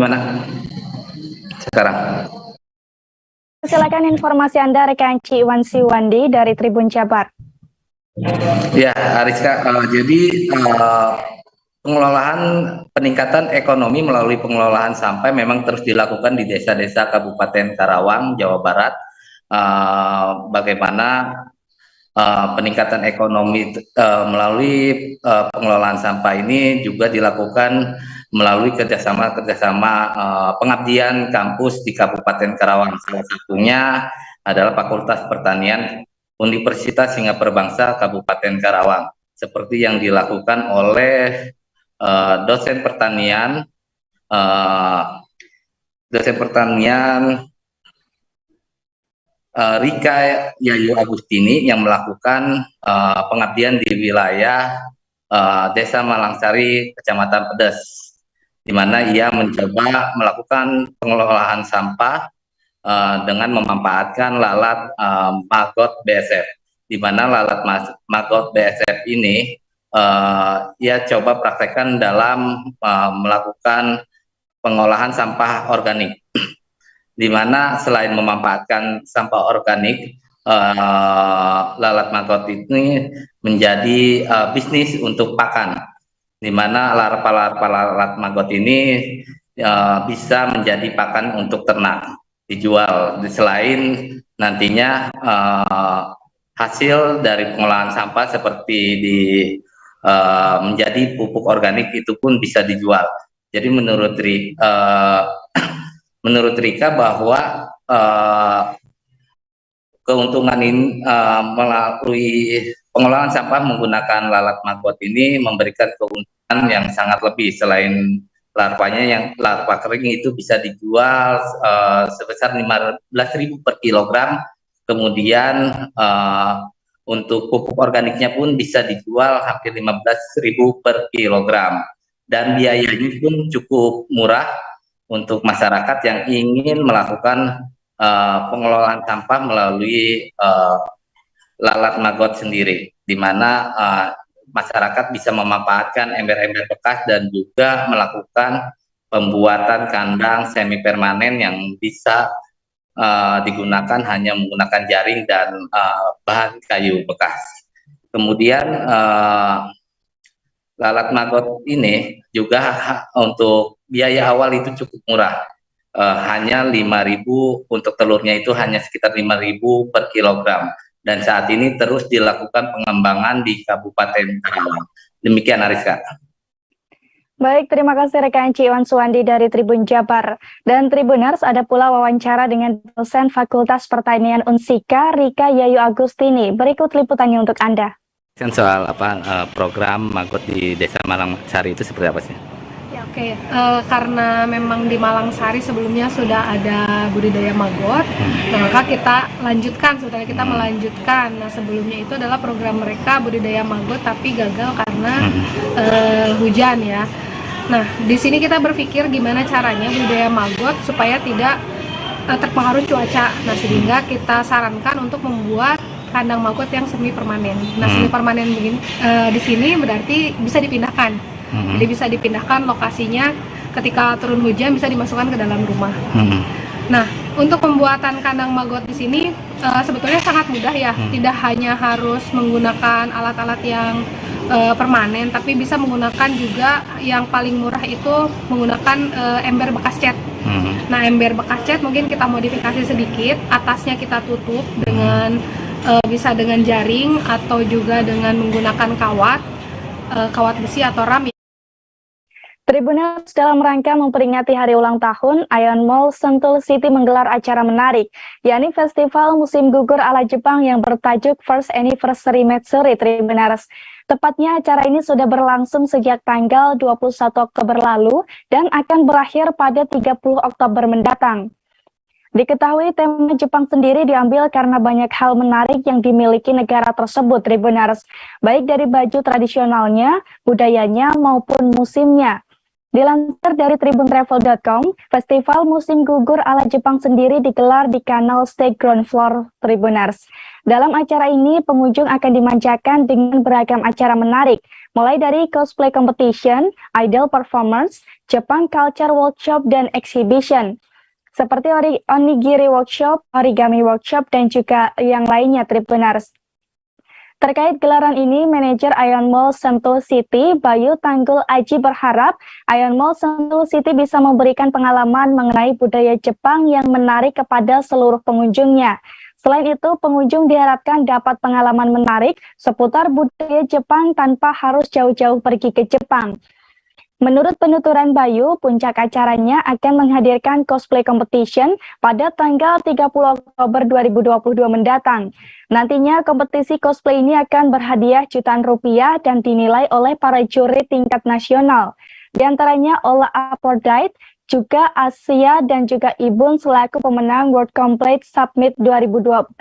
S3: gimana sekarang?
S14: Silakan informasi Anda rekan Cikwan Suwandi dari Tribun Jabar.
S3: Ya, Ariska, jadi pengelolaan peningkatan ekonomi melalui pengelolaan sampah memang terus dilakukan di desa-desa Kabupaten Karawang, Jawa Barat. Bagaimana peningkatan ekonomi melalui pengelolaan sampah ini juga dilakukan melalui kerjasama pengabdian kampus di Kabupaten Karawang. Salah satunya adalah Fakultas Pertanian Universitas Singa Berbangsa Kabupaten Karawang, seperti yang dilakukan oleh dosen pertanian Rika Yayu Agustini yang melakukan pengabdian di wilayah Desa Malangsari, Kecamatan Pedas, di mana ia mencoba melakukan pengelolaan sampah dengan memanfaatkan lalat maggot BSF, di mana lalat maggot BSF ini ia coba praktekkan dalam melakukan pengolahan sampah organik, di mana selain memanfaatkan sampah organik, lalat maggot ini menjadi bisnis untuk pakan, di mana larva-larva lalat maggot ini bisa menjadi pakan untuk ternak, dijual. Selain nantinya hasil dari pengolahan sampah seperti menjadi pupuk organik itu pun bisa dijual. Jadi menurut Rika bahwa keuntungan ini melalui pengolahan sampah menggunakan lalat maggot ini memberikan keuntungan yang sangat lebih. Selain larvanya, yang larva kering itu bisa dijual sebesar 15.000 per kilogram. Kemudian untuk pupuk organiknya pun bisa dijual hampir 15.000 per kilogram. Dan biayanya pun cukup murah untuk masyarakat yang ingin melakukan pengelolaan sampah melalui lalat maggot sendiri, di mana masyarakat bisa memanfaatkan ember-ember bekas dan juga melakukan pembuatan kandang semi permanen yang bisa digunakan hanya menggunakan jaring dan bahan kayu bekas. Kemudian lalat maggot ini juga untuk biaya awal itu cukup murah, hanya 5.000, untuk telurnya itu hanya sekitar 5.000 per kilogram, dan saat ini terus dilakukan pengembangan di Kabupaten Karawang. Demikian Ariska.
S14: Baik, terima kasih rekan Ciwan Suwandi dari Tribun Jabar. Dan Tribuners, ada pula wawancara dengan dosen Fakultas Pertanian Unsika, Rika Yayu Agustini. Berikut liputannya untuk Anda.
S3: Soal program maggot di Desa Malangsari itu seperti apa sih?
S4: Ya, oke. Karena memang di Malangsari sebelumnya sudah ada budidaya maggot, nah, maka kita lanjutkan, setelah kita melanjutkan. Nah, sebelumnya itu adalah program mereka budidaya maggot tapi gagal karena hujan ya. Nah, di sini kita berpikir gimana caranya budidaya maggot supaya tidak terpengaruh cuaca. Nah, sehingga kita sarankan untuk membuat kandang maggot yang semi permanen. Nah, semi permanen begini di sini berarti bisa dipindahkan. Jadi bisa dipindahkan lokasinya ketika turun hujan, bisa dimasukkan ke dalam rumah. Nah, untuk pembuatan kandang maggot di sini sebetulnya sangat mudah ya. Tidak hanya harus menggunakan alat-alat yang permanen, tapi bisa menggunakan juga yang paling murah itu menggunakan ember bekas cat. Nah, ember bekas cat mungkin kita modifikasi sedikit, atasnya kita tutup dengan bisa dengan jaring atau juga dengan menggunakan kawat besi atau ram.
S14: Tribuners, dalam rangka memperingati hari ulang tahun, Ion Mall Sentul City menggelar acara menarik, yakni Festival Musim Gugur ala Jepang yang bertajuk First Anniversary Matsuri. Tribuners, tepatnya acara ini sudah berlangsung sejak tanggal 21 Oktober lalu dan akan berakhir pada 30 Oktober mendatang. Diketahui tema Jepang sendiri diambil karena banyak hal menarik yang dimiliki negara tersebut, Tribuners, baik dari baju tradisionalnya, budayanya, maupun musimnya. Dilansir dari tribuntravel.com, Festival Musim Gugur ala Jepang sendiri digelar di Canal State Ground Floor, Tribuners. Dalam acara ini, pengunjung akan dimanjakan dengan beragam acara menarik, mulai dari cosplay competition, idol performance, Jepang Culture Workshop, dan exhibition, seperti onigiri workshop, origami workshop, dan juga yang lainnya, Tribuners. Terkait gelaran ini, manajer Ion Mall Sentul City, Bayu Tanggul Aji berharap Ion Mall Sentul City bisa memberikan pengalaman mengenai budaya Jepang yang menarik kepada seluruh pengunjungnya. Selain itu, pengunjung diharapkan dapat pengalaman menarik seputar budaya Jepang tanpa harus jauh-jauh pergi ke Jepang. Menurut penuturan Bayu, puncak acaranya akan menghadirkan cosplay competition pada tanggal 30 Oktober 2022 mendatang. Nantinya kompetisi cosplay ini akan berhadiah jutaan rupiah dan dinilai oleh para juri tingkat nasional. Di antaranya Ola Aphrodite, juga Asia dan juga Ibun selaku pemenang World Complete Summit 2018.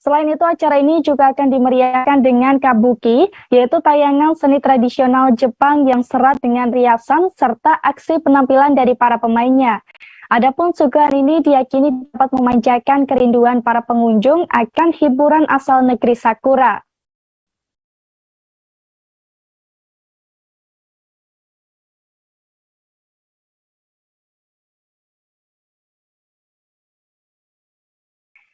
S14: Selain itu, acara ini juga akan dimeriahkan dengan kabuki, yaitu tayangan seni tradisional Jepang yang serat dengan riasan serta aksi penampilan dari para pemainnya. Adapun suguhan ini diyakini dapat memanjakan kerinduan para pengunjung akan hiburan asal negeri Sakura.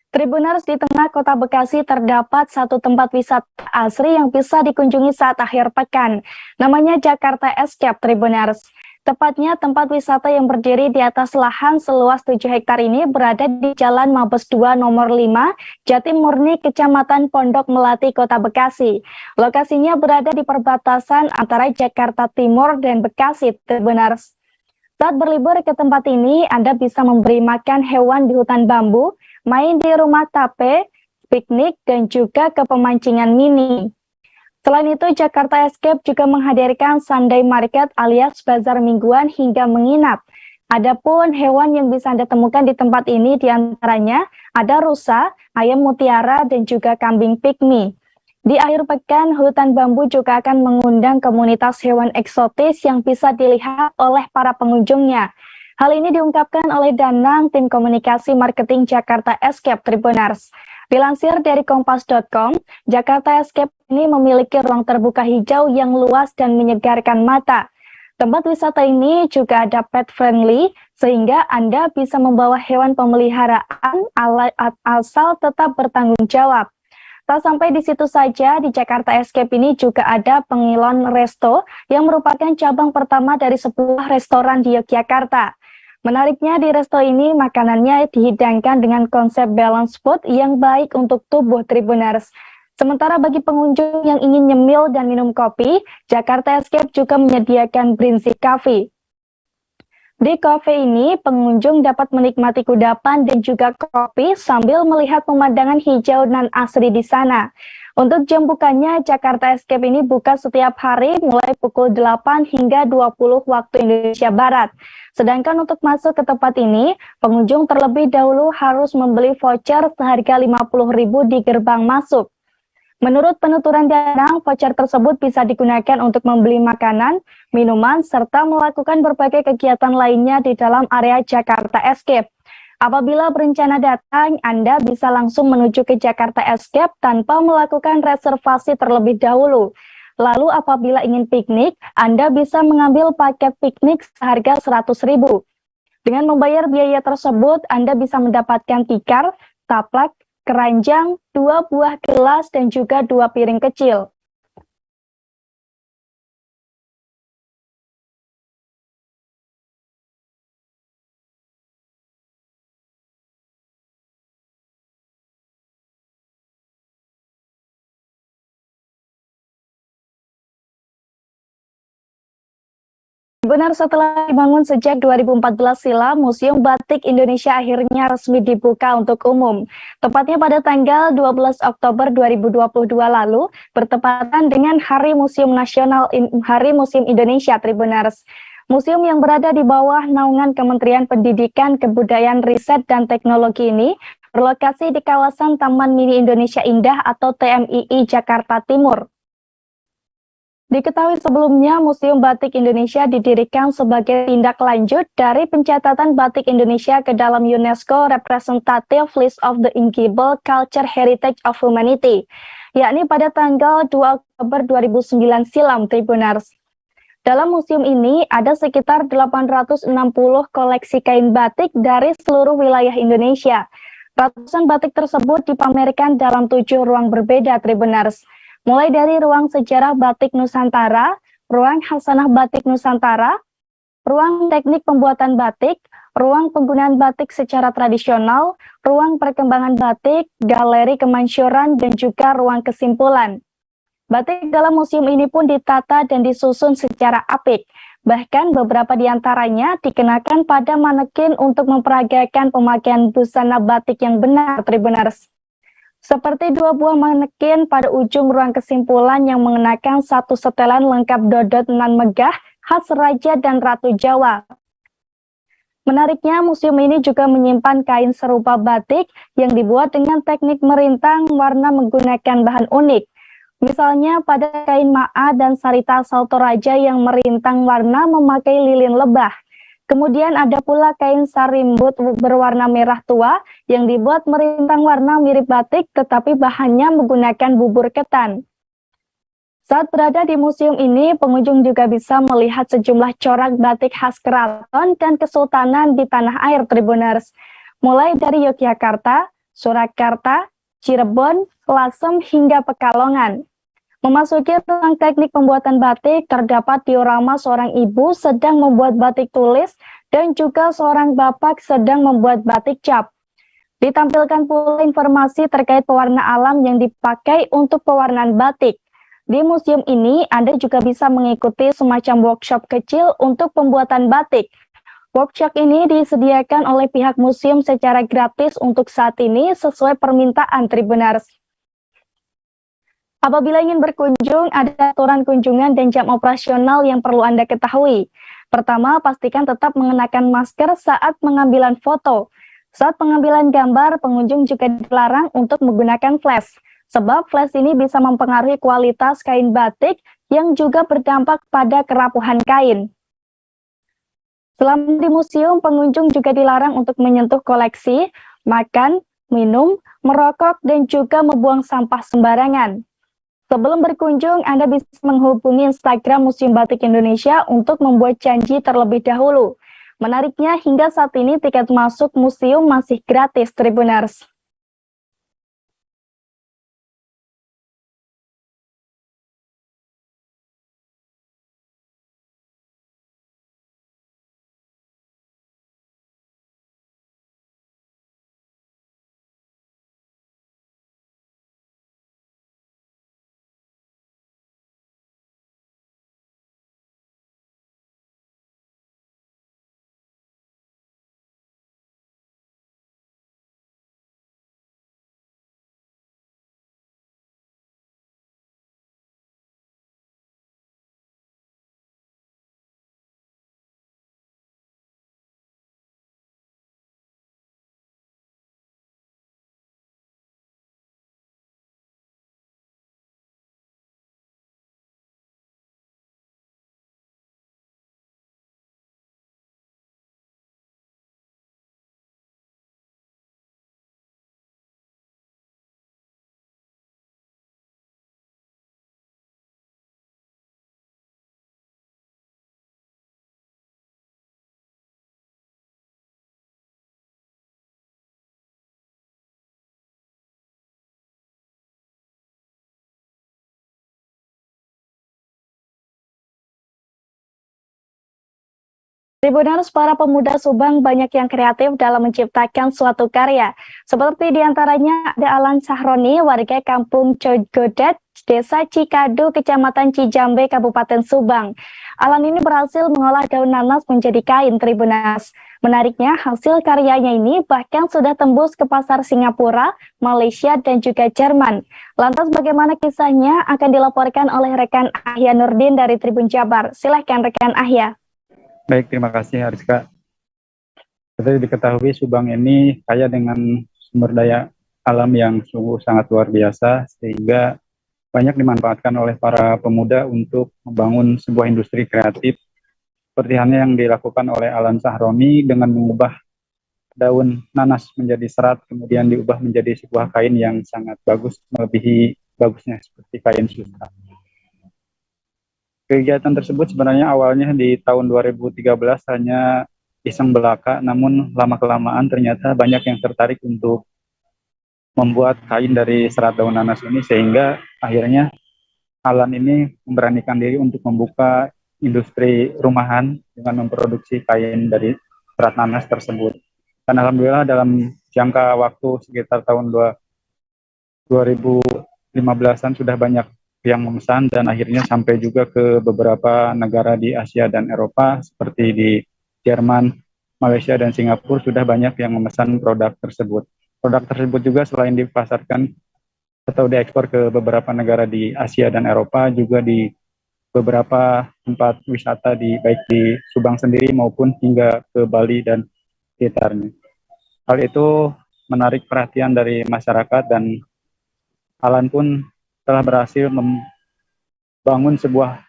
S14: Tribuners, di tengah kota Bekasi terdapat satu tempat wisata asri yang bisa dikunjungi saat akhir pekan. Namanya Jakarta Escape, Tribuners. Tepatnya tempat wisata yang berdiri di atas lahan seluas 7 hektar ini berada di Jalan Mabes 2 nomor 5, Jatimurni, Kecamatan Pondok Melati, Kota Bekasi. Lokasinya berada di perbatasan antara Jakarta Timur dan Bekasi, Tribuners. Saat berlibur ke tempat ini, Anda bisa memberi makan hewan di hutan bambu, main di rumah tape, piknik, dan juga ke pemancingan mini. Selain itu, Jakarta Escape juga menghadirkan Sunday Market alias bazar mingguan hingga menginap. Adapun hewan yang bisa Anda temukan di tempat ini diantaranya ada rusa, ayam mutiara, dan juga kambing pygmy. Di akhir pekan, hutan bambu juga akan mengundang komunitas hewan eksotis yang bisa dilihat oleh para pengunjungnya. Hal ini diungkapkan oleh Danang Tim Komunikasi Marketing Jakarta Escape, Tribuners. Dilansir dari kompas.com, Jakarta Escape ini memiliki ruang terbuka hijau yang luas dan menyegarkan mata. Tempat wisata ini juga ada pet friendly, sehingga Anda bisa membawa hewan pemeliharaan asal tetap bertanggung jawab. Tak sampai di situ saja, di Jakarta Escape ini juga ada Pengilon Resto yang merupakan cabang pertama dari sebuah restoran di Yogyakarta. Menariknya di resto ini makanannya dihidangkan dengan konsep balance food yang baik untuk tubuh Tribuners. Sementara bagi pengunjung yang ingin nyemil dan minum kopi, Jakarta Escape juga menyediakan Brinzi Coffee. Di kafe ini, pengunjung dapat menikmati kudapan dan juga kopi sambil melihat pemandangan hijau dan asri di sana. Untuk jam bukanya, Jakarta Escape ini buka setiap hari mulai pukul 8 hingga 20 waktu Indonesia Barat. Sedangkan untuk masuk ke tempat ini, pengunjung terlebih dahulu harus membeli voucher seharga Rp50.000 di gerbang masuk. Menurut penuturan Danang, voucher tersebut bisa digunakan untuk membeli makanan, minuman, serta melakukan berbagai kegiatan lainnya di dalam area Jakarta Escape. Apabila berencana datang, Anda bisa langsung menuju ke Jakarta Escape tanpa melakukan reservasi terlebih dahulu. Lalu apabila ingin piknik, Anda bisa mengambil paket piknik seharga Rp100.000. Dengan membayar biaya tersebut, Anda bisa mendapatkan tikar, taplak, keranjang, 2 buah gelas, dan juga 2 piring kecil. Benar, setelah dibangun sejak 2014 silam, Museum Batik Indonesia akhirnya resmi dibuka untuk umum. Tepatnya pada tanggal 12 Oktober 2022 lalu, bertepatan dengan Hari Museum Nasional Hari Museum Indonesia Tribuners. Museum yang berada di bawah naungan Kementerian Pendidikan, Kebudayaan, Riset, dan Teknologi ini berlokasi di kawasan Taman Mini Indonesia Indah atau TMII Jakarta Timur. Diketahui sebelumnya, Museum Batik Indonesia didirikan sebagai tindak lanjut dari pencatatan Batik Indonesia ke dalam UNESCO Representative List of the Intangible Culture Heritage of Humanity, yakni pada tanggal 2 Oktober 2009 silam, Tribuners. Dalam museum ini ada sekitar 860 koleksi kain batik dari seluruh wilayah Indonesia. Ratusan batik tersebut dipamerkan dalam 7 ruang berbeda, Tribuners. Mulai dari ruang sejarah batik Nusantara, ruang hasanah batik Nusantara, ruang teknik pembuatan batik, ruang penggunaan batik secara tradisional, ruang perkembangan batik, galeri kemansyuran, dan juga ruang kesimpulan. Batik dalam museum ini pun ditata dan disusun secara apik. Bahkan beberapa di antaranya dikenakan pada manekin untuk memperagakan pemakaian busana batik yang benar, Tribuners. Seperti 2 buah manekin pada ujung ruang kesimpulan yang mengenakan satu setelan lengkap dodot nan megah khas Raja dan Ratu Jawa. Menariknya, museum ini juga menyimpan kain serupa batik yang dibuat dengan teknik merintang warna menggunakan bahan unik. Misalnya pada kain ma'a dan sarita Salto Raja yang merintang warna memakai lilin lebah. Kemudian ada pula kain sarimbut berwarna merah tua yang dibuat merintang warna mirip batik tetapi bahannya menggunakan bubur ketan. Saat berada di museum ini, pengunjung juga bisa melihat sejumlah corak batik khas keraton dan kesultanan di tanah air, Tribuners. Mulai dari Yogyakarta, Surakarta, Cirebon, Lasem hingga Pekalongan. Memasuki ruang teknik pembuatan batik, terdapat diorama seorang ibu sedang membuat batik tulis dan juga seorang bapak sedang membuat batik cap. Ditampilkan pula informasi terkait pewarna alam yang dipakai untuk pewarnaan batik. Di museum ini, Anda juga bisa mengikuti semacam workshop kecil untuk pembuatan batik. Workshop ini disediakan oleh pihak museum secara gratis untuk saat ini sesuai permintaan Tribuners. Apabila ingin berkunjung, ada aturan kunjungan dan jam operasional yang perlu Anda ketahui. Pertama, pastikan tetap mengenakan masker saat pengambilan foto. Saat pengambilan gambar, pengunjung juga dilarang untuk menggunakan flash, sebab flash ini bisa mempengaruhi kualitas kain batik yang juga berdampak pada kerapuhan kain. Selama di museum, pengunjung juga dilarang untuk menyentuh koleksi, makan, minum, merokok, dan juga membuang sampah sembarangan. Sebelum berkunjung, Anda bisa menghubungi Instagram Museum Batik Indonesia untuk membuat janji terlebih dahulu. Menariknya, hingga saat ini tiket masuk museum masih gratis, Tribuners. Tribuners, para pemuda Subang banyak yang kreatif dalam menciptakan suatu karya. Seperti diantaranya ada Alan Sahroni, warga kampung Cogodet, Desa Cikadu, Kecamatan Cijambe, Kabupaten Subang. Alan ini berhasil mengolah daun nanas menjadi kain, Tribuners. Menariknya, hasil karyanya ini bahkan sudah tembus ke pasar Singapura, Malaysia, dan juga Jerman. Lantas bagaimana kisahnya akan dilaporkan oleh rekan Ahya Nurdin dari Tribun Jabar. Silahkan rekan Ahya.
S12: Baik, terima kasih Ariska. Seperti diketahui, Subang ini kaya dengan sumber daya alam yang sungguh sangat luar biasa, sehingga banyak dimanfaatkan oleh para pemuda untuk membangun sebuah industri kreatif, seperti halnya yang dilakukan oleh Alan Sahroni dengan mengubah daun nanas menjadi serat, kemudian diubah menjadi sebuah kain yang sangat bagus, melebihi bagusnya seperti kain susah. Kegiatan tersebut sebenarnya awalnya di tahun 2013 hanya iseng belaka, namun lama-kelamaan ternyata banyak yang tertarik untuk membuat kain dari serat daun nanas ini, sehingga akhirnya Alan ini memberanikan diri untuk membuka industri rumahan dengan memproduksi kain dari serat nanas tersebut. Dan alhamdulillah dalam jangka waktu sekitar tahun 2015-an sudah banyak yang memesan, dan akhirnya sampai juga ke beberapa negara di Asia dan Eropa seperti di Jerman, Malaysia, dan Singapura sudah banyak yang memesan produk tersebut. Produk tersebut juga selain dipasarkan atau diekspor ke beberapa negara di Asia dan Eropa, juga di beberapa tempat wisata baik di Subang sendiri maupun hingga ke Bali dan sekitarnya. Hal itu menarik perhatian dari masyarakat, dan Alan pun telah berhasil membangun sebuah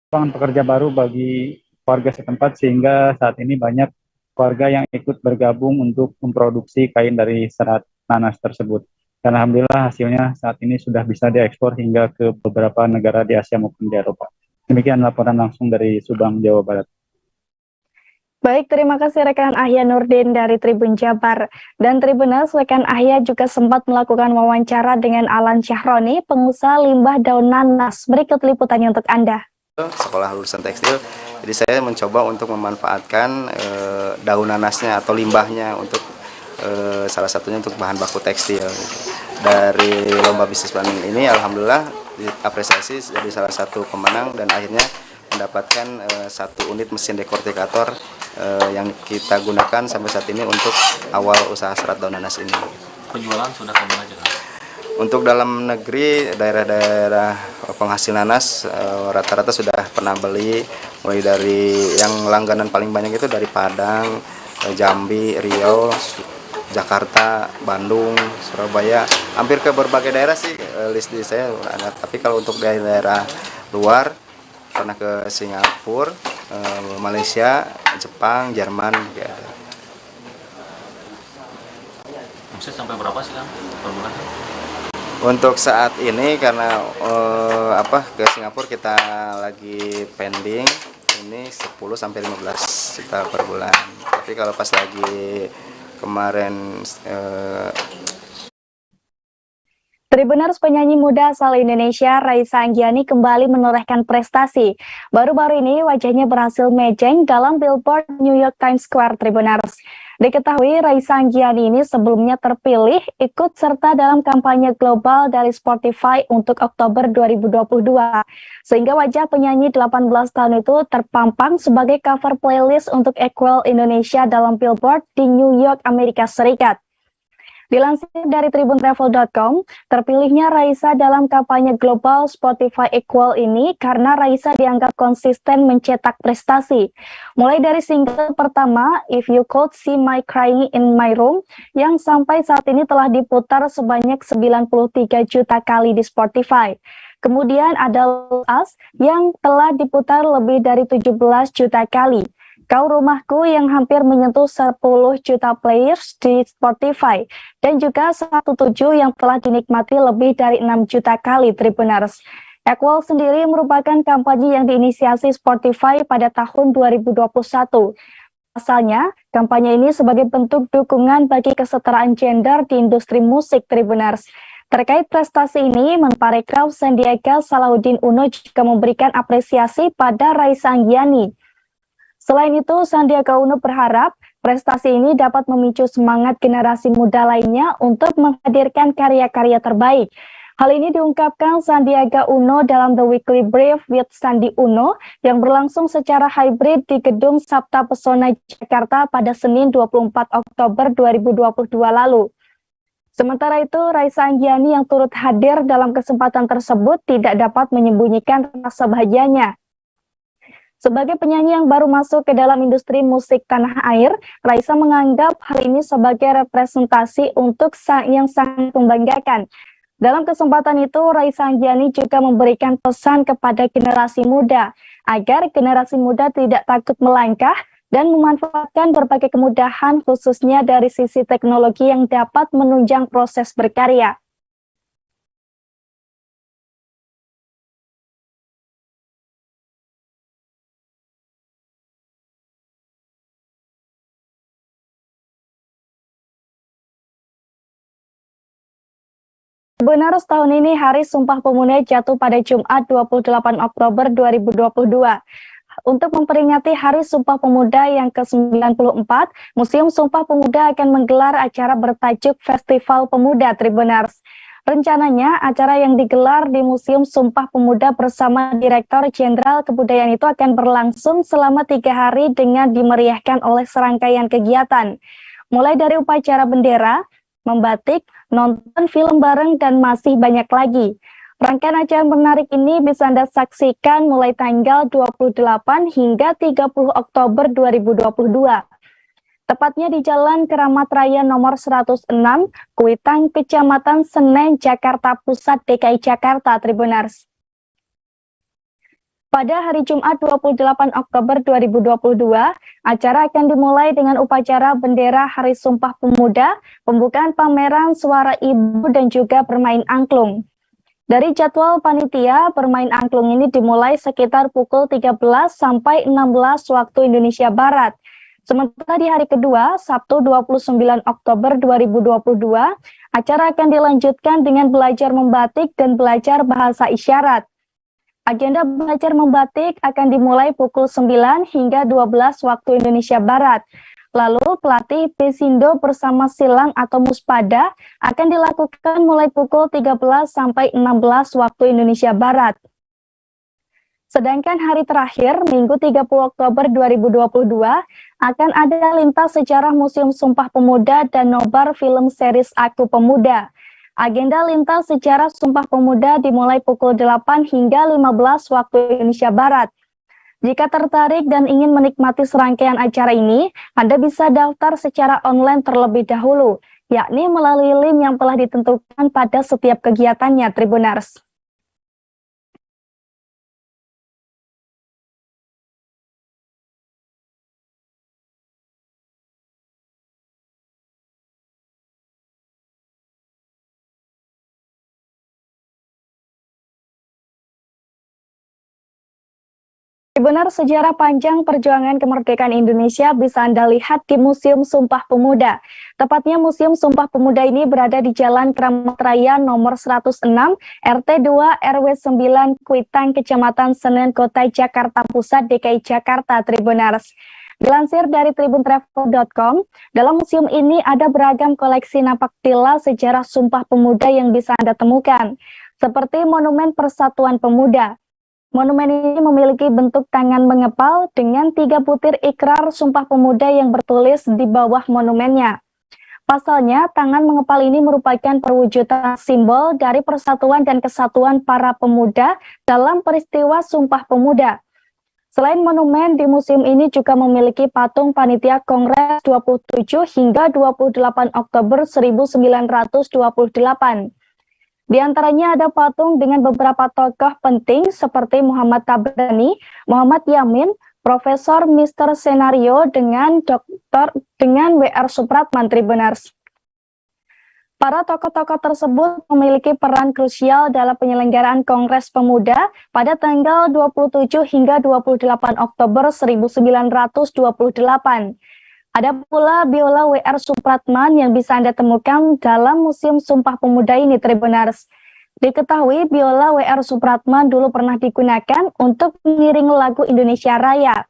S12: lapangan pekerja baru bagi warga setempat, sehingga saat ini banyak warga yang ikut bergabung untuk memproduksi kain dari serat nanas tersebut. Dan alhamdulillah hasilnya saat ini sudah bisa diekspor hingga ke beberapa negara di Asia maupun di Eropa. Demikian laporan langsung dari Subang, Jawa Barat.
S14: Baik, terima kasih rekan Ahya Nurdin dari Tribun Jabar. Dan Tribuners, rekan Ahya juga sempat melakukan wawancara dengan Alan Sahroni, pengusaha limbah daun nanas. Berikut liputannya untuk Anda.
S17: Sekolah lulusan tekstil, jadi saya mencoba untuk memanfaatkan daun nanasnya atau limbahnya untuk salah satunya untuk bahan baku tekstil. Dari lomba bisnis plan ini, alhamdulillah diapresiasi jadi salah satu pemenang, dan akhirnya mendapatkan satu unit mesin dekortikator yang kita gunakan sampai saat ini untuk awal usaha serat daun nanas ini.
S18: Penjualan sudah kemana aja?
S17: Untuk dalam negeri, daerah-daerah penghasil nanas rata-rata sudah pernah beli, mulai dari yang langganan paling banyak itu dari Padang, Jambi, Riau, Jakarta, Bandung, Surabaya, hampir ke berbagai daerah sih list di saya ada. Tapi kalau untuk daerah luar, pernah ke Singapura, Malaysia, Jepang, Jerman, ya ada.
S18: Omset sampai berapa sih Kang per bulan?
S17: Untuk saat ini karena ke Singapura kita lagi pending, ini 10 sampai 15 juta per bulan. Tapi kalau pas lagi kemarin
S14: Tribuners, penyanyi muda asal Indonesia Raisa Anggiani kembali menorehkan prestasi. Baru-baru ini wajahnya berhasil mejeng dalam Billboard New York Times Square. Tribuners, diketahui Raisa Anggiani ini sebelumnya terpilih ikut serta dalam kampanye global dari Spotify untuk Oktober 2022. Sehingga wajah penyanyi 18 tahun itu terpampang sebagai cover playlist untuk Equal Indonesia dalam Billboard di New York, Amerika Serikat. Dilansir dari tribuntravel.com, terpilihnya Raisa dalam kampanye global Spotify Equal ini karena Raisa dianggap konsisten mencetak prestasi. Mulai dari single pertama, If You Could See My Crying in My Room, yang sampai saat ini telah diputar sebanyak 93 juta kali di Spotify. Kemudian ada Love Us yang telah diputar lebih dari 17 juta kali. Kau Rumahku yang hampir menyentuh 10 juta players di Spotify, dan juga 17 yang telah dinikmati lebih dari 6 juta kali. Tribuners, Equal sendiri merupakan kampanye yang diinisiasi Spotify pada tahun 2021. Asalnya, kampanye ini sebagai bentuk dukungan bagi kesetaraan gender di industri musik. Tribuners, terkait prestasi ini, Menparekraf Sandiaga Salahuddin Uno juga memberikan apresiasi pada Raisa Anggiani. Selain itu, Sandiaga Uno berharap prestasi ini dapat memicu semangat generasi muda lainnya untuk menghadirkan karya-karya terbaik. Hal ini diungkapkan Sandiaga Uno dalam The Weekly Brief with Sandi Uno yang berlangsung secara hybrid di Gedung Sabta Pesona Jakarta pada Senin 24 Oktober 2022 lalu. Sementara itu, Raisa Anggiani yang turut hadir dalam kesempatan tersebut tidak dapat menyembunyikan rasa bahagianya. Sebagai penyanyi yang baru masuk ke dalam industri musik tanah air, Raisa menganggap hal ini sebagai representasi untuk yang sangat membanggakan. Dalam kesempatan itu, Raisa Anggiani juga memberikan pesan kepada generasi muda, agar generasi muda tidak takut melangkah dan memanfaatkan berbagai kemudahan khususnya dari sisi teknologi yang dapat menunjang proses berkarya. Benar, tahun ini Hari Sumpah Pemuda jatuh pada Jumat 28 Oktober 2022. Untuk memperingati Hari Sumpah Pemuda yang ke-94, Museum Sumpah Pemuda akan menggelar acara bertajuk Festival Pemuda. Tribuners, rencananya acara yang digelar di Museum Sumpah Pemuda bersama Direktur Jenderal Kebudayaan itu akan berlangsung selama 3 hari dengan dimeriahkan oleh serangkaian kegiatan. Mulai dari upacara bendera, membatik, nonton film bareng, dan masih banyak lagi. Rangkaian acara menarik ini bisa Anda saksikan mulai tanggal 28 hingga 30 Oktober 2022. Tepatnya di Jalan Keramat Raya nomor 106, Kuitang, Kecamatan Senen, Jakarta Pusat, DKI Jakarta. Tribuners, pada hari Jumat 28 Oktober 2022, acara akan dimulai dengan upacara bendera Hari Sumpah Pemuda, pembukaan pameran suara ibu, dan juga bermain angklung. Dari jadwal panitia, bermain angklung ini dimulai sekitar pukul 13 sampai 16 waktu Indonesia Barat. Sementara di hari kedua, Sabtu 29 Oktober 2022, acara akan dilanjutkan dengan belajar membatik dan belajar bahasa isyarat. Agenda belajar membatik akan dimulai pukul 9 hingga 12 waktu Indonesia Barat. Lalu pelatih Pesindo bersama silang atau muspada akan dilakukan mulai pukul 13 sampai 16 waktu Indonesia Barat. Sedangkan hari terakhir, Minggu 30 Oktober 2022, akan ada lintas sejarah Museum Sumpah Pemuda dan nobar film series Aku Pemuda. Agenda lintas sejarah Sumpah Pemuda dimulai pukul 8 hingga 15 waktu Indonesia Barat. Jika tertarik dan ingin menikmati serangkaian acara ini, Anda bisa daftar secara online terlebih dahulu, yakni melalui link yang telah ditentukan pada setiap kegiatannya. Tribuners, Tribuners, sejarah panjang perjuangan kemerdekaan Indonesia bisa Anda lihat di Museum Sumpah Pemuda. Tepatnya Museum Sumpah Pemuda ini berada di Jalan Kramat Raya nomor 106, RT 2 RW 9, Kuitang, Kecamatan Senen, Kota Jakarta Pusat, DKI Jakarta, Tribuners. Dilansir dari tribuntravel.com, dalam museum ini ada beragam koleksi napaktilas sejarah Sumpah Pemuda yang bisa Anda temukan, seperti Monumen Persatuan Pemuda. Monumen ini memiliki bentuk tangan mengepal dengan 3 butir ikrar Sumpah Pemuda yang bertulis di bawah monumennya. Pasalnya, tangan mengepal ini merupakan perwujudan simbol dari persatuan dan kesatuan para pemuda dalam peristiwa Sumpah Pemuda. Selain monumen, di museum ini juga memiliki patung panitia Kongres 27 hingga 28 Oktober 1928. Di antaranya ada patung dengan beberapa tokoh penting seperti Muhammad Tabrani, Muhammad Yamin, Profesor Mr. Senario dengan W.R. Supratman, Tribuners. Para tokoh-tokoh tersebut memiliki peran krusial dalam penyelenggaraan Kongres Pemuda pada tanggal 27 hingga 28 Oktober 1928. Ada pula biola W.R. Supratman yang bisa Anda temukan dalam Museum Sumpah Pemuda ini, Tribuners. Diketahui biola W.R. Supratman dulu pernah digunakan untuk mengiring lagu Indonesia Raya.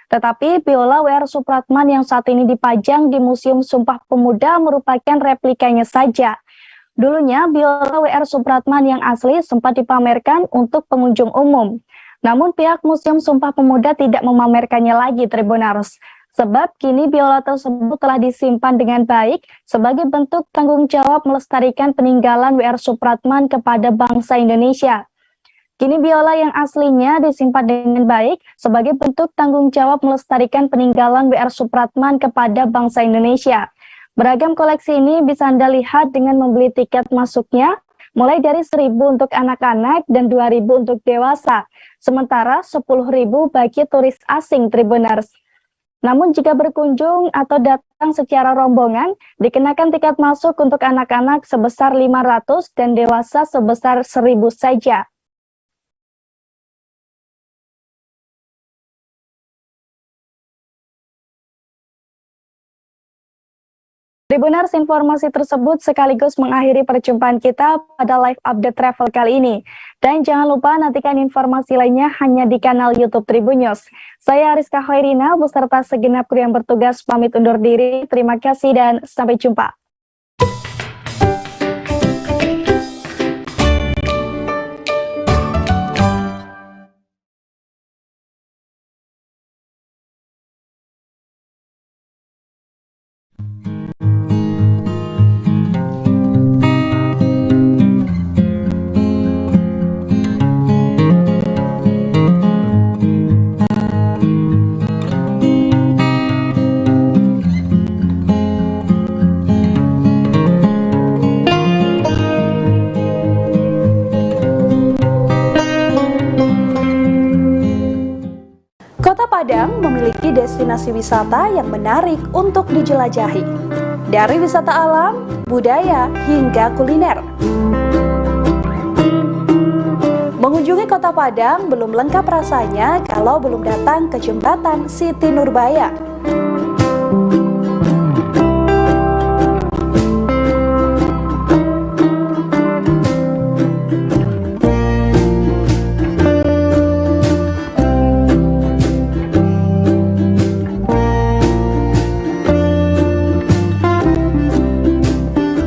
S14: Tetapi biola W.R. Supratman yang saat ini dipajang di Museum Sumpah Pemuda merupakan replikanya saja. Dulunya biola W.R. Supratman yang asli sempat dipamerkan untuk pengunjung umum. Namun pihak Museum Sumpah Pemuda tidak memamerkannya lagi, Tribuners. Sebab kini biola tersebut telah disimpan dengan baik sebagai bentuk tanggung jawab melestarikan peninggalan W.R. Supratman kepada bangsa Indonesia. Kini biola yang aslinya disimpan dengan baik sebagai bentuk tanggung jawab melestarikan peninggalan W.R. Supratman kepada bangsa Indonesia. Beragam koleksi ini bisa Anda lihat dengan membeli tiket masuknya, mulai dari 1.000 untuk anak-anak dan 2.000 untuk dewasa, sementara 10.000 bagi turis asing, Tribuners. Namun jika berkunjung atau datang secara rombongan, dikenakan tiket masuk untuk anak-anak sebesar 500 dan dewasa sebesar 1.000 saja. Tribuners, informasi tersebut sekaligus mengakhiri perjumpaan kita pada live update travel kali ini. Dan jangan lupa nantikan informasi lainnya hanya di kanal YouTube Tribun News. Saya Rizka Khairina beserta segenap kru yang bertugas pamit undur diri. Terima kasih dan sampai jumpa.
S15: Padang memiliki destinasi wisata yang menarik untuk dijelajahi, dari wisata alam, budaya, hingga kuliner. Mengunjungi Kota Padang belum lengkap rasanya kalau belum datang ke Jembatan Siti Nurbaya.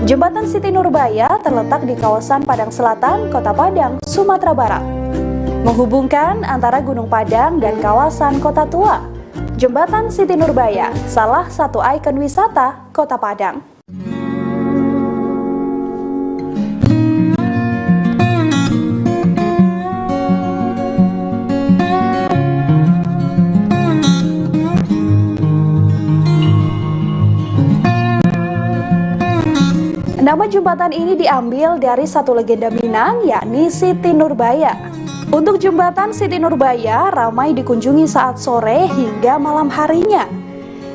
S15: Jembatan Siti Nurbaya terletak di kawasan Padang Selatan, Kota Padang, Sumatera Barat. Menghubungkan antara Gunung Padang dan kawasan Kota Tua. Jembatan Siti Nurbaya, salah satu ikon wisata Kota Padang. Nama jembatan ini diambil dari satu legenda Minang, yakni Siti Nurbaya. Untuk jembatan Siti Nurbaya ramai dikunjungi saat sore hingga malam harinya.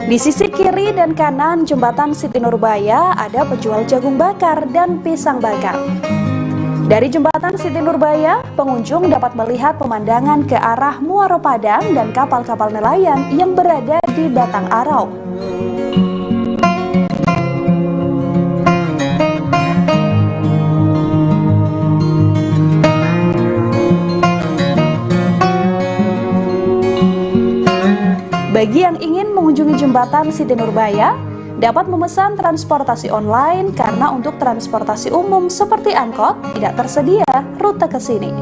S15: Di sisi kiri dan kanan jembatan Siti Nurbaya ada penjual jagung bakar dan pisang bakar.
S5: Dari jembatan Siti Nurbaya, pengunjung dapat melihat pemandangan ke arah Muaro Padang dan kapal-kapal nelayan yang berada di Batang Arau. Bagi yang ingin mengunjungi jembatan Siti Nurbaya, dapat memesan transportasi online karena untuk transportasi umum seperti angkot tidak tersedia rute ke sini.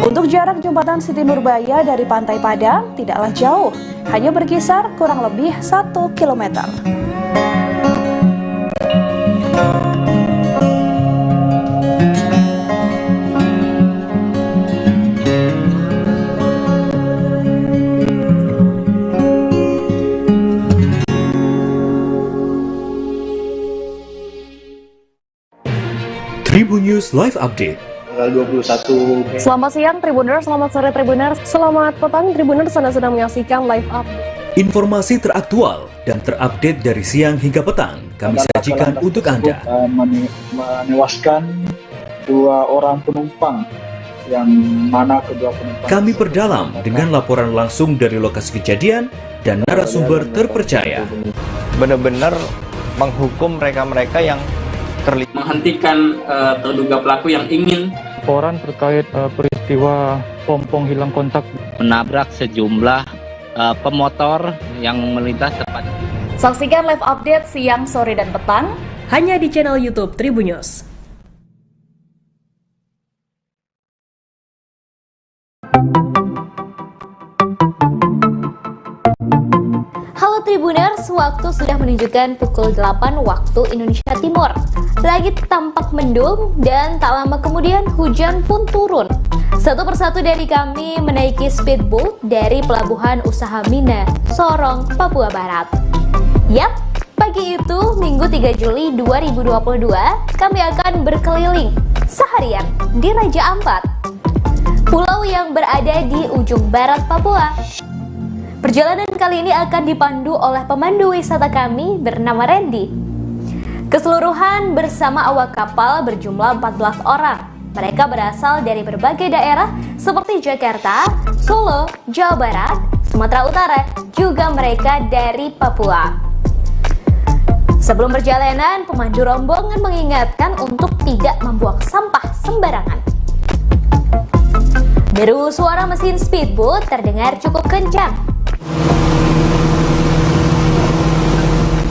S5: Untuk jarak jembatan Siti Nurbaya dari Pantai Padang tidaklah jauh, hanya berkisar kurang lebih 1 km.
S21: Tribun News Live Update.
S1: Tanggal 21.
S14: Selamat siang Tribuners, selamat sore Tribuners, selamat petang Tribuners, Anda sedang menyaksikan live up.
S21: Informasi teraktual dan terupdate dari siang hingga petang kami sajikan untuk Anda.
S12: Menewaskan 2 orang penumpang, yang mana kedua penumpang.
S21: Kami perdalam dengan laporan langsung dari lokasi kejadian dan narasumber terpercaya.
S22: Benar-benar menghukum mereka-mereka yang terlibat, menghentikan terduga pelaku yang ingin
S12: Laporan terkait peristiwa pompong hilang kontak
S3: menabrak sejumlah pemotor yang melintas tepat.
S5: Saksikan live update siang, sore, dan petang hanya di channel YouTube Tribun News.
S2: Halo Tribuners, waktu sudah menunjukkan pukul 8 waktu Indonesia Timur. Langit tampak mendung dan tak lama kemudian hujan pun turun. Satu persatu dari kami menaiki speedboat dari Pelabuhan Usaha Mina, Sorong, Papua Barat. Yap, pagi itu Minggu 3 Juli 2022, kami akan berkeliling seharian di Raja Ampat, pulau yang berada di ujung barat Papua. Perjalanan kali ini akan dipandu oleh pemandu wisata kami bernama Randy. Keseluruhan bersama awak kapal berjumlah 14 orang. Mereka berasal dari berbagai daerah seperti Jakarta, Solo, Jawa Barat, Sumatera Utara, juga mereka dari Papua. Sebelum perjalanan, pemandu rombongan mengingatkan untuk tidak membuang sampah sembarangan. Deru suara mesin speedboat terdengar cukup kencang.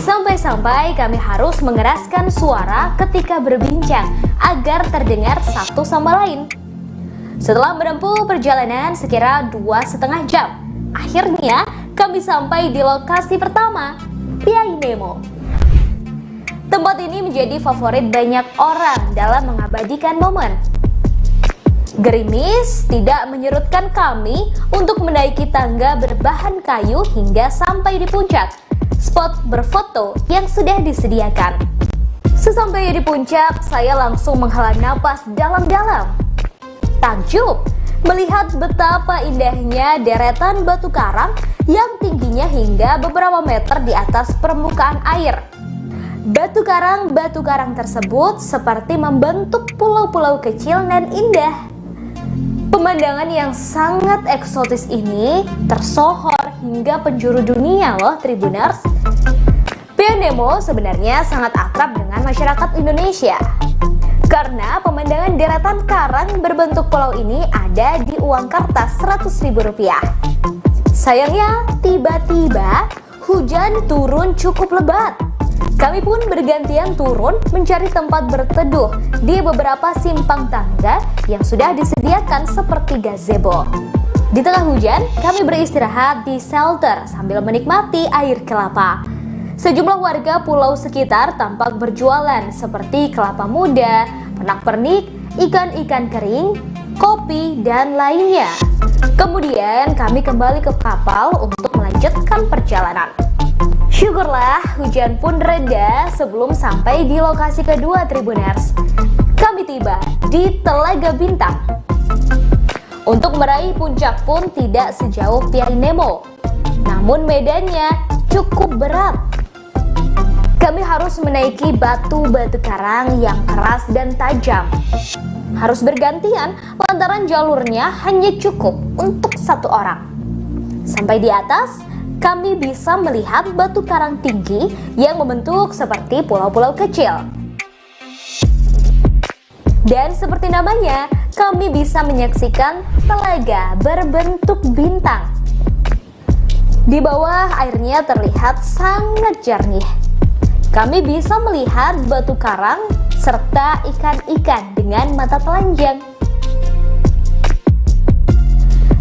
S2: Sampai-sampai kami harus mengeraskan suara ketika berbincang agar terdengar satu sama lain. Setelah menempuh perjalanan sekira 2,5 jam, akhirnya kami sampai di lokasi pertama, Piai Nemo. Tempat ini menjadi favorit banyak orang dalam mengabadikan momen. Gerimis tidak menyurutkan kami untuk menaiki tangga berbahan kayu hingga sampai di puncak spot berfoto yang sudah disediakan. Sesampainya di puncak, saya langsung menghela napas dalam-dalam. Takjub melihat betapa indahnya deretan batu karang yang tingginya hingga beberapa meter di atas permukaan air. Batu karang tersebut seperti membentuk pulau-pulau kecil dan indah. Pemandangan yang sangat eksotis ini tersohor hingga penjuru dunia loh Tribuners. Piai Nemo sebenarnya sangat akrab dengan masyarakat Indonesia karena pemandangan deretan karang berbentuk pulau ini ada di uang kertas Rp100.000. Sayangnya tiba-tiba hujan turun cukup lebat. Kami pun bergantian turun mencari tempat berteduh di beberapa simpang tangga yang sudah disediakan seperti gazebo. Di tengah hujan, kami beristirahat di shelter sambil menikmati air kelapa. Sejumlah warga pulau sekitar tampak berjualan seperti kelapa muda, pernak-pernik, ikan-ikan kering, kopi, dan lainnya. Kemudian kami kembali ke kapal untuk melanjutkan perjalanan. Syukurlah hujan pun reda sebelum sampai di lokasi kedua Tribuners.
S19: kami tiba di Telaga Bintang. Untuk meraih puncak pun tidak sejauh Piari Nemo, namun medannya cukup berat. Kami harus menaiki batu-batu karang yang keras dan tajam. Harus bergantian lantaran jalurnya hanya cukup untuk satu orang. Sampai di atas, kami bisa melihat batu karang tinggi yang membentuk seperti pulau-pulau kecil. Dan seperti namanya, kami bisa menyaksikan telaga berbentuk bintang. Di bawah airnya terlihat sangat jernih. Kami bisa melihat batu karang serta ikan-ikan dengan mata telanjang.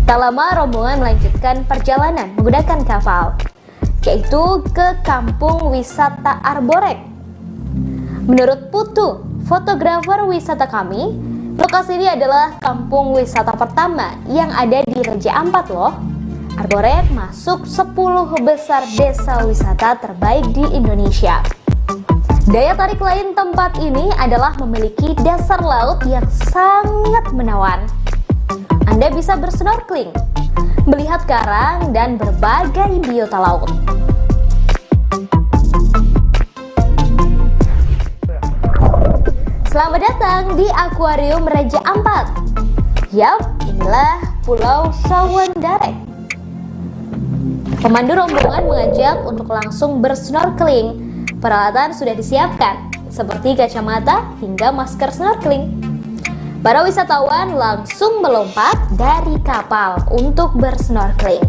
S19: Tak lama rombongan melanjutkan perjalanan menggunakan kapal, yaitu ke Kampung Wisata Arborek. Menurut Putu, fotografer wisata kami, lokasi ini adalah kampung wisata pertama yang ada di Raja Ampat loh. Arborek masuk 10 besar desa wisata terbaik di Indonesia. Daya tarik lain tempat ini adalah memiliki dasar laut yang sangat menawan. Anda bisa bersnorkeling, melihat karang dan berbagai biota laut. Selamat datang di Akuarium Raja Ampat. Yap, inilah Pulau Sawandarek. Pemandu rombongan mengajak untuk langsung bersnorkeling. Peralatan sudah disiapkan, seperti kacamata hingga masker snorkeling. Para wisatawan langsung melompat dari kapal untuk bersnorkeling.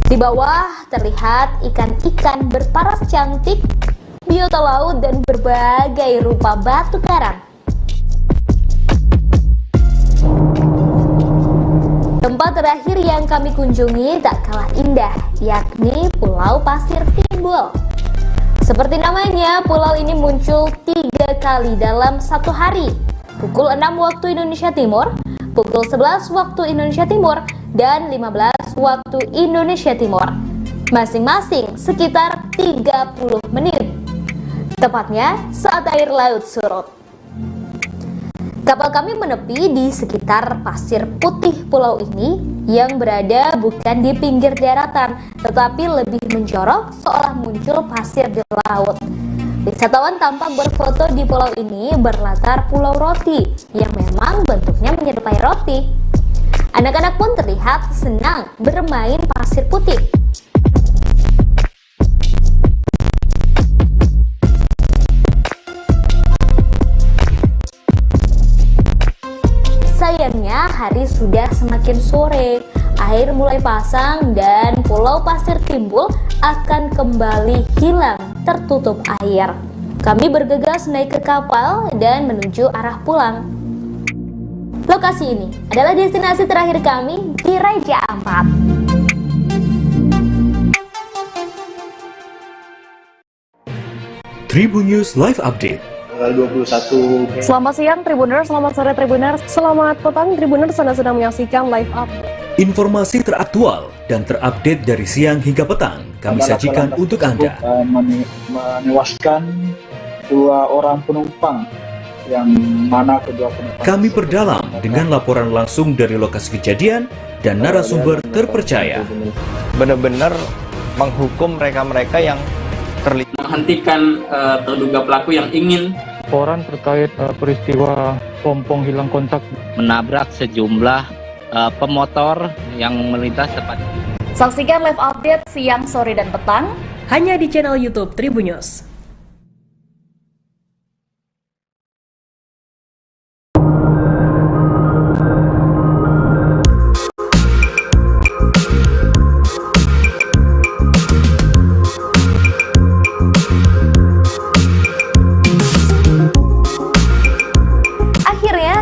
S19: Di bawah terlihat ikan-ikan berparas cantik, biota laut, dan berbagai rupa batu karang. Tempat terakhir yang kami kunjungi tak kalah indah, yakni Pulau Pasir Timbul. Seperti namanya, pulau ini muncul 3 kali dalam satu hari. Pukul 6 waktu Indonesia Timur, pukul 11 waktu Indonesia Timur, dan 15 waktu Indonesia Timur. Masing-masing sekitar 30 menit. Tepatnya saat air laut surut. Kapal kami menepi di sekitar pasir putih pulau ini yang berada bukan di pinggir daratan, tetapi lebih menjorok seolah muncul pasir di laut. Wisatawan tampak berfoto di pulau ini berlatar pulau roti yang memang bentuknya menyerupai roti. Anak-anak pun terlihat senang bermain pasir putih. Sayangnya hari sudah semakin sore, air mulai pasang dan Pulau Pasir Timbul akan kembali hilang tertutup air. Kami bergegas naik ke kapal dan menuju arah pulang. Lokasi ini adalah destinasi terakhir kami di Raja Ampat.
S21: Tribun News Live Update.
S20: 21.
S23: Selamat siang Tribuners, selamat sore Tribuners, selamat petang Tribuners, Anda sedang menyaksikan live update.
S21: Informasi teraktual dan terupdate dari siang hingga petang kami sajikan untuk Anda.
S20: Menewaskan 2 orang penumpang, yang mana kedua penumpang.
S21: Kami perdalam dengan laporan langsung dari lokasi kejadian dan narasumber terpercaya.
S22: Benar-benar menghukum mereka-mereka yang terlibat, menghentikan terduga pelaku yang ingin
S12: laporan terkait peristiwa pompong hilang kontak
S3: menabrak sejumlah pemotor yang melintas tepat.
S23: Saksikan live update siang, sore, dan petang
S24: hanya di channel YouTube Tribun News.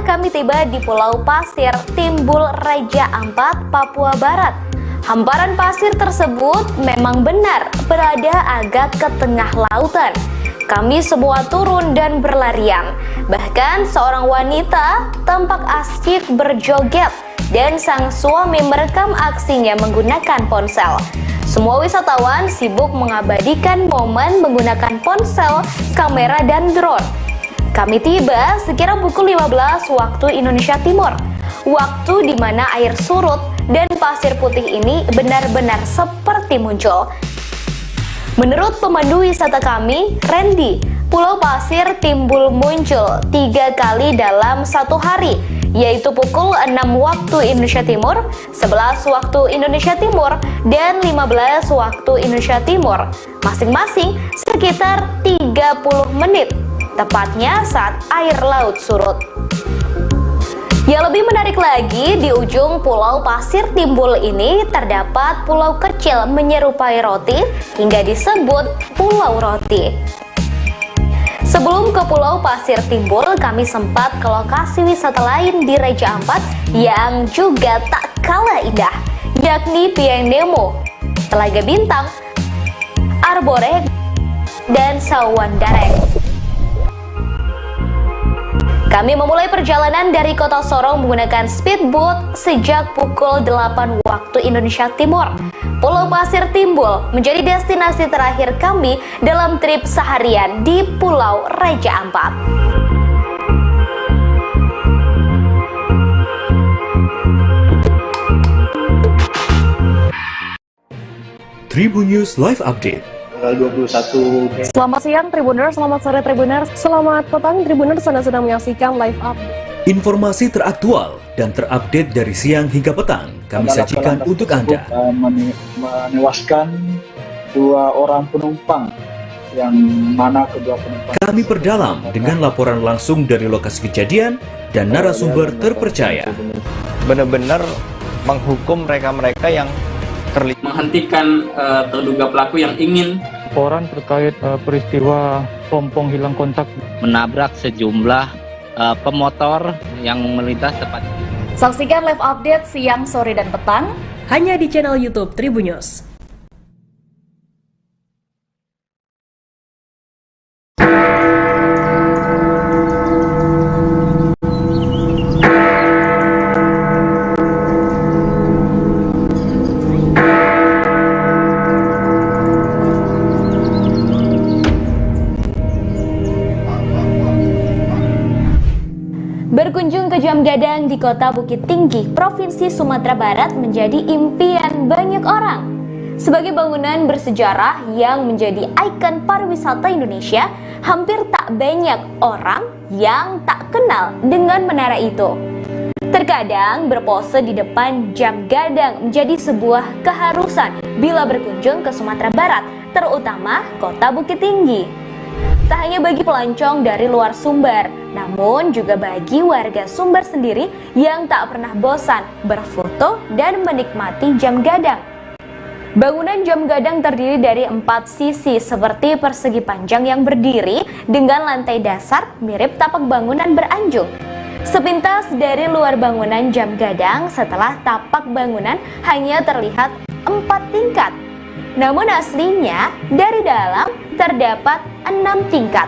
S19: Kami tiba di Pulau Pasir Timbul, Raja Ampat, Papua Barat. Hamparan pasir tersebut memang benar berada agak ke tengah lautan. Kami semua turun dan berlarian. Bahkan seorang wanita tampak asyik berjoget dan sang suami merekam aksinya menggunakan ponsel. Semua wisatawan sibuk mengabadikan momen menggunakan ponsel, kamera, dan drone. Kami tiba sekira pukul 15 waktu Indonesia Timur, waktu di mana air surut dan pasir putih ini benar-benar seperti muncul. Menurut pemandu wisata kami, Randy, Pulau Pasir timbul muncul 3 kali dalam satu hari, yaitu pukul 6 waktu Indonesia Timur, 11 waktu Indonesia Timur, dan 15 waktu Indonesia Timur, masing-masing sekitar 30 menit, tepatnya saat air laut surut. Yang lebih menarik lagi, di ujung Pulau Pasir Timbul ini terdapat pulau kecil menyerupai roti hingga disebut Pulau Roti. Sebelum ke Pulau Pasir Timbul, kami sempat ke lokasi wisata lain di Raja Ampat yang juga tak kalah indah, yakni Pieng Nemo, Telaga Bintang, Arborek, dan Sawandarek. Kami memulai perjalanan dari kota Sorong menggunakan speedboat sejak pukul 8 waktu Indonesia Timur. Pulau Pasir Timbul menjadi destinasi terakhir kami dalam trip seharian di Pulau Raja Ampat.
S21: Tribun News Live Update.
S1: Tanggal 21.
S23: Selamat siang Tribuners, selamat sore Tribuners, selamat petang Tribuners, Anda sedang menyaksikan live up.
S21: Informasi teraktual dan terupdate dari siang hingga petang kami sajikan untuk Anda.
S20: Menewaskan 2 orang penumpang, yang mana kedua penumpang.
S21: Kami perdalam dengan laporan langsung dari lokasi kejadian dan narasumber terpercaya.
S22: Benar-benar menghukum mereka-mereka yang terlibat, menghentikan terduga pelaku yang ingin
S12: Laporan terkait peristiwa pompong hilang kontak
S3: menabrak sejumlah pemotor yang melintas tepat.
S15: Saksikan live update siang, sore, dan petang
S24: hanya di channel YouTube Tribun News.
S19: Berkunjung ke Jam Gadang di Kota Bukit Tinggi, Provinsi Sumatera Barat menjadi impian banyak orang. Sebagai bangunan bersejarah yang menjadi ikon pariwisata Indonesia, hampir tak banyak orang yang tak kenal dengan menara itu. Terkadang berpose di depan Jam Gadang menjadi sebuah keharusan bila berkunjung ke Sumatera Barat, terutama Kota Bukit Tinggi. Tak hanya bagi pelancong dari luar Sumber, namun juga bagi warga Sumber sendiri yang tak pernah bosan berfoto dan menikmati Jam Gadang. Bangunan Jam Gadang terdiri dari 4 sisi seperti persegi panjang yang berdiri dengan lantai dasar mirip tapak bangunan beranjung. Sepintas dari luar bangunan Jam Gadang, setelah tapak bangunan hanya terlihat 4 tingkat. Namun aslinya dari dalam terdapat 6 tingkat.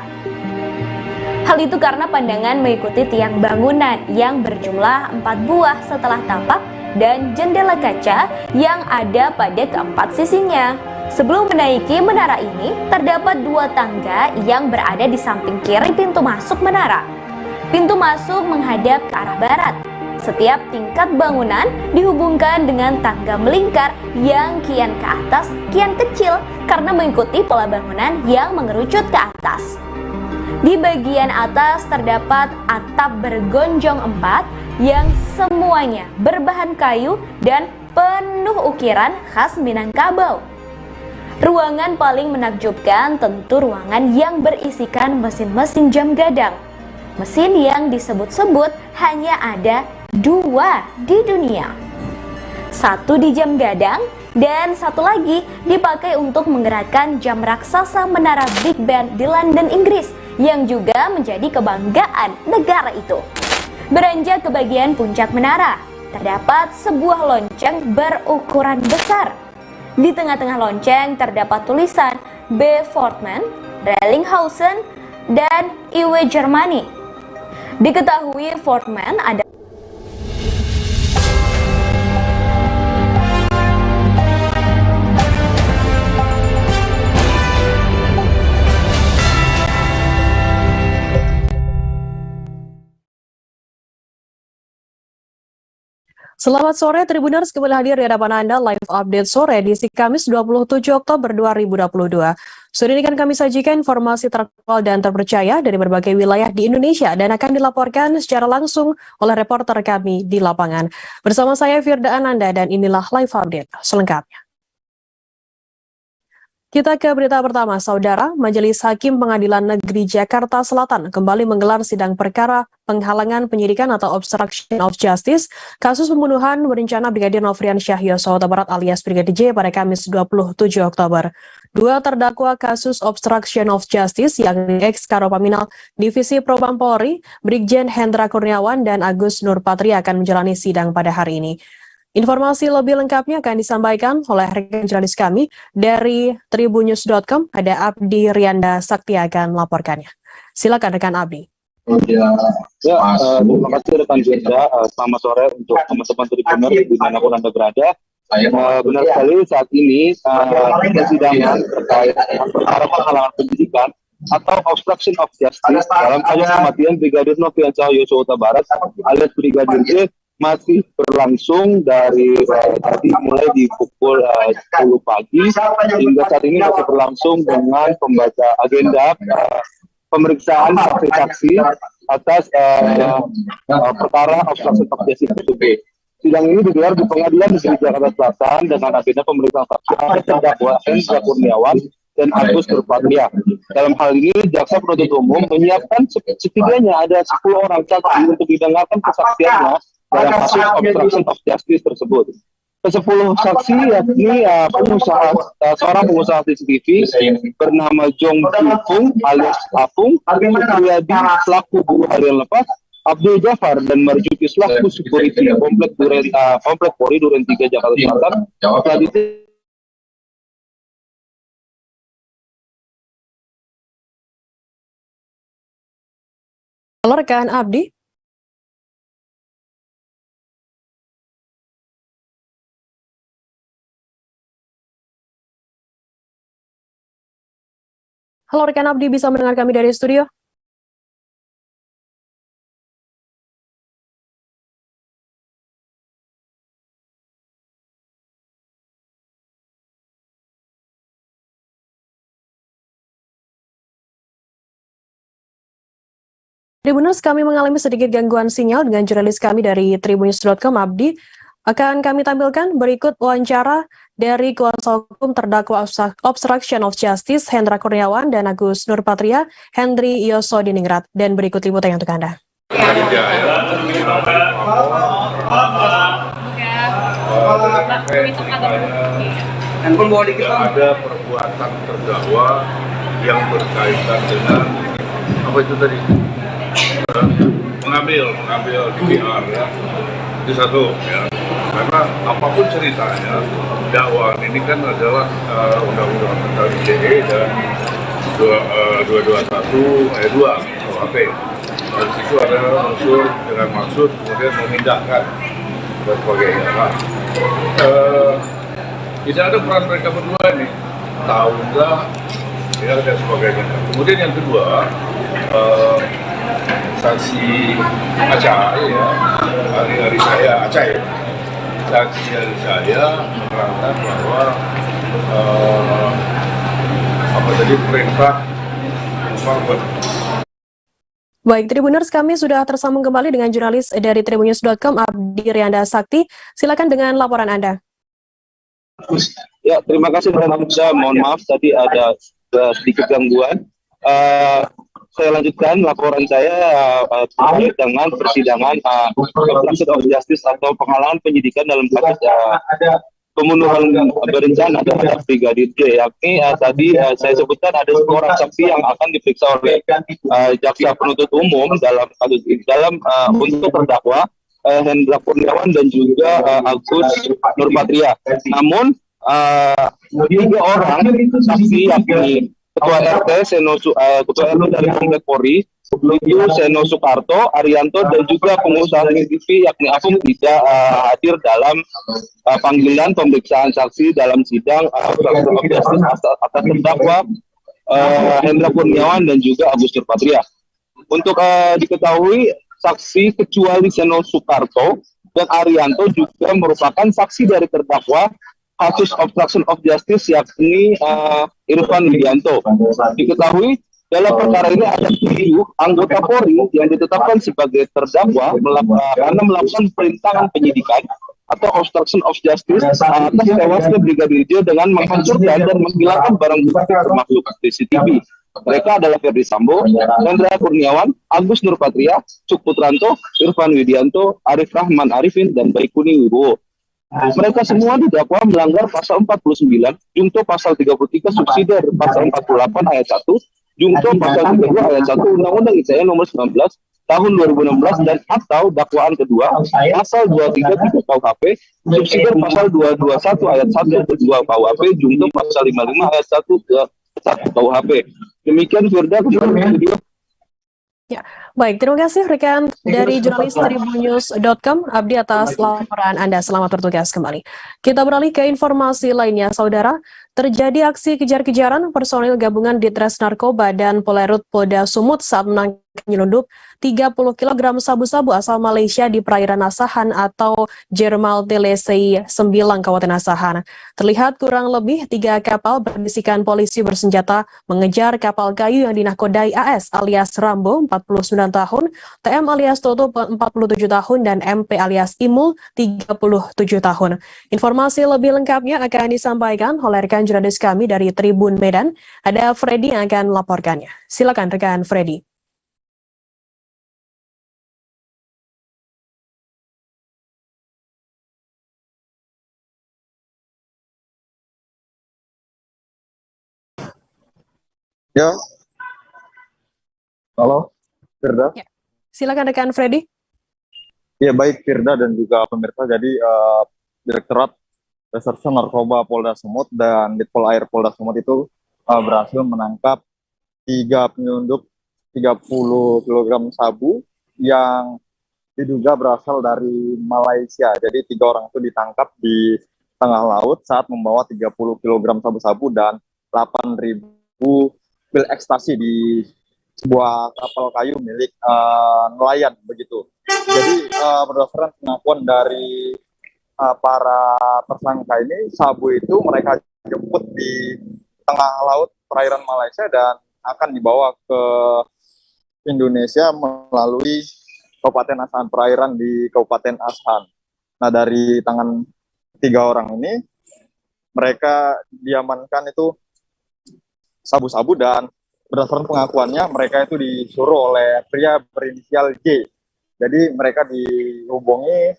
S19: Hal itu karena pandangan mengikuti tiang bangunan yang berjumlah 4 buah setelah tapak dan jendela kaca yang ada pada keempat sisinya. Sebelum menaiki menara ini, terdapat 2 tangga yang berada di samping kiri pintu masuk menara. Pintu masuk menghadap ke arah barat. Setiap tingkat bangunan dihubungkan dengan tangga melingkar yang kian ke atas, kian kecil karena mengikuti pola bangunan yang mengerucut ke atas. Di bagian atas terdapat atap bergonjong 4 yang semuanya berbahan kayu dan penuh ukiran khas Minangkabau. Ruangan paling menakjubkan tentu ruangan yang berisikan mesin-mesin Jam Gadang. Mesin yang disebut-sebut hanya ada 2 di dunia. 1 di Jam Gadang dan 1 lagi dipakai untuk menggerakkan jam raksasa menara Big Ben di London, Inggris, yang juga menjadi kebanggaan negara itu. Beranjak ke bagian puncak menara, terdapat sebuah lonceng berukuran besar. Di tengah-tengah lonceng terdapat tulisan B. Fortman, Rellinghausen, dan IW Germany. Diketahui Fortman ada
S23: Selamat sore Tribuners, kembali hadir di hadapan Anda live update sore edisi Kamis 27 Oktober 2022. Sore ini kan kami sajikan informasi teraktual dan terpercaya dari berbagai wilayah di Indonesia dan akan dilaporkan secara langsung oleh reporter kami di lapangan. Bersama saya Firda Ananda dan inilah live update selengkapnya. Kita ke berita pertama, Saudara. Majelis Hakim Pengadilan Negeri Jakarta Selatan kembali menggelar sidang perkara penghalangan penyidikan atau obstruction of justice kasus pembunuhan berencana Brigadir Nofrian Syah Yosua Huta Barat alias Brigadir J pada Kamis 27 Oktober. Dua terdakwa kasus obstruction of justice yakni ex Karopaminal Divisi Propam Polri, Brigjen Hendra Kurniawan dan Agus Nurpatria akan menjalani sidang pada hari ini. Informasi lebih lengkapnya akan disampaikan oleh rekan jurnalis kami dari tribunnews.com. Ada Abdi Rianda Sakti akan melaporkannya. Silakan rekan Abdi.
S20: Terima kasih rekan Firda. Selamat sore untuk teman-teman Tribuner dimanapun Anda berada. Benar sekali saat ini persidangan terkait perkara penghalangan penyidikan atau obstruction of justice dalam kasus kematian Brigadir Nofrian Syah Yosua Huta Barat alias Brigadir J masih berlangsung dari tadi mulai di pukul 10 pagi hingga saat ini masih berlangsung dengan pembaca agenda pemeriksaan saksi-saksi atas perkara obstruction of justice tersebut. Sidang ini digelar di Pengadilan Negeri Jakarta Selatan dengan agenda pemeriksaan saksi atas terdakwa Hendra Kurniawan dan Agus Nurpatria. Dalam hal ini, jaksa penuntut umum menyiapkan setidaknya ada 10 orang saksi untuk didengarkan kesaksiannya dalam kasus obstruction of justice tersebut. Ke-10 saksi yakni seorang pengusaha CCTV bernama Jong Jipung alias Apung, Supriyadi selaku buruh harian lepas, Abdul Jafar dan Marjuki selaku security komplek Polri Duren 3 Jakarta Selatan. Selanjutnya
S23: Halo rekan Abdi. Halo rekan Abdi, bisa mendengar kami dari studio? Tribuners, kami mengalami sedikit gangguan sinyal dengan jurnalis kami dari tribunnews.com, Abdi. Akan kami tampilkan berikut wawancara dari kuasa hukum terdakwa obstruction of justice Hendra Kurniawan dan Agus Nurpatria, Hendri Yosodiningrat, dan berikut liputannya untuk Anda.
S6: Tidak ada perbuatan terdakwa yang berkaitan dengan apa itu tadi mengambil DVR ya. Itu satu ya, karena apapun ceritanya dakwaan ini kan adalah undang-undang tentang ITE dan 221 ayat 2 KUHP. Di situ ada unsur dengan maksud kemudian memindahkan dan sebagainya. Nah, tidak ada peran mereka berdua nih, tahu enggak ya dan sebagainya. Kemudian yang kedua, saksi Acai ya, hari saya Acai, saksi dari saya menerangkan bahwa apa tadi perintah.
S23: Baik, Tribuners, kami sudah tersambung kembali dengan jurnalis dari tribunnews.com, Abdi Rianda Sakti. Silakan dengan laporan Anda.
S20: Ya, terima kasih Pak Hamzah. Mohon maaf tadi ada sedikit gangguan. Saya lanjutkan laporan saya terkait dengan persidangan obstruction of justice atau penghalangan penyidikan dalam kasus pembunuhan berencana terhadap Brigadir J. Yakni tadi saya sebutkan ada seorang saksi yang akan diperiksa oleh jaksa penuntut umum dalam kasus ini untuk terdakwa Hendra Kurniawan dan juga Agus Nurpatria. Namun 3 orang saksi yakni Ketua RT Ketua RT dari Komplek Polri, itu Seno Soekarto, Arianto, dan juga pengusaha CCTV yakni Apung tidak hadir dalam panggilan pemeriksaan saksi dalam sidang obstruction of justice atas terdakwa Hendra Kurniawan dan juga Agus Nurpatria. Untuk diketahui saksi kecuali Seno Soekarto dan Arianto juga merupakan saksi dari terdakwa kasus obstruction of justice yakni Irfan Widianto. Diketahui dalam perkara ini ada 7 anggota Polri yang ditetapkan sebagai terdakwa karena melakukan perintangan penyidikan atau obstruction of justice atas tewasnya Brigadir J dengan menghancurkan dan menghilangkan barang bukti termasuk CCTV. Mereka adalah Ferdi Sambo, Hendra Kurniawan, Agus Nurpatria, Cuk Putranto, Irfan Widianto, Arif Rahman Arifin, dan Baikuni Wibowo. Mereka semua didakwa melanggar pasal 49, Jungto pasal 33 subsidiar pasal 48 ayat 1, Jungto pasal 32 ayat 1 Undang-Undang ITE nomor 19 tahun 2016 dan atau dakwaan kedua pasal 233 KUHP, subsidiar pasal 221 ayat 1 ke 2 KUHP, Jungto pasal 55 ayat 1 ke 1 KUHP. Demikian Firda, video.
S23: Ya, baik. Terima kasih rekan dari jurnalis tribunnews.com, Abdi atas laporan Anda. Selamat bertugas kembali. Kita beralih ke informasi lainnya, saudara. Terjadi aksi kejar-kejaran personil gabungan Ditres Narkoba dan Polerut Polda Sumut saat menangkap penyelundup 30 kg sabu-sabu asal Malaysia di perairan Asahan atau Jermal Telesei 9 Kabupaten Asahan. Terlihat kurang lebih 3 kapal berisikan polisi bersenjata mengejar kapal kayu yang dinahkodai AS alias Rambo 49 tahun, TM alias Toto 47 tahun, dan MP alias Imul 37 tahun. Informasi lebih lengkapnya akan disampaikan oleh rekan jurnalis kami dari Tribun Medan. Ada Freddy yang akan melaporkannya. Silakan rekan Freddy.
S7: Ya, halo, Firda.
S23: Ya. Silakan rekan Freddy.
S7: Ya, baik Firda dan juga pemirsa. Jadi Direktorat Reserse Narkoba Polda Sumut dan Ditpol Air Polda Sumut itu berhasil menangkap 3 penyelundup 30 kg sabu yang diduga berasal dari Malaysia. Jadi 3 orang itu ditangkap di tengah laut saat membawa 30 kg sabu-sabu dan 8.000 pil ekstasi di sebuah kapal kayu milik nelayan begitu. Jadi berdasarkan pengakuan dari para tersangka ini, sabu itu mereka jemput di tengah laut perairan Malaysia dan akan dibawa ke Indonesia melalui Kabupaten Asahan, perairan di Kabupaten Asahan. Nah, dari tangan 3 orang ini mereka diamankan itu sabu-sabu dan berdasarkan pengakuannya mereka itu disuruh oleh pria berinisial J. Jadi mereka dihubungi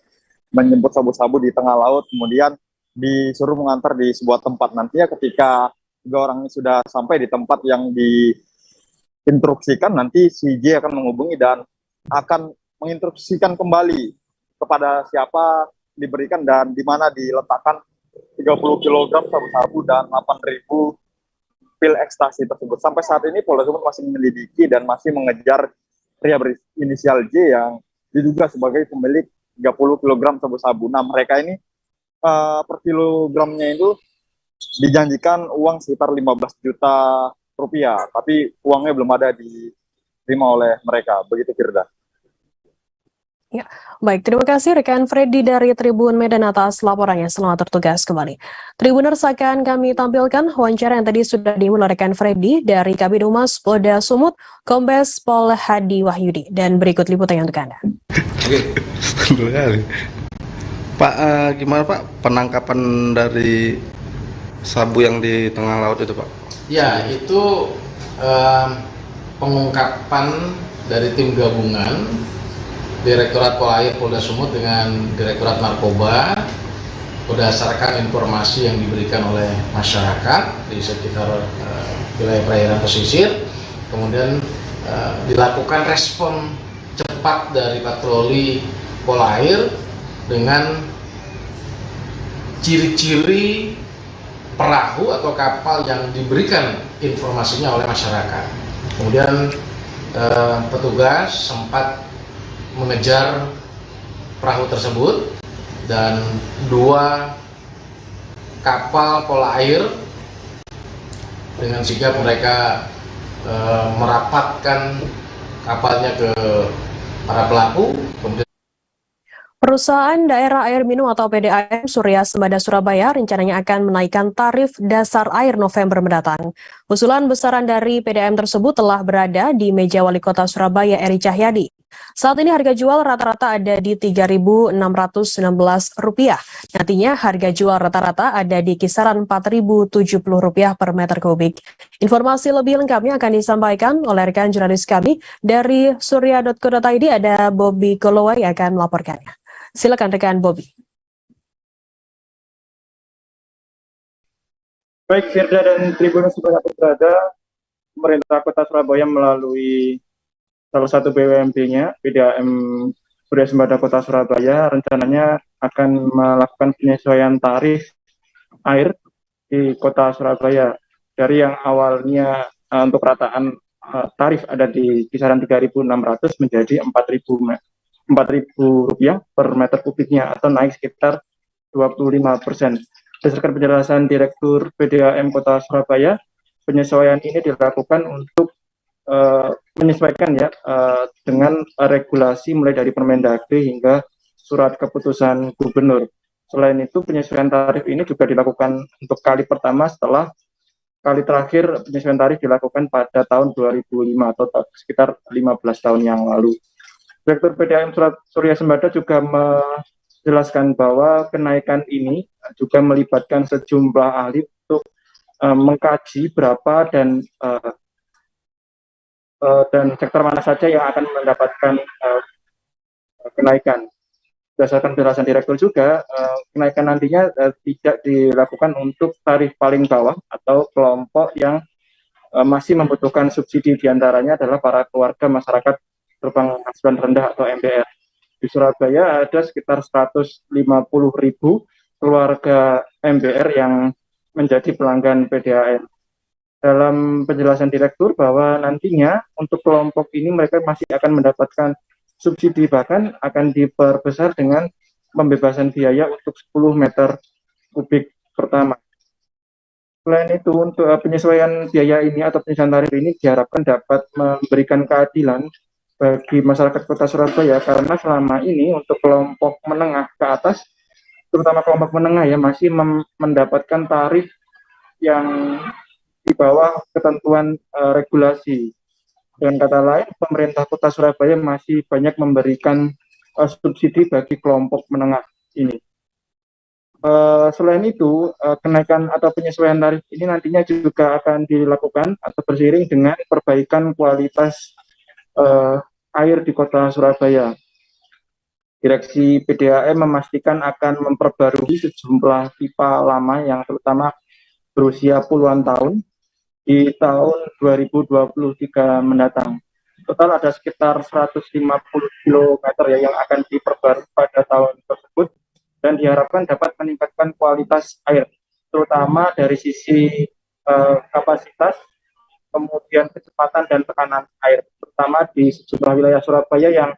S7: menjemput sabu-sabu di tengah laut, kemudian disuruh mengantar di sebuah tempat. Nantinya ketika 3 orang ini sudah sampai di tempat yang diinstruksikan, nanti si J akan menghubungi dan akan menginstruksikan kembali kepada siapa diberikan dan di mana diletakkan 30 kg sabu-sabu dan 8.000 pil ekstasi tersebut. Sampai saat ini Polda Sumut masih menyelidiki dan masih mengejar pria berinisial J yang diduga sebagai pemilik 30 kg sabu-sabu. Nah, mereka ini per kilogramnya itu dijanjikan uang sekitar 15 juta rupiah, tapi uangnya belum ada diterima oleh mereka. Begitu, Firda.
S23: Ya, baik. Terima kasih rekan Freddy dari Tribun Medan atas laporannya. Selamat bertugas kembali. Tribuners, akan kami tampilkan wawancara yang tadi sudah dimulai rekan Freddy dari Kabid Humas Polda Sumut, Kombes Pol Hadi Wahyudi. Dan berikut liputannya untuk Anda.
S8: Oke, Pak, gimana Pak penangkapan dari sabu yang di tengah laut itu, Pak?
S9: Ya, itu pengungkapan dari tim gabungan Direktorat Polair Polda Sumut dengan Direktorat Narkoba berdasarkan informasi yang diberikan oleh masyarakat di sekitar wilayah perairan pesisir. Kemudian dilakukan respon cepat dari patroli Polair dengan ciri-ciri perahu atau kapal yang diberikan informasinya oleh masyarakat. Kemudian petugas sempat mengejar perahu tersebut dan 2 kapal Polair dengan sigap mereka merapatkan kapalnya ke para pelaku. Kemudian
S23: Perusahaan Daerah Air Minum atau PDAM Surya Sembada Surabaya rencananya akan menaikkan tarif dasar air November mendatang. Usulan besaran dari PDAM tersebut telah berada di meja Wali Kota Surabaya Eri Cahyadi. Saat ini harga jual rata-rata ada di Rp3.616. Nantinya harga jual rata-rata ada di kisaran Rp4.070 per meter kubik. Informasi lebih lengkapnya akan disampaikan oleh rekan jurnalis kami dari surya.co.id, ada Bobby Golowai yang akan melaporkannya. Silakan rekan Bobby.
S12: Baik, Firda dan Tribunus dimanapun berada, pemerintah Kota Surabaya melalui salah satu BUMD-nya, PDAM Surya Sembada Kota Surabaya, rencananya akan melakukan penyesuaian tarif air di Kota Surabaya dari yang awalnya untuk rataan tarif ada di kisaran Rp3.600 menjadi Rp4.000 per meter kubiknya atau naik sekitar 25%. Berdasarkan penjelasan Direktur PDAM Kota Surabaya, penyesuaian ini dilakukan untuk menyesuaikan dengan regulasi mulai dari Permendagri hingga surat keputusan gubernur. Selain itu, penyesuaian tarif ini juga dilakukan untuk kali pertama setelah kali terakhir penyesuaian tarif dilakukan pada tahun 2005 atau sekitar 15 tahun yang lalu. Direktur PDAM Surya Sembada juga menjelaskan bahwa kenaikan ini juga melibatkan sejumlah ahli untuk mengkaji berapa dan sektor mana saja yang akan mendapatkan kenaikan. Berdasarkan penjelasan direktur juga, kenaikan nantinya tidak dilakukan untuk tarif paling bawah atau kelompok yang masih membutuhkan subsidi, diantaranya adalah para keluarga masyarakat berpenghasilan rendah atau MBR. Di Surabaya ada sekitar 150.000 keluarga MBR yang menjadi pelanggan PDAM. Dalam penjelasan direktur bahwa nantinya untuk kelompok ini mereka masih akan mendapatkan subsidi, bahkan akan diperbesar dengan pembebasan biaya untuk 10 meter kubik pertama. Selain itu, untuk penyesuaian biaya ini atau penyesuaian tarif ini diharapkan dapat memberikan keadilan bagi masyarakat Kota Surabaya, karena selama ini untuk kelompok menengah ke atas, terutama kelompok menengah masih mendapatkan tarif yang di bawah ketentuan regulasi. Dengan kata lain, pemerintah Kota Surabaya masih banyak memberikan subsidi bagi kelompok menengah ini. Selain itu, kenaikan atau penyesuaian tarif ini nantinya juga akan dilakukan atau berseiring dengan perbaikan kualitas air di Kota Surabaya. Direksi PDAM memastikan akan memperbarui sejumlah pipa lama yang terutama berusia puluhan tahun di tahun 2023 mendatang. Total ada sekitar 150 km yang akan diperbarui pada tahun tersebut dan diharapkan dapat meningkatkan kualitas air, terutama dari sisi kapasitas, kemudian kecepatan dan tekanan air, terutama di sejumlah wilayah Surabaya yang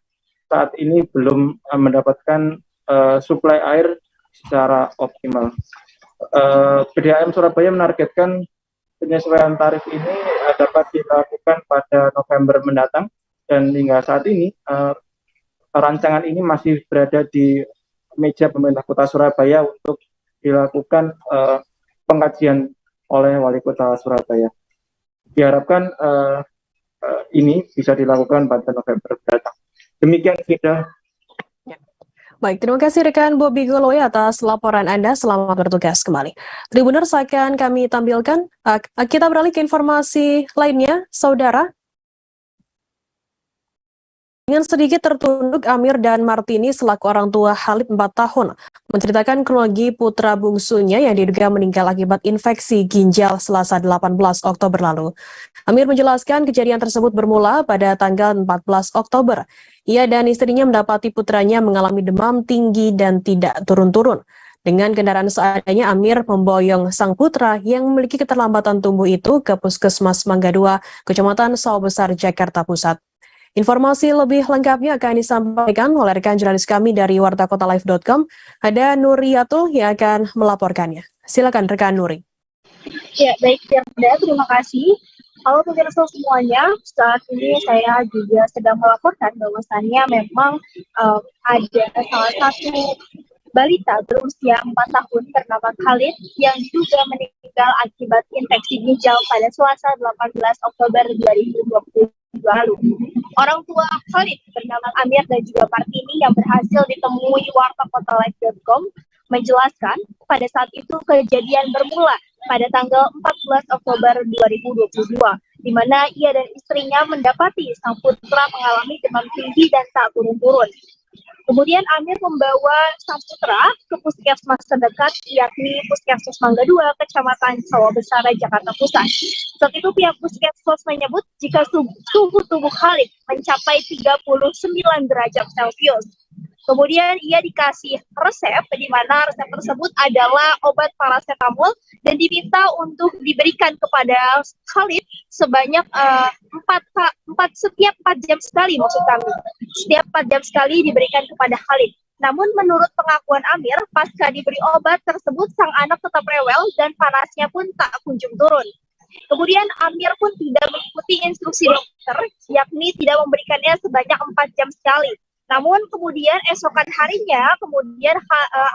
S12: saat ini belum mendapatkan suplai air secara optimal. PDAM Surabaya menargetkan penyesuaian tarif ini dapat dilakukan pada November mendatang, dan hingga saat ini rancangan ini masih berada di meja pemerintah Kota Surabaya untuk dilakukan pengkajian oleh Wali Kota Surabaya. Diharapkan ini bisa dilakukan pada November mendatang. Demikian kita.
S23: Baik, terima kasih rekan Bobby Golowai atas laporan Anda. Selamat bertugas kembali. Tribuners akan kami tampilkan. Kita beralih ke informasi lainnya, saudara. Dengan sedikit tertunduk, Amir dan Martini selaku orang tua Halid 4 tahun menceritakan kronologi putra bungsunya yang diduga meninggal akibat infeksi ginjal Selasa 18 Oktober lalu. Amir menjelaskan kejadian tersebut bermula pada tanggal 14 Oktober. Ia dan istrinya mendapati putranya mengalami demam tinggi dan tidak turun-turun. Dengan kendaraan seadanya, Amir memboyong sang putra yang memiliki keterlambatan tumbuh itu ke Puskesmas Mangga 2, Kecamatan Sawah Besar, Jakarta Pusat. Informasi lebih lengkapnya akan disampaikan oleh rekan jurnalis kami dari wartakotalive.com. Ada Nuriatul yang akan melaporkannya. Silakan rekan Nuri.
S10: Ya, baik, terima kasih. Halo pemirsa semuanya, saat ini saya juga sedang melaporkan bahwasannya memang ada salah satu balita berusia 4 tahun bernama Khalid yang diduga meninggal akibat infeksi ginjal pada Selasa 18 Oktober 2022 lalu. Orang tua Khalid bernama Amir dan juga Partini yang berhasil ditemui wartakotalike.com menjelaskan pada saat itu kejadian bermula pada tanggal 14 Oktober 2022, di mana ia dan istrinya mendapati sang putra mengalami demam tinggi dan tak turun-turun. Kemudian Amir membawa sang putra ke puskesmas terdekat, yakni Puskesmas Mangga 2, Kecamatan Sawah Besar, Jakarta Pusat. Saat itu pihak puskesmas menyebut jika suhu tubuh Khalid mencapai 39 derajat Celcius. Kemudian ia dikasih resep, di mana resep tersebut adalah obat paracetamol dan diminta untuk diberikan kepada Khalid sebanyak setiap 4 jam sekali, maksud kami. Setiap 4 jam sekali diberikan kepada Khalid. Namun menurut pengakuan Amir, pasca diberi obat tersebut sang anak tetap rewel dan panasnya pun tak kunjung turun. Kemudian Amir pun tidak mengikuti instruksi dokter, yakni tidak memberikannya sebanyak 4 jam sekali. Namun kemudian esokan harinya,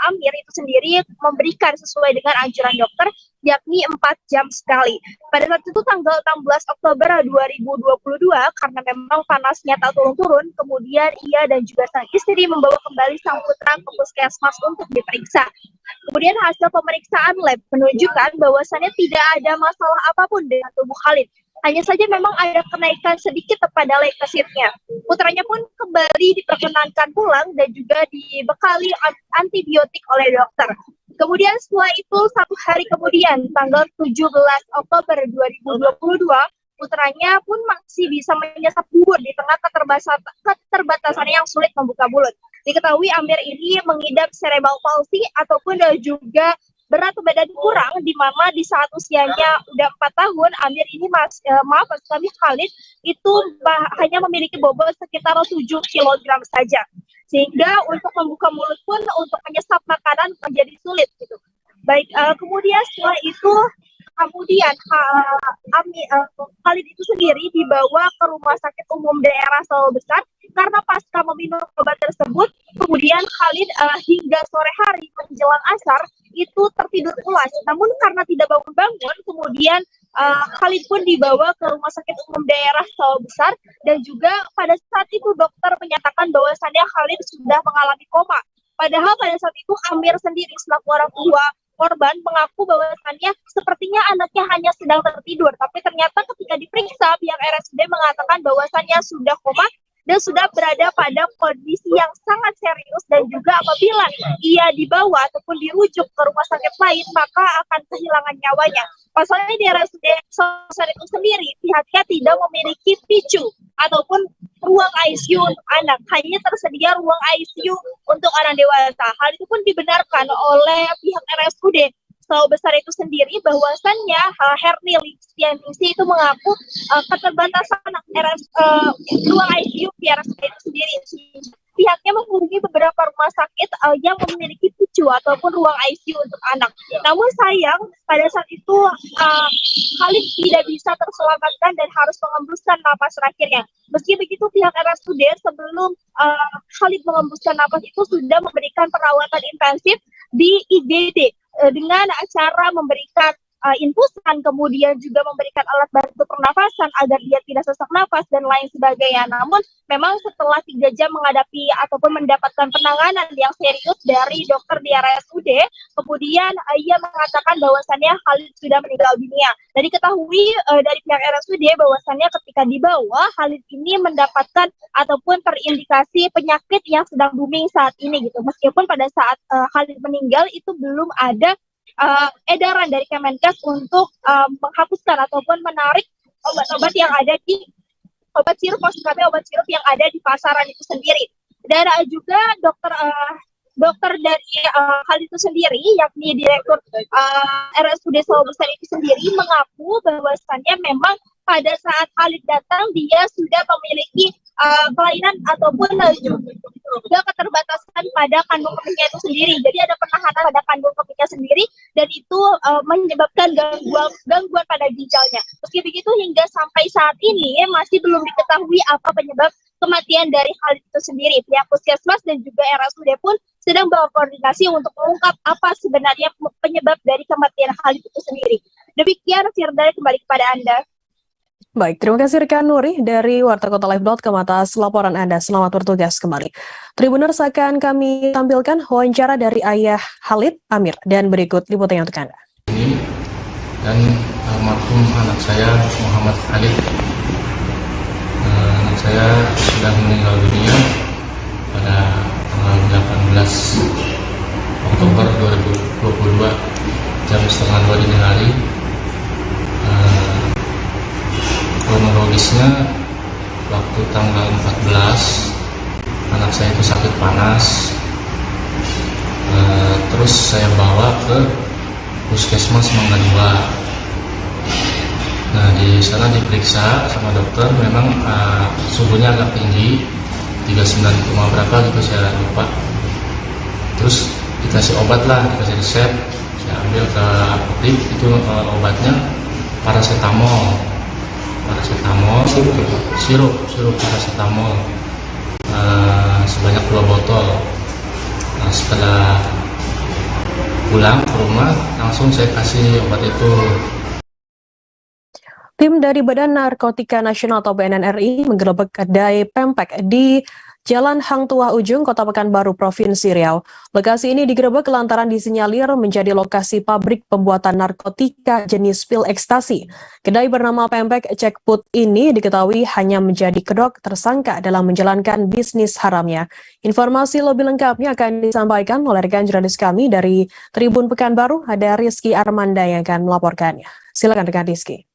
S10: Amir itu sendiri memberikan sesuai dengan anjuran dokter, yakni 4 jam sekali. Pada saat itu tanggal 16 Oktober 2022, karena memang panasnya tak turun-turun, kemudian ia dan juga sang istri membawa kembali sang putra ke puskesmas untuk diperiksa. Kemudian hasil pemeriksaan lab menunjukkan bahwasannya tidak ada masalah apapun dengan tubuh Khalid. Hanya saja memang ada kenaikan sedikit pada leukositnya. Putranya pun kembali diperkenankan pulang dan juga dibekali antibiotik oleh dokter. Kemudian setelah itu 1 hari kemudian, tanggal 17 Oktober 2022, putranya pun masih bisa menyesap bubur di tengah keterbatasan yang sulit membuka mulut. Diketahui Amir ini mengidap cerebral palsy ataupun juga berat badan kurang, di mana di saat usianya udah 4 tahun, Amir ini Khalid itu hanya memiliki bobot sekitar 7 kg saja. Sehingga untuk membuka mulut pun untuk menyesap makanan menjadi sulit gitu. Baik, kemudian setelah itu Khalid itu sendiri dibawa ke Rumah Sakit Umum Daerah Sawah Besar karena pasca meminum obat tersebut, kemudian Khalid hingga sore hari menjelang asar itu tertidur pulas. Namun karena tidak bangun-bangun, kemudian Khalid pun dibawa ke Rumah Sakit Umum Daerah Sawah Besar dan juga pada saat itu dokter menyatakan bahwasannya Khalid sudah mengalami koma. Padahal pada saat itu Amir sendiri selaku orang tua korban mengaku bahwasannya sepertinya anaknya hanya sedang tertidur, tapi ternyata ketika diperiksa pihak RSUD mengatakan bahwasannya sudah koma dan sudah berada pada kondisi yang sangat serius, dan juga apabila ia dibawa ataupun dirujuk ke rumah sakit lain maka akan kehilangan nyawanya. Pasalnya di RSUD Sawah itu sendiri pihaknya tidak memiliki PICU ataupun ruang ICU untuk anak, hanya tersedia ruang ICU untuk orang dewasa. Hal itu pun dibenarkan oleh pihak RSUD Sawah Besar itu sendiri, bahwasannya Herni Listianisi itu mengaku keterbatasan ruang ICU di RSUD itu sendiri. Pihaknya menghubungi beberapa rumah sakit yang memiliki PICU ataupun ruang ICU untuk anak. Namun sayang pada saat itu Khalid tidak bisa terselamatkan dan harus mengembuskan napas terakhirnya. Meski begitu pihak RSUD sebelum Khalid mengembuskan napas itu sudah memberikan perawatan intensif di IGD dengan cara memberikan infusan, kemudian juga memberikan alat bantu pernafasan agar dia tidak sesak nafas dan lain sebagainya. Namun memang setelah 3 jam menghadapi ataupun mendapatkan penanganan yang serius dari dokter di RSUD, kemudian ia mengatakan bahwasannya Khalid sudah meninggal dunia. Dan diketahui dari pihak RSUD bahwasannya ketika dibawa, Khalid ini mendapatkan ataupun terindikasi penyakit yang sedang booming saat ini gitu. Meskipun pada saat Khalid meninggal itu belum ada edaran dari Kemenkes untuk menghapuskan ataupun menarik obat-obat yang ada di obat sirup, maksud kami obat sirup yang ada di pasaran itu sendiri. Dan juga dokter dari hal itu sendiri, yakni Direktur RSUD Sawah Besar itu sendiri mengaku bahwasannya memang pada saat Khalid datang dia sudah memiliki kelainan ataupun juga keterbatasan pada kandung kemihnya itu sendiri. Jadi ada penahanan pada kandung kemihnya sendiri dan itu menyebabkan gangguan pada ginjalnya. Meski begitu hingga sampai saat ini masih belum diketahui apa penyebab kematian dari Khalid itu sendiri. Pihak Puskesmas dan juga RSUD pun sedang berkoordinasi untuk mengungkap apa sebenarnya penyebab dari kematian Khalid itu sendiri. Demikian Firda, kembali kepada Anda.
S23: Baik, terima kasih rekan Nuri dari wartakotalive.com atas laporan Anda. Selamat bertugas kembali. Tribuners, akan kami tampilkan wawancara dari ayah Khalid, Amir, dan berikut liputannya untuk Anda.
S9: Dan almarhum anak saya Muhammad Khalid. Anak saya sudah meninggal dunia pada tanggal 18 Oktober 2022 jam setengah 2 dini hari. Kronologisnya waktu tanggal 14 anak saya itu sakit panas, terus saya bawa ke Puskesmas Mangga 2. Nah, di sana diperiksa sama dokter, memang suhunya agak tinggi, 39, berapa gitu saya lupa. Terus dikasih obat lah, dikasih resep, saya ambil ke apotek, itu obatnya paracetamol, sirup paracetamol sebanyak 2 botol. Nah, setelah pulang ke rumah langsung saya kasih obat itu.
S23: Tim dari Badan Narkotika Nasional atau BNN-RI menggerebek kedai pempek di Jalan Hang Tuah Ujung, Kota Pekanbaru, Provinsi Riau. Lokasi ini digerebek lantaran disinyalir menjadi lokasi pabrik pembuatan narkotika jenis pil ekstasi. Kedai bernama Pempek Cekput ini diketahui hanya menjadi kedok tersangka dalam menjalankan bisnis haramnya. Informasi lebih lengkapnya akan disampaikan oleh rekan jurnalis kami dari Tribun Pekanbaru, ada Rizky Armanda yang akan melaporkannya. Silakan rekan Rizky.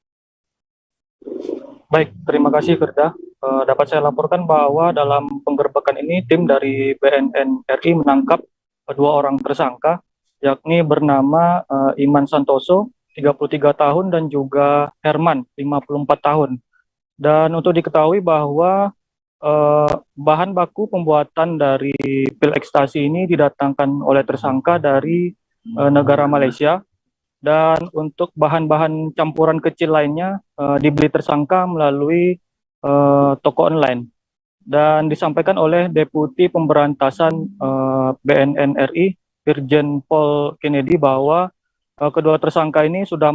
S12: Baik, terima kasih Firda. Dapat saya laporkan bahwa dalam penggerbekan ini tim dari BNN RI menangkap 2 orang tersangka, yakni bernama Iman Santoso, 33 tahun, dan juga Herman, 54 tahun. Dan untuk diketahui bahwa bahan baku pembuatan dari pil ekstasi ini didatangkan oleh tersangka dari negara Malaysia. Dan untuk bahan-bahan campuran kecil lainnya dibeli tersangka melalui toko online. Dan disampaikan oleh Deputi Pemberantasan BNN RI, Irjen Paul Kennedy, bahwa kedua tersangka ini sudah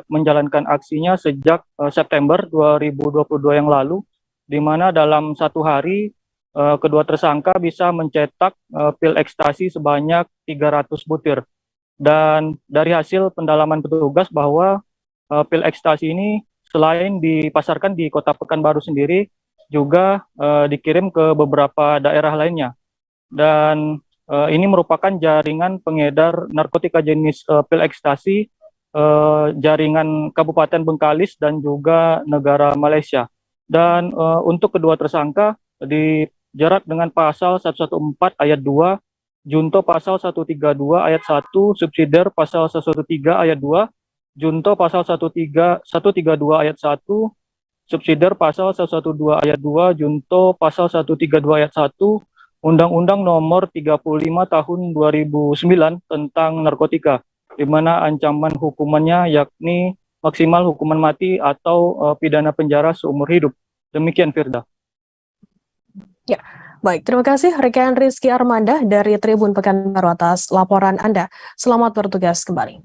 S12: menjalankan aksinya sejak September 2022 yang lalu, di mana dalam 1 hari kedua tersangka bisa mencetak pil ekstasi sebanyak 300 butir. Dan dari hasil pendalaman petugas bahwa pil ekstasi ini selain dipasarkan di Kota Pekanbaru sendiri, juga dikirim ke beberapa daerah lainnya. Dan ini merupakan jaringan pengedar narkotika jenis pil ekstasi jaringan Kabupaten Bengkalis dan juga negara Malaysia. Dan untuk kedua tersangka dijerat dengan pasal 114 ayat 2, junto pasal 132 ayat 1, subsidiar pasal 113 ayat 2, junto pasal 132 ayat 1, subsidiar pasal 112 ayat 2, junto pasal 132 ayat 1, Undang-Undang Nomor 35 Tahun 2009 tentang narkotika, di mana ancaman hukumannya yakni maksimal hukuman mati atau pidana penjara seumur hidup. Demikian Firda.
S23: Ya, baik. Terima kasih rekan Rizky Armanda dari Tribun Pekanbaru atas laporan Anda. Selamat bertugas kembali.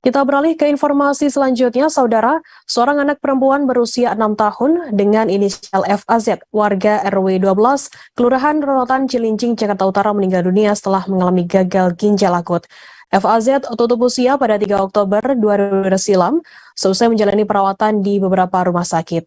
S23: Kita beralih ke informasi selanjutnya, Saudara. Seorang anak perempuan berusia 6 tahun dengan inisial FAZ, warga RW 12, Kelurahan Rorotan, Cilincing, Jakarta Utara, meninggal dunia setelah mengalami gagal ginjal akut. FAZ tutup usia pada 3 Oktober 2000 silam, selesai menjalani perawatan di beberapa rumah sakit.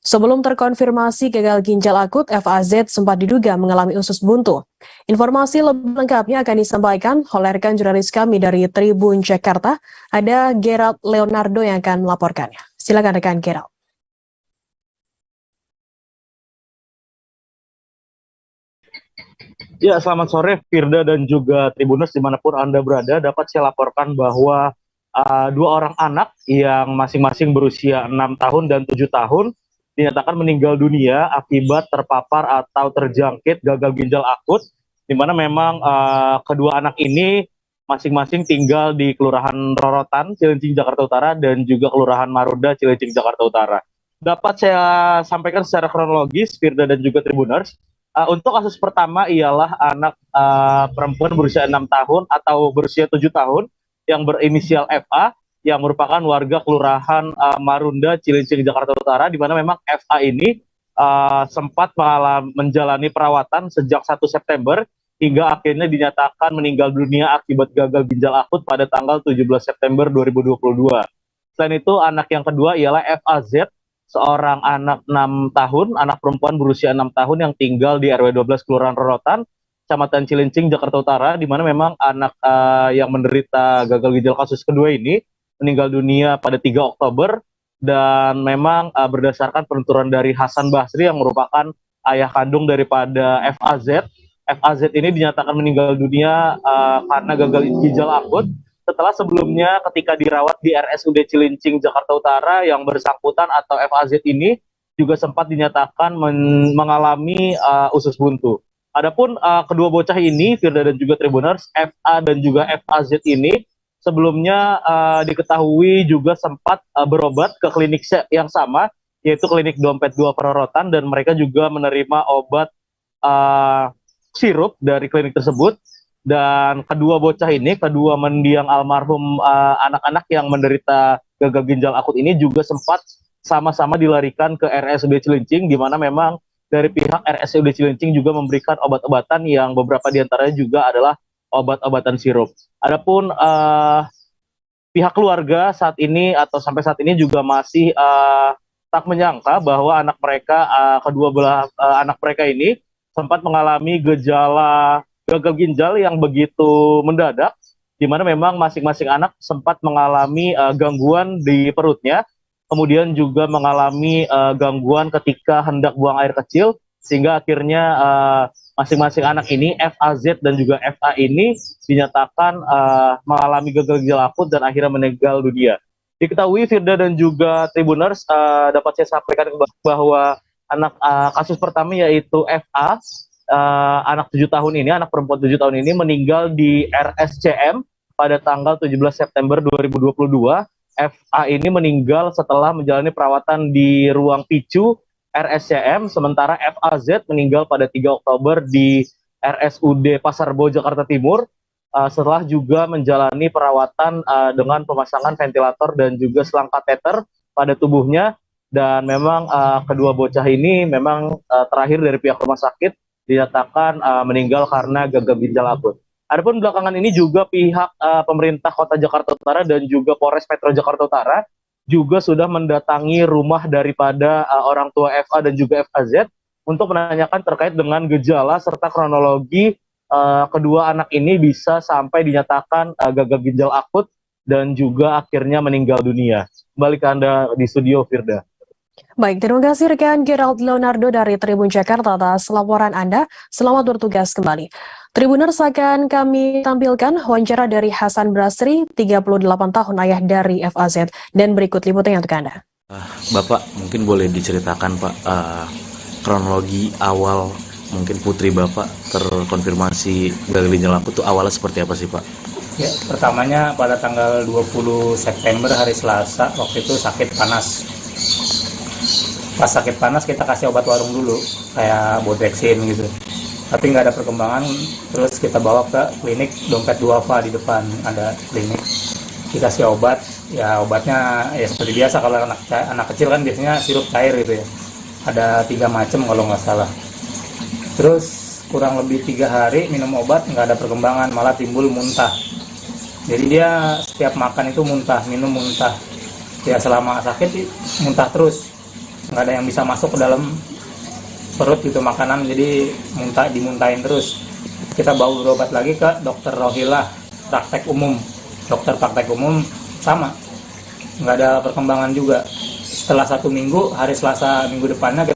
S23: Sebelum terkonfirmasi gagal ginjal akut, FAZ sempat diduga mengalami usus buntu. Informasi lebih lengkapnya akan disampaikan oleh rekan jurnalis kami dari Tribun Jakarta, ada Gerald Leonardo yang akan melaporkannya. Silakan rekan Gerald.
S1: Ya, selamat sore Firda dan juga Tribuners dimanapun Anda berada. Dapat saya laporkan bahwa
S4: dua orang anak yang masing-masing berusia 6 tahun dan 7 tahun dinyatakan meninggal dunia akibat terpapar atau terjangkit gagal ginjal akut, di mana memang kedua anak ini masing-masing tinggal di Kelurahan Rorotan, Cilincing, Jakarta Utara, dan juga Kelurahan Marunda, Cilincing, Jakarta Utara. Dapat saya sampaikan secara kronologis, Firda dan juga Tribuners, untuk kasus pertama ialah anak perempuan berusia 6 tahun atau berusia 7 tahun yang berinisial FA, yang merupakan warga Kelurahan Marunda, Cilincing, Jakarta Utara, di mana memang FA ini sempat menjalani perawatan sejak 1 September hingga akhirnya dinyatakan meninggal dunia akibat gagal ginjal akut pada tanggal 17 September 2022. Selain itu, anak yang kedua ialah FAZ, seorang anak 6 tahun, anak perempuan berusia 6 tahun yang tinggal di RW 12 Kelurahan Rorotan, Kecamatan Cilincing, Jakarta Utara, di mana memang anak yang menderita gagal ginjal kasus kedua ini meninggal dunia pada 3 Oktober, dan memang berdasarkan penuturan dari Hasan Basri yang merupakan ayah kandung daripada FAZ. FAZ ini dinyatakan meninggal dunia karena gagal ginjal akut setelah sebelumnya ketika dirawat di RSUD Cilincing, Jakarta Utara, yang bersangkutan atau FAZ ini juga sempat dinyatakan mengalami usus buntu. Adapun kedua bocah ini, Firda dan juga Tribuners, FA dan juga FAZ ini sebelumnya diketahui juga sempat berobat ke klinik yang sama, yaitu klinik Dompet 2 Rorotan, dan mereka juga menerima obat sirup dari klinik tersebut. Dan kedua bocah ini, kedua mendiang almarhum anak-anak yang menderita gagal ginjal akut ini juga sempat sama-sama dilarikan ke RSUD Cilincing, di mana memang dari pihak RSUD Cilincing juga memberikan obat-obatan yang beberapa diantaranya juga adalah obat-obatan sirup. Adapun pihak keluarga saat ini atau sampai saat ini juga masih tak menyangka bahwa anak mereka, kedua belah anak mereka ini sempat mengalami gejala gagal ginjal yang begitu mendadak, di mana memang masing-masing anak sempat mengalami gangguan di perutnya, kemudian juga mengalami gangguan ketika hendak buang air kecil, sehingga akhirnya masing-masing anak ini, FAZ dan juga FA ini dinyatakan mengalami gagal ginjal akut dan akhirnya meninggal dunia. Diketahui Firda dan juga Tribuners, dapat saya sampaikan bahwa anak kasus pertama yaitu FA, anak 7 tahun ini, anak perempuan 7 tahun ini meninggal di RSCM pada tanggal 17 September 2022. FA ini meninggal setelah menjalani perawatan di ruang PICU RSCM, sementara FAZ meninggal pada 3 Oktober di RSUD Pasar Bo, Jakarta Timur, setelah juga menjalani perawatan dengan pemasangan ventilator dan juga selang kateter pada tubuhnya. Dan memang kedua bocah ini memang terakhir dari pihak rumah sakit dinyatakan meninggal karena gagal ginjal akut. Adapun belakangan ini juga pihak pemerintah Kota Jakarta Utara dan juga Polres Metro Jakarta Utara juga sudah mendatangi rumah daripada orang tua FA dan juga FAZ untuk menanyakan terkait dengan gejala serta kronologi kedua anak ini bisa sampai dinyatakan gagal ginjal akut dan juga akhirnya meninggal dunia. Kembali ke Anda di studio, Firda.
S23: Baik, terima kasih rekan Gerald Leonardo dari Tribun Jakarta atas laporan Anda. Selamat bertugas kembali. Tribuners, akan kami tampilkan wawancara dari Hasan Basri, 38 tahun, ayah dari FAZ. Dan berikut liputannya untuk Anda.
S11: Bapak, mungkin boleh diceritakan Pak, kronologi awal mungkin putri Bapak terkonfirmasi gagal ginjal akut itu awalnya seperti apa sih Pak?
S13: Ya, pertamanya pada tanggal 20 September hari Selasa, waktu itu sakit panas. Pas sakit panas kita kasih obat warung dulu, kayak Bodexin gitu. Tapi nggak ada perkembangan, terus kita bawa ke klinik Dompet 2 di depan, ada klinik. Dikasih obat, ya obatnya ya seperti biasa, kalau anak kecil kan biasanya sirup cair gitu ya. Ada 3 macam kalau nggak salah. Terus kurang lebih 3 hari minum obat, nggak ada perkembangan, malah timbul muntah. Jadi dia setiap makan itu muntah, minum muntah. Ya selama sakit muntah terus. Nggak ada yang bisa masuk ke dalam perut gitu makanan, jadi dimuntahin terus. Kita bawa berobat lagi ke dokter Rohilah, praktek umum. Dokter praktek umum sama, nggak ada perkembangan juga. Setelah 1 minggu, hari Selasa minggu depannya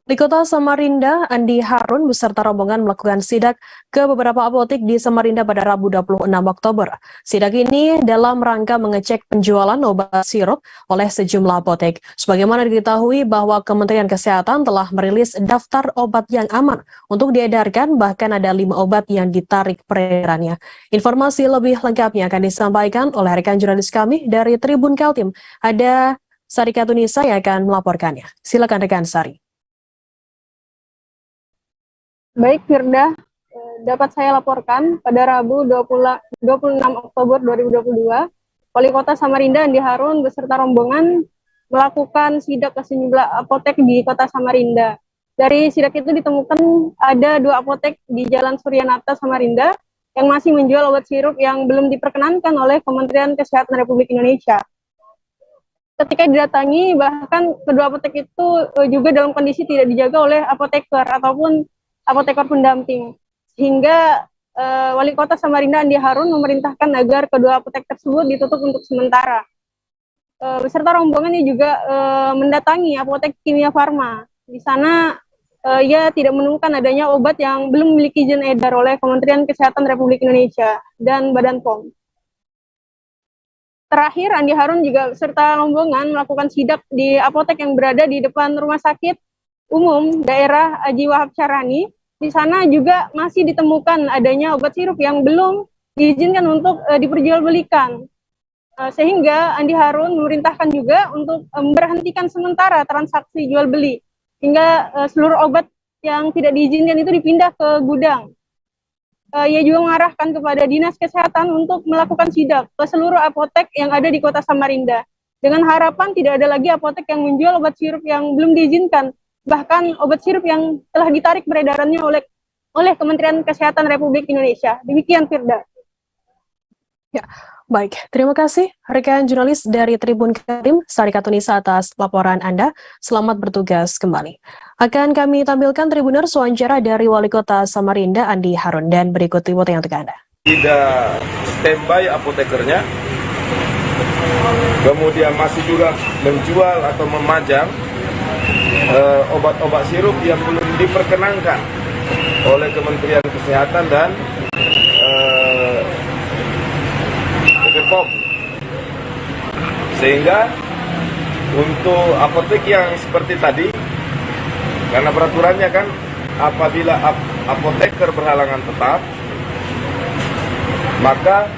S23: Di Kota Samarinda, Andi Harun beserta rombongan melakukan sidak ke beberapa apotek di Samarinda pada Rabu 26 Oktober. Sidak ini dalam rangka mengecek penjualan obat sirup oleh sejumlah apotek. Sebagaimana diketahui bahwa Kementerian Kesehatan telah merilis daftar obat yang aman untuk diedarkan, bahkan ada 5 obat yang ditarik peredarannya. Informasi lebih lengkapnya akan disampaikan oleh rekan jurnalis kami dari Tribun Kaltim. Ada Sarika Tunisa yang akan melaporkannya. Silakan rekan Sari.
S14: Baik, Firda, dapat saya laporkan pada Rabu 26 Oktober 2022, Wali Kota Samarinda Andi Harun beserta rombongan melakukan sidak ke sejumlah apotek di Kota Samarinda. Dari sidak itu ditemukan ada 2 apotek di Jalan Suryanata, Samarinda, yang masih menjual obat sirup yang belum diperkenankan oleh Kementerian Kesehatan Republik Indonesia. Ketika didatangi, bahkan kedua apotek itu juga dalam kondisi tidak dijaga oleh apoteker ataupun apoteker pendamping, sehingga Wali Kota Samarinda Andi Harun memerintahkan agar kedua apotek tersebut ditutup untuk sementara. Beserta rombongannya juga mendatangi apotek Kimia Farma. Di sana ia tidak menemukan adanya obat yang belum memiliki izin edar oleh Kementerian Kesehatan Republik Indonesia dan Badan POM. Terakhir, Andi Harun juga beserta rombongan melakukan sidak di apotek yang berada di depan Rumah Sakit Umum Daerah Haji Wahab Syarani. Di sana juga masih ditemukan adanya obat sirup yang belum diizinkan untuk diperjualbelikan. Sehingga Andi Harun memerintahkan juga untuk memberhentikan sementara transaksi jual beli hingga seluruh obat yang tidak diizinkan itu dipindah ke gudang. Ia juga mengarahkan kepada Dinas Kesehatan untuk melakukan sidak ke seluruh apotek yang ada di Kota Samarinda dengan harapan tidak ada lagi apotek yang menjual obat sirup yang belum diizinkan, bahkan obat sirup yang telah ditarik peredarannya oleh Kementerian Kesehatan Republik Indonesia. Demikian, Firda.
S23: Ya, baik. Terima kasih rekan jurnalis dari Tribun Kaltim, Sarika Tunisa atas laporan Anda. Selamat bertugas kembali. Akan kami tampilkan Tribuners wawancara dari Wali Kota Samarinda Andi Harun, dan berikut liputan untuk Anda.
S16: Tidak standby apotekernya, kemudian masih juga menjual atau memajang obat-obat sirup yang belum diperkenankan oleh Kementerian Kesehatan dan BPOM. Sehingga untuk apotek yang seperti tadi, karena peraturannya kan apabila apoteker berhalangan tetap, maka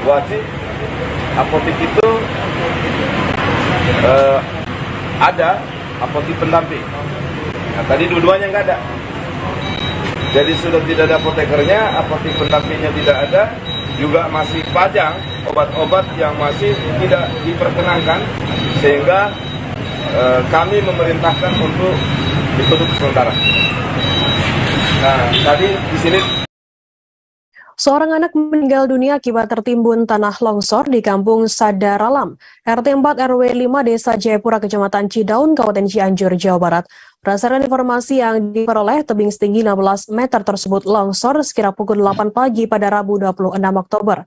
S16: wajib apotek itu ada apotek pendamping. Nah, tadi dua-duanya nggak ada. Jadi sudah tidak ada apotekernya, apotek pendampingnya tidak ada, juga masih pajang obat-obat yang masih tidak diperkenankan, sehingga kami memerintahkan untuk ditutup sementara. Nah, tadi di sini
S23: Seorang anak meninggal dunia akibat tertimbun tanah longsor di Kampung Sadaralam, RT 4 RW 5 Desa Jayapura, Kecamatan Cidaun, Kabupaten Cianjur, Jawa Barat. Berdasarkan informasi yang diperoleh, tebing setinggi 16 meter tersebut longsor sekira pukul 8 pagi pada Rabu 26 Oktober.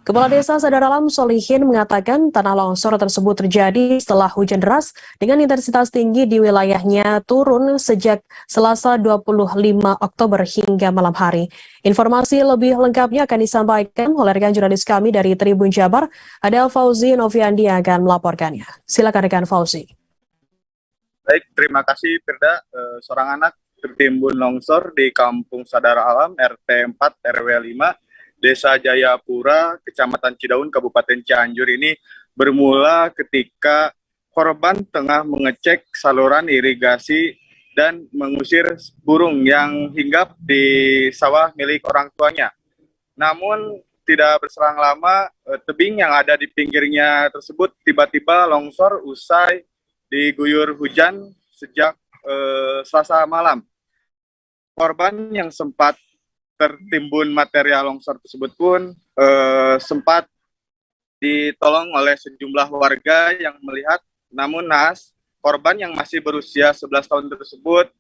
S23: Kepala Desa Sadaralam Solihin mengatakan tanah longsor tersebut terjadi setelah hujan deras dengan intensitas tinggi di wilayahnya turun sejak Selasa 25 Oktober hingga malam hari. Informasi lebih lengkapnya akan disampaikan oleh rekan jurnalis kami dari Tribun Jabar, ada Fauzi Noviandi yang akan melaporkannya. Silakan rekan Fauzi.
S7: Baik, terima kasih Firda. Seorang anak tertimbun longsor di Kampung Sadaralam RT 4 RW 5 Desa Jayapura, Kecamatan Cidaun, Kabupaten Cianjur ini bermula ketika korban tengah mengecek saluran irigasi dan mengusir burung yang hinggap di sawah milik orang tuanya. Namun tidak berselang lama, tebing yang ada di pinggirnya tersebut tiba-tiba longsor usai diguyur hujan sejak Selasa malam. Korban yang sempat tertimbun material longsor tersebut pun sempat ditolong oleh sejumlah warga yang melihat, namun naas korban yang masih berusia 11 tahun tersebut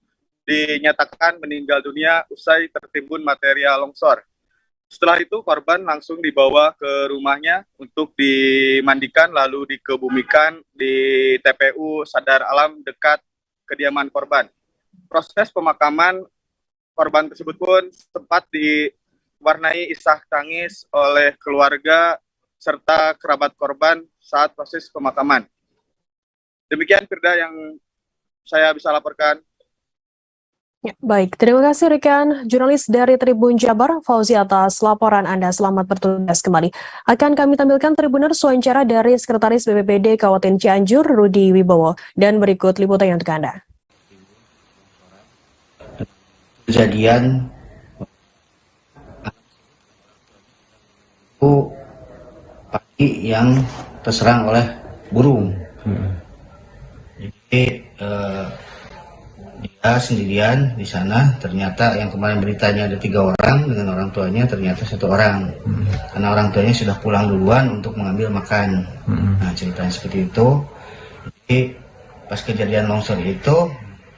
S7: dinyatakan meninggal dunia usai tertimbun material longsor. Setelah itu korban langsung dibawa ke rumahnya untuk dimandikan lalu dikebumikan di TPU Sadar Alam dekat kediaman korban.
S2: proses pemakaman korban tersebut pun sempat diwarnai isak tangis oleh keluarga serta kerabat korban saat proses pemakaman. Demikian Firda yang saya bisa laporkan.
S23: Ya, baik, terima kasih rekan jurnalis dari Tribun Jabar, Fauzi atas laporan Anda. Selamat bertugas kembali. Akan kami tampilkan Tribuners wawancara dari Sekretaris BPBD Kabupaten Cianjur, Rudi Wibowo. Dan berikut liputannya untuk Anda.
S5: Kejadian pagi yang terserang oleh burung. Jadi dia sendirian di sana, ternyata yang kemarin beritanya ada 3 orang dengan orang tuanya, ternyata 1 orang. Karena orang tuanya sudah pulang duluan untuk mengambil makan. Nah, ceritanya seperti itu. Jadi pas kejadian longsor itu,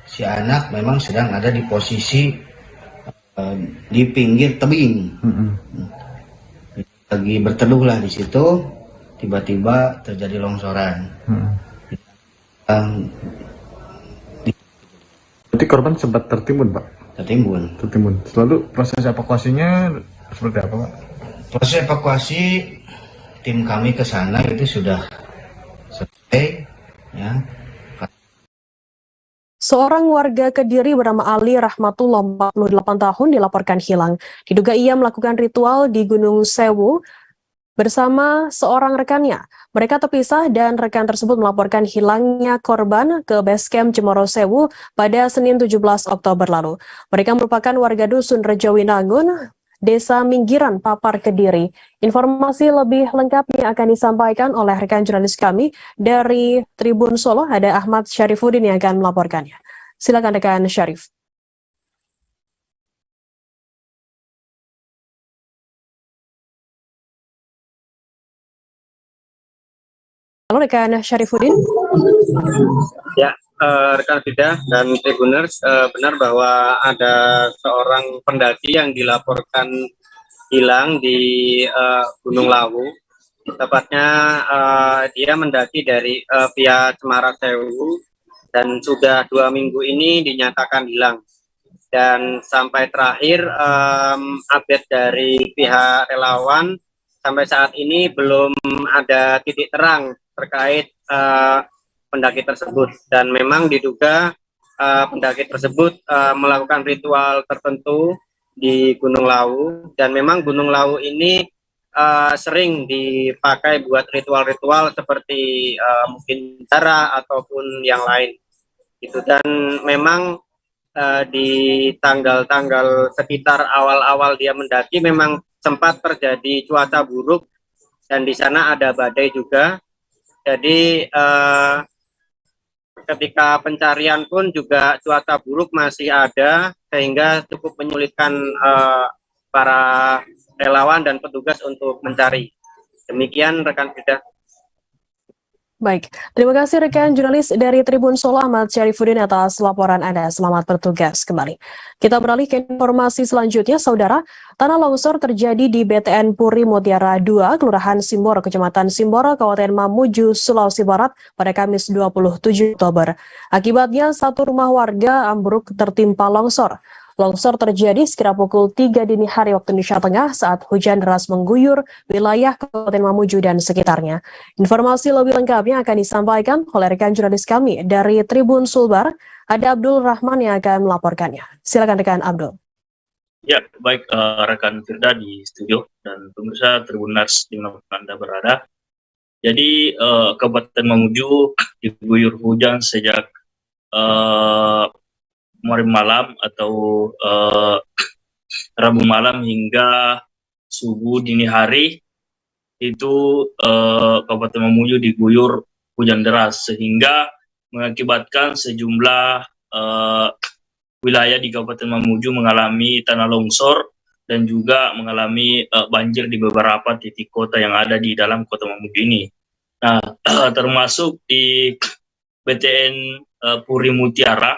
S5: si anak memang sedang ada di posisi di pinggir tebing. Lagi berteduh lah di situ, tiba-tiba terjadi longsoran.
S17: Berarti korban sempat tertimbun, Pak? Tertimbun. Selalu proses evakuasinya seperti apa, Pak?
S5: Proses evakuasi tim kami ke sana itu sudah selesai, ya.
S23: Seorang warga Kediri bernama Ali Rahmatullah, 48 tahun, dilaporkan hilang. Diduga ia melakukan ritual di Gunung Sewu bersama seorang rekannya. Mereka terpisah dan rekan tersebut melaporkan hilangnya korban ke Basecamp Cemoro Sewu pada Senin 17 Oktober lalu. Mereka merupakan warga dusun Rejowinangun, Desa Minggiran, Papar, Kediri. Informasi lebih lengkapnya akan disampaikan oleh rekan jurnalis kami dari Tribun Solo, ada Ahmad Syarifuddin yang akan melaporkannya. Silakan rekan Syarif. Halo rekan Syarifuddin.
S18: Ya, rekan Fida dan Tribuners, benar bahwa ada seorang pendaki yang dilaporkan hilang di Gunung Lawu. Tepatnya dia mendaki dari via Cemara Sewu dan sudah 2 minggu ini dinyatakan hilang. Dan sampai terakhir update dari pihak relawan sampai saat ini belum ada titik terang terkait pendaki tersebut, dan memang diduga pendaki tersebut melakukan ritual tertentu di Gunung Lawu, dan memang Gunung Lawu ini sering dipakai buat ritual-ritual seperti mungkin cara ataupun yang lain gitu. Dan memang di tanggal-tanggal sekitar awal-awal dia mendaki memang sempat terjadi cuaca buruk dan di sana ada badai juga. Jadi ketika pencarian pun juga cuaca buruk masih ada, sehingga cukup menyulitkan para relawan dan petugas untuk mencari. Demikian rekan Fida.
S23: Baik, terima kasih rekan jurnalis dari Tribun Solo, Ahmad Syarifuddin atas laporan Anda. Selamat bertugas kembali. Kita beralih ke informasi selanjutnya, Saudara. Tanah longsor terjadi di BTN Puri Mutiara 2, Kelurahan Simboro, Kecamatan Simboro, Kabupaten Mamuju, Sulawesi Barat pada Kamis 27 Oktober. Akibatnya, 1 rumah warga ambruk tertimpa longsor. Longsor terjadi sekitar pukul 3 dini hari waktu Indonesia Tengah saat hujan deras mengguyur wilayah Kabupaten Mamuju dan sekitarnya. Informasi lebih lengkapnya akan disampaikan oleh rekan jurnalis kami dari Tribun Sulbar, ada Abdul Rahman yang akan melaporkannya. Silakan rekan Abdul.
S25: Ya, baik rekan Firda di studio dan pemirsa Tribuners di mana Anda berada. Jadi Kabupaten Mamuju diguyur hujan sejak kemarin malam atau Rabu malam hingga subuh dini hari itu Kabupaten Mamuju diguyur hujan deras sehingga mengakibatkan sejumlah wilayah di Kabupaten Mamuju mengalami tanah longsor dan juga mengalami banjir di beberapa titik kota yang ada di dalam kota Mamuju ini. Nah, termasuk di BTN Puri Mutiara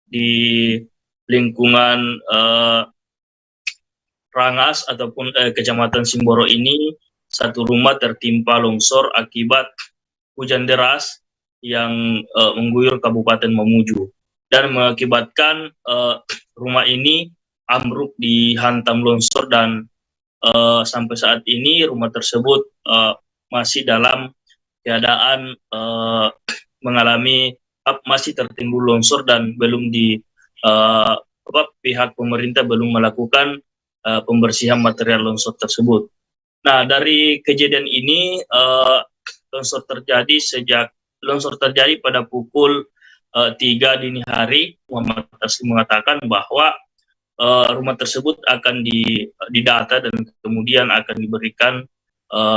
S25: di lingkungan Rangas ataupun Kecamatan Simboro ini, 1 rumah tertimpa longsor akibat hujan deras yang mengguyur Kabupaten Mamuju. dan mengakibatkan rumah ini ambruk dihantam longsor dan sampai saat ini rumah tersebut masih dalam keadaan masih tertimbul longsor dan belum pihak pemerintah belum melakukan pembersihan material longsor tersebut. Nah, dari kejadian ini longsor terjadi pada pukul 3 dini hari. Muhammad Taslim mengatakan bahwa rumah tersebut akan didata dan kemudian akan diberikan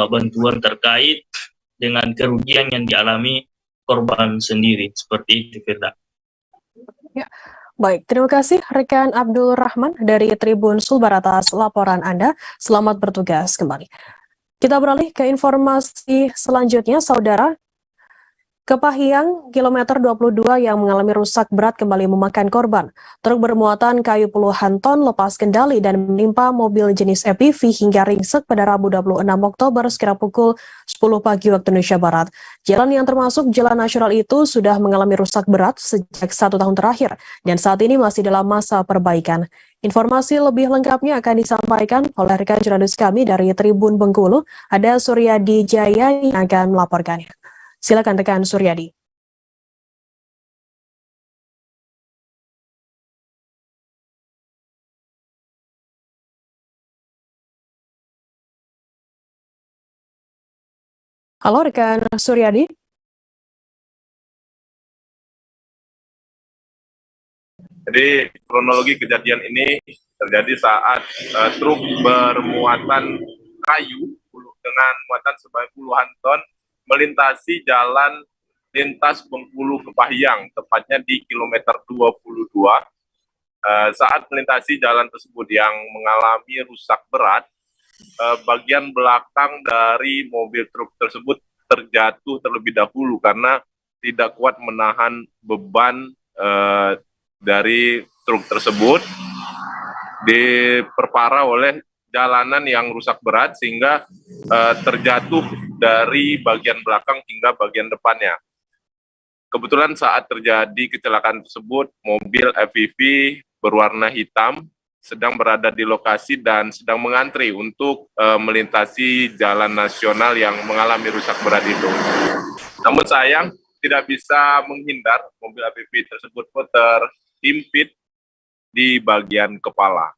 S25: bantuan terkait dengan kerugian yang dialami korban sendiri. Seperti itu, Firda.
S23: Ya. Baik, terima kasih rekan Abdul Rahman dari Tribun Sulbar atas laporan Anda. Selamat bertugas kembali. Kita beralih ke informasi selanjutnya, Saudara. Kepahyang kilometer 22 yang mengalami rusak berat kembali memakan korban. Truk bermuatan kayu puluhan ton lepas kendali dan menimpa mobil jenis EPV hingga ringsek pada Rabu 26 Oktober sekira pukul 10 pagi waktu Indonesia Barat. Jalan yang termasuk jalan nasional itu sudah mengalami rusak berat sejak 1 tahun terakhir dan saat ini masih dalam masa perbaikan. Informasi lebih lengkapnya akan disampaikan oleh rekan jurnalis kami dari Tribun Bengkulu, ada Suryadi Jaya yang akan melaporkannya. Silakan rekan Suryadi. Halo rekan Suryadi.
S16: Jadi kronologi kejadian ini terjadi saat truk bermuatan kayu dengan muatan sebanyak puluhan ton melintasi jalan lintas Bengkulu Kepahyang, tepatnya di kilometer 22. Saat melintasi jalan tersebut yang mengalami rusak berat, bagian belakang dari mobil truk tersebut terjatuh terlebih dahulu karena tidak kuat menahan beban dari truk tersebut, diperparah oleh jalanan yang rusak berat sehingga terjatuh dari bagian belakang hingga bagian depannya. Kebetulan saat terjadi kecelakaan tersebut, mobil EPV berwarna hitam sedang berada di lokasi dan sedang mengantri untuk melintasi jalan nasional yang mengalami rusak berat itu. Namun sayang, tidak bisa menghindar, mobil EPV tersebut pun terhimpit di bagian kepala.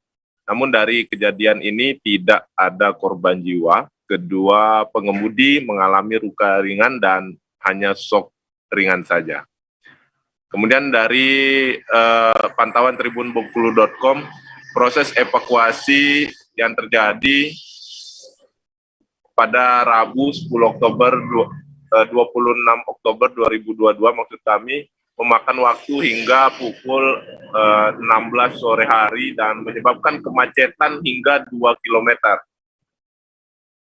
S16: Namun dari kejadian ini tidak ada korban jiwa. Kedua pengemudi mengalami luka ringan dan hanya shock ringan saja. Kemudian dari pantauan tribunbengkulu.com, proses evakuasi yang terjadi pada Rabu 26 Oktober 2022 maksud kami memakan waktu hingga pukul 16 sore hari dan menyebabkan kemacetan hingga 2 km.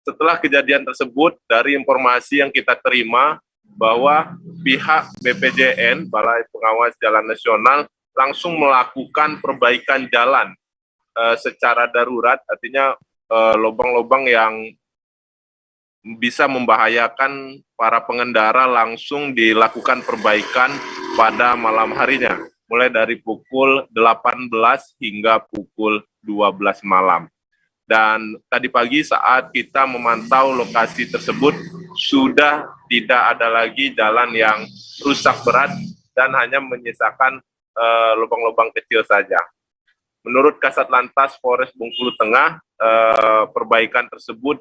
S16: Setelah kejadian tersebut, dari informasi yang kita terima bahwa pihak BPJN, Balai Pengawas Jalan Nasional, langsung melakukan perbaikan jalan secara darurat, artinya lubang-lubang yang bisa membahayakan para pengendara langsung dilakukan perbaikan pada malam harinya, mulai dari pukul 18 hingga pukul 12 malam. Dan tadi pagi saat kita memantau lokasi tersebut, sudah tidak ada lagi jalan yang rusak berat dan hanya menyisakan lubang-lubang kecil saja. Menurut Kasat Lantas Polres Bengkulu Tengah, perbaikan tersebut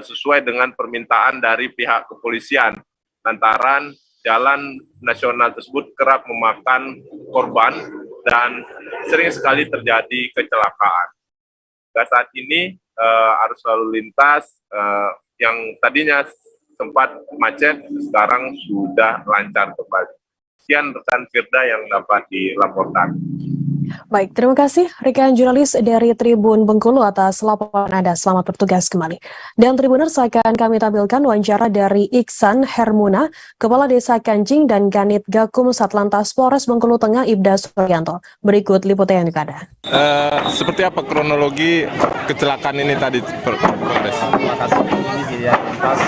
S16: sesuai dengan permintaan dari pihak kepolisian, lantaran jalan nasional tersebut kerap memakan korban dan sering sekali terjadi kecelakaan. Saat ini arus lalu lintas yang tadinya sempat macet sekarang sudah lancar kembali. Sekian rekan Firda yang dapat dilaporkan.
S23: Baik, terima kasih rekan jurnalis dari Tribun Bengkulu atas laporan Anda. Selamat bertugas kembali. Dan Tribuners, akan kami tampilkan wawancara dari Iksan Hermuna, Kepala Desa Kancing dan Kanit Gakum Satlantas Polres Bengkulu Tengah Ibda Suryanto. Berikut liputan yang ada.
S17: Seperti apa kronologi kecelakaan ini tadi, Polres?
S1: Lokasi ini di lintas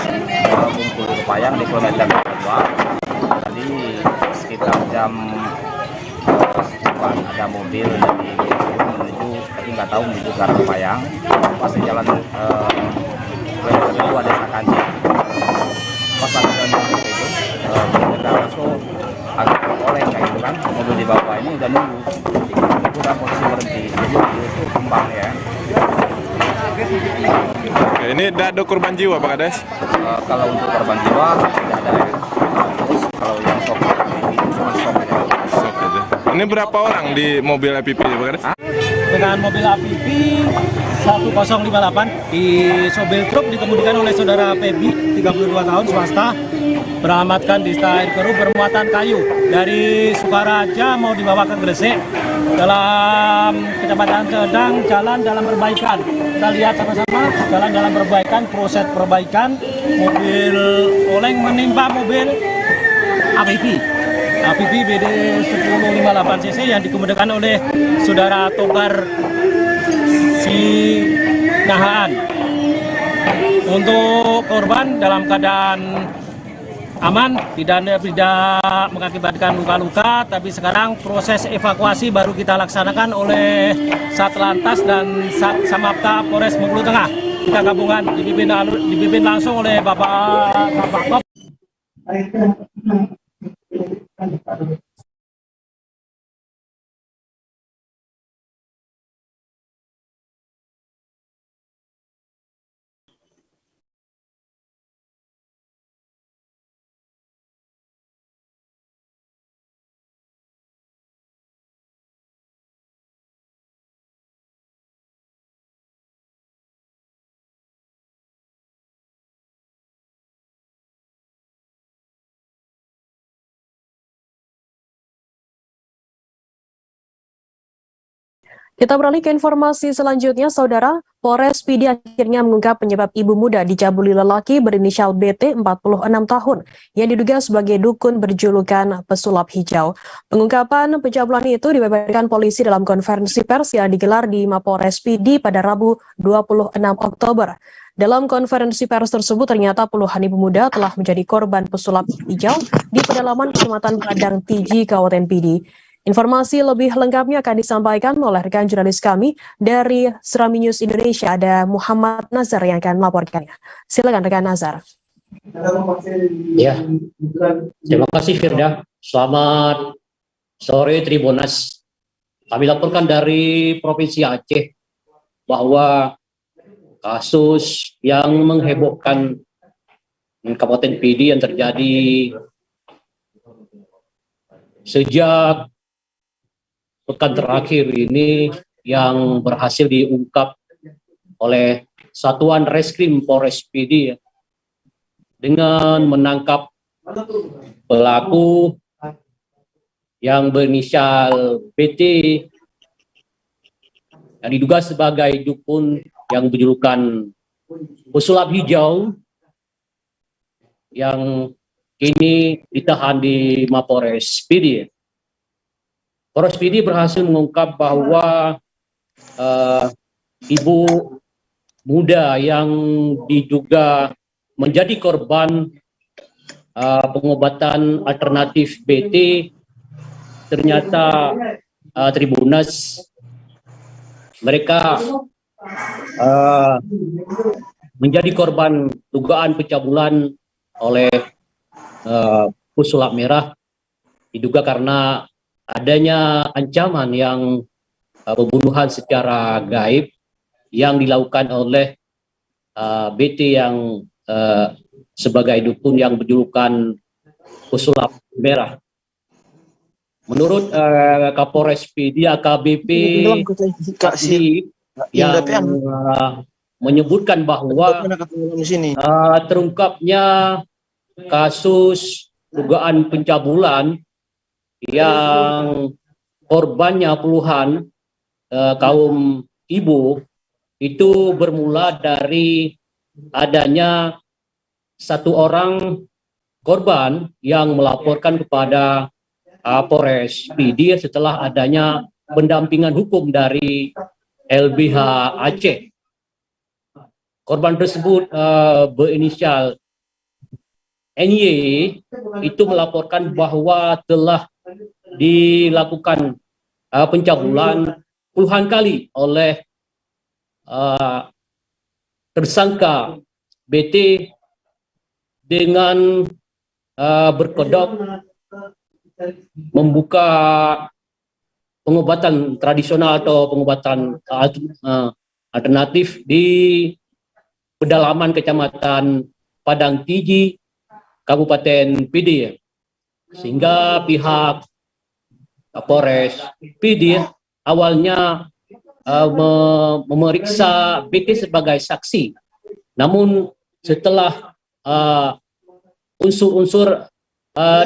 S1: Bengkulu Kepahyang di kilometer 2. Tadi sekitar jam
S3: depan ada mobil dari menuju, tapi nggak tahu menuju ke arah Payang. Pas di jalan kilometer 2 Desa Kancing. Pas lagi jalan itu, kita langsung agak oleng kayak gitu kan. Mobil di bawah ini udah nunggu. Itu kan posisi berhenti. Jadi mobil itu kembang ya.
S17: Oke, ini ada korban jiwa Pak Kades?
S3: Kalau untuk korban jiwa tidak ada ya. Terus kalau yang shock itu cuma shock aja.
S17: Shock aja. Ini berapa orang di mobil APP Pak Kades?
S15: Dengan mobil APP 1058 di mobil truk dikemudikan oleh saudara Febi 32 tahun swasta beralamatkan di Air Keruh bermuatan kayu dari Sukaraja mau dibawa ke Gresik dalam kecamatan sedang jalan dalam perbaikan. Kita lihat sama-sama jalan dalam perbaikan, proses perbaikan, mobil oleng menimpa mobil APP BD 1058 cc yang dikemudikan oleh saudara Togar Sinahaan. Untuk korban dalam keadaan aman, tidak mengakibatkan luka-luka, tapi sekarang proses evakuasi baru kita laksanakan oleh Satlantas dan Samapta Polres Bengkulu Tengah. Kita gabungan dipimpin langsung oleh Bapak Kop.
S23: Kita beralih ke informasi selanjutnya, Saudara. Polres Pidi akhirnya mengungkap penyebab ibu muda dicabuli lelaki berinisial BT 46 tahun yang diduga sebagai dukun berjulukan pesulap hijau. Pengungkapan pencabulan itu dibeberkan polisi dalam konferensi pers yang digelar di Mapolres Pidi pada Rabu 26 Oktober. Dalam konferensi pers tersebut ternyata puluhan ibu muda telah menjadi korban pesulap hijau di pedalaman Kecamatan Padang Tiji, Kabupaten Pidi. Informasi lebih lengkapnya akan disampaikan oleh rekan jurnalis kami dari Serami News Indonesia, ada Muhammad Nazar yang akan melaporkannya. Silakan rekan Nazar.
S21: Ya, terima kasih Firda. Selamat sore Tribunas. Kami laporkan dari Provinsi Aceh bahwa kasus yang menghebohkan Kabupaten Pidi yang terjadi sejak pekan terakhir ini yang berhasil diungkap oleh Satuan Reskrim Polres Pidi dengan menangkap pelaku yang berinisial BT yang diduga sebagai dukun yang berjulukan pesulap hijau yang kini ditahan di Mapolres Pidi. Polres Pidi berhasil mengungkap bahwa ibu muda yang diduga menjadi korban pengobatan alternatif BT ternyata Tribunas mereka menjadi korban dugaan pencabulan oleh pesulap merah, diduga karena adanya ancaman yang pembunuhan secara gaib yang dilakukan oleh BT yang sebagai dukun yang berjulukan pesulap merah. Menurut Kapolres Pidi AKBP yang menyebutkan bahwa terungkapnya kasus dugaan pencabulan yang korbannya puluhan kaum ibu itu bermula dari adanya satu orang korban yang melaporkan kepada Polres Pidi setelah adanya pendampingan hukum dari LBH Aceh. Korban tersebut berinisial NY itu melaporkan bahwa telah dilakukan pencabulan puluhan kali oleh tersangka BT dengan berkedok membuka pengobatan tradisional atau pengobatan alternatif di pedalaman Kecamatan Padang Tiji, Kabupaten PD, sehingga pihak Kapolres PD awalnya memeriksa BT sebagai saksi, namun setelah unsur-unsur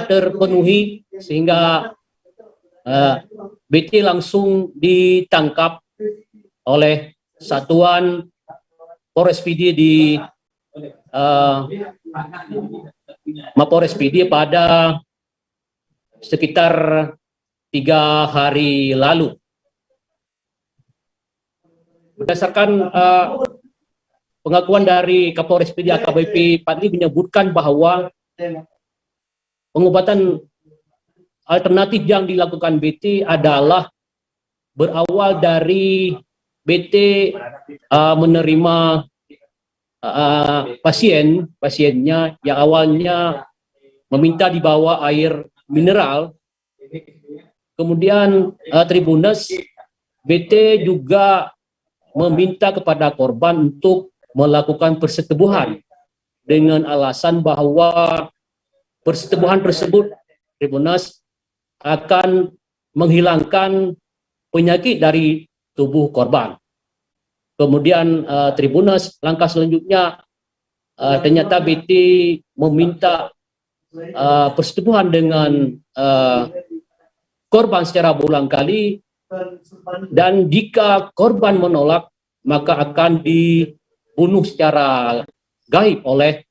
S21: terpenuhi sehingga BT langsung ditangkap oleh Satuan Polres PD di Mapores PD pada sekitar 3 hari lalu. Berdasarkan pengakuan dari Kapolres PD AKBP Padli menyebutkan bahwa pengobatan alternatif yang dilakukan BT adalah berawal dari BT menerima pasiennya yang awalnya meminta dibawa air mineral, kemudian Tribunes BT juga meminta kepada korban untuk melakukan persetubuhan dengan alasan bahwa persetubuhan tersebut Tribunes akan menghilangkan penyakit dari tubuh korban. Kemudian Tribunes langkah selanjutnya ternyata BT meminta persetubuhan dengan korban secara berulang kali, dan jika korban menolak maka akan dibunuh secara gaib oleh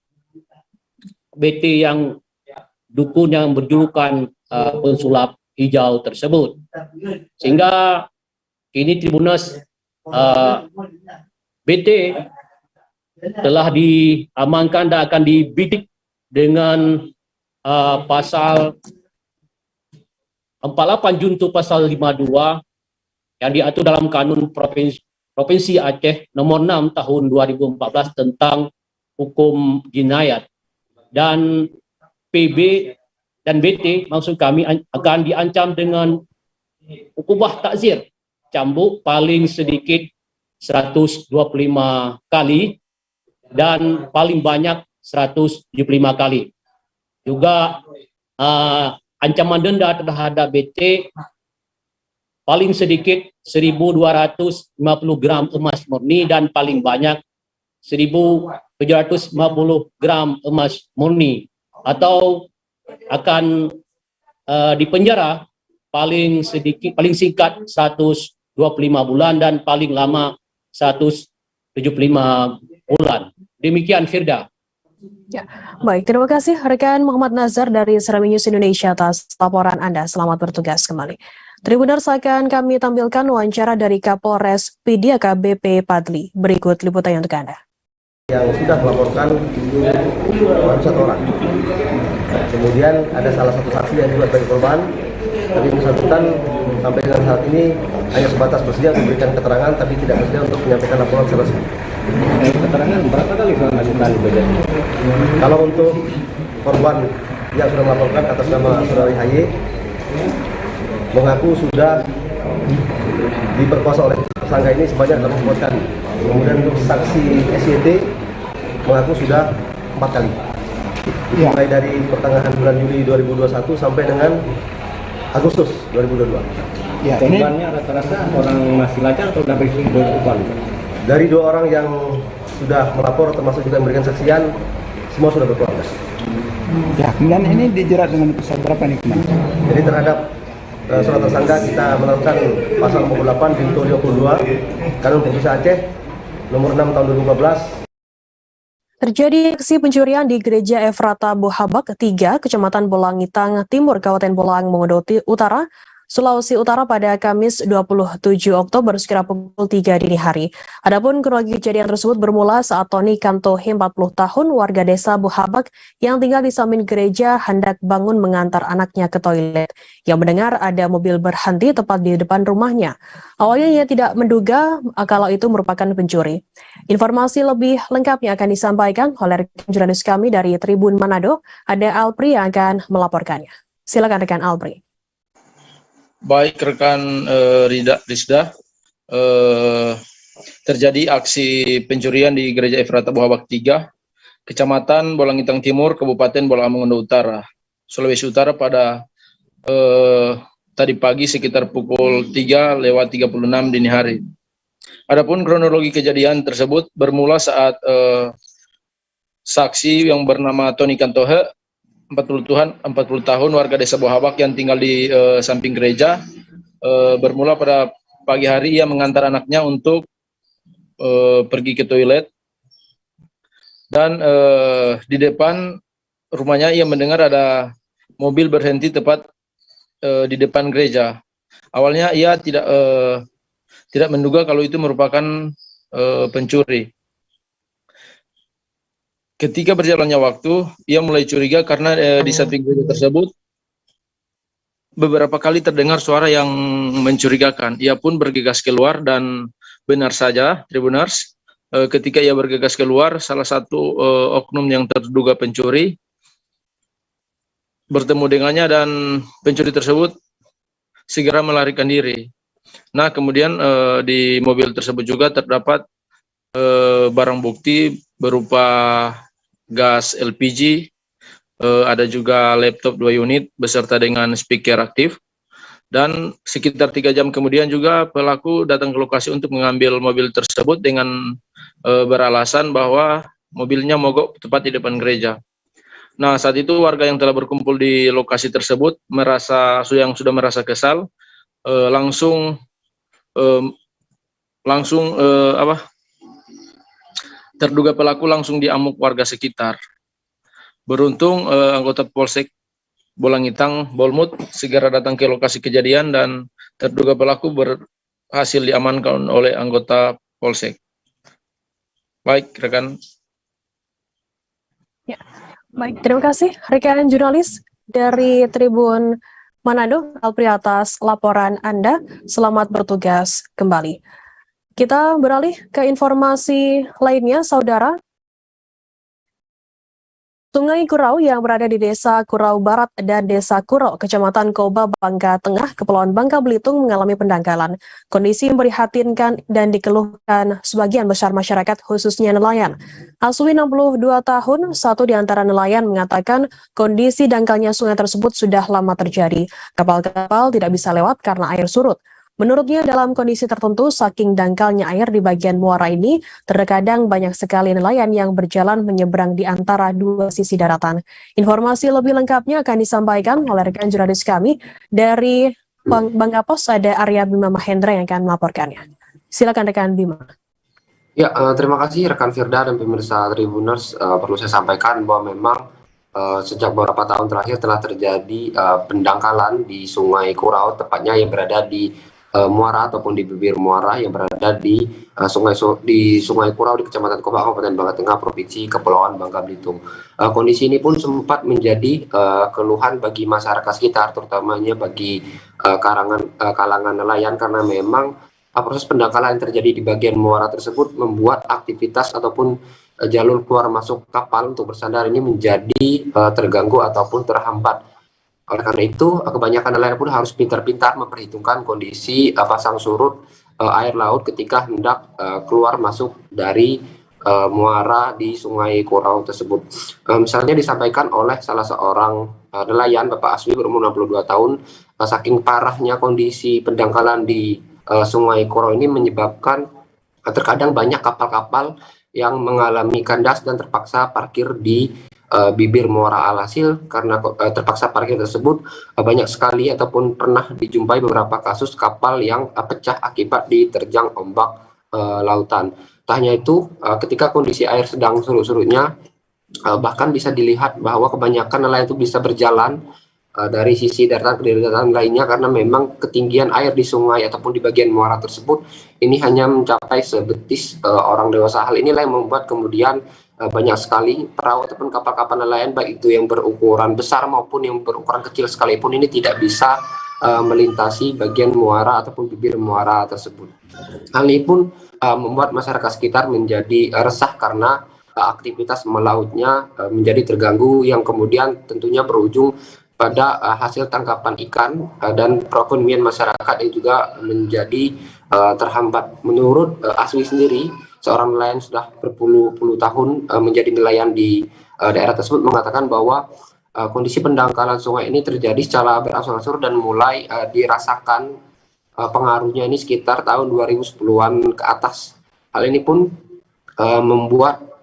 S21: BT yang dukun yang berjulukan pensulap hijau tersebut. Sehingga kini Tribunes BT telah diamankan dan akan dibidik dengan pasal 48 junto pasal 52 yang diatur dalam Kanun Provinsi Aceh nomor 6 tahun 2014 tentang hukum jinayat, dan PB dan BT maksud kami akan diancam dengan hukuman takzir cambuk paling sedikit 125 kali dan paling banyak 175 kali. Juga ancaman denda terhadap BT paling sedikit 1.250 gram emas murni dan paling banyak 1.750 gram emas murni, atau akan dipenjara paling singkat 125 bulan dan paling lama 175 bulan. Demikian Firda.
S23: Ya, baik, terima kasih rekan Muhammad Nazar dari Serambi News Indonesia atas laporan Anda. Selamat bertugas kembali. Tribuners, akan kami tampilkan wawancara dari Kapolres PD AKBP Padli. Berikut liputannya untuk Anda.
S6: Yang sudah melaporkan baru 1 orang. Kemudian ada salah satu saksi yang juga sebagai korban, tapi yang bersangkutan sampai dengan saat ini hanya sebatas bersedia memberikan keterangan, tapi tidak bersedia untuk menyampaikan laporan secara resmi. Keterangan berapa kali melakukan bedanya? Kalau untuk korban yang sudah melaporkan atas nama saudari HY, mengaku sudah diperkosa oleh tersangka ini sebanyak 64 kali. Kemudian untuk saksi SYT mengaku sudah 4 kali. Mulai dari pertengahan bulan Juli 2021 sampai dengan Agustus 2022.
S19: Ya, korbannya rata-rata orang masih lajang atau sudah berkorban?
S6: Dari 2 orang yang sudah melapor termasuk juga memberikan saksian, semua sudah berkeluarga.
S19: Ya, kemudian ini dijerat dengan pasal berapa nih kemarin?
S6: Jadi terhadap surat tersangka kita menerapkan pasal 48 junto 22 Kanun Provinsi Aceh nomor 6 tahun 2015.
S23: Terjadi aksi pencurian di Gereja Efrata Bohabak 3, Kecamatan Bolangitang Timur, Kabupaten Bolang, Mongodo Utara, Sulawesi Utara pada Kamis 27 Oktober sekira pukul 3 dini hari. Adapun kronologi kejadian tersebut bermula saat Tony Kantohe 40 tahun warga desa Buhabak yang tinggal di samping gereja hendak bangun mengantar anaknya ke toilet. Yang mendengar ada mobil berhenti tepat di depan rumahnya. Awalnya ia tidak menduga kalau itu merupakan pencuri. Informasi lebih lengkapnya akan disampaikan oleh jurnalis kami dari Tribun Manado. Ada Alpri yang akan melaporkannya. Silakan rekan Alpri.
S8: Baik rekan Rizda, terjadi aksi pencurian di Gereja Efrata Buhabak 3, Kecamatan Bolangitang Timur, Kabupaten Bolamongondo Utara, Sulawesi Utara pada tadi pagi sekitar pukul 3:36 dini hari. Adapun kronologi kejadian tersebut bermula saat saksi yang bernama Tony Kantohe 40 tahun warga desa Buhabak yang tinggal di samping gereja, bermula pada pagi hari ia mengantar anaknya untuk pergi ke toilet, dan di depan rumahnya ia mendengar ada mobil berhenti tepat di depan gereja. Awalnya ia tidak menduga kalau itu merupakan pencuri. Ketika berjalannya waktu, ia mulai curiga karena di samping gereja tersebut beberapa kali terdengar suara yang mencurigakan. Ia pun bergegas keluar dan benar saja, Tribuners, ketika ia bergegas keluar, salah satu oknum yang terduga pencuri bertemu dengannya dan pencuri tersebut segera melarikan diri. Nah, kemudian di mobil tersebut juga terdapat barang bukti berupa gas LPG, ada juga laptop 2 unit beserta dengan speaker aktif, dan sekitar 3 jam kemudian juga pelaku datang ke lokasi untuk mengambil mobil tersebut dengan beralasan bahwa mobilnya mogok tepat di depan gereja. Nah, saat itu warga yang telah berkumpul di lokasi tersebut yang sudah merasa kesal, terduga pelaku langsung diamuk warga sekitar. Beruntung anggota Polsek Bolangitang Bolmut segera datang ke lokasi kejadian dan terduga pelaku berhasil diamankan oleh anggota Polsek. Baik, rekan.
S23: Ya, baik, terima kasih rekan jurnalis dari Tribun Manado, Alpri, atas laporan Anda. Selamat bertugas kembali. Kita beralih ke informasi lainnya, Saudara. Sungai Kurau yang berada di Desa Kurau Barat dan Desa Kurau, Kecamatan Koba, Bangka Tengah, Kepulauan Bangka Belitung mengalami pendangkalan. Kondisi memprihatinkan dan dikeluhkan sebagian besar masyarakat, khususnya nelayan. Aswi 62 tahun, satu di antara nelayan, mengatakan kondisi dangkalnya sungai tersebut sudah lama terjadi. Kapal-kapal tidak bisa lewat karena air surut. Menurutnya, dalam kondisi tertentu, saking dangkalnya air di bagian muara ini, terkadang banyak sekali nelayan yang berjalan menyeberang di antara dua sisi daratan. Informasi lebih lengkapnya akan disampaikan oleh rekan jurnalis kami dari Bangka Pos, ada Arya Bima Mahendra yang akan melaporkannya. Silakan rekan Bima.
S10: Ya, terima kasih rekan Firda dan pemirsa Tribuners. Perlu saya sampaikan bahwa memang sejak beberapa tahun terakhir telah terjadi pendangkalan di Sungai Kurau, tepatnya yang berada di muara ataupun di bibir muara yang berada di Sungai Kurau di Kecamatan Koba, Kabupaten Bangka Tengah, Provinsi Kepulauan Bangka Belitung. Kondisi ini pun sempat menjadi keluhan bagi masyarakat sekitar, terutamanya bagi kalangan nelayan, karena memang proses pendangkalan yang terjadi di bagian muara tersebut membuat aktivitas ataupun jalur keluar masuk kapal untuk bersandar ini menjadi terganggu ataupun terhambat. Oleh karena itu, kebanyakan nelayan pun harus pintar-pintar memperhitungkan kondisi pasang surut air laut ketika hendak keluar masuk dari muara di Sungai Kurau tersebut. Misalnya disampaikan oleh salah seorang nelayan, Bapak Aswi, berumur 62 tahun, saking parahnya kondisi pendangkalan di Sungai Kurau ini menyebabkan terkadang banyak kapal-kapal yang mengalami kandas dan terpaksa parkir di bibir muara. Alhasil karena terpaksa parkir tersebut, banyak sekali ataupun pernah dijumpai beberapa kasus kapal yang pecah akibat diterjang ombak lautan. Tak hanya itu, ketika kondisi air sedang surut-surutnya, bahkan bisa dilihat bahwa kebanyakan nelayan itu bisa berjalan dari sisi daratan ke daratan lainnya, karena memang ketinggian air di sungai ataupun di bagian muara tersebut ini hanya mencapai sebetis orang dewasa. Hal inilah yang membuat kemudian banyak sekali perahu ataupun kapal-kapal nelayan, baik itu yang berukuran besar maupun yang berukuran kecil sekalipun, ini tidak bisa melintasi bagian muara ataupun bibir muara tersebut. Hal ini pun membuat masyarakat sekitar menjadi resah karena aktivitas melautnya menjadi terganggu, yang kemudian tentunya berujung pada hasil tangkapan ikan dan perekonomian masyarakat yang juga menjadi terhambat. Menurut Aswi sendiri, seorang nelayan sudah berpuluh-puluh tahun menjadi nelayan di daerah tersebut, mengatakan bahwa kondisi pendangkalan sungai ini terjadi secara berangsur-angsur dan mulai dirasakan pengaruhnya ini sekitar tahun 2010-an ke atas. Hal ini pun membuat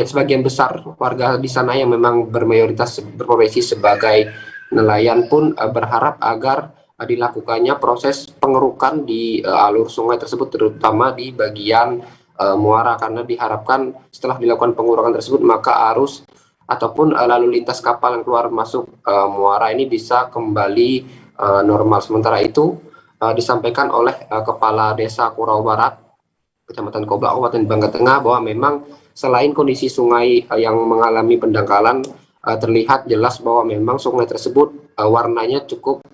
S10: sebagian besar warga di sana yang memang bermayoritas berprofesi sebagai nelayan pun berharap agar dilakukannya proses pengerukan di alur sungai tersebut, terutama di bagian muara, karena diharapkan setelah dilakukan pengurangan tersebut maka arus ataupun lalu lintas kapal yang keluar masuk muara ini bisa kembali normal. Sementara itu disampaikan oleh Kepala Desa Kurau Barat, Kecamatan Koblak, Kabupaten Bangka Tengah, bahwa memang selain kondisi sungai yang mengalami pendangkalan, terlihat jelas bahwa memang sungai tersebut warnanya cukup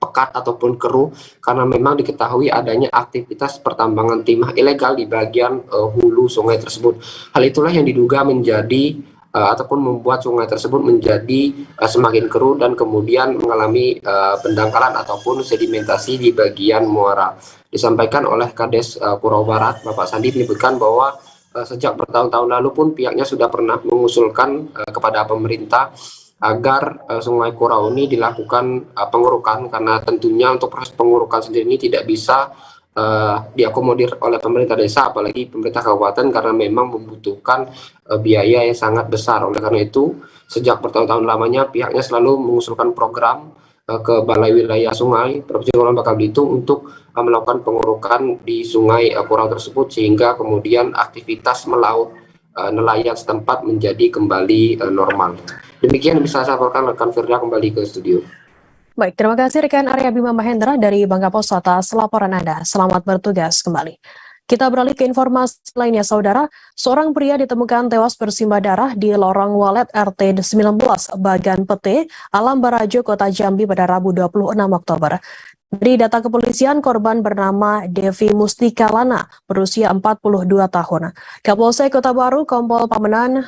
S10: pekat ataupun keruh, karena memang diketahui adanya aktivitas pertambangan timah ilegal di bagian hulu sungai tersebut. Hal itulah yang diduga menjadi ataupun membuat sungai tersebut menjadi semakin keruh dan kemudian mengalami pendangkalan ataupun sedimentasi di bagian muara. Disampaikan oleh Kades Kurau Barat, Bapak Sandi, menyebutkan bahwa sejak bertahun-tahun lalu pun pihaknya sudah pernah mengusulkan kepada pemerintah agar Sungai Kurau ini dilakukan pengurukan, karena tentunya untuk proses pengurukan sendiri ini tidak bisa diakomodir oleh pemerintah desa, apalagi pemerintah kabupaten, karena memang membutuhkan biaya yang sangat besar. Oleh karena itu, sejak bertahun-tahun lamanya pihaknya selalu mengusulkan program ke Balai Wilayah Sungai Provinsi Kepulauan Bangka Belitung untuk melakukan pengurukan di Sungai Kurau tersebut, sehingga kemudian aktivitas melaut nelayan setempat menjadi kembali normal. Demikian bisa saya laporkan, rekan Firda kembali ke studio.
S23: Baik, terima kasih rekan Arya Bima Mahendra dari Bangka Pos atas laporan Anda. Selamat bertugas kembali. Kita beralih ke informasi lainnya, Saudara. Seorang pria ditemukan tewas bersimbah darah di lorong walet RT 19 Bagan Pete, Alam Barajo, Kota Jambi pada Rabu 26 Oktober. Dari data kepolisian, korban bernama Devi Mustika Lana, berusia 42 tahun. Kapolsek Kota Baru, Kompol Pamenan,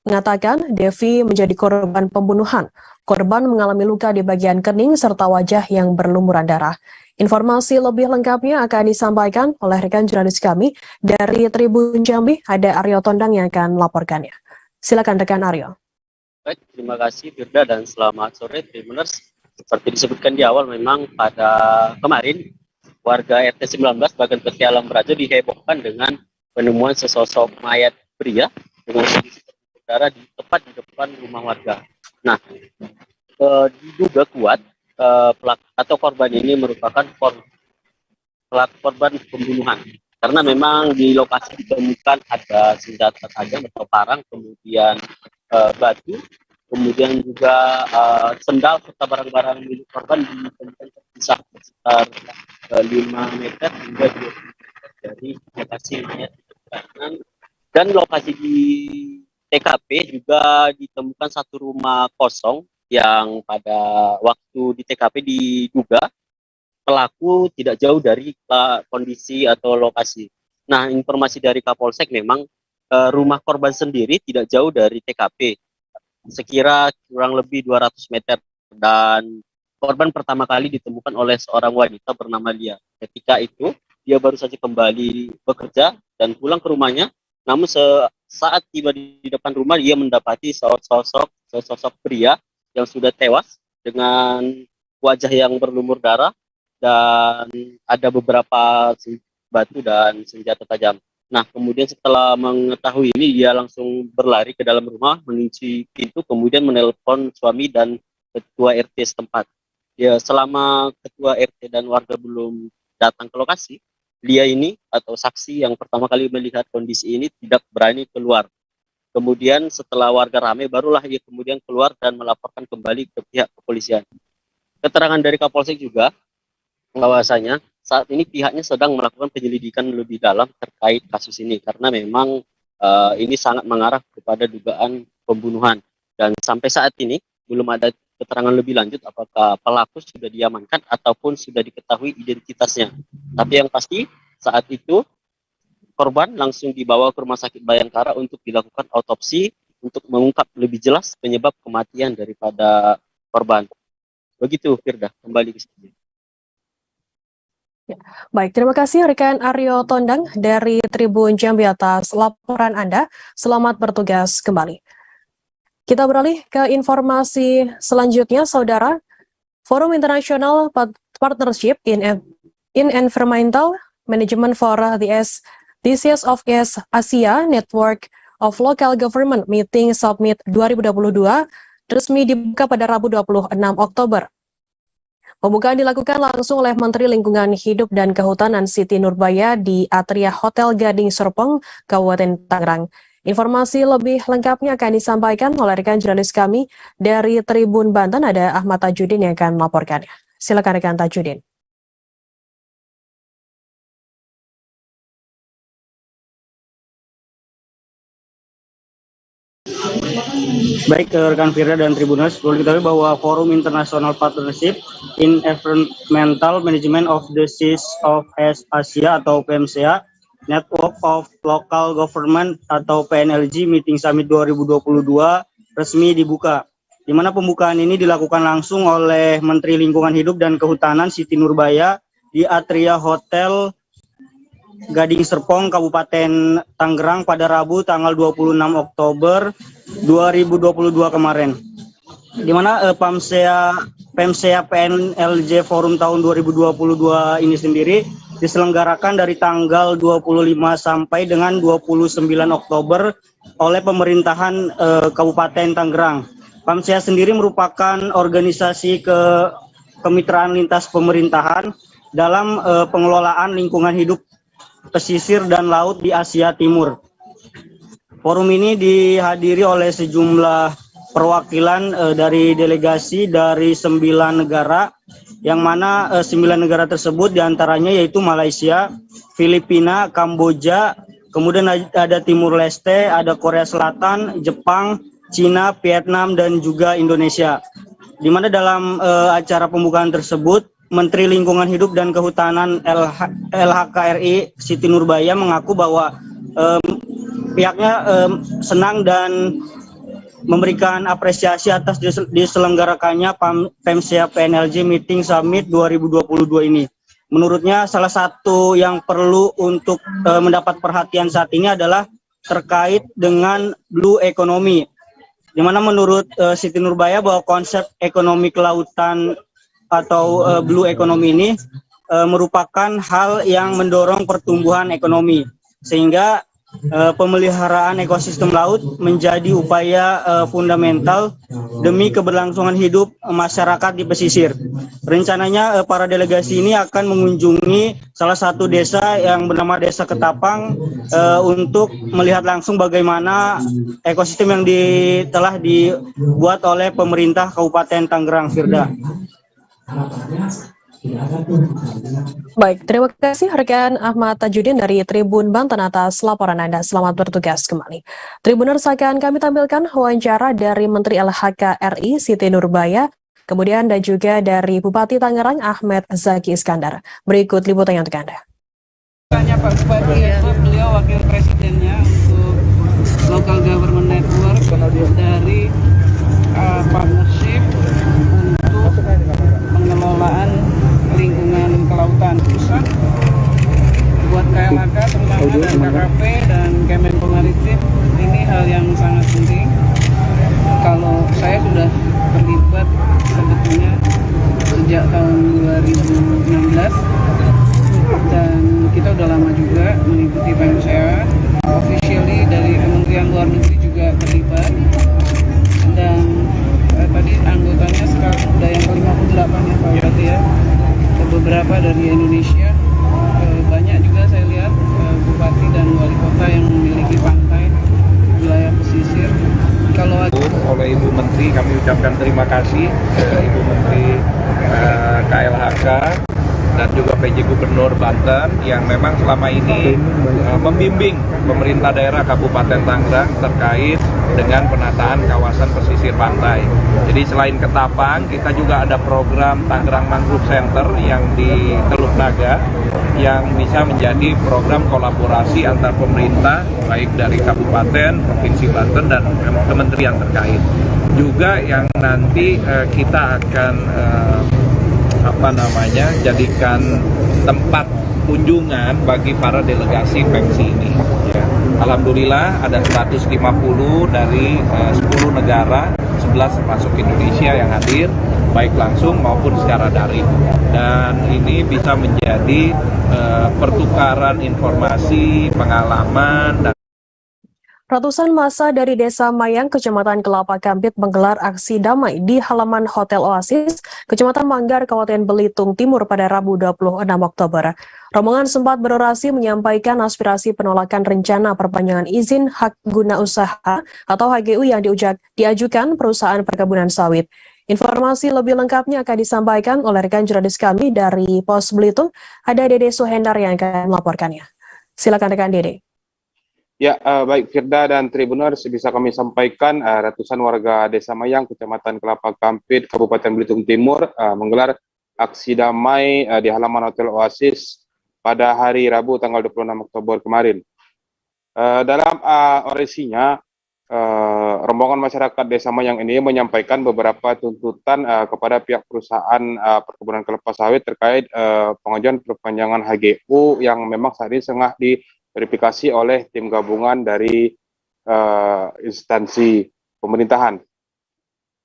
S23: mengatakan Devi menjadi korban pembunuhan. Korban mengalami luka di bagian kening serta wajah yang berlumuran darah. Informasi lebih lengkapnya akan disampaikan oleh rekan jurnalis kami dari Tribun Jambi, ada Aryo Tondang yang akan melaporkannya. Silakan rekan Aryo.
S9: Baik, terima kasih Firda dan selamat sore Tribuners. Seperti disebutkan di awal, memang pada kemarin warga RT 19 Bagan Peti Alam Barajo dihebohkan dengan penemuan sesosok mayat pria dengan kondisi berdarah tepat di depan rumah warga. Nah, diduga kuat pelaku atau korban ini merupakan korban pembunuhan, karena memang di lokasi ditemukan ada senjata tajam atau parang, kemudian batu, kemudian juga sendal serta barang-barang milik korban ditemukan terpisah sekitar 5 meter hingga 20 meter dari lokasi mayat ditemukan. Dan lokasi di TKP juga ditemukan satu rumah kosong yang pada waktu di TKP diduga pelaku tidak jauh dari kondisi atau lokasi. Nah, informasi dari Kapolsek memang rumah korban sendiri tidak jauh dari TKP, sekira kurang lebih 200 meter, dan korban pertama kali ditemukan oleh seorang wanita bernama Lia. Ketika itu dia baru saja kembali bekerja dan pulang ke rumahnya, namun saat tiba di depan rumah dia mendapati sosok pria yang sudah tewas dengan wajah yang berlumur darah dan ada beberapa batu dan senjata tajam. Nah, kemudian setelah mengetahui ini, dia langsung berlari ke dalam rumah, mengunci pintu, kemudian menelpon suami dan ketua RT setempat. Ya, selama ketua RT dan warga belum datang ke lokasi, Lia ini atau saksi yang pertama kali melihat kondisi ini tidak berani keluar. Kemudian setelah warga ramai, barulah ia kemudian keluar dan melaporkan kembali ke pihak kepolisian. Keterangan dari Kapolsek juga bahwasanya saat ini pihaknya sedang melakukan penyelidikan lebih dalam terkait kasus ini karena memang ini sangat mengarah kepada dugaan pembunuhan dan sampai saat ini belum ada keterangan lebih lanjut apakah pelaku sudah diamankan ataupun sudah diketahui identitasnya. Tapi yang pasti saat itu korban langsung dibawa ke Rumah Sakit Bayangkara untuk dilakukan autopsi untuk mengungkap lebih jelas penyebab kematian daripada korban. Begitu, Firda. Kembali ke studio.
S23: Ya. Baik, terima kasih rekan Aryo Tondang dari Tribun Jambi atas laporan Anda. Selamat bertugas kembali. Kita beralih ke informasi selanjutnya, Saudara. Forum International Partnership in Environmental Management for the Disease of East Asia Network of Local Government Meeting Summit 2022 resmi dibuka pada Rabu 26 Oktober. Pembukaan dilakukan langsung oleh Menteri Lingkungan Hidup dan Kehutanan Siti Nurbaya di Atria Hotel Gading Serpong, Kabupaten Tangerang. Informasi lebih lengkapnya akan disampaikan oleh rekan jurnalis kami dari Tribun Banten, ada Ahmad Tajudin yang akan melaporkannya. Silakan rekan Tajudin.
S4: Baik, rekan Firda dan Tribuners, perlu diketahui bahwa Forum International Partnership in Environmental Management of the Disease of East Asia atau PMCA, Network of Local Government atau PNLG Meeting Summit 2022 resmi dibuka, di mana pembukaan ini dilakukan langsung oleh Menteri Lingkungan Hidup dan Kehutanan Siti Nurbaya di Atria Hotel Gading Serpong, Kabupaten Tangerang pada Rabu tanggal 26 Oktober 2022 kemarin. Di mana PMCA PNLJ Forum tahun 2022 ini sendiri diselenggarakan dari tanggal 25 sampai dengan 29 Oktober oleh pemerintahan Kabupaten Tangerang. PMCA sendiri merupakan organisasi kemitraan lintas pemerintahan dalam pengelolaan lingkungan hidup pesisir dan laut di Asia Timur. Forum ini dihadiri oleh sejumlah perwakilan dari delegasi dari 9 negara, yang mana 9 negara tersebut diantaranya yaitu Malaysia, Filipina, Kamboja, kemudian ada Timur Leste, ada Korea Selatan, Jepang, Cina, Vietnam, dan juga Indonesia. Di mana dalam acara pembukaan tersebut, Menteri Lingkungan Hidup dan Kehutanan LHKRI Siti Nurbaya mengaku bahwa pihaknya senang dan memberikan apresiasi atas diselenggarakannya PMCA PNLJ Meeting Summit 2022 ini. Menurutnya salah satu yang perlu untuk mendapat perhatian saat ini adalah terkait dengan blue economy, di mana menurut Siti Nurbaya bahwa konsep ekonomi kelautan atau blue economy ini merupakan hal yang mendorong pertumbuhan ekonomi, sehingga pemeliharaan ekosistem laut menjadi upaya fundamental demi keberlangsungan hidup masyarakat di pesisir. Rencananya para delegasi ini akan mengunjungi salah satu desa yang bernama Desa Ketapang untuk melihat langsung bagaimana ekosistem yang telah dibuat oleh pemerintah Kabupaten Tangerang, Firda.
S23: Baik, terima kasih rekan Ahmad Tajudin dari Tribun Banten atas laporan Anda. Selamat bertugas kembali. Tribuners, akan kami tampilkan wawancara dari Menteri LHK RI Siti Nurbaya, kemudian dan juga dari Bupati Tangerang Ahmed Zaki Iskandar. Berikut liputannya untuk Anda.
S12: Tanya Pak Bupati, beliau wakil presidennya untuk Local Government Network dari partnership untuk pengelolaan lingkungan kelautan pusat buat KLHK terutama dan KKP dan Kemenko Maritim. Ini hal yang sangat penting. Kalau saya sudah terlibat sebetulnya sejak tahun 2016 dan kita udah lama juga mengikuti PMCA. Officially dari Kementerian Luar Negeri juga terlibat, dan tadi anggotanya sekarang udah yang ke-58 ya Pak Bupati ya. Beberapa dari Indonesia, banyak juga saya lihat bupati dan wali kota yang memiliki pantai wilayah pesisir
S11: Ibu Menteri, kami ucapkan terima kasih ke Ibu Menteri KLHK dan juga PJ Gubernur Banten yang memang selama ini membimbing pemerintah daerah Kabupaten Tangerang terkait dengan penataan kawasan pesisir pantai. Jadi selain Ketapang, kita juga ada program Tangerang Mangrove Center yang di Teluk Naga yang bisa menjadi program kolaborasi antar pemerintah baik dari Kabupaten, Provinsi Banten dan kementerian terkait. Juga yang nanti kita akan jadikan tempat kunjungan bagi para delegasi PEMSI ini. Ya. Alhamdulillah ada 150 dari 10 negara, 11 termasuk Indonesia yang hadir, baik langsung maupun secara daring. Dan ini bisa menjadi pertukaran informasi, pengalaman, dan
S23: Ratusan massa dari Desa Mayang, Kecamatan Kelapa Kampit menggelar aksi damai di halaman Hotel Oasis, Kecamatan Manggar, Kabupaten Belitung Timur pada Rabu 26 Oktober. Rombongan sempat berorasi menyampaikan aspirasi penolakan rencana perpanjangan izin hak guna usaha atau HGU yang diajukan perusahaan perkebunan sawit. Informasi lebih lengkapnya akan disampaikan oleh rekan jurnalis kami dari Pos Belitung, ada Dede Suhendar yang akan melaporkannya. Silakan rekan Dede.
S13: Ya, baik Firda dan Tribuners, bisa kami sampaikan ratusan warga Desa Mayang, Kecamatan Kelapa Kampit, Kabupaten Belitung Timur menggelar aksi damai di halaman Hotel Oasis pada hari Rabu tanggal 26 Oktober kemarin. Dalam orasinya, rombongan masyarakat Desa Mayang ini menyampaikan beberapa tuntutan kepada pihak perusahaan perkebunan kelapa sawit terkait pengajuan perpanjangan HGU yang memang saat ini tengah diverifikasi oleh tim gabungan dari instansi pemerintahan.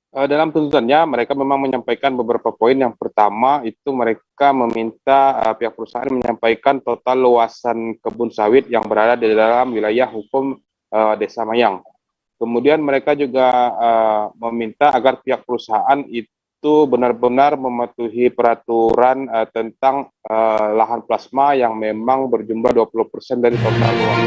S13: Dalam tuntutannya, mereka memang menyampaikan beberapa poin. Yang pertama, itu mereka meminta pihak perusahaan menyampaikan total luasan kebun sawit yang berada di dalam wilayah hukum Desa Mayang. Kemudian mereka juga meminta agar pihak perusahaan itu benar-benar mematuhi peraturan tentang lahan plasma yang memang berjumlah 20% dari total luas.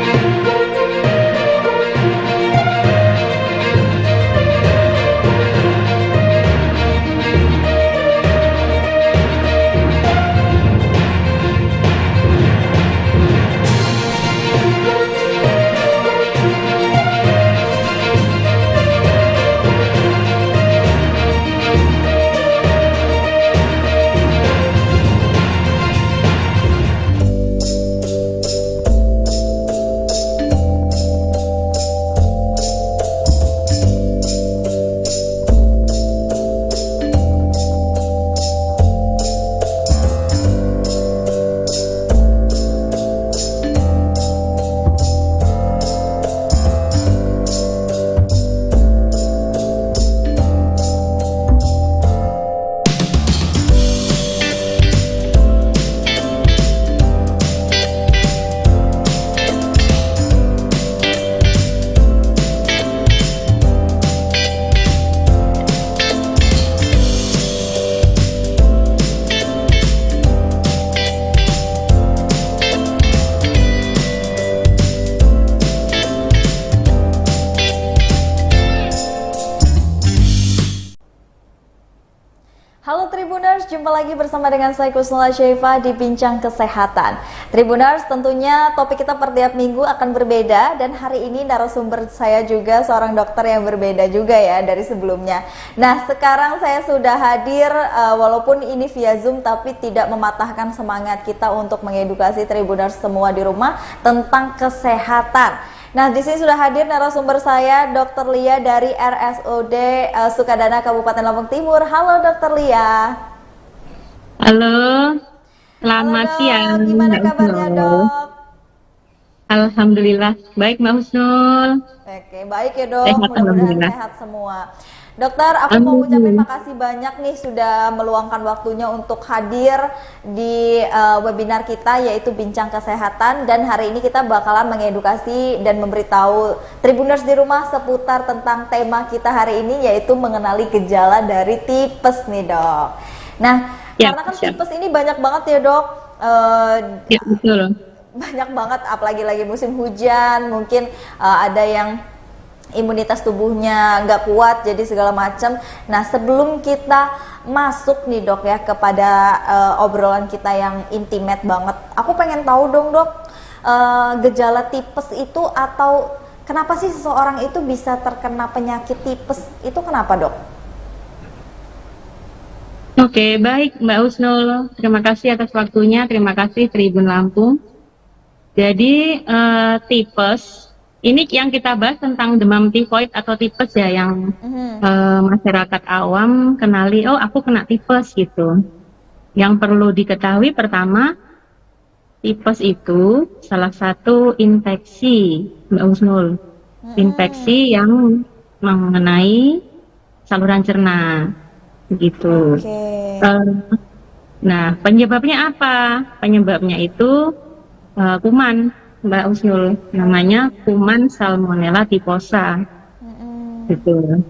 S20: Halo Tribuners, jumpa lagi bersama dengan saya Kusnula Syaifa di Bincang Kesehatan. Tribuners, tentunya topik kita per tiap minggu akan berbeda dan hari ini narasumber saya juga seorang dokter yang berbeda juga ya dari sebelumnya. Nah, sekarang saya sudah hadir walaupun ini via Zoom tapi tidak mematahkan semangat kita untuk mengedukasi Tribuners semua di rumah tentang kesehatan. Nah, di sini sudah hadir narasumber saya, Dr. Lia dari RSUD Sukadana Kabupaten Lampung Timur. Halo, Dr. Lia.
S22: Halo, selamat siang.
S20: Gimana kabarnya, Dok?
S22: Alhamdulillah, baik Mbak Husnul.
S20: Oke, baik ya Dok.
S22: Sehat,
S20: Mudah-mudahan
S22: alhamdulillah.
S20: sehat semua. Dokter, aku mau ucapin makasih banyak nih sudah meluangkan waktunya untuk hadir di webinar kita yaitu Bincang Kesehatan, dan hari ini kita bakalan mengedukasi dan memberitahu Tribuners di rumah seputar tentang tema kita hari ini yaitu mengenali gejala dari tipes nih Dok. Nah,
S22: Ya,
S20: karena kan
S22: siap.
S20: tipes ini banyak banget ya Dok.
S22: Ya, betul.
S20: Banyak banget, apalagi lagi musim hujan, mungkin ada yang imunitas tubuhnya nggak kuat, jadi segala macam. Nah, sebelum kita masuk nih dok ya kepada obrolan kita yang intimate banget, aku pengen tahu dong dok, gejala tipes itu atau kenapa sih seseorang itu bisa terkena penyakit tipes itu, kenapa dok?
S22: Oke, baik Mbak Husnul. Terima kasih atas waktunya. Terima kasih Tribun Lampung. Jadi tipes ini yang kita bahas tentang demam tifoid atau tipes ya, yang masyarakat awam kenali, oh aku kena tipes gitu. Yang perlu diketahui pertama, tipes itu salah satu infeksi Mbak Husnul. Infeksi yang mengenai saluran cerna. Begitu. Nah, penyebabnya apa? Penyebabnya itu kuman, Mbak Husnul. Namanya kuman Salmonella typhosa. Gitu.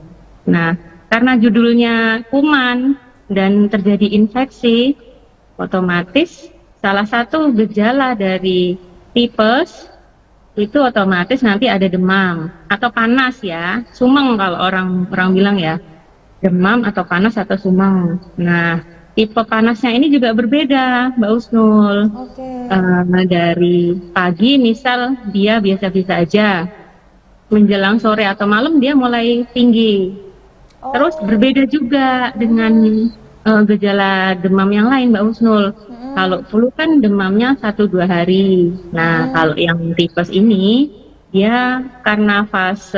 S22: Nah, karena judulnya kuman dan terjadi infeksi, otomatis salah satu gejala dari tipes itu otomatis nanti ada demam atau panas ya, sumeng kalau orang bilang ya. Demam atau panas atau sumeng. Nah, tipe panasnya ini juga berbeda, Mbak Husnul. Dari pagi misal dia biasa-biasa aja, menjelang sore atau malam dia mulai tinggi. Terus berbeda juga dengan gejala demam yang lain, Mbak Husnul. Kalau flu kan demamnya 1-2 hari. Nah, kalau yang tipes ini dia karena fase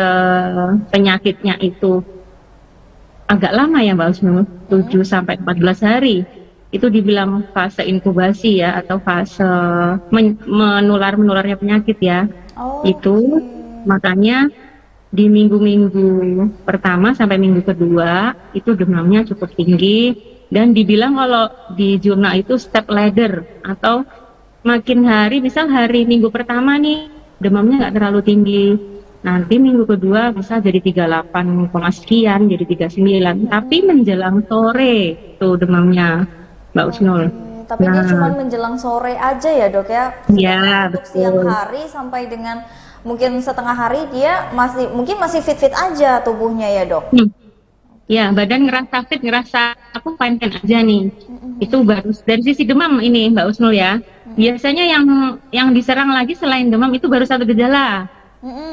S22: penyakitnya itu agak lama ya Mbak Husnul, 7-14 hari. Itu dibilang fase inkubasi ya, atau fase menularnya penyakit ya. Itu makanya di minggu-minggu pertama sampai minggu kedua itu demamnya cukup tinggi, dan dibilang kalau di jurnal itu step ladder, atau makin hari, misal hari minggu pertama nih demamnya nggak terlalu tinggi, nanti minggu kedua bisa jadi 38, sekian, jadi 39. Tapi menjelang sore tuh demamnya, Mbak Husnul.
S20: Tapi dia cuma menjelang sore aja ya dok ya?
S22: Ya,
S20: untuk siang hari sampai dengan mungkin setengah hari dia masih fit-fit aja tubuhnya ya dok?
S22: Ya, badan ngerasa fit, ngerasa aku fine-fine aja nih. Itu baru dari sisi demam ini Mbak Husnul ya. Biasanya yang diserang lagi selain demam itu baru satu gejala.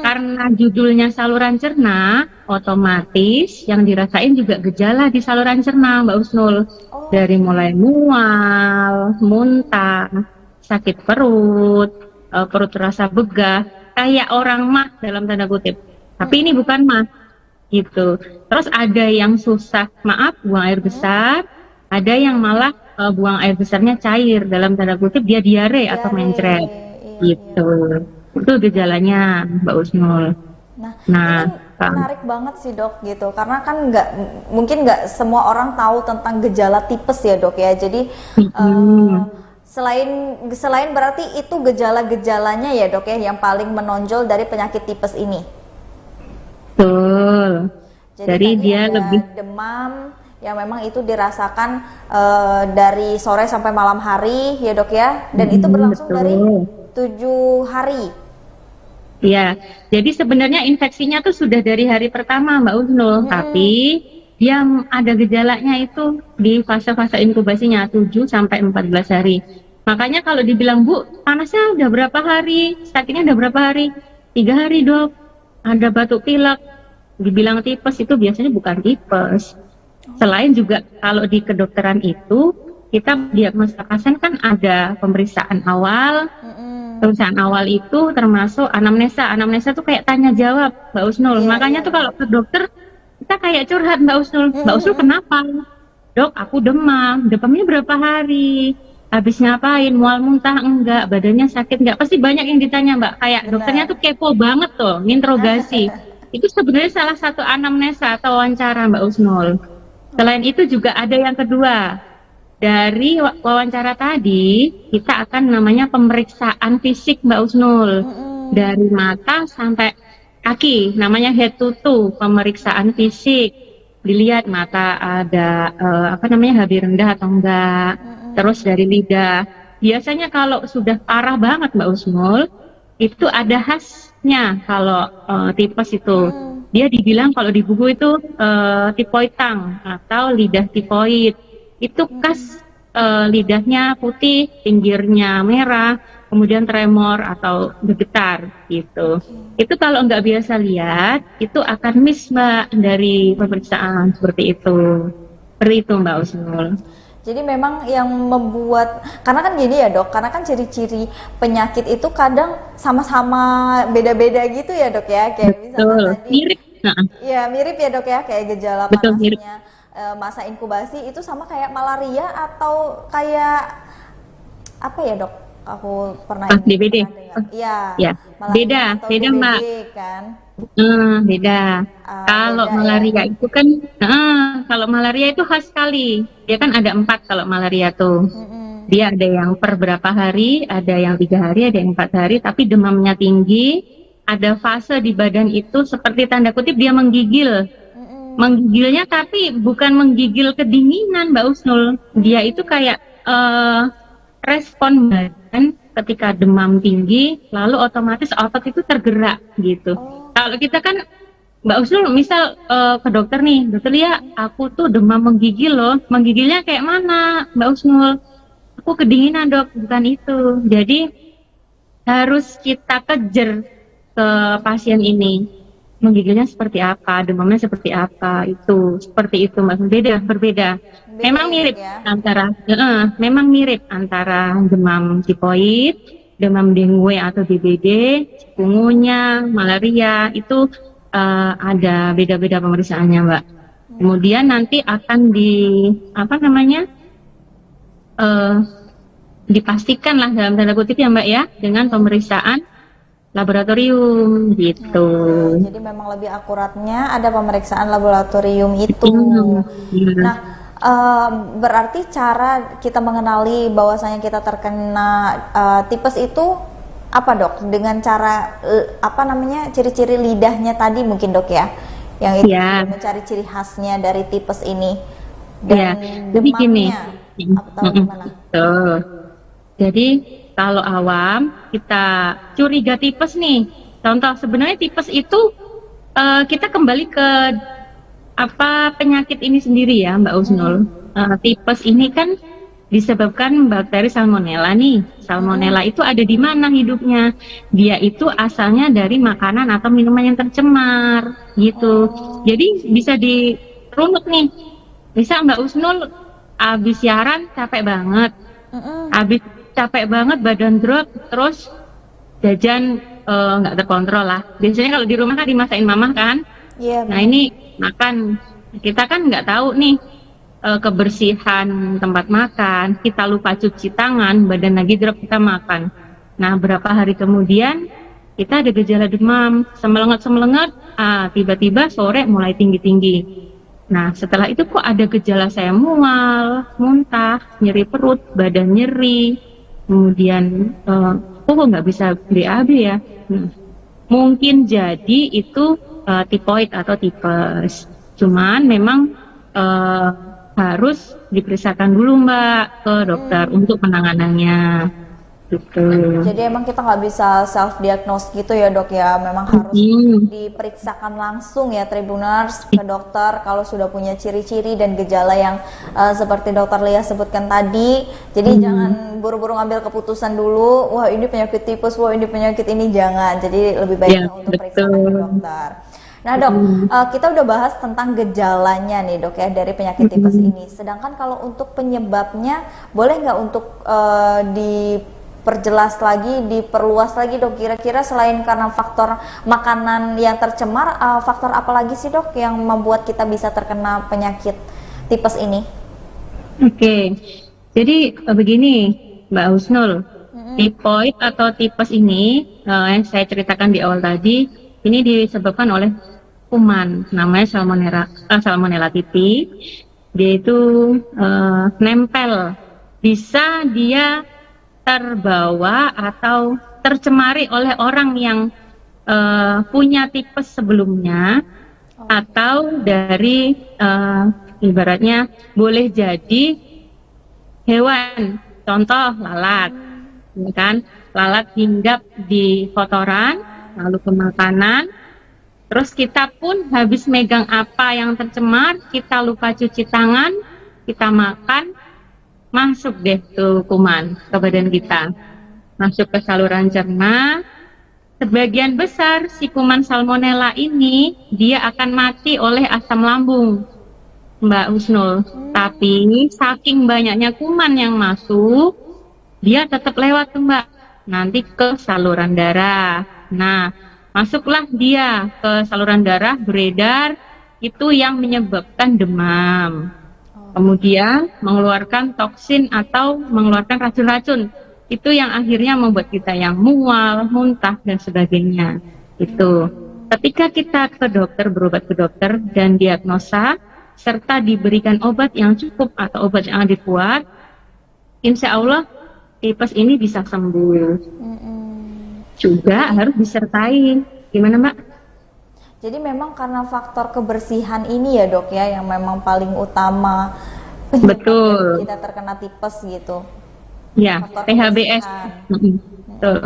S22: Karena judulnya saluran cerna, otomatis yang dirasain juga gejala di saluran cerna, Mbak Husnul. Dari mulai mual, muntah, sakit perut, perut terasa begah, kayak orang mah dalam tanda kutip. Tapi ini bukan mah, gitu. Terus ada yang susah, maaf, buang air besar, ada yang malah buang air besarnya cair, dalam tanda kutip dia diare atau mencret, gitu. Itu gejalanya Mbak Husnul. Nah,
S20: menarik banget sih dok gitu, karena kan mungkin nggak semua orang tahu tentang gejala tipes ya dok ya. Jadi selain berarti itu gejala-gejalanya ya dok ya yang paling menonjol dari penyakit tipes ini.
S22: Betul. Jadi dia lebih
S20: demam yang memang itu dirasakan dari sore sampai malam hari ya dok ya, dan itu berlangsung dari 7 hari.
S22: Ya, jadi sebenarnya infeksinya tuh sudah dari hari pertama Mbak Husnul, tapi dia ada gejalanya itu di fase-fase inkubasinya 7-14 hari. Makanya kalau dibilang Bu, panasnya udah berapa hari, sakitnya udah berapa hari? 3 hari dok, ada batuk pilek, dibilang tipes, itu biasanya bukan tipes. Selain juga kalau di kedokteran itu kita diagnosa pasien kan ada pemeriksaan awal. Pemeriksaan awal itu termasuk anamnesa. Anamnesa tuh kayak tanya jawab, Mbak Husnul. Makanya tuh kalau ke dokter kita kayak curhat, Mbak Husnul. Mbak Husnul kenapa? Dok, aku demam. Demamnya berapa hari? Habis ngapain? Mual muntah enggak? Badannya sakit enggak? Pasti banyak yang ditanya, Mbak. Kayak dokternya tuh kepo banget tuh, nginterogasi. Itu sebenarnya salah satu anamnesa atau wawancara, Mbak Husnul. Selain itu juga ada yang kedua. Dari wawancara tadi, kita akan namanya pemeriksaan fisik, Mbak Husnul. Dari mata sampai kaki, namanya head to toe, pemeriksaan fisik. Dilihat mata ada HB rendah atau enggak. Terus dari lidah. Biasanya kalau sudah parah banget, Mbak Husnul, itu ada khasnya kalau tipes itu. dia dibilang kalau di buku itu tipoid tongue atau lidah tipoid. Itu khas lidahnya putih, pinggirnya merah, kemudian tremor atau bergetar gitu. Itu kalau nggak biasa lihat, itu akan miss Mbak dari pemeriksaan seperti itu. Seperti itu Mbak Usnul.
S20: Jadi memang yang membuat, karena kan gini ya dok, karena kan ciri-ciri penyakit itu kadang sama-sama beda-beda gitu ya dok ya, kayak misalnya tadi,
S22: mirip.
S20: Ya mirip ya dok ya, kayak gejala panasnya masa inkubasi itu sama kayak malaria atau kayak apa ya dok? Aku pernah
S22: DBD.
S20: Iya.
S22: Ya. Beda
S20: DBD,
S22: Mbak.
S20: Kan?
S22: Beda. Kalau
S20: beda,
S22: malaria itu kan, kalau malaria itu khas sekali. Dia kan ada 4 kalau malaria tuh. Dia ada yang per berapa hari, ada yang 3 hari, ada yang 4 hari, tapi demamnya tinggi. Ada fase di badan itu seperti tanda kutip dia menggigil. Menggigilnya tapi bukan menggigil kedinginan Mbak Usnul. Dia itu kayak respon badan ketika demam tinggi, lalu otomatis otot itu tergerak gitu. Kalau kita kan Mbak Usnul misal ke dokter nih, dokter ya aku tuh demam menggigil loh. Menggigilnya kayak mana Mbak Usnul? Aku kedinginan dok, bukan itu. Jadi harus kita kejar ke pasien ini. Menggigilnya seperti apa, demamnya seperti apa, itu seperti itu Mbak. Berbeda. Memang mirip ya? Memang mirip antara demam tipoid, demam dengue atau DBD, chikungunya, malaria itu ada beda-beda pemeriksaannya Mbak. Kemudian nanti akan dipastikan lah dalam tanda kutip ya Mbak ya, dengan pemeriksaan laboratorium gitu.
S20: Jadi memang lebih akuratnya ada pemeriksaan laboratorium itu. Nah, berarti cara kita mengenali bahwasanya kita terkena tipes itu apa dok? Dengan cara ciri-ciri lidahnya tadi mungkin dok ya, yang itu mencari ciri khasnya dari tipes ini. Dan
S22: jadi gini.
S20: atau gimana?
S22: Jadi kalau awam kita curiga tipes nih, contoh sebenarnya tipes itu kita kembali ke penyakit ini sendiri ya Mbak Usnul. Tipes ini kan disebabkan bakteri salmonella nih. Salmonella itu ada di mana hidupnya? Dia itu asalnya dari makanan atau minuman yang tercemar gitu. Jadi bisa dirunut nih. Bisa Mbak Usnul habis siaran capek banget. Habis capek banget badan drop, terus jajan nggak terkontrol lah. Biasanya kalau di rumah kan dimasakin mama kan. Nah ini makan, kita kan nggak tahu nih kebersihan tempat makan, kita lupa cuci tangan, badan lagi drop kita makan. Nah berapa hari kemudian kita ada gejala demam, semelenget, tiba-tiba sore mulai tinggi-tinggi. Nah setelah itu kok ada gejala saya mual, muntah, nyeri perut, badan nyeri, kemudian kok nggak bisa BAB ya. Mungkin jadi itu tipoid atau tipes. Cuman memang harus diperiksakan dulu Mbak ke dokter untuk penanganannya. Gitu.
S20: Jadi emang kita nggak bisa self diagnose gitu ya dok ya, memang harus diperiksakan langsung ya Tribuners ke dokter kalau sudah punya ciri-ciri dan gejala yang seperti dokter Lia sebutkan tadi. Jadi jangan buru-buru ngambil keputusan dulu, wah ini penyakit tipes, wah ini penyakit ini, jangan. Jadi lebih baik untuk periksa ke dokter. Nah dok, kita udah bahas tentang gejalanya nih dok ya dari penyakit tipes ini. Sedangkan kalau untuk penyebabnya, boleh nggak untuk diperjelas lagi, diperluas lagi dok, kira-kira selain karena faktor makanan yang tercemar, faktor apa lagi sih dok yang membuat kita bisa terkena penyakit tipes ini?
S22: Oke, jadi begini Mbak Husnul, tipoid atau tipes ini yang saya ceritakan di awal tadi, ini disebabkan oleh kuman, namanya Salmonella typhi. Dia itu nempel, bisa dia terbawa atau tercemari oleh orang yang punya tipes sebelumnya, atau dari ibaratnya boleh jadi hewan, contoh lalat, kan? Lalat hinggap di kotoran, lalu ke makanan, Terus kita pun habis megang apa yang tercemar, kita lupa cuci tangan, kita makan, masuk deh tuh kuman ke badan kita. Masuk ke saluran cerna. Sebagian besar si kuman salmonella ini dia akan mati oleh asam lambung, Mbak Husnul. Tapi saking banyaknya kuman yang masuk, dia tetap lewat tuh Mbak, nanti ke saluran darah. Nah, masuklah dia ke saluran darah, beredar, itu yang menyebabkan demam. Kemudian mengeluarkan toksin atau mengeluarkan racun-racun. Itu yang akhirnya membuat kita yang mual, muntah, dan sebagainya. Itu. Ketika kita ke dokter, berobat ke dokter, dan diagnosa, serta diberikan obat yang cukup atau obat yang dibuat, insya Allah tipes ini bisa sembuh. Juga harus disertai. Gimana Mbak?
S20: Jadi memang karena faktor kebersihan ini ya dok ya, yang memang paling utama.
S22: Betul.
S20: Kita terkena tipes gitu.
S22: Ya,
S20: Faktor
S22: PHBS.
S20: kebersihan.
S22: Betul.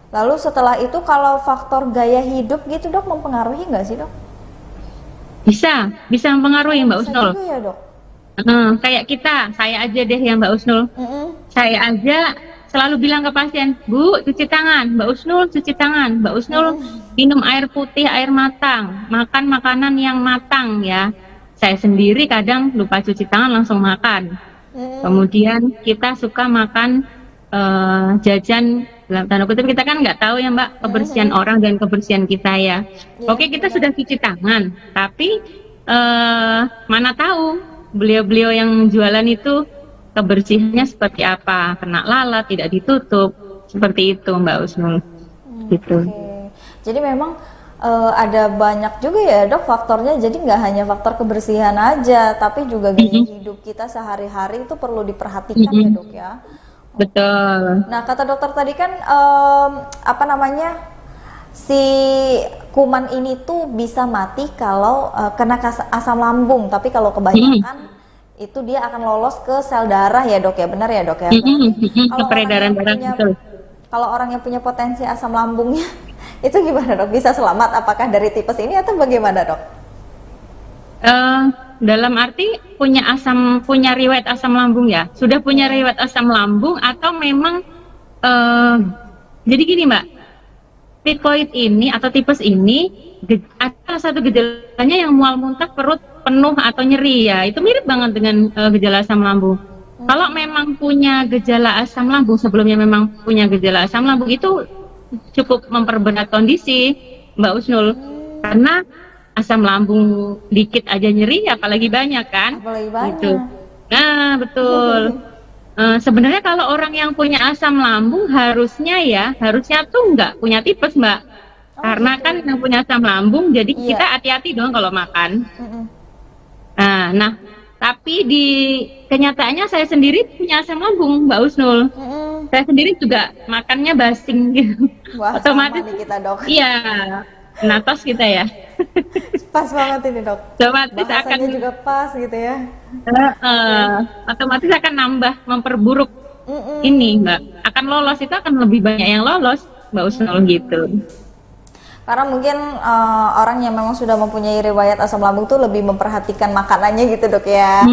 S20: Lalu setelah itu kalau faktor gaya hidup gitu dok mempengaruhi nggak sih dok?
S22: Bisa mempengaruhi Mbak
S20: Bisa
S22: Husnul.
S20: juga ya dok?
S22: Kayak kita, saya aja deh ya Mbak Husnul. Saya aja selalu bilang ke pasien, Bu, cuci tangan, Mbak Husnul cuci tangan, Mbak Husnul minum air putih, air matang, makan makanan yang matang ya. Saya sendiri kadang lupa cuci tangan langsung makan. Kemudian kita suka makan jajan, dalam tanda kutip kita kan nggak tahu ya Mbak kebersihan orang dan kebersihan kita ya. Oke, kita sudah cuci tangan, tapi mana tahu beliau-beliau yang jualan itu kebersihannya seperti apa, kena lalat, tidak ditutup, seperti itu Mbak Husnul. Gitu.
S20: Jadi memang ada banyak juga ya dok faktornya, jadi nggak hanya faktor kebersihan aja, tapi juga gaya hidup kita sehari-hari itu perlu diperhatikan ya dok ya.
S22: Betul.
S20: Nah kata dokter tadi kan apa namanya, si kuman ini tuh bisa mati kalau kena asam lambung, tapi kalau kebanyakan itu dia akan lolos ke sel darah ya dok ya, benar ya dok ya?
S22: Ke peredaran darah, betul.
S20: Kalau orang yang punya potensi asam lambungnya itu gimana dok? Bisa selamat apakah dari tipes ini atau bagaimana dok?
S22: Dalam arti punya riwayat asam lambung ya? Sudah punya riwayat asam lambung atau memang jadi gini Mbak, tipoid ini atau tipes ini ada satu gejalanya yang mual muntah, perut penuh atau nyeri ya, itu mirip banget dengan gejala asam lambung. Kalau memang punya gejala asam lambung, sebelumnya memang punya gejala asam lambung, itu cukup memperberat kondisi Mbak Husnul, karena asam lambung dikit aja nyeri, apalagi banyak kan?
S20: Apalagi banyak.
S22: Gitu. Nah betul. Sebenarnya kalau orang yang punya asam lambung harusnya tuh nggak punya tipes Mbak, karena kan yang punya asam lambung, jadi kita hati-hati dong kalau makan. Nah, tapi di kenyataannya saya sendiri punya asam lambung Mbak Husnul. Saya sendiri juga makannya basing gitu.
S20: Wah,
S22: otomatis
S20: sama nih kita dok.
S22: Iya, natos kita ya.
S20: Pas banget ini dok.
S22: Otomatis
S20: bahasanya juga pas gitu ya.
S22: Otomatis akan nambah memperburuk ini Mbak. Akan lolos, itu akan lebih banyak yang lolos Mbak Husnul gitu.
S20: Karena mungkin orang yang memang sudah mempunyai riwayat asam lambung tuh lebih memperhatikan makanannya gitu dok ya.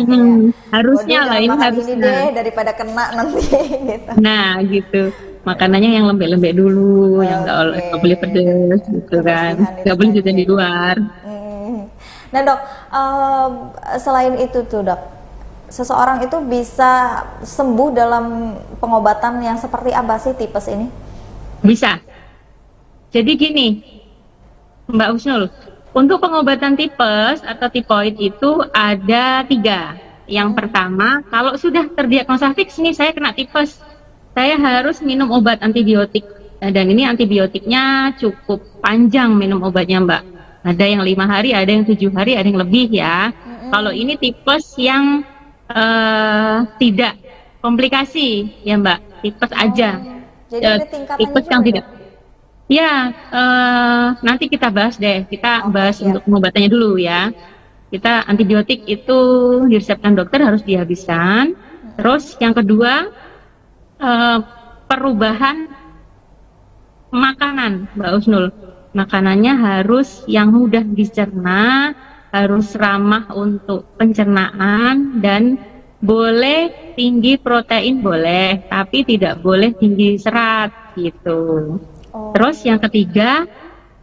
S22: Harusnya lah, ini
S20: ini
S22: harusnya.
S20: deh daripada kena nanti gitu.
S22: Nah gitu, makanannya yang lembek-lembek dulu, yang nggak boleh pedes gitu kan, nggak boleh jajan di luar.
S20: Nah dok, selain itu tuh dok, seseorang itu bisa sembuh dalam pengobatan yang seperti apa sih tipes ini?
S22: Bisa. Jadi gini Mbak Husnul, untuk pengobatan tipes atau tipoid itu ada 3. Yang pertama, kalau sudah terdiagnosa fix nih saya kena tipes, saya harus minum obat antibiotik. Dan ini antibiotiknya cukup panjang minum obatnya Mbak. Ada yang 5 hari, ada yang 7 hari, ada yang lebih ya. Kalau ini tipes yang tidak komplikasi ya Mbak, tipes aja.
S20: Jadi ada tingkatannya
S22: tipes yang tidak. Ya, nanti kita bahas deh. Kita bahas untuk pengobatannya dulu ya. Kita antibiotik itu diresepkan dokter harus dihabiskan. Terus yang kedua, perubahan makanan, Mbak Husnul. makanannya harus yang mudah dicerna, harus ramah untuk pencernaan, dan boleh tinggi protein boleh, tapi tidak boleh tinggi serat gitu. Terus yang ketiga,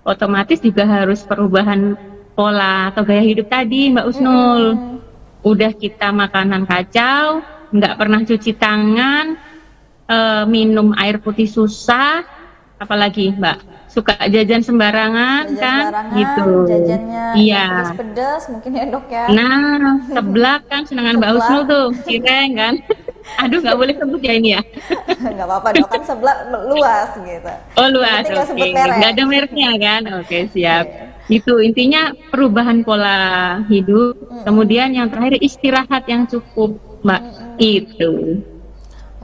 S22: otomatis juga harus perubahan pola atau gaya hidup tadi, Mbak Usnul. Udah kita makanan kacau, nggak pernah cuci tangan, minum air putih susah, apalagi Mbak suka jajan sembarangan gitu.
S20: Jajannya
S22: iya,
S20: pedas mungkin ya dok ya.
S22: Nah, seblak kan senangan Mbak Usnul tuh, cireng kan. Aduh, nggak boleh sebut ya ini ya.
S20: Nggak apa-apa dok, kan seblak luas gitu.
S22: Oh luas,
S20: Nggak
S22: oke.
S20: sebut merek.
S22: Nggak ada mereknya kan? Oke, siap. Itu intinya perubahan pola hidup. Kemudian yang terakhir istirahat yang cukup, Mbak. Itu.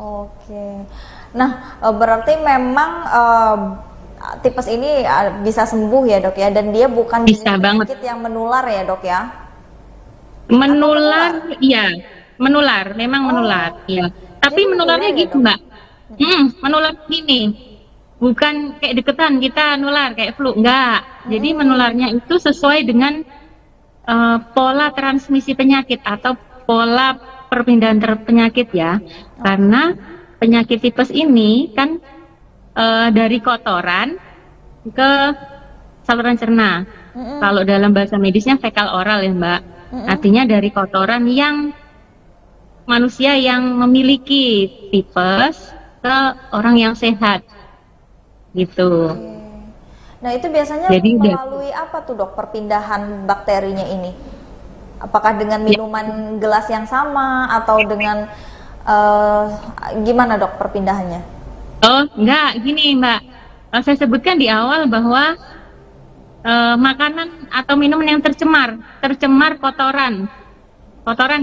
S20: Oke. Nah, berarti memang tipes ini bisa sembuh ya dok ya, dan dia bukan
S22: bisa
S20: penyakit yang menular ya dok ya?
S22: Menular, iya, menular, memang menular, iya. Tapi menularnya gitu Mbak, menular gini, bukan kayak deketan kita nular kayak flu, enggak. Jadi menularnya itu sesuai dengan pola transmisi penyakit atau pola perpindahan penyakit ya, karena penyakit tipes ini kan dari kotoran ke saluran cerna. Kalau dalam bahasa medisnya fekal oral ya Mbak. Artinya dari kotoran yang manusia yang memiliki tipes ke orang yang sehat. Gitu.
S20: Nah itu biasanya melalui apa tuh dok perpindahan bakterinya ini? Apakah dengan minuman gelas yang sama atau dengan gimana dok perpindahannya?
S22: Oh, enggak, gini Mbak. Saya sebutkan di awal bahwa makanan atau minuman yang tercemar kotoran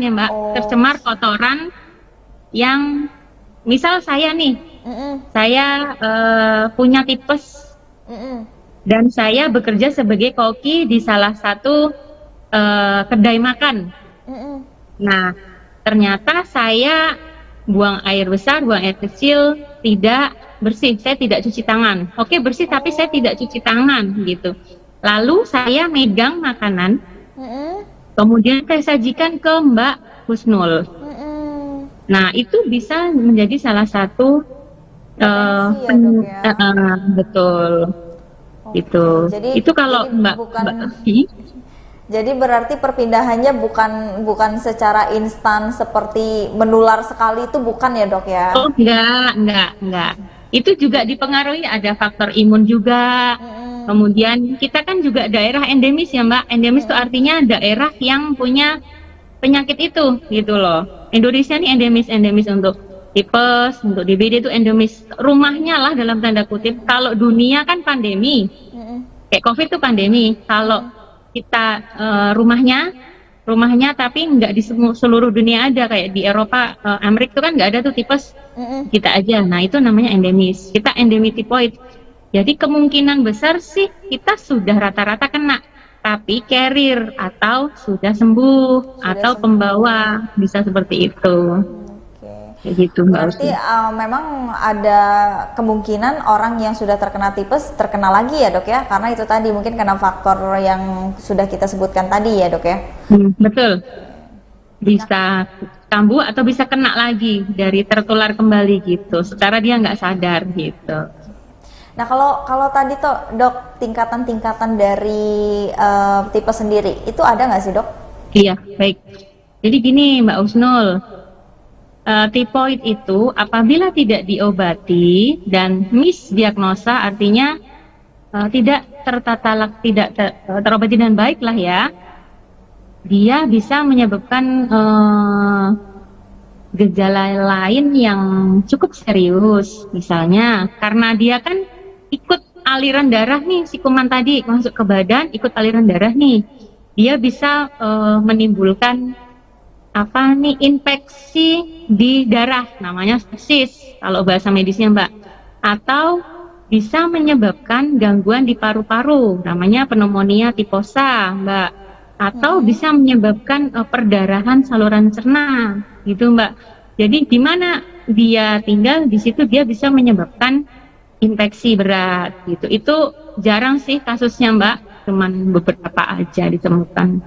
S22: ya Mbak, tercemar kotoran yang, misal saya nih, saya punya tipes dan saya bekerja sebagai koki di salah satu kedai makan. Nah, ternyata saya buang air besar, buang air kecil, tidak bersih, saya tidak cuci tangan. Oke, bersih tapi saya tidak cuci tangan gitu. Lalu saya megang makanan, kemudian saya sajikan ke Mbak Husnul. Nah, itu bisa menjadi salah satu betul. Itu.
S20: Jadi,
S22: itu kalau Mbak
S20: jadi berarti perpindahannya bukan secara instan seperti menular sekali, itu bukan ya dok ya?
S22: Oh enggak. Itu juga dipengaruhi ada faktor imun juga. Kemudian kita kan juga daerah endemis ya Mbak. Endemis itu artinya daerah yang punya penyakit itu gitu loh. Indonesia ini endemis untuk tipes, untuk DBD itu endemis. Rumahnya lah dalam tanda kutip. Kalau dunia kan pandemi. Kayak COVID itu pandemi. Kalau kita rumahnya tapi nggak di seluruh dunia ada, kayak di Eropa, Amerika itu kan nggak ada tuh tipes, kita aja. Nah itu namanya endemis, kita endemi tipoid. Jadi kemungkinan besar sih kita sudah rata-rata kena, tapi carrier atau sudah sembuh atau pembawa, bisa seperti itu. Kayak gitu Mbak.
S20: Berarti memang ada kemungkinan orang yang sudah terkena tipes terkena lagi ya dok ya, karena itu tadi mungkin karena faktor yang sudah kita sebutkan tadi ya dok ya.
S22: Betul, bisa kambuh atau bisa kena lagi dari tertular kembali gitu, secara dia nggak sadar gitu.
S20: Nah kalau tadi tuh dok tingkatan-tingkatan dari tipes sendiri itu ada nggak sih dok?
S22: Iya baik. Jadi gini Mbak Usnul. Tipoid itu apabila tidak diobati dan misdiagnosa, artinya tidak terobati dengan baik lah ya, dia bisa menyebabkan gejala lain yang cukup serius. Misalnya karena dia kan ikut aliran darah nih, si kuman tadi masuk ke badan, ikut aliran darah nih, dia bisa menimbulkan infeksi di darah, namanya sepsis kalau bahasa medisnya Mbak, atau bisa menyebabkan gangguan di paru-paru, namanya pneumonia tiposa Mbak, atau bisa menyebabkan perdarahan saluran cerna gitu Mbak. Jadi di mana dia tinggal, di situ dia bisa menyebabkan infeksi berat gitu. Itu jarang sih kasusnya Mbak, cuman beberapa aja ditemukan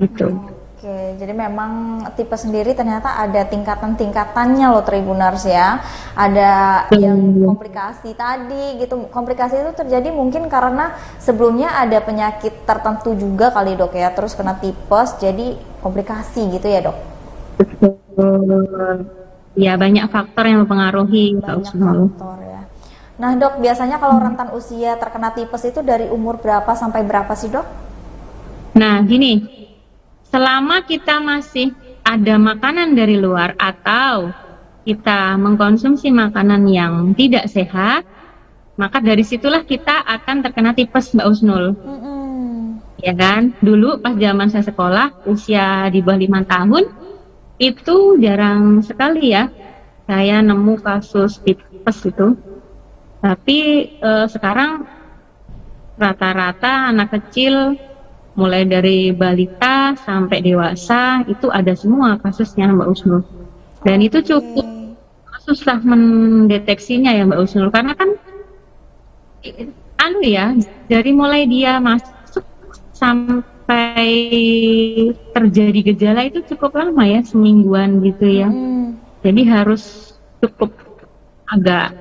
S22: gitu.
S20: Oke, jadi memang tipes sendiri ternyata ada tingkatan-tingkatannya loh Tribuners ya. Ada yang komplikasi tadi gitu. Komplikasi itu terjadi mungkin karena sebelumnya ada penyakit tertentu juga kali Dok ya, terus kena tipes jadi komplikasi gitu ya Dok.
S22: Betul. Ya banyak faktor yang mempengaruhi Mbak Usnul.
S20: Ya. Nah Dok, biasanya kalau rentan usia terkena tipes itu dari umur berapa sampai berapa sih Dok?
S22: Nah gini, selama kita masih ada makanan dari luar atau kita mengkonsumsi makanan yang tidak sehat, maka dari situlah kita akan terkena tipes Mbak Usnul. Ya kan? Dulu pas zaman saya sekolah, usia di bawah 5 tahun, itu jarang sekali ya saya nemu kasus tipes itu. Tapi sekarang rata-rata anak kecil mulai dari balita sampai dewasa itu ada semua kasusnya Mbak Usnul. Dan itu cukup susah mendeteksinya ya Mbak Usnul, karena kan dari mulai dia masuk sampai terjadi gejala itu cukup lama ya, semingguan gitu ya. Jadi harus cukup agak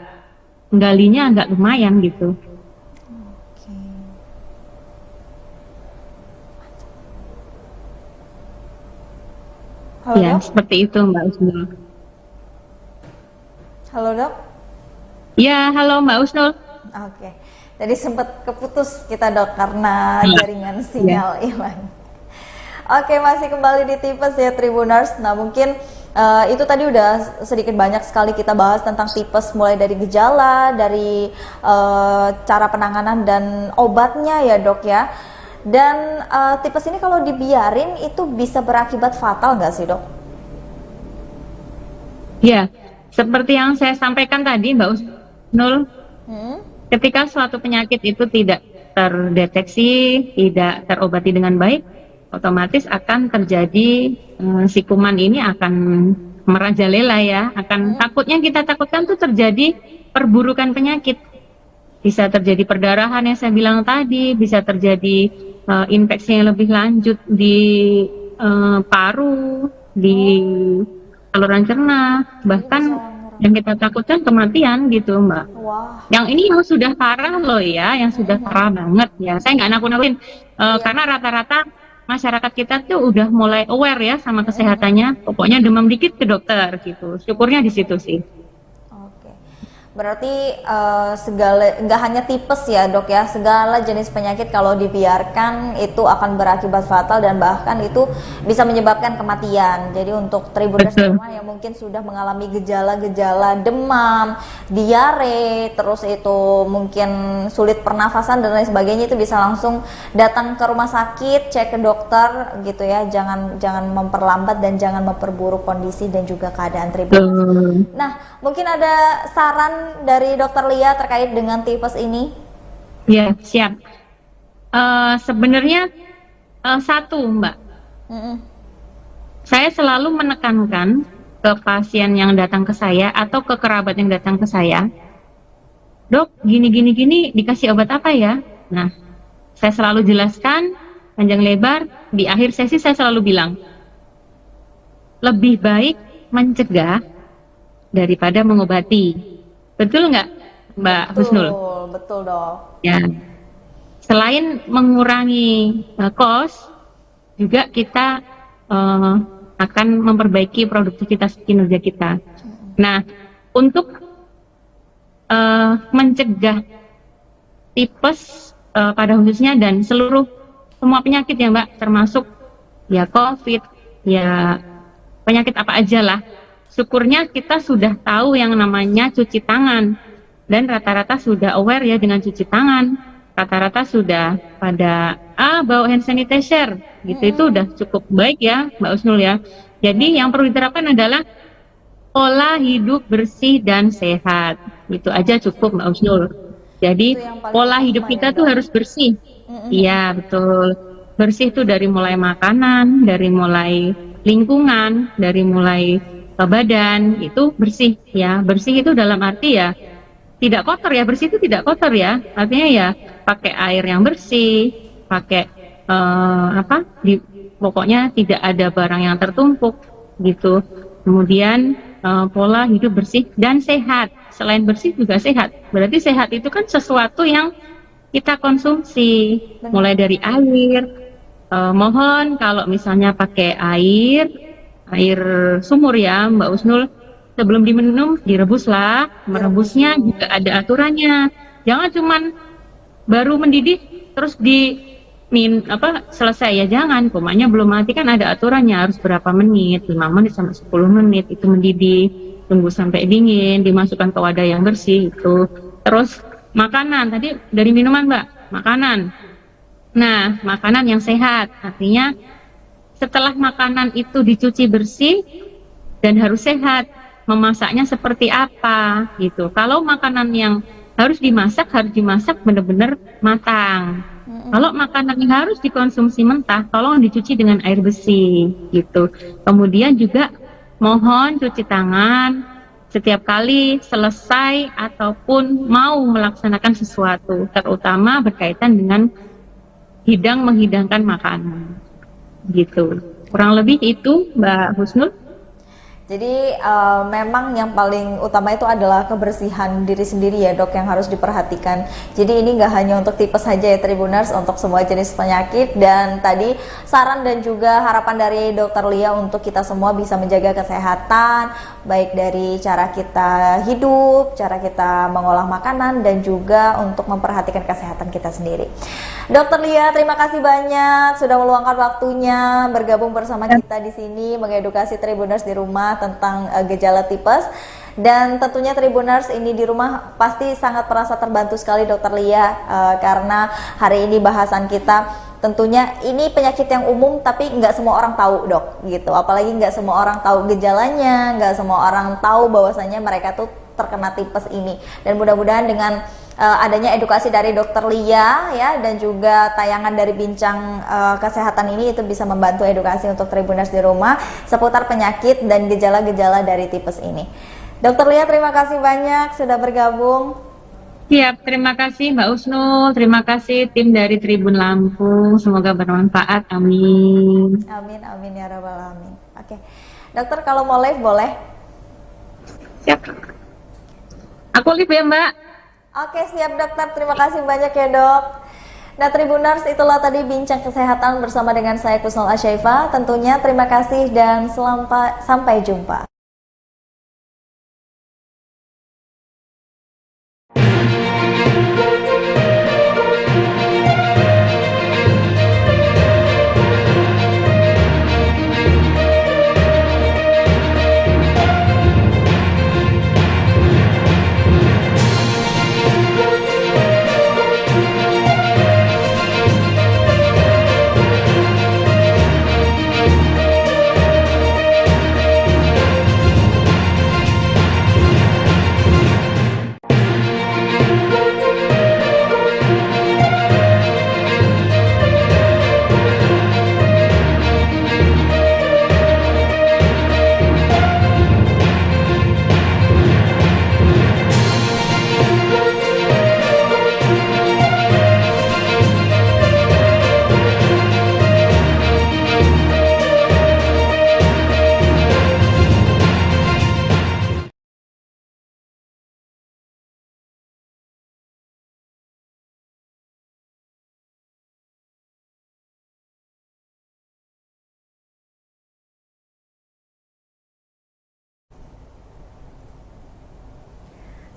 S22: galinya agak lumayan gitu.
S20: Halo,
S22: ya,
S20: Dok?
S22: seperti itu Mbak Usnul.
S20: Halo Dok?
S22: Ya, halo Mbak Usnul.
S20: Oke, tadi sempat keputus kita Dok karena jaringan sinyal hilang. Oke, masih kembali di tipes ya Tribuners. Nah mungkin itu tadi udah sedikit banyak sekali kita bahas tentang tipes, mulai dari gejala, dari cara penanganan dan obatnya ya Dok ya. Dan tipes ini kalau dibiarin itu bisa berakibat fatal nggak sih Dok?
S22: Ya, seperti yang saya sampaikan tadi Mbak Usnul, ketika suatu penyakit itu tidak terdeteksi, tidak terobati dengan baik, otomatis akan terjadi si kuman ini akan merajalela ya, akan takutnya kita takutkan tuh terjadi perburukan penyakit. Bisa terjadi perdarahan yang saya bilang tadi, bisa terjadi infeksi yang lebih lanjut di paru, di saluran cerna, bahkan yang kita takutkan kematian gitu Mbak. Yang ini yang sudah parah loh ya, yang sudah parah banget ya. Saya nggak nakut-nakutin karena rata-rata masyarakat kita tuh udah mulai aware ya sama kesehatannya. Pokoknya demam dikit ke dokter gitu. Syukurnya di situ sih.
S20: Berarti segala, nggak hanya tipes ya Dok ya, segala jenis penyakit kalau dibiarkan itu akan berakibat fatal dan bahkan itu bisa menyebabkan kematian. Jadi untuk Tribuners semua yang mungkin sudah mengalami gejala-gejala demam, diare, terus itu mungkin sulit pernafasan dan lain sebagainya, itu bisa langsung datang ke rumah sakit, cek ke dokter gitu ya. Jangan memperlambat dan jangan memperburuk kondisi dan juga keadaan Tribuners. Nah, mungkin ada saran dari Dokter Lia terkait dengan tipes ini?
S22: Ya, siap. Sebenarnya satu Mbak, saya selalu menekankan ke pasien yang datang ke saya atau ke kerabat yang datang ke saya, Dok, gini dikasih obat apa ya? Nah, saya selalu jelaskan panjang lebar. Di akhir sesi saya selalu bilang, lebih baik mencegah daripada mengobati. Betul nggak Mbak Husnul?
S20: Betul Dok.
S22: Ya. Selain mengurangi cost, juga kita akan memperbaiki produktivitas kinerja kita. Nah, untuk mencegah tipes pada khususnya dan semua penyakit ya Mbak, termasuk ya COVID, ya penyakit apa aja lah. Syukurnya kita sudah tahu yang namanya cuci tangan, dan rata-rata sudah aware ya dengan cuci tangan. Rata-rata sudah pada bawa hand sanitizer gitu. Itu udah cukup baik ya Mbak Usnul ya. Jadi yang perlu diterapkan adalah pola hidup bersih dan sehat. Itu aja cukup Mbak Usnul. Jadi pola hidup kita tuh harus bersih. Iya betul. Bersih tuh dari mulai makanan, dari mulai lingkungan, dari mulai badan itu bersih ya. Bersih itu dalam arti ya tidak kotor ya, bersih itu tidak kotor ya, artinya ya pakai air yang bersih, pakai pokoknya tidak ada barang yang tertumpuk gitu. Kemudian pola hidup bersih dan sehat. Selain bersih juga sehat. Berarti sehat itu kan sesuatu yang kita konsumsi, mulai dari air. Mohon kalau misalnya pakai air sumur ya Mbak Usnul, sebelum diminum direbuslah. Merebusnya juga ada aturannya. Jangan cuman baru mendidih terus selesai ya, jangan, komanya belum mati kan ada aturannya, harus berapa menit, 5 menit sampai 10 menit itu mendidih, tunggu sampai dingin, dimasukkan ke wadah yang bersih itu. Terus makanan, tadi dari minuman Mbak, makanan. Nah, makanan yang sehat, artinya setelah makanan itu dicuci bersih dan harus sehat, memasaknya seperti apa gitu. Kalau makanan yang harus dimasak benar-benar matang. Kalau makanan yang harus dikonsumsi mentah, tolong dicuci dengan air bersih gitu. Kemudian juga mohon cuci tangan setiap kali selesai ataupun mau melaksanakan sesuatu, terutama berkaitan dengan menghidangkan makanan gitu. Kurang lebih itu Mbak Husnul.
S20: Jadi memang yang paling utama itu adalah kebersihan diri sendiri ya Dok, yang harus diperhatikan. Jadi ini nggak hanya untuk tipes saja ya Tribuners, untuk semua jenis penyakit. Dan tadi saran dan juga harapan dari Dokter Lia untuk kita semua bisa menjaga kesehatan, baik dari cara kita hidup, cara kita mengolah makanan, dan juga untuk memperhatikan kesehatan kita sendiri. Dokter Lia, terima kasih banyak sudah meluangkan waktunya bergabung bersama kita di sini mengedukasi Tribuners di rumah tentang gejala tipes. Dan tentunya Tribuners ini di rumah pasti sangat merasa terbantu sekali Dokter Lia, karena hari ini bahasan kita tentunya ini penyakit yang umum tapi nggak semua orang tahu Dok gitu. Apalagi nggak semua orang tahu gejalanya, nggak semua orang tahu bahwasanya mereka tuh terkena tipes ini. Dan mudah-mudahan dengan adanya edukasi dari Dokter Lia ya, dan juga tayangan dari Bincang Kesehatan ini itu bisa membantu edukasi untuk Tribuners di rumah seputar penyakit dan gejala-gejala dari tipes ini. Dokter Lia, terima kasih banyak sudah bergabung.
S22: Siap, terima kasih Mbak Usnul, terima kasih tim dari Tribun Lampung, semoga bermanfaat, amin.
S20: Amin, amin ya rabbal alamin. Oke, dokter kalau mau live boleh?
S22: Siap. Aku live ya Mbak.
S20: Oke, siap dokter, terima kasih banyak ya Dok. Nah Tribuners, itulah tadi Bincang Kesehatan bersama dengan saya Kusnul Asyaifa. Tentunya terima kasih dan sampai jumpa.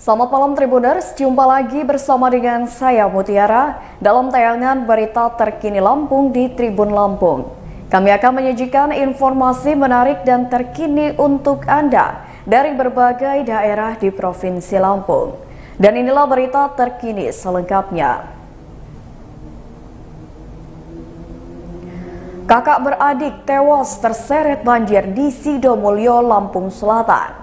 S20: Selamat malam Tribuners, jumpa lagi bersama dengan saya Mutiara dalam tayangan berita terkini Lampung di Tribun Lampung. Kami akan menyajikan informasi menarik dan terkini untuk Anda dari berbagai daerah di Provinsi Lampung. Dan inilah berita terkini selengkapnya. Kakak beradik tewas terseret banjir di Sidomulyo, Lampung Selatan.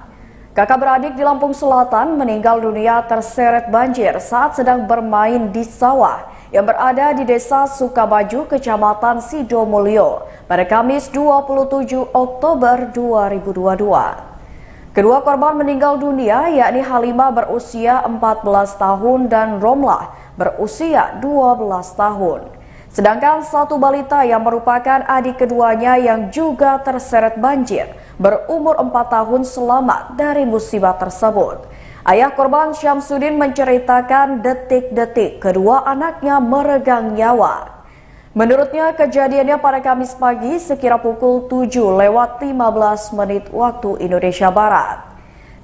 S20: Kakak beradik di Lampung Selatan meninggal dunia terseret banjir saat sedang bermain di sawah yang berada di Desa Sukabaju, Kecamatan Sidomulyo pada Kamis 27 Oktober 2022.
S2: Kedua korban meninggal dunia yakni Halimah berusia 14 tahun dan Romlah berusia 12 tahun. Sedangkan satu balita yang merupakan adik keduanya yang juga terseret banjir berumur 4 tahun selamat dari musibah tersebut. Ayah korban Syamsuddin menceritakan detik-detik kedua anaknya meregang nyawa. Menurutnya kejadiannya pada Kamis pagi sekira pukul 7:15 waktu Indonesia Barat.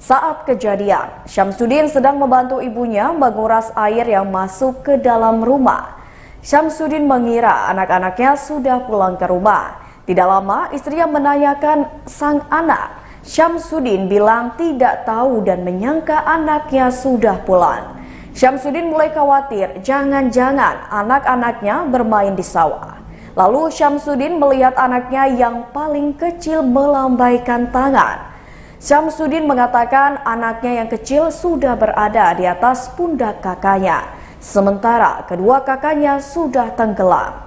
S2: Saat kejadian, Syamsuddin sedang membantu ibunya menguras air yang masuk ke dalam rumah. Syamsuddin mengira anak-anaknya sudah pulang ke rumah. Tidak lama istrinya menanyakan sang anak. Syamsuddin bilang tidak tahu dan menyangka anaknya sudah pulang. Syamsuddin mulai khawatir jangan-jangan anak-anaknya bermain di sawah. Lalu Syamsuddin melihat anaknya yang paling kecil melambaikan tangan. Syamsuddin mengatakan anaknya yang kecil sudah berada di atas pundak kakaknya, sementara kedua kakaknya sudah tenggelam.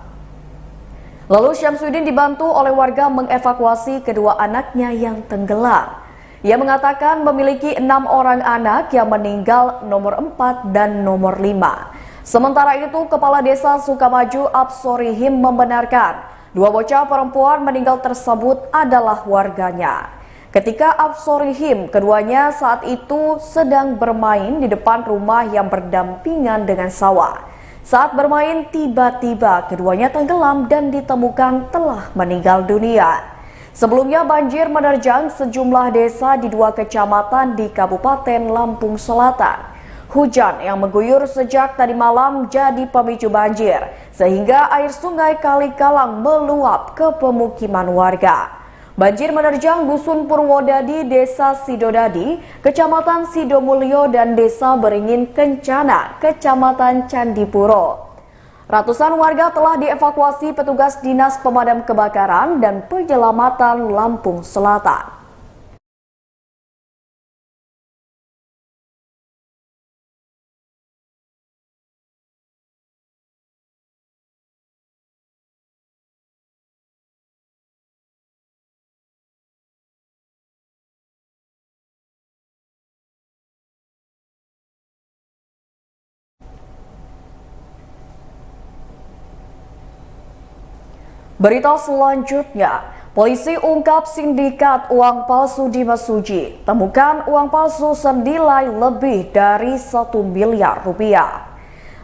S2: Lalu Syamsuddin dibantu oleh warga mengevakuasi kedua anaknya yang tenggelam. Ia mengatakan memiliki 6 orang anak yang meninggal nomor 4 dan nomor 5. Sementara itu, Kepala Desa Sukamaju Absorihim membenarkan 2 bocah perempuan meninggal tersebut adalah warganya. Ketika Absorihim, keduanya saat itu sedang bermain di depan rumah yang berdampingan dengan sawah. Saat bermain, tiba-tiba keduanya tenggelam dan ditemukan telah meninggal dunia. Sebelumnya banjir menerjang sejumlah desa di 2 kecamatan di Kabupaten Lampung Selatan. Hujan yang mengguyur sejak tadi malam jadi pemicu banjir, sehingga air sungai Kali Kalang meluap ke pemukiman warga. Banjir menerjang Dusun Purwodadi, Desa Sidodadi, Kecamatan Sidomulyo, dan Desa Beringin Kencana, Kecamatan Candipuro. Ratusan warga telah dievakuasi petugas Dinas Pemadam Kebakaran dan Penyelamatan Lampung Selatan. Berita selanjutnya, polisi ungkap sindikat uang palsu di Mesuji. Temukan uang palsu senilai lebih dari 1 miliar rupiah.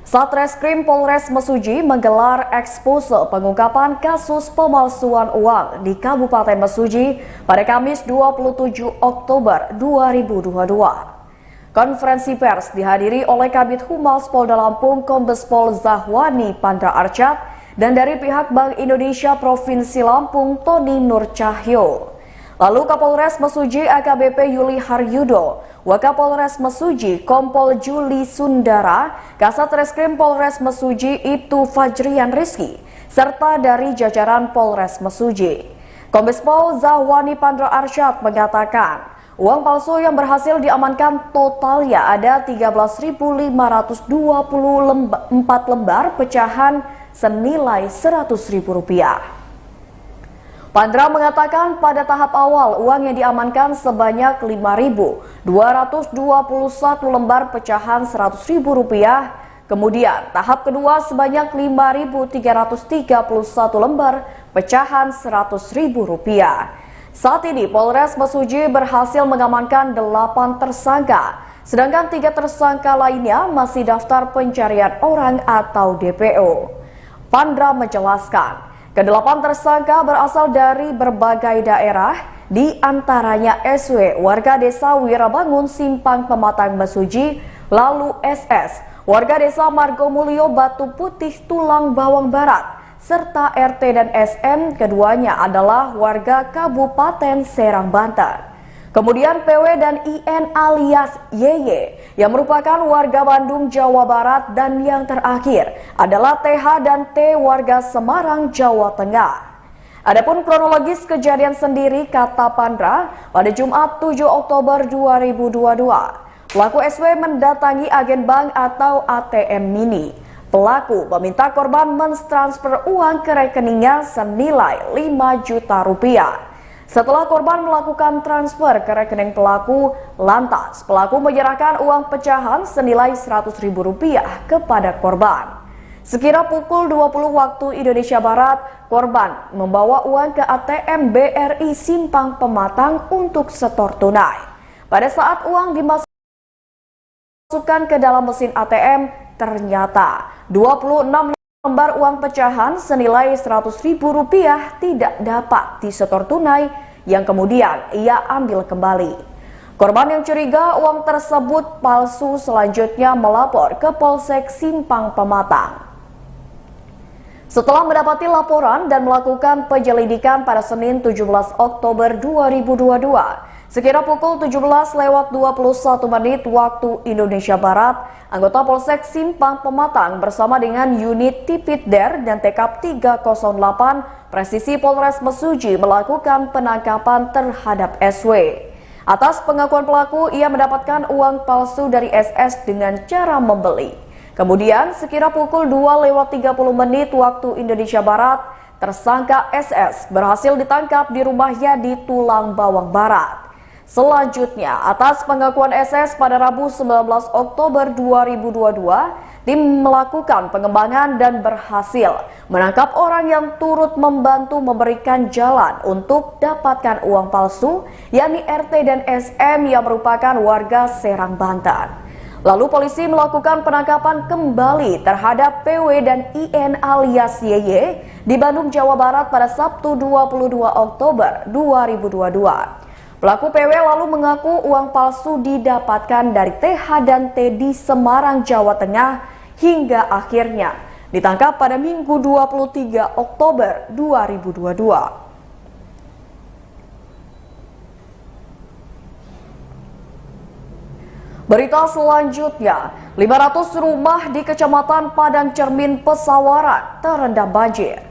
S2: Satreskrim Polres Mesuji menggelar ekspose pengungkapan kasus pemalsuan uang di Kabupaten Mesuji pada Kamis 27 Oktober 2022. Konferensi pers dihadiri oleh Kabid Humas Polda Lampung Kombes Pol Zahwani Pandra Arsyad dan dari pihak Bank Indonesia Provinsi Lampung Tony Nur Cahyo. Lalu Kapolres Mesuji AKBP Yuli Haryudo, Wakapolres Mesuji Kompol Juli Sundara, Kasat Reskrim Polres Mesuji Ibtu Fajrian Rizki, serta dari jajaran Polres Mesuji. Kombes Pol Zahwani Pandra Arsyad mengatakan, uang palsu yang berhasil diamankan totalnya ada 13.524 lembar pecahan senilai Rp100.000. Pandra mengatakan pada tahap awal uang yang diamankan sebanyak 5.221 lembar pecahan Rp100.000, kemudian tahap kedua sebanyak 5.331 lembar pecahan Rp100.000. Saat ini Polres Mesuji berhasil mengamankan 8 tersangka, sedangkan 3 tersangka lainnya masih daftar pencarian orang atau DPO. Pandra menjelaskan, ke-8 tersangka berasal dari berbagai daerah, di antaranya SW, warga desa Wirabangun Simpang Pematang Mesuji, lalu SS, warga desa Margomulyo Batu Putih Tulang Bawang Barat, serta RT dan SM, keduanya adalah warga Kabupaten Serang, Banten. Kemudian PW dan IN alias YY yang merupakan warga Bandung, Jawa Barat, dan yang terakhir adalah TH dan T warga Semarang, Jawa Tengah. Adapun kronologis kejadian sendiri, kata Pandra, pada Jumat 7 Oktober 2022, pelaku SW mendatangi agen bank atau ATM mini. Pelaku meminta korban mentransfer uang ke rekeningnya senilai 5 juta rupiah. Setelah korban melakukan transfer ke rekening pelaku, lantas pelaku menyerahkan uang pecahan senilai Rp100.000 kepada korban. Sekira pukul 20 waktu Indonesia Barat, korban membawa uang ke ATM BRI Simpang Pematang untuk setor tunai. Pada saat uang dimasukkan ke dalam mesin ATM, ternyata 26 lembar uang pecahan senilai Rp100.000 tidak dapat disetor tunai yang kemudian ia ambil kembali. Korban yang curiga uang tersebut palsu selanjutnya melapor ke Polsek Simpang Pematang. Setelah mendapati laporan dan melakukan penyelidikan pada Senin 17 Oktober 2022, sekira pukul 17:21 waktu Indonesia Barat, anggota Polsek Simpang Pematang bersama dengan unit Tipidder dan TK 308 Presisi Polres Mesuji melakukan penangkapan terhadap SW. Atas pengakuan pelaku, ia mendapatkan uang palsu dari SS dengan cara membeli. Kemudian, sekira pukul 2:30 waktu Indonesia Barat, tersangka SS berhasil ditangkap di rumahnya di Tulang Bawang Barat. Selanjutnya, atas pengakuan SS pada Rabu 19 Oktober 2022, tim melakukan pengembangan dan berhasil menangkap orang yang turut membantu memberikan jalan untuk dapatkan uang palsu, yakni RT dan SM yang merupakan warga Serang, Banten. Lalu polisi melakukan penangkapan kembali terhadap PW dan IN alias YY di Bandung, Jawa Barat pada Sabtu 22 Oktober 2022. Pelaku PW lalu mengaku uang palsu didapatkan dari TH dan T di Semarang, Jawa Tengah hingga akhirnya ditangkap pada Minggu 23 Oktober 2022. Berita selanjutnya, 500 rumah di Kecamatan Padang Cermin, Pesawaran terendam banjir.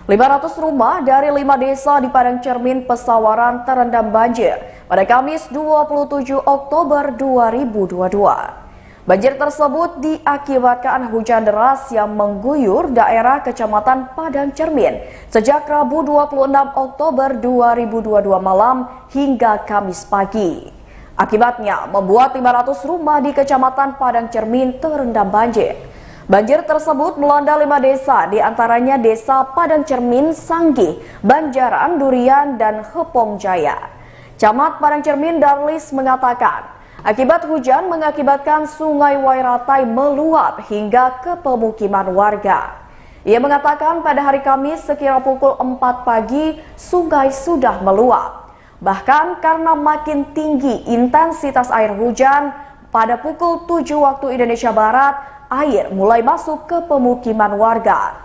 S2: 500 rumah dari 5 desa di Padang Cermin, Pesawaran terendam banjir pada Kamis 27 Oktober 2022. Banjir tersebut diakibatkan hujan deras yang mengguyur daerah Kecamatan Padang Cermin sejak Rabu 26 Oktober 2022 malam hingga Kamis pagi. Akibatnya membuat 500 rumah di Kecamatan Padang Cermin terendam banjir. Banjir tersebut melanda 5 desa, diantaranya Desa Padang Cermin, Sanggih, Banjaran, Durian, dan Hepong Jaya. Camat Padang Cermin Darlis mengatakan, akibat hujan mengakibatkan Sungai Wairatai meluap hingga ke pemukiman warga. Ia mengatakan pada hari Kamis sekira pukul 4 pagi, sungai sudah meluap. Bahkan karena makin tinggi intensitas air hujan, pada pukul 7 waktu Indonesia Barat, air mulai masuk ke pemukiman warga.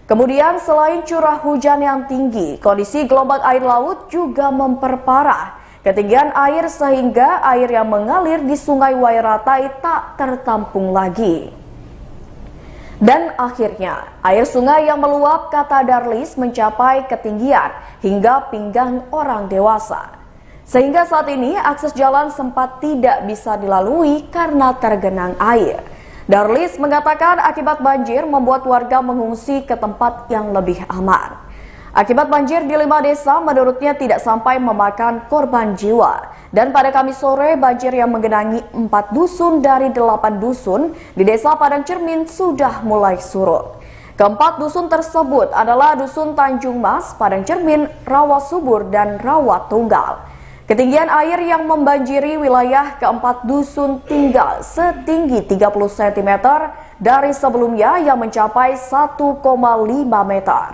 S2: Kemudian selain curah hujan yang tinggi, kondisi gelombang air laut juga memperparah ketinggian air sehingga air yang mengalir di Sungai Wairatai tak tertampung lagi. Dan akhirnya, air sungai yang meluap, kata Darlis, mencapai ketinggian hingga pinggang orang dewasa. Sehingga saat ini akses jalan sempat tidak bisa dilalui karena tergenang air. Darlis mengatakan akibat banjir membuat warga mengungsi ke tempat yang lebih aman. Akibat banjir di 5 desa menurutnya tidak sampai memakan korban jiwa. Dan pada Kamis sore banjir yang menggenangi 4 dusun dari 8 dusun di Desa Padang Cermin sudah mulai surut. Keempat dusun tersebut adalah Dusun Tanjung Mas, Padang Cermin, Rawa Subur, dan Rawa Tunggal. Ketinggian air yang membanjiri wilayah keempat dusun tinggal setinggi 30 cm dari sebelumnya yang mencapai 1,5 meter.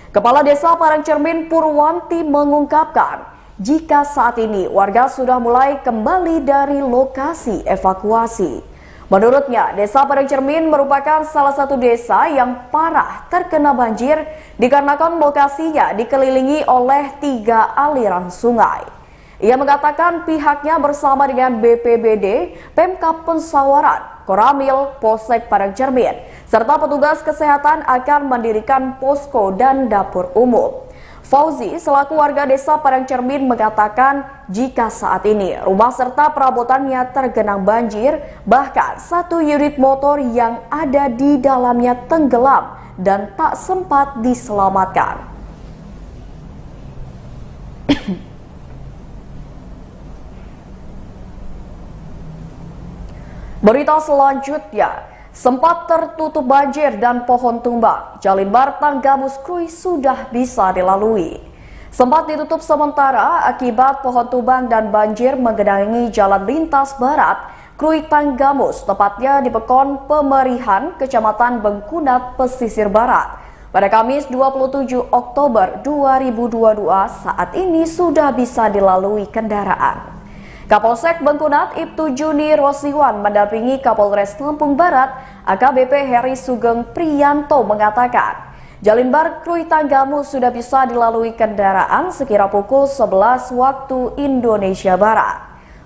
S2: Kepala Desa Padang Cermin Purwanti mengungkapkan, jika saat ini warga sudah mulai kembali dari lokasi evakuasi. Menurutnya, Desa Padang Cermin merupakan salah satu desa yang parah terkena banjir dikarenakan lokasinya dikelilingi oleh 3 aliran sungai. Ia mengatakan pihaknya bersama dengan BPBD, Pemkab Pesawaran, Koramil, Polsek Padang Cermin, serta petugas kesehatan akan mendirikan posko dan dapur umum. Fauzi, selaku warga Desa Padang Cermin, mengatakan jika saat ini rumah serta perabotannya tergenang banjir, bahkan 1 unit motor yang ada di dalamnya tenggelam dan tak sempat diselamatkan. Berita selanjutnya, sempat tertutup banjir dan pohon tumbang, Jalimbar Tanggamus Krui sudah bisa dilalui. Sempat ditutup sementara akibat pohon tumbang dan banjir menggenangi jalan lintas barat Krui Tanggamus, tepatnya di Pekon Pemerihan, Kecamatan Bengkunat, Pesisir Barat. Pada Kamis 27 Oktober 2022, saat ini sudah bisa dilalui kendaraan. Kapolsek Bengkunat Ibtu Juni Rosiwan mendampingi Kapolres Lampung Barat AKBP Heri Sugeng Priyanto mengatakan, Jalimbar Krui Tanggamus sudah bisa dilalui kendaraan sekira pukul 11 waktu Indonesia Barat.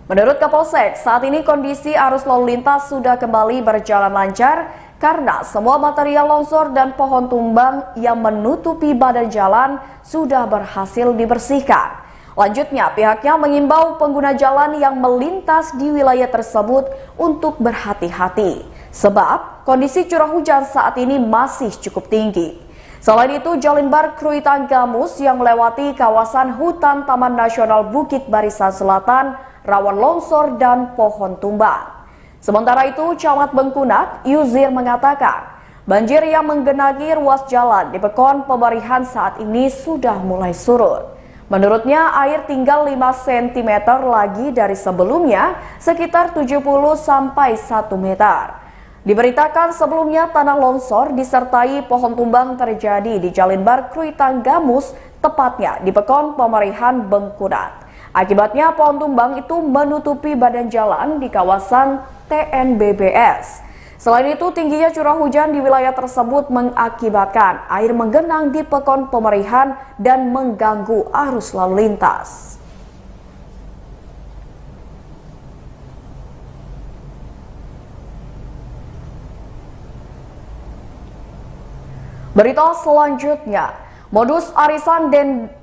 S2: Menurut Kapolsek, saat ini kondisi arus lalu lintas sudah kembali berjalan lancar karena semua material longsor dan pohon tumbang yang menutupi badan jalan sudah berhasil dibersihkan. Lanjutnya, pihaknya mengimbau pengguna jalan yang melintas di wilayah tersebut untuk berhati-hati, sebab kondisi curah hujan saat ini masih cukup tinggi. Selain itu, Jalimbar Krui Tanggamus yang melewati kawasan hutan Taman Nasional Bukit Barisan Selatan rawan longsor dan pohon tumbang. Sementara itu, Camat Bengkunat Yuzir mengatakan, banjir yang menggenangi ruas jalan di Pekon Pemerihan saat ini sudah mulai surut. Menurutnya, air tinggal 5 cm lagi dari sebelumnya, sekitar 70 sampai 1 meter. Diberitakan sebelumnya tanah longsor disertai pohon tumbang terjadi di Jalimbar Krui Tanggamus, tepatnya di Pekon Pemerihan Bengkunat. Akibatnya pohon tumbang itu menutupi badan jalan di kawasan TNBBS. Selain itu, tingginya curah hujan di wilayah tersebut mengakibatkan air menggenang di Pekon Pemerihan dan mengganggu arus lalu lintas. Berita selanjutnya, modus arisan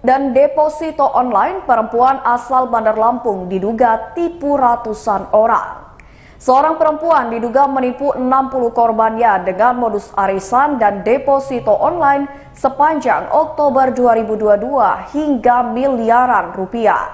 S2: dan deposito online perempuan asal Bandar Lampung diduga tipu ratusan orang. Seorang perempuan diduga menipu 60 korbannya dengan modus arisan dan deposito online sepanjang Oktober 2022 hingga miliaran rupiah.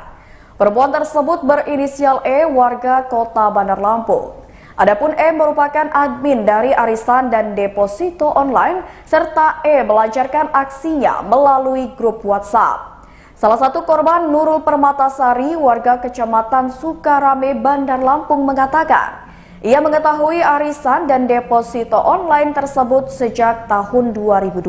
S2: Perempuan tersebut berinisial E, warga kota Bandar Lampung. Adapun E merupakan admin dari arisan dan deposito online, serta E melancarkan aksinya melalui grup WhatsApp. Salah satu korban, Nurul Permatasari, warga Kecamatan Sukarame, Bandar Lampung, mengatakan ia mengetahui arisan dan deposito online tersebut sejak tahun 2020.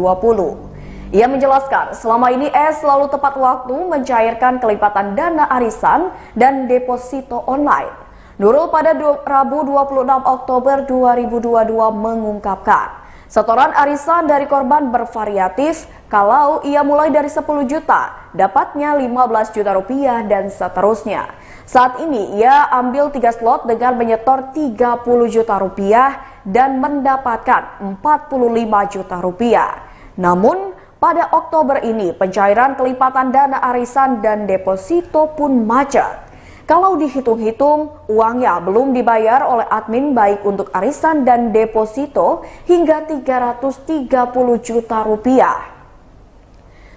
S2: Ia menjelaskan selama ini E selalu tepat waktu mencairkan kelipatan dana arisan dan deposito online. Nurul pada Rabu 26 Oktober 2022 mengungkapkan, setoran arisan dari korban bervariatif, kalau ia mulai dari 10 juta, dapatnya 15 juta rupiah dan seterusnya. Saat ini ia ambil 3 slot dengan menyetor 30 juta rupiah dan mendapatkan 45 juta rupiah. Namun, pada Oktober ini pencairan kelipatan dana arisan dan deposito pun macet. Kalau dihitung-hitung, uangnya belum dibayar oleh admin baik untuk arisan dan deposito hingga 330 juta rupiah.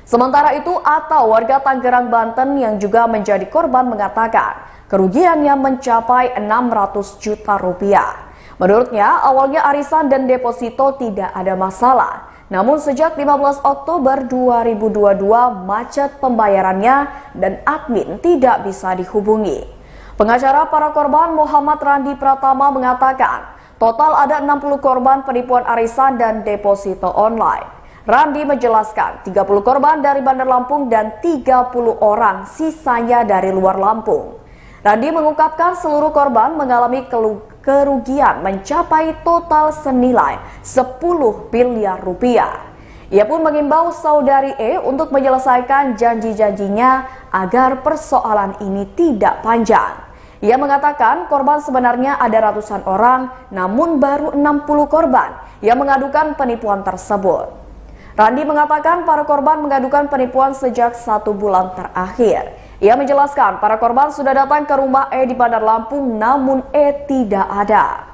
S2: Sementara itu, Atta, warga Tangerang, Banten yang juga menjadi korban mengatakan kerugiannya mencapai 600 juta rupiah. Menurutnya, awalnya arisan dan deposito tidak ada masalah. Namun sejak 15 Oktober 2022 macet pembayarannya dan admin tidak bisa dihubungi. Pengacara para korban Muhammad Randi Pratama mengatakan total ada 60 korban penipuan arisan dan deposito online. Randi menjelaskan 30 korban dari Bandar Lampung dan 30 orang sisanya dari luar Lampung. Randi mengungkapkan seluruh korban mengalami kerugian mencapai total senilai 10 miliar rupiah. Ia pun mengimbau saudari E untuk menyelesaikan janji-janjinya agar persoalan ini tidak panjang. Ia mengatakan korban sebenarnya ada ratusan orang, namun baru 60 korban yang mengadukan penipuan tersebut. Randi mengatakan para korban mengadukan penipuan sejak 1 bulan terakhir. Ia menjelaskan para korban sudah datang ke rumah E di Bandar Lampung, namun E tidak ada.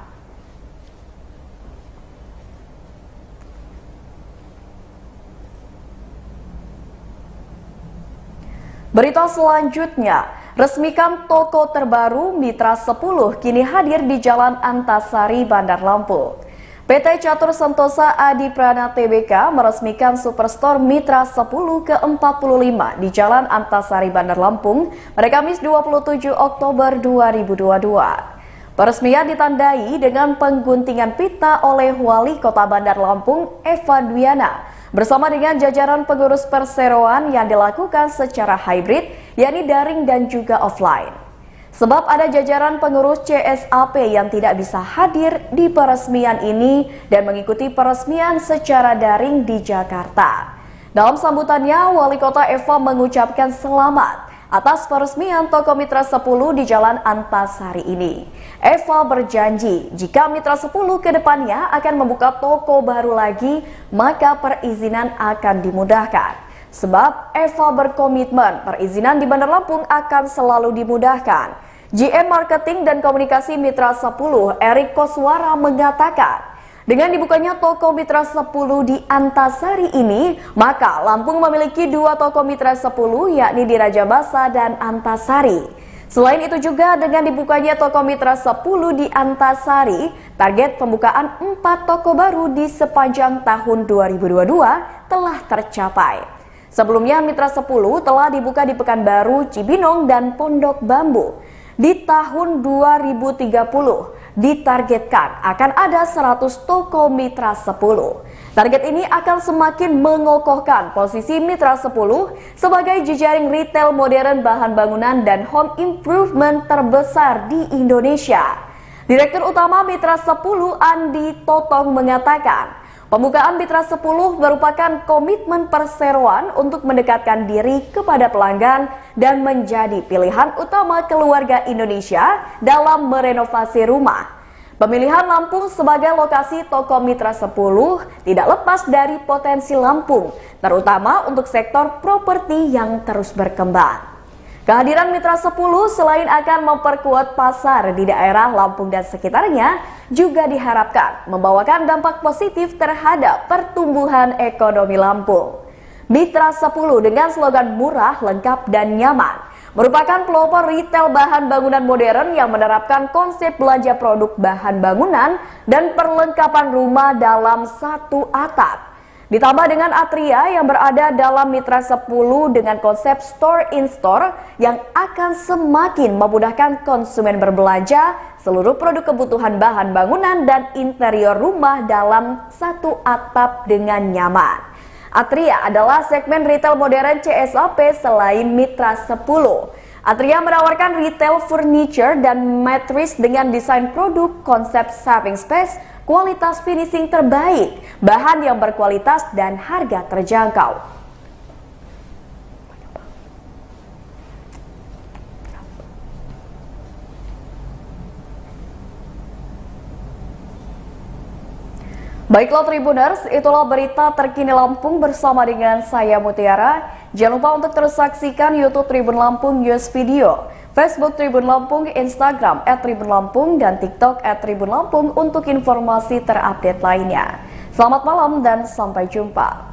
S2: Berita selanjutnya, resmikan toko terbaru Mitra 10 kini hadir di Jalan Antasari, Bandar Lampung. PT Catur Sentosa Adi Prana Tbk meresmikan Superstore Mitra 10 ke-45 di Jalan Antasari, Bandar Lampung pada Kamis 27 Oktober 2022. Peresmian ditandai dengan pengguntingan pita oleh Wali Kota Bandar Lampung Eva Dwiana bersama dengan jajaran pengurus perseroan yang dilakukan secara hybrid, yakni daring dan juga offline. Sebab ada jajaran pengurus CSAP yang tidak bisa hadir di peresmian ini dan mengikuti peresmian secara daring di Jakarta. Dalam sambutannya, Wali Kota Eva mengucapkan selamat atas peresmian toko Mitra 10 di Jalan Antasari ini. Eva berjanji jika Mitra 10 ke depannya akan membuka toko baru lagi, maka perizinan akan dimudahkan. Sebab Eva berkomitmen perizinan di Bandar Lampung akan selalu dimudahkan. GM Marketing dan Komunikasi Mitra 10, Erik Koswara mengatakan, dengan dibukanya toko Mitra 10 di Antasari ini, maka Lampung memiliki 2 toko Mitra 10, yakni di Rajabasa dan Antasari. Selain itu juga dengan dibukanya toko Mitra 10 di Antasari, target pembukaan 4 toko baru di sepanjang tahun 2022 telah tercapai. Sebelumnya Mitra 10 telah dibuka di Pekanbaru, Cibinong, dan Pondok Bambu. Di tahun 2030 ditargetkan akan ada 100 toko Mitra 10. Target ini akan semakin mengokohkan posisi Mitra 10 sebagai jejaring retail modern bahan bangunan dan home improvement terbesar di Indonesia. Direktur Utama Mitra 10 Andi Totong mengatakan, pembukaan Mitra 10 merupakan komitmen perseroan untuk mendekatkan diri kepada pelanggan dan menjadi pilihan utama keluarga Indonesia dalam merenovasi rumah. Pemilihan Lampung sebagai lokasi toko Mitra 10 tidak lepas dari potensi Lampung, terutama untuk sektor properti yang terus berkembang. Kehadiran Mitra 10 selain akan memperkuat pasar di daerah Lampung dan sekitarnya, juga diharapkan membawakan dampak positif terhadap pertumbuhan ekonomi Lampung. Mitra 10 dengan slogan murah, lengkap, dan nyaman merupakan pelopor retail bahan bangunan modern yang menerapkan konsep belanja produk bahan bangunan dan perlengkapan rumah dalam satu atap. Ditambah dengan Atria yang berada dalam Mitra 10 dengan konsep store in store yang akan semakin memudahkan konsumen berbelanja seluruh produk kebutuhan bahan bangunan dan interior rumah dalam satu atap dengan nyaman. Atria adalah segmen retail modern CSAP selain Mitra 10. Atria menawarkan retail furniture dan mattress dengan desain produk, konsep saving space, kualitas finishing terbaik, bahan yang berkualitas dan harga terjangkau. Baiklah Tribuners, itulah berita terkini Lampung bersama dengan saya Mutiara. Jangan lupa untuk terus saksikan YouTube Tribun Lampung News Video, Facebook Tribun Lampung, Instagram @tribunlampung, dan TikTok @tribunlampung untuk informasi terupdate lainnya. Selamat malam dan sampai jumpa.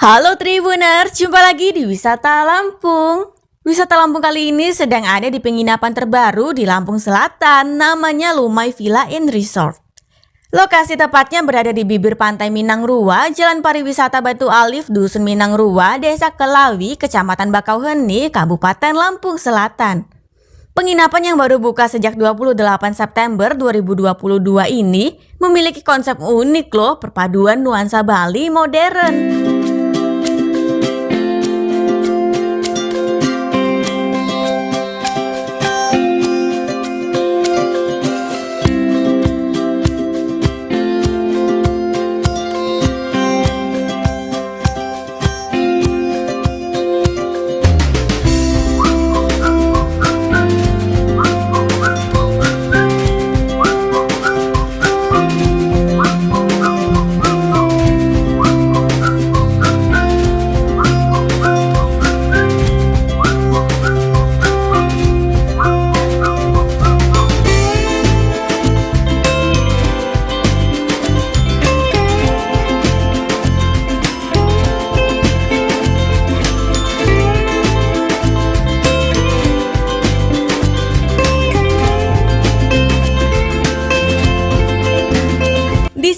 S5: Halo Tribuners, jumpa lagi di Wisata Lampung. Wisata Lampung kali ini sedang ada di penginapan terbaru di Lampung Selatan, namanya Lumai Villa and Resort. Lokasi tepatnya berada di bibir pantai Minang Rua, Jalan Pariwisata Batu Alif, Dusun Minang Rua, Desa Kelawi, Kecamatan Bakauheni, Kabupaten Lampung Selatan. Penginapan yang baru buka sejak 28 September 2022 ini memiliki konsep unik loh, perpaduan nuansa Bali modern.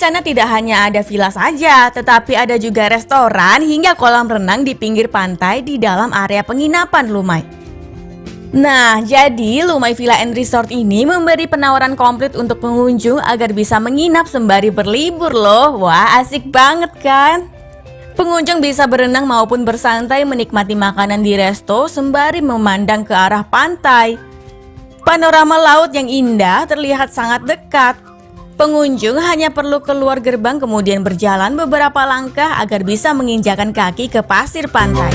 S5: sana tidak hanya ada villa saja, tetapi ada juga restoran hingga kolam renang di pinggir pantai di dalam area penginapan Lumai. Nah, jadi Lumai Villa and Resort ini memberi penawaran komplit untuk pengunjung agar bisa menginap sembari berlibur loh. Wah, asik banget kan? Pengunjung bisa berenang maupun bersantai menikmati makanan di resto sembari memandang ke arah pantai. Panorama laut yang indah terlihat sangat dekat. Pengunjung hanya perlu keluar gerbang kemudian berjalan beberapa langkah agar bisa menginjakan kaki ke pasir pantai.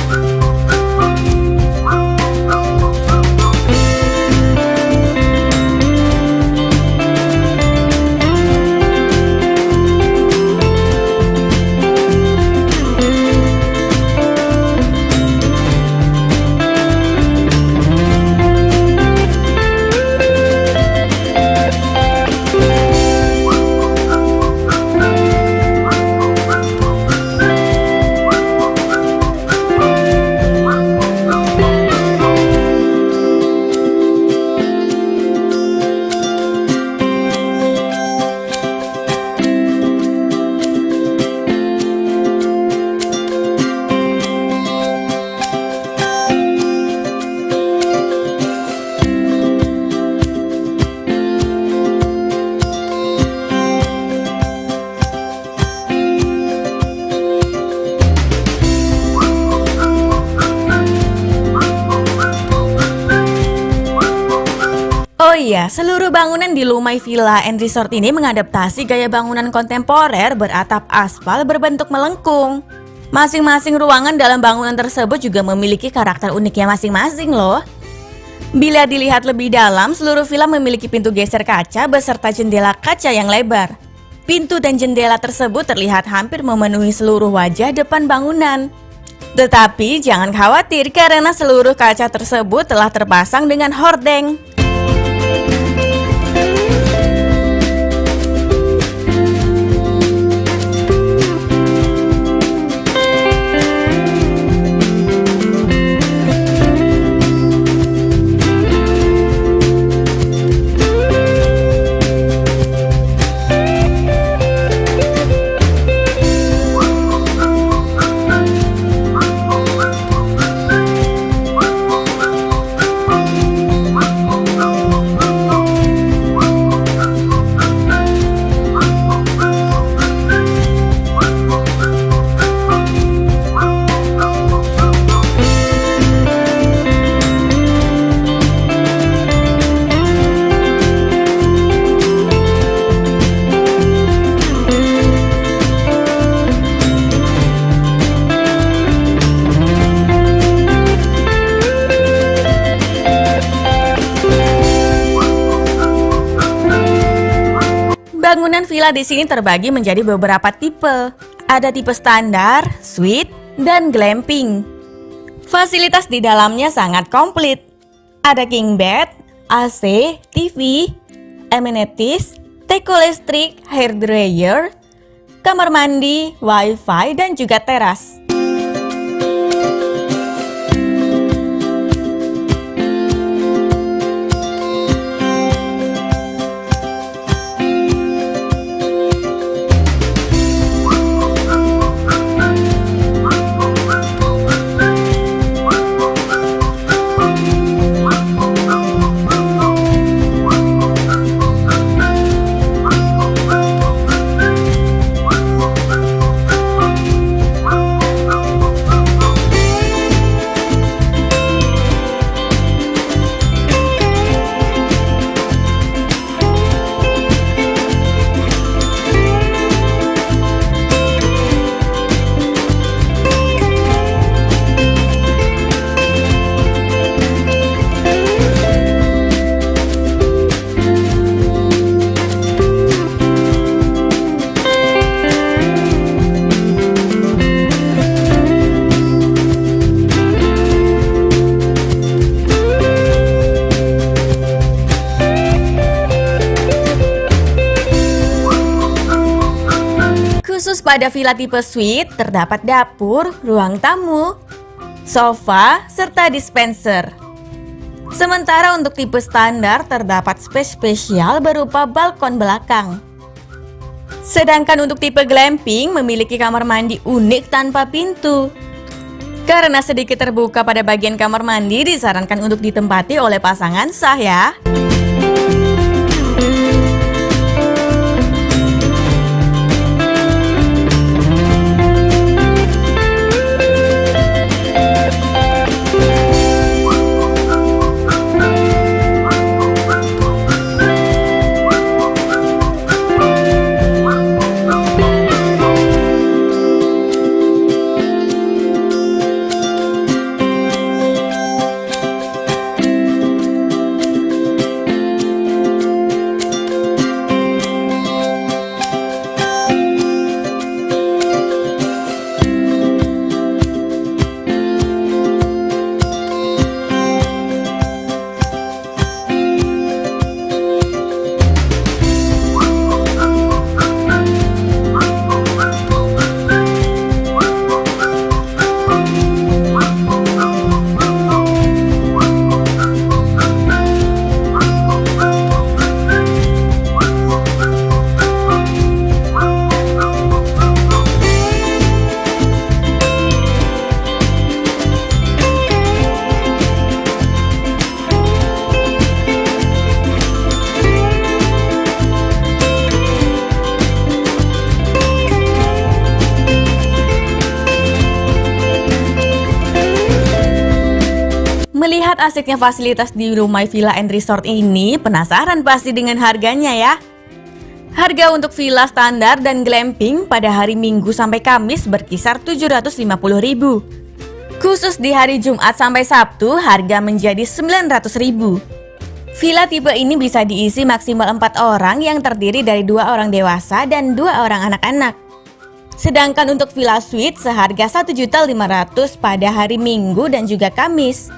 S5: Oh iya, seluruh bangunan di Lumai Villa and Resort ini mengadaptasi gaya bangunan kontemporer beratap aspal berbentuk melengkung. Masing-masing ruangan dalam bangunan tersebut juga memiliki karakter uniknya masing-masing loh. Bila dilihat lebih dalam, seluruh villa memiliki pintu geser kaca beserta jendela kaca yang lebar. Pintu dan jendela tersebut terlihat hampir memenuhi seluruh wajah depan bangunan. Tetapi jangan khawatir karena seluruh kaca tersebut telah terpasang dengan hordeng. Bangunan villa di sini terbagi menjadi beberapa tipe. Ada tipe standar, suite, dan glamping. Fasilitas di dalamnya sangat komplit. Ada king bed, AC, TV, amenities, teko listrik, hair dryer, kamar mandi, wifi, dan juga teras. Khusus pada villa tipe suite terdapat dapur, ruang tamu, sofa, serta dispenser. Sementara untuk tipe standar terdapat space spesial berupa balkon belakang. Sedangkan untuk tipe glamping memiliki kamar mandi unik tanpa pintu. Karena sedikit terbuka pada bagian kamar mandi, disarankan untuk ditempati oleh pasangan sah ya. Melihat asiknya fasilitas di Lumai Villa and Resort ini, penasaran pasti dengan harganya ya. Harga untuk villa standar dan glamping pada hari Minggu sampai Kamis berkisar 750.000. Khusus di hari Jumat sampai Sabtu, harga menjadi 900.000. Villa tipe ini bisa diisi maksimal 4 orang yang terdiri dari 2 orang dewasa dan 2 orang anak-anak. Sedangkan untuk villa suite seharga 1.500.000 pada hari Minggu dan juga Kamis.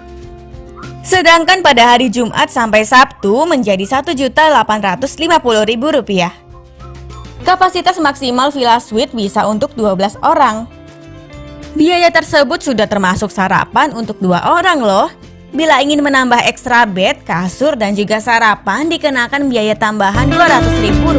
S5: Sedangkan pada hari Jumat sampai Sabtu menjadi Rp1.850.000. Kapasitas maksimal villa suite bisa untuk 12 orang. Biaya tersebut sudah termasuk sarapan untuk 2 orang loh. Bila ingin menambah ekstra bed, kasur, dan juga sarapan dikenakan biaya tambahan Rp200.000.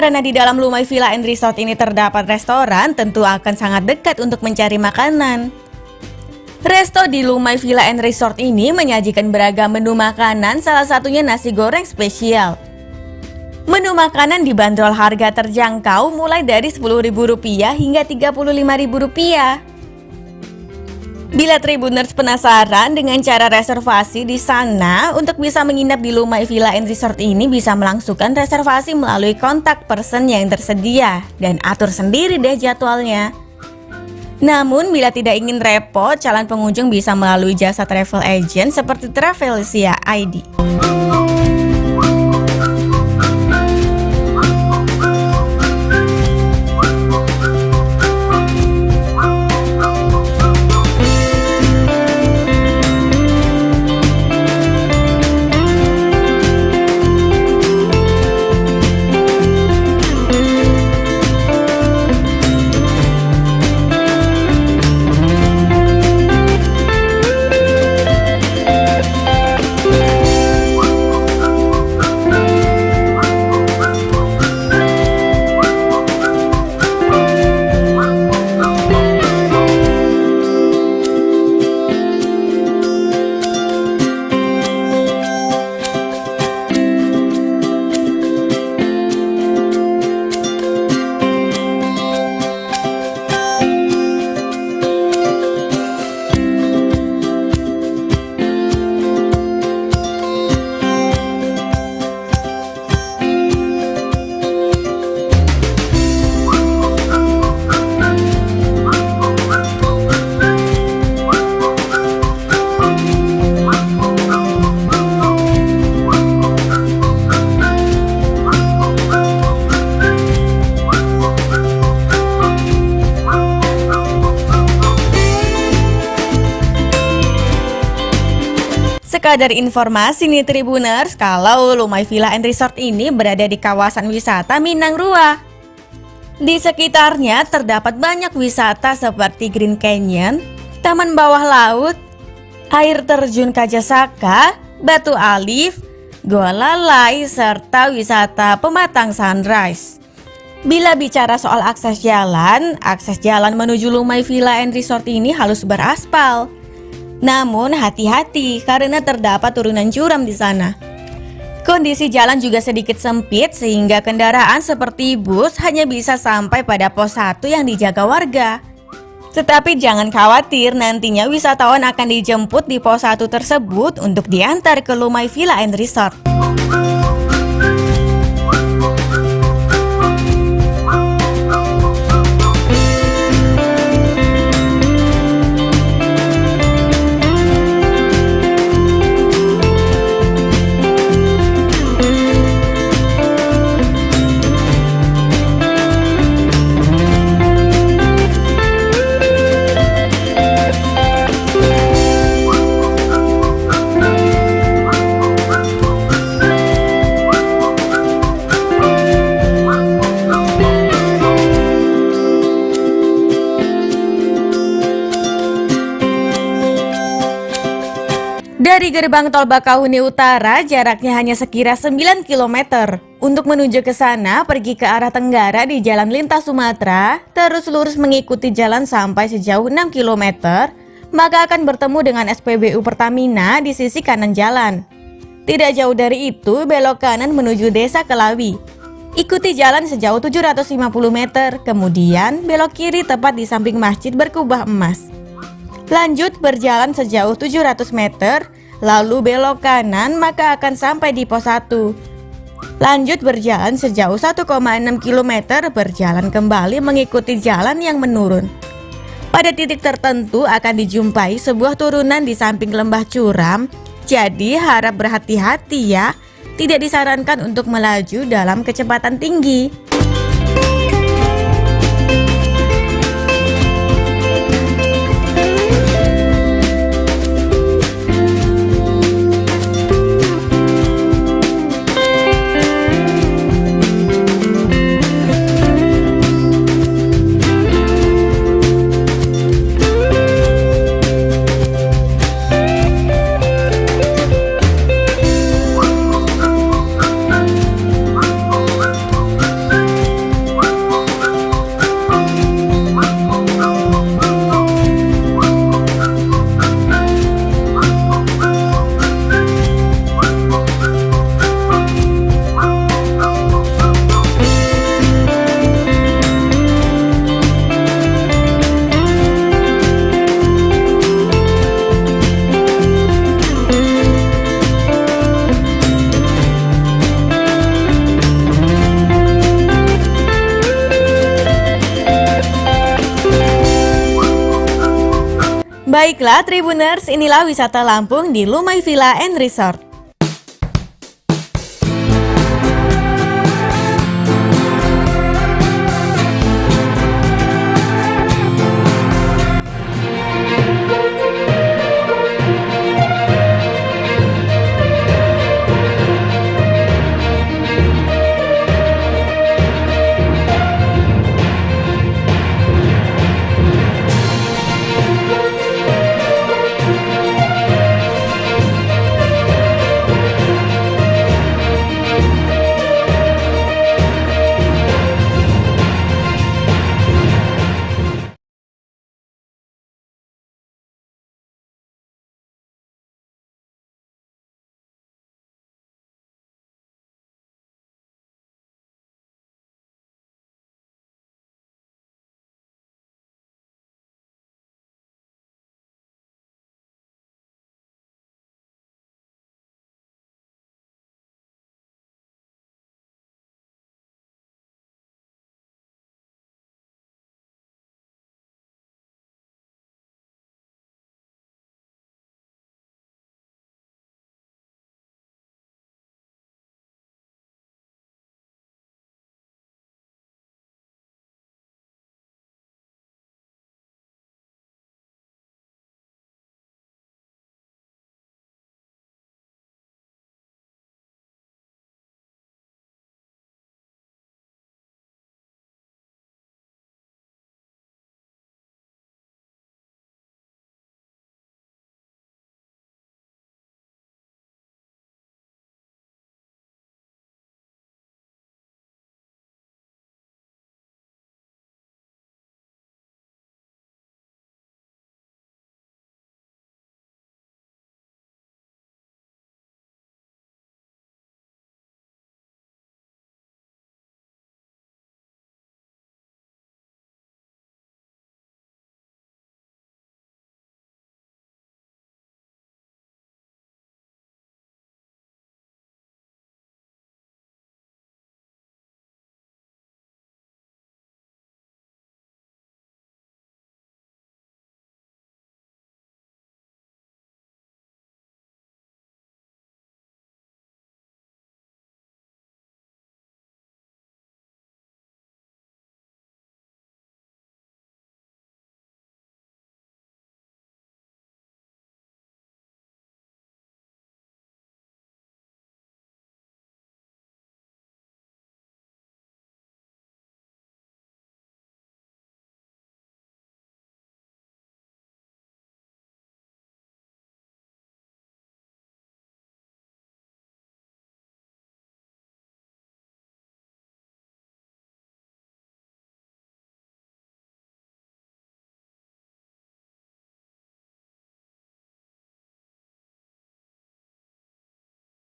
S5: Karena di dalam Lumai Villa and Resort ini terdapat restoran, tentu akan sangat dekat untuk mencari makanan. Resto di Lumai Villa and Resort ini menyajikan beragam menu makanan, salah satunya nasi goreng spesial. Menu makanan dibanderol harga terjangkau mulai dari Rp10.000 hingga Rp35.000. Bila Tribuners penasaran dengan cara reservasi di sana, untuk bisa menginap di Lumai Villa and Resort ini bisa melangsungkan reservasi melalui kontak person yang tersedia dan atur sendiri deh jadwalnya. Namun bila tidak ingin repot, calon pengunjung bisa melalui jasa travel agent seperti Travelsia ID. Sekadar informasi nih Tribuners, kalau Lumai Villa and Resort ini berada di kawasan wisata Minang Rua. Di sekitarnya terdapat banyak wisata seperti Green Canyon, taman bawah laut, air terjun Kajasaka, Batu Alif, Goa Lalai, serta wisata Pematang Sunrise. Bila bicara soal akses jalan menuju Lumai Villa and Resort ini halus beraspal. Namun hati-hati karena terdapat turunan curam di sana. Kondisi jalan juga sedikit sempit sehingga kendaraan seperti bus hanya bisa sampai pada pos 1 yang dijaga warga. Tetapi jangan khawatir, nantinya wisatawan akan dijemput di pos 1 tersebut untuk diantar ke Lumai Villa and Resort. Dari gerbang tol Bakahuni Utara jaraknya hanya sekira 9 km. Untuk menuju ke sana, pergi ke arah tenggara di Jalan Lintas Sumatera, terus lurus mengikuti jalan sampai sejauh 6 km, maka akan bertemu dengan SPBU Pertamina di sisi kanan jalan. Tidak jauh dari itu, belok kanan menuju Desa Kelawi. Ikuti jalan sejauh 750 meter, kemudian belok kiri tepat di samping Masjid Berkubah Emas. Lanjut berjalan sejauh 700 meter, lalu belok kanan maka akan sampai di pos 1. Lanjut berjalan sejauh 1,6 km, berjalan kembali mengikuti jalan yang menurun. Pada titik tertentu akan dijumpai sebuah turunan di samping lembah curam, jadi harap berhati-hati ya. Tidak disarankan untuk melaju dalam kecepatan tinggi. Baiklah Tribuners, inilah wisata Lampung di Lumai Villa and Resort.